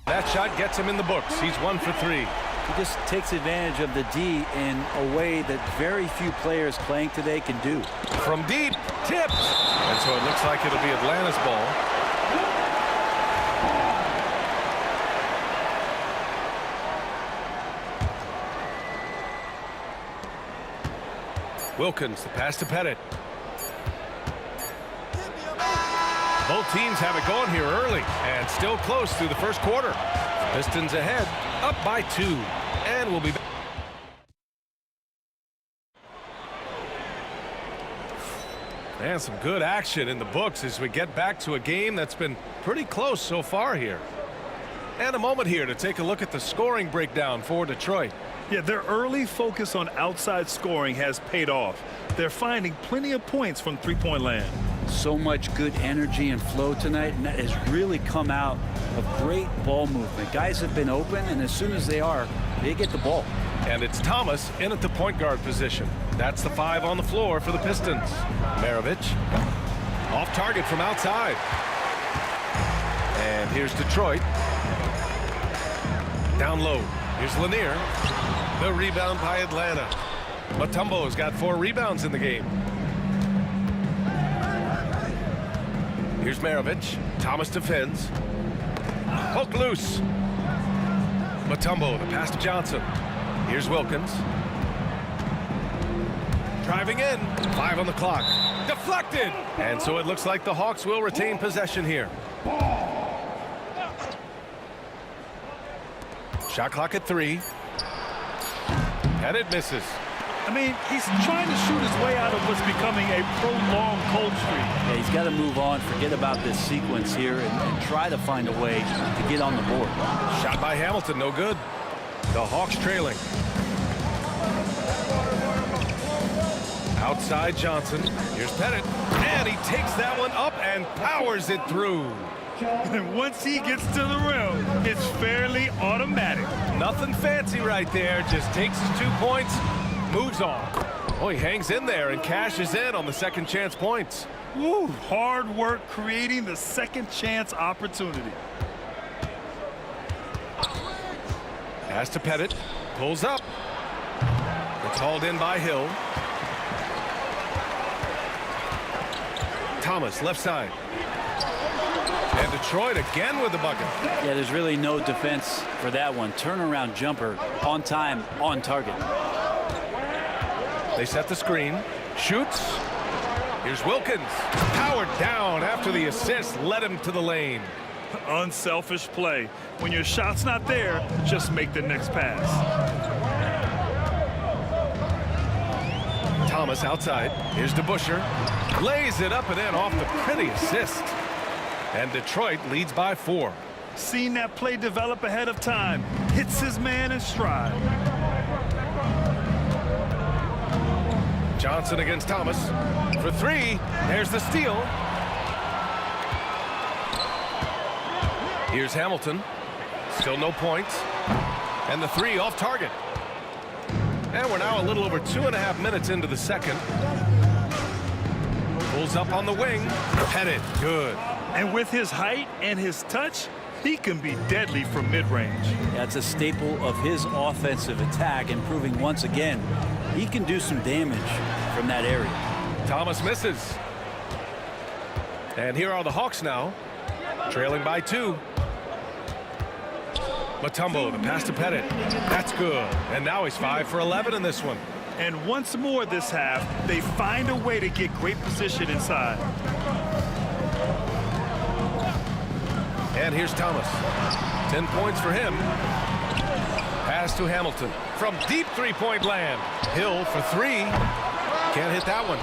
Speaker 2: that shot gets him in the books. He's 1 for 3.
Speaker 4: He just takes advantage of the D in a way that very few players playing today can do.
Speaker 2: From deep, tipped. And so it looks like it'll be Atlanta's ball. Wilkins, the pass to Pettit. Both teams have it going here early and still close through the first quarter. Pistons ahead, up by 2, and we'll be back. And some good action in the books as we get back to a game that's been pretty close so far here. And a moment here to take a look at the scoring breakdown for Detroit.
Speaker 3: Yeah, their early focus on outside scoring has paid off. They're finding plenty of points from three-point land.
Speaker 4: So much good energy and flow tonight, and that has really come out of great ball movement. Guys have been open, and as soon as they are, they get the ball.
Speaker 2: And it's Thomas in at the point guard position. That's the 5 on the floor for the Pistons. Maravich off target from outside. And here's Detroit. Down low. Here's Lanier. The rebound by Atlanta. Mutombo's got 4 rebounds in the game. Here's Maravich. Thomas defends. Hook loose. Mutombo, the pass to Johnson. Here's Wilkins. Driving in. 5 on the clock. Deflected. And so it looks like the Hawks will retain possession here. Shot clock at 3. And it misses.
Speaker 3: I mean, he's trying to shoot his way out of what's becoming a prolonged cold streak.
Speaker 4: Yeah, he's got to move on, forget about this sequence here, and try to find a way to get on the board.
Speaker 2: Shot by Hamilton, no good. The Hawks trailing. Outside Johnson. Here's Pettit. And he takes that one up and powers it through.
Speaker 3: And once he gets to the rim, it's fairly automatic.
Speaker 2: Nothing fancy right there. Just takes his 2 points, moves on. Oh, he hangs in there and cashes in on the second chance points.
Speaker 3: Woo, hard work creating the second chance opportunity.
Speaker 2: Pass to Pettit. Pulls up. It's hauled in by Hill. Thomas, left side. And Detroit again with the bucket.
Speaker 4: Yeah, there's really no defense for that one. Turnaround jumper, on time, on target.
Speaker 2: They set the screen. Shoots. Here's Wilkins. Powered down after the assist led him to the lane.
Speaker 3: Unselfish play. When your shot's not there, just make the next pass.
Speaker 2: Thomas outside. Here's DeBusschere. Lays it up and in off the pretty assist. And Detroit leads by 4.
Speaker 3: Seen that play develop ahead of time. Hits his man in stride.
Speaker 2: Johnson against Thomas. For 3. There's the steal. Here's Hamilton. Still no points. And the 3 off target. And we're now a little over 2.5 minutes into the second. Pulls up on the wing. Pettit, good.
Speaker 3: And with his height and his touch, he can be deadly from mid-range.
Speaker 4: That's a staple of his offensive attack, and proving once again he can do some damage from that area.
Speaker 2: Thomas misses. And here are the Hawks now, trailing by 2. Mutombo, the pass to Pettit. That's good. And now he's 5 for 11 in this one.
Speaker 3: And once more this half, they find a way to get great position inside.
Speaker 2: And here's Thomas. 10 points for him. Pass to Hamilton from deep three-point land. Hill for 3. Can't hit that one.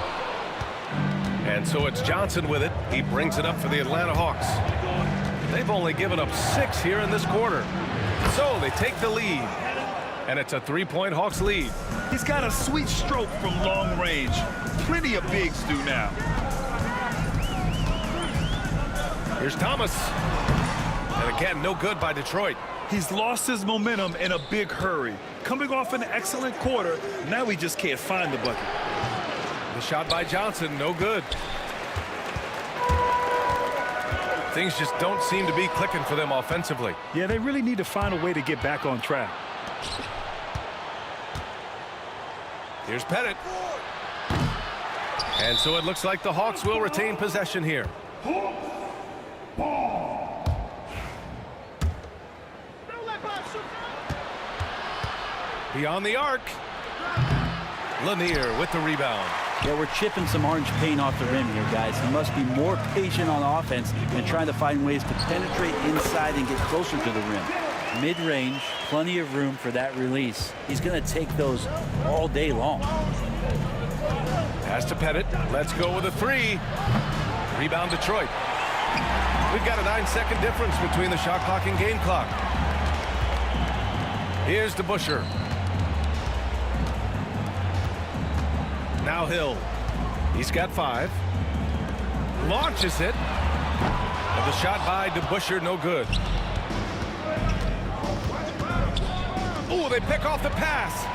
Speaker 2: And so it's Johnson with it. He brings it up for the Atlanta Hawks. They've only given up 6 here in this quarter. So they take the lead. And it's a 3-point Hawks lead.
Speaker 3: He's got a sweet stroke from long range. Plenty of bigs do now.
Speaker 2: Here's Thomas. And again, no good by Detroit.
Speaker 3: He's lost his momentum in a big hurry. Coming off an excellent quarter, now he just can't find the bucket.
Speaker 2: The shot by Johnson, no good. Things just don't seem to be clicking for them offensively.
Speaker 3: Yeah, they really need to find a way to get back on track.
Speaker 2: Here's Pettit. And so it looks like the Hawks will retain possession here. Beyond the arc. Lanier with the rebound.
Speaker 4: Yeah, we're chipping some orange paint off the rim here, guys. He must be more patient on offense and trying to find ways to penetrate inside and get closer to the rim. Mid-range, plenty of room for that release. He's going to take those all day long.
Speaker 2: Pass to Pettit. Let's go with a 3. Rebound Detroit. We've got a 9-second difference between the shot clock and game clock. Here's DeBusschere. Now Hill. He's got 5. Launches it. And the shot by DeBusschere, no good. Oh, they pick off the pass.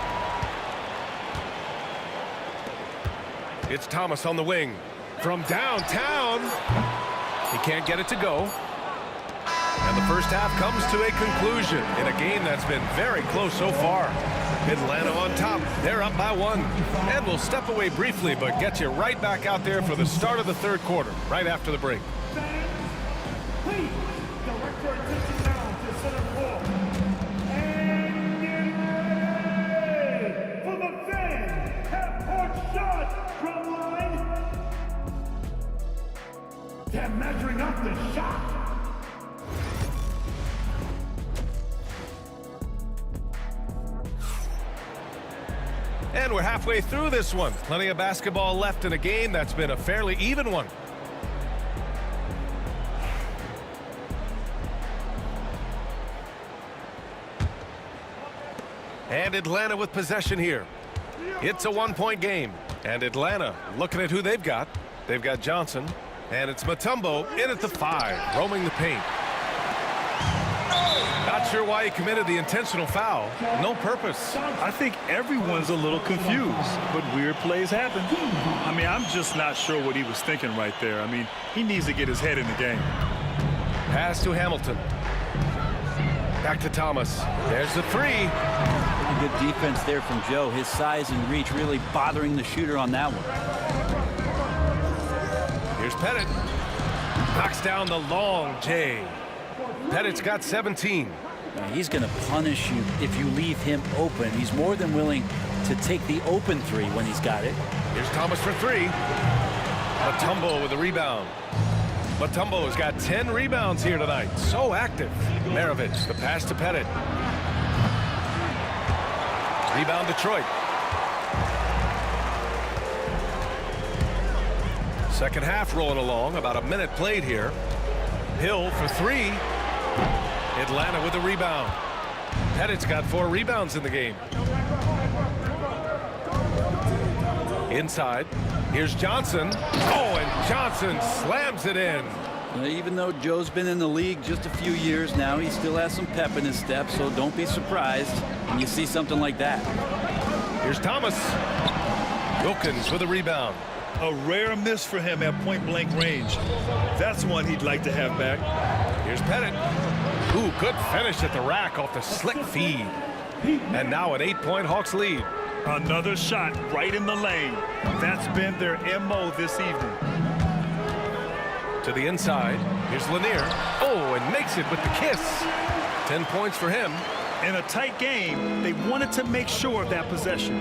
Speaker 2: It's Thomas on the wing. From downtown. He can't get it to go. And the first half comes to a conclusion in a game that's been very close so far. Atlanta on top. They're up by 1. And we'll step away briefly, but get you right back out there for the start of the third quarter, right after the break.
Speaker 5: Please, direct your attention now to center court. And get ready for the fan half-court shot from line. They're measuring up the shot.
Speaker 2: And we're halfway through this one. Plenty of basketball left in a game that's been a fairly even one. And Atlanta with possession here. It's a 1-point game. And Atlanta looking at who they've got. They've got Johnson. And it's Mutombo in at the 5, roaming the paint. Not sure why he committed the intentional foul. No purpose.
Speaker 3: I think everyone's a little confused, but weird plays happen. I mean, I'm just not sure what he was thinking right there. I mean, he needs to get his head in the game.
Speaker 2: Pass to Hamilton. Back to Thomas. There's the 3.
Speaker 4: Pretty good defense there from Joe. His size and reach really bothering the shooter on that one.
Speaker 2: Here's Pettit. Knocks down the long J. Pettit's got 17.
Speaker 4: Now he's going to punish you if you leave him open. He's more than willing to take the open 3 when he's got it.
Speaker 2: Here's Thomas for 3. Mutombo with a rebound. Mutombo has got 10 rebounds here tonight. So active. Maravich, the pass to Pettit. Rebound Detroit. Second half rolling along. About a minute played here. Hill for 3. Atlanta with a rebound. Pettit's got 4 rebounds in the game. Inside. Here's Johnson. Oh, and Johnson slams it in.
Speaker 4: Even though Joe's been in the league just a few years now, he still has some pep in his step, so don't be surprised when you see something like that.
Speaker 2: Here's Thomas. Wilkins with a rebound.
Speaker 3: A rare miss for him at point-blank range. That's one he'd like to have back.
Speaker 2: Here's Pettit. Ooh, good finish at the rack off the slick feed. And now an 8-point Hawks lead.
Speaker 3: Another shot right in the lane. That's been their MO this evening.
Speaker 2: To the inside. Here's Lanier. Oh, and makes it with the kiss. 10 points for him.
Speaker 3: In a tight game, they wanted to make sure of that possession.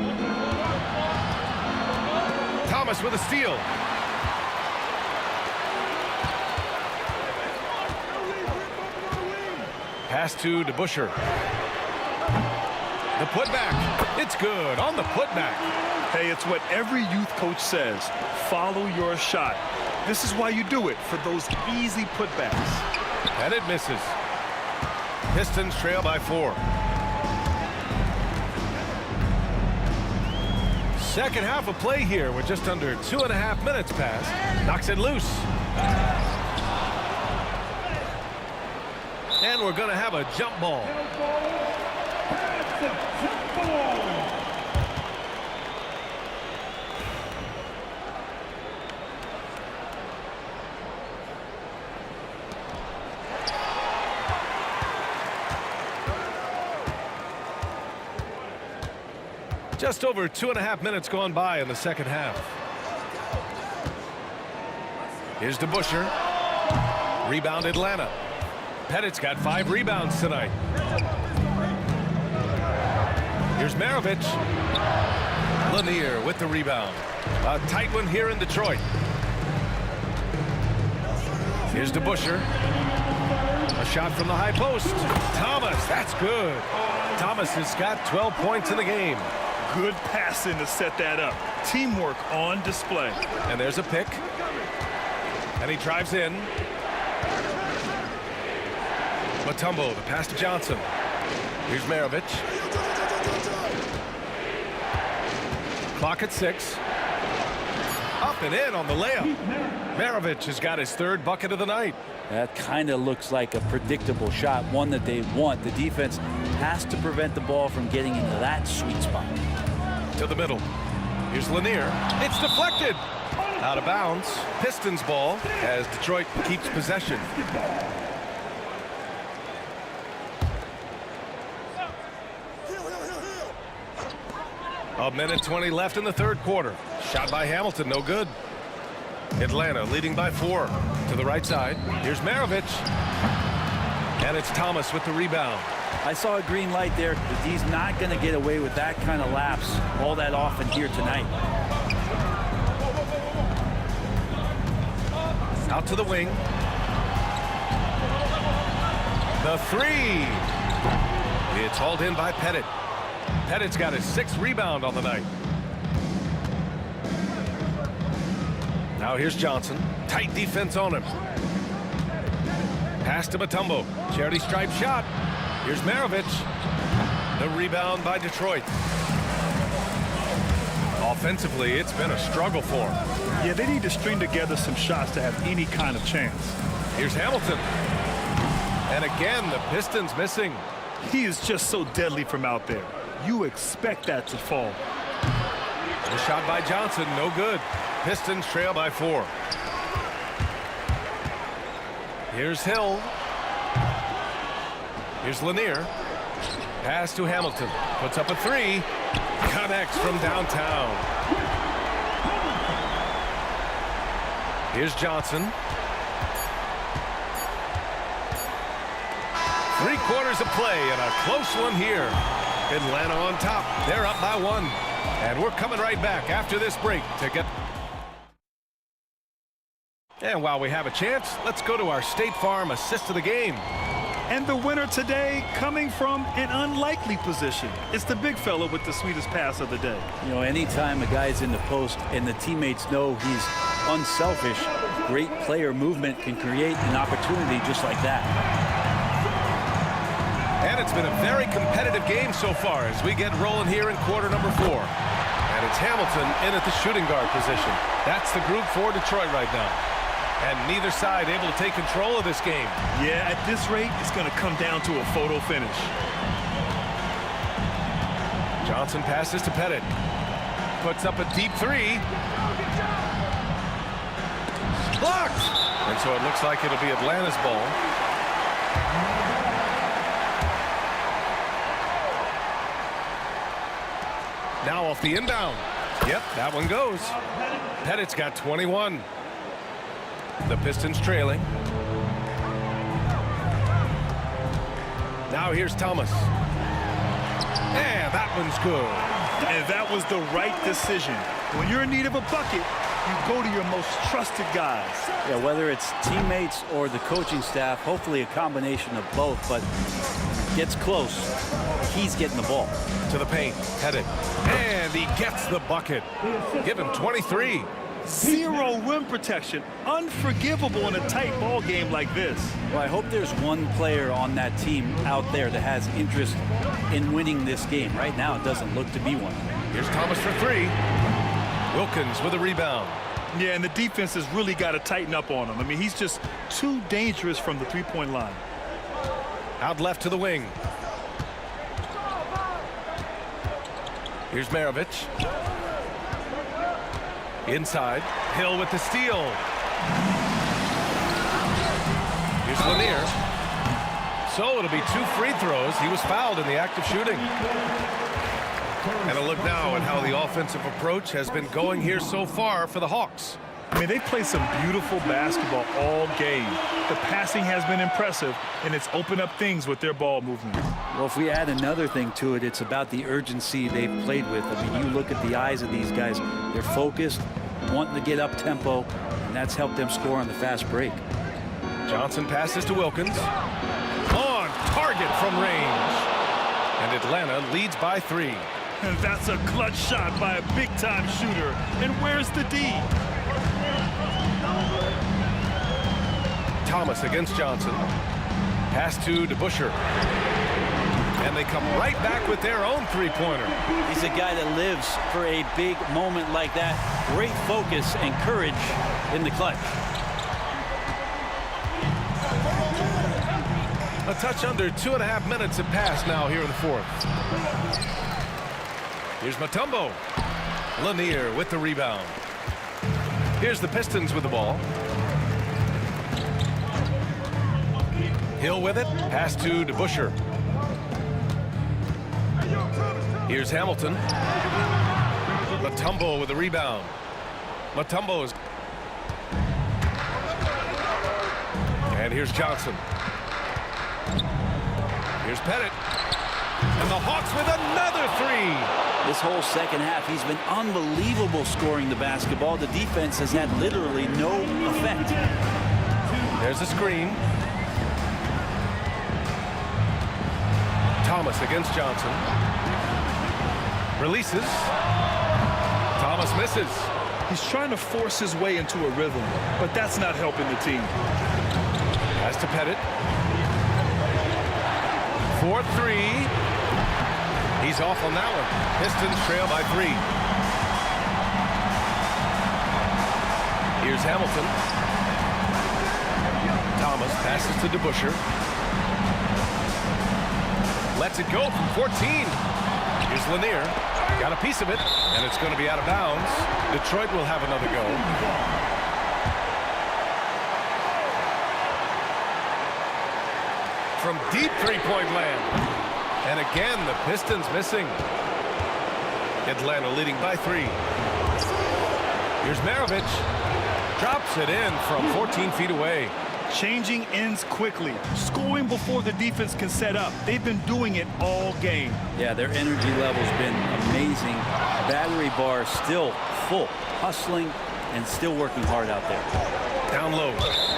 Speaker 2: Thomas with a steal. Pass to DeBusschere. The putback. It's good on the putback.
Speaker 3: Hey, it's what every youth coach says. Follow your shot. This is why you do it, for those easy putbacks.
Speaker 2: And it misses. Pistons trail by 4. Second half of play here with just under 2.5 minutes passed. Knocks it loose. And we're going to have a jump ball. Just over 2.5 minutes gone by in the second half. Here's DeBusschere. Rebound Atlanta. Pettit's got 5 rebounds tonight. Here's Maravich. Lanier with the rebound. A tight one here in Detroit. Here's DeBusschere. A shot from the high post. Thomas, that's good. Thomas has got 12 points in the game.
Speaker 3: Good passing to set that up. Teamwork on display.
Speaker 2: And there's a pick. And he drives in. Mutombo, the pass to Johnson. Here's Maravich. Clock at 6. Up and in on the layup. Maravich has got his 3rd bucket of the night.
Speaker 4: That kind of looks like a predictable shot, one that they want. The defense has to prevent the ball from getting into that sweet spot.
Speaker 2: To the middle. Here's Lanier. It's deflected. Out of bounds. Pistons ball as Detroit keeps possession. A minute 20 left in the 3rd quarter. Shot by Hamilton, no good. Atlanta leading by 4. To the right side. Here's Maravich. And it's Thomas with the rebound.
Speaker 4: I saw a green light there, but he's not going to get away with that kind of lapse all that often here tonight.
Speaker 2: Out to the wing. The 3. It's hauled in by Pettit. Pettit's got his 6th rebound on the night. Now here's Johnson. Tight defense on him. Pass to Mutombo. Charity stripe shot. Here's Maravich. The rebound by Detroit. Offensively, it's been a struggle for them.
Speaker 3: Yeah, they need to string together some shots to have any kind of chance.
Speaker 2: Here's Hamilton. And again, the Pistons missing.
Speaker 3: He is just so deadly from out there. You expect that to fall.
Speaker 2: The shot by Johnson, no good. Pistons trail by 4. Here's Hill. Here's Lanier. Pass to Hamilton. Puts up a 3. Connects from downtown. Here's Johnson. 3 quarters of play and a close one here. Atlanta on top. They're up by 1. And we're coming right back after this break to get... And while we have a chance, let's go to our State Farm assist of the game.
Speaker 3: And the winner today coming from an unlikely position. It's the big fella with the sweetest pass of the day.
Speaker 4: You know, anytime a guy's in the post and the teammates know he's unselfish, great player movement can create an opportunity just like that.
Speaker 2: And it's been a very competitive game so far as we get rolling here in quarter number 4. And it's Hamilton in at the shooting guard position. That's the group for Detroit right now. And neither side able to take control of this game.
Speaker 3: Yeah, at this rate, it's going to come down to a photo finish.
Speaker 2: Johnson passes to Pettit. Puts up a deep 3. Blocked! And so it looks like it'll be Atlanta's ball. Now off the inbound. Yep, that one goes. Pettit's got 21. The Pistons trailing. Now here's Thomas. And that one's good.
Speaker 3: And that was the right decision. When you're in need of a bucket, you go to your most trusted guys.
Speaker 4: Yeah, whether it's teammates or the coaching staff, hopefully a combination of both, but gets close, he's getting the ball.
Speaker 2: To the paint, headed. And he gets the bucket. Give him 23.
Speaker 3: Zero rim protection. Unforgivable in a tight ball game like this.
Speaker 4: Well, I hope there's one player on that team out there that has interest in winning this game. Right now, it doesn't look to be one.
Speaker 2: Here's Thomas for three. Wilkins with a rebound.
Speaker 3: Yeah, and the defense has really got to tighten up on him. I mean, he's just too dangerous from the three-point line.
Speaker 2: Out left to the wing. Here's Maravich. Inside. Hill with the steal. Here's Lanier. So it'll be 2 free throws. He was fouled in the act of shooting. And a look now at how the offensive approach has been going here so far for the Hawks.
Speaker 3: I mean, they've played some beautiful basketball all game. The passing has been impressive, and it's opened up things with their ball movement.
Speaker 4: Well, if we add another thing to it, it's about the urgency they've played with. I mean, you look at the eyes of these guys. They're focused, wanting to get up tempo, and that's helped them score on the fast break.
Speaker 2: Johnson passes to Wilkins. On target from range. And Atlanta leads by 3.
Speaker 3: And that's a clutch shot by a big-time shooter. And where's the D?
Speaker 2: Thomas against Johnson. Pass to DeBusschere. And they come right back with their own three-pointer.
Speaker 4: He's a guy that lives for a big moment like that. Great focus and courage in the clutch.
Speaker 2: A touch under 2.5 minutes have passed now here in the fourth. Here's Mutombo. Lanier with the rebound. Here's the Pistons with the ball. Hill with it. Pass to DeBusschere. Here's Hamilton. Mutombo with the rebound. Mutombo is... And here's Johnson. Here's Pettit. And the Hawks with another 3.
Speaker 4: This whole second half, he's been unbelievable scoring the basketball. The defense has had literally no effect.
Speaker 2: There's a screen. Thomas against Johnson. Releases. Thomas misses.
Speaker 3: He's trying to force his way into a rhythm, but that's not helping the team.
Speaker 2: Pass to Pettit. 4-3. He's off on that one. Pistons trail by 3. Here's Hamilton. Thomas passes to DeBusschere. Lets it go from 14. Here's Lanier. Got a piece of it, and it's going to be out of bounds. Detroit will have another go. From deep three-point land. And again, the Pistons missing. Atlanta leading by 3. Here's Maravich. Drops it in from 14 feet away.
Speaker 3: Changing ends quickly. Scoring before the defense can set up. They've been doing it all game.
Speaker 4: Yeah, their energy level's been amazing. Battery bar still full. Hustling and still working hard out there.
Speaker 2: Down low.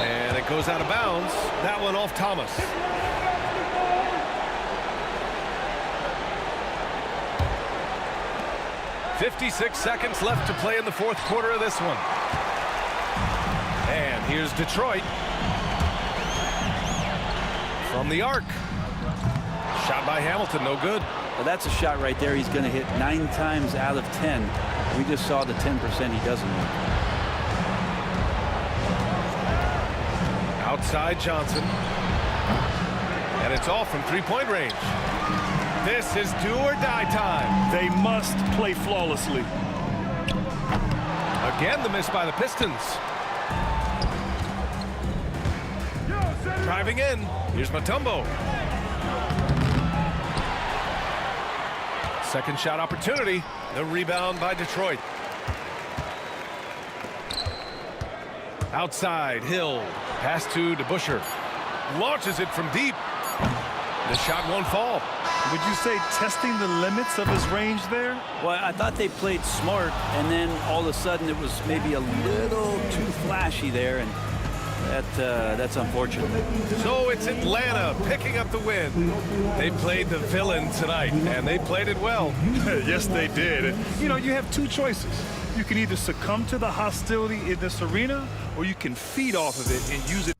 Speaker 2: And it goes out of bounds. That one off Thomas. .56 seconds left to play in the fourth quarter of this one. And here's Detroit. From the arc. Shot by Hamilton, no good.
Speaker 4: Well, that's a shot right there he's going to hit 9 times out of 10. We just saw the 10% he doesn't make.
Speaker 2: Outside Johnson. And it's all from three-point range. This is do or die time.
Speaker 3: They must play flawlessly.
Speaker 2: Again, the miss by the Pistons. Driving in. Here's Mutombo. Second shot opportunity. The rebound by Detroit. Outside, Hill. Pass to DeBusschere. Launches it from deep. The shot won't fall.
Speaker 3: Would you say testing the limits of his range there?
Speaker 4: Well, I thought they played smart, and then all of a sudden it was maybe a little too flashy there, and that's unfortunate.
Speaker 2: So it's Atlanta picking up the win. They played the villain tonight, and they played it well.
Speaker 3: Yes, they did. And, you know, you have two choices. You can either succumb to the hostility in this arena, or you can feed off of it and use it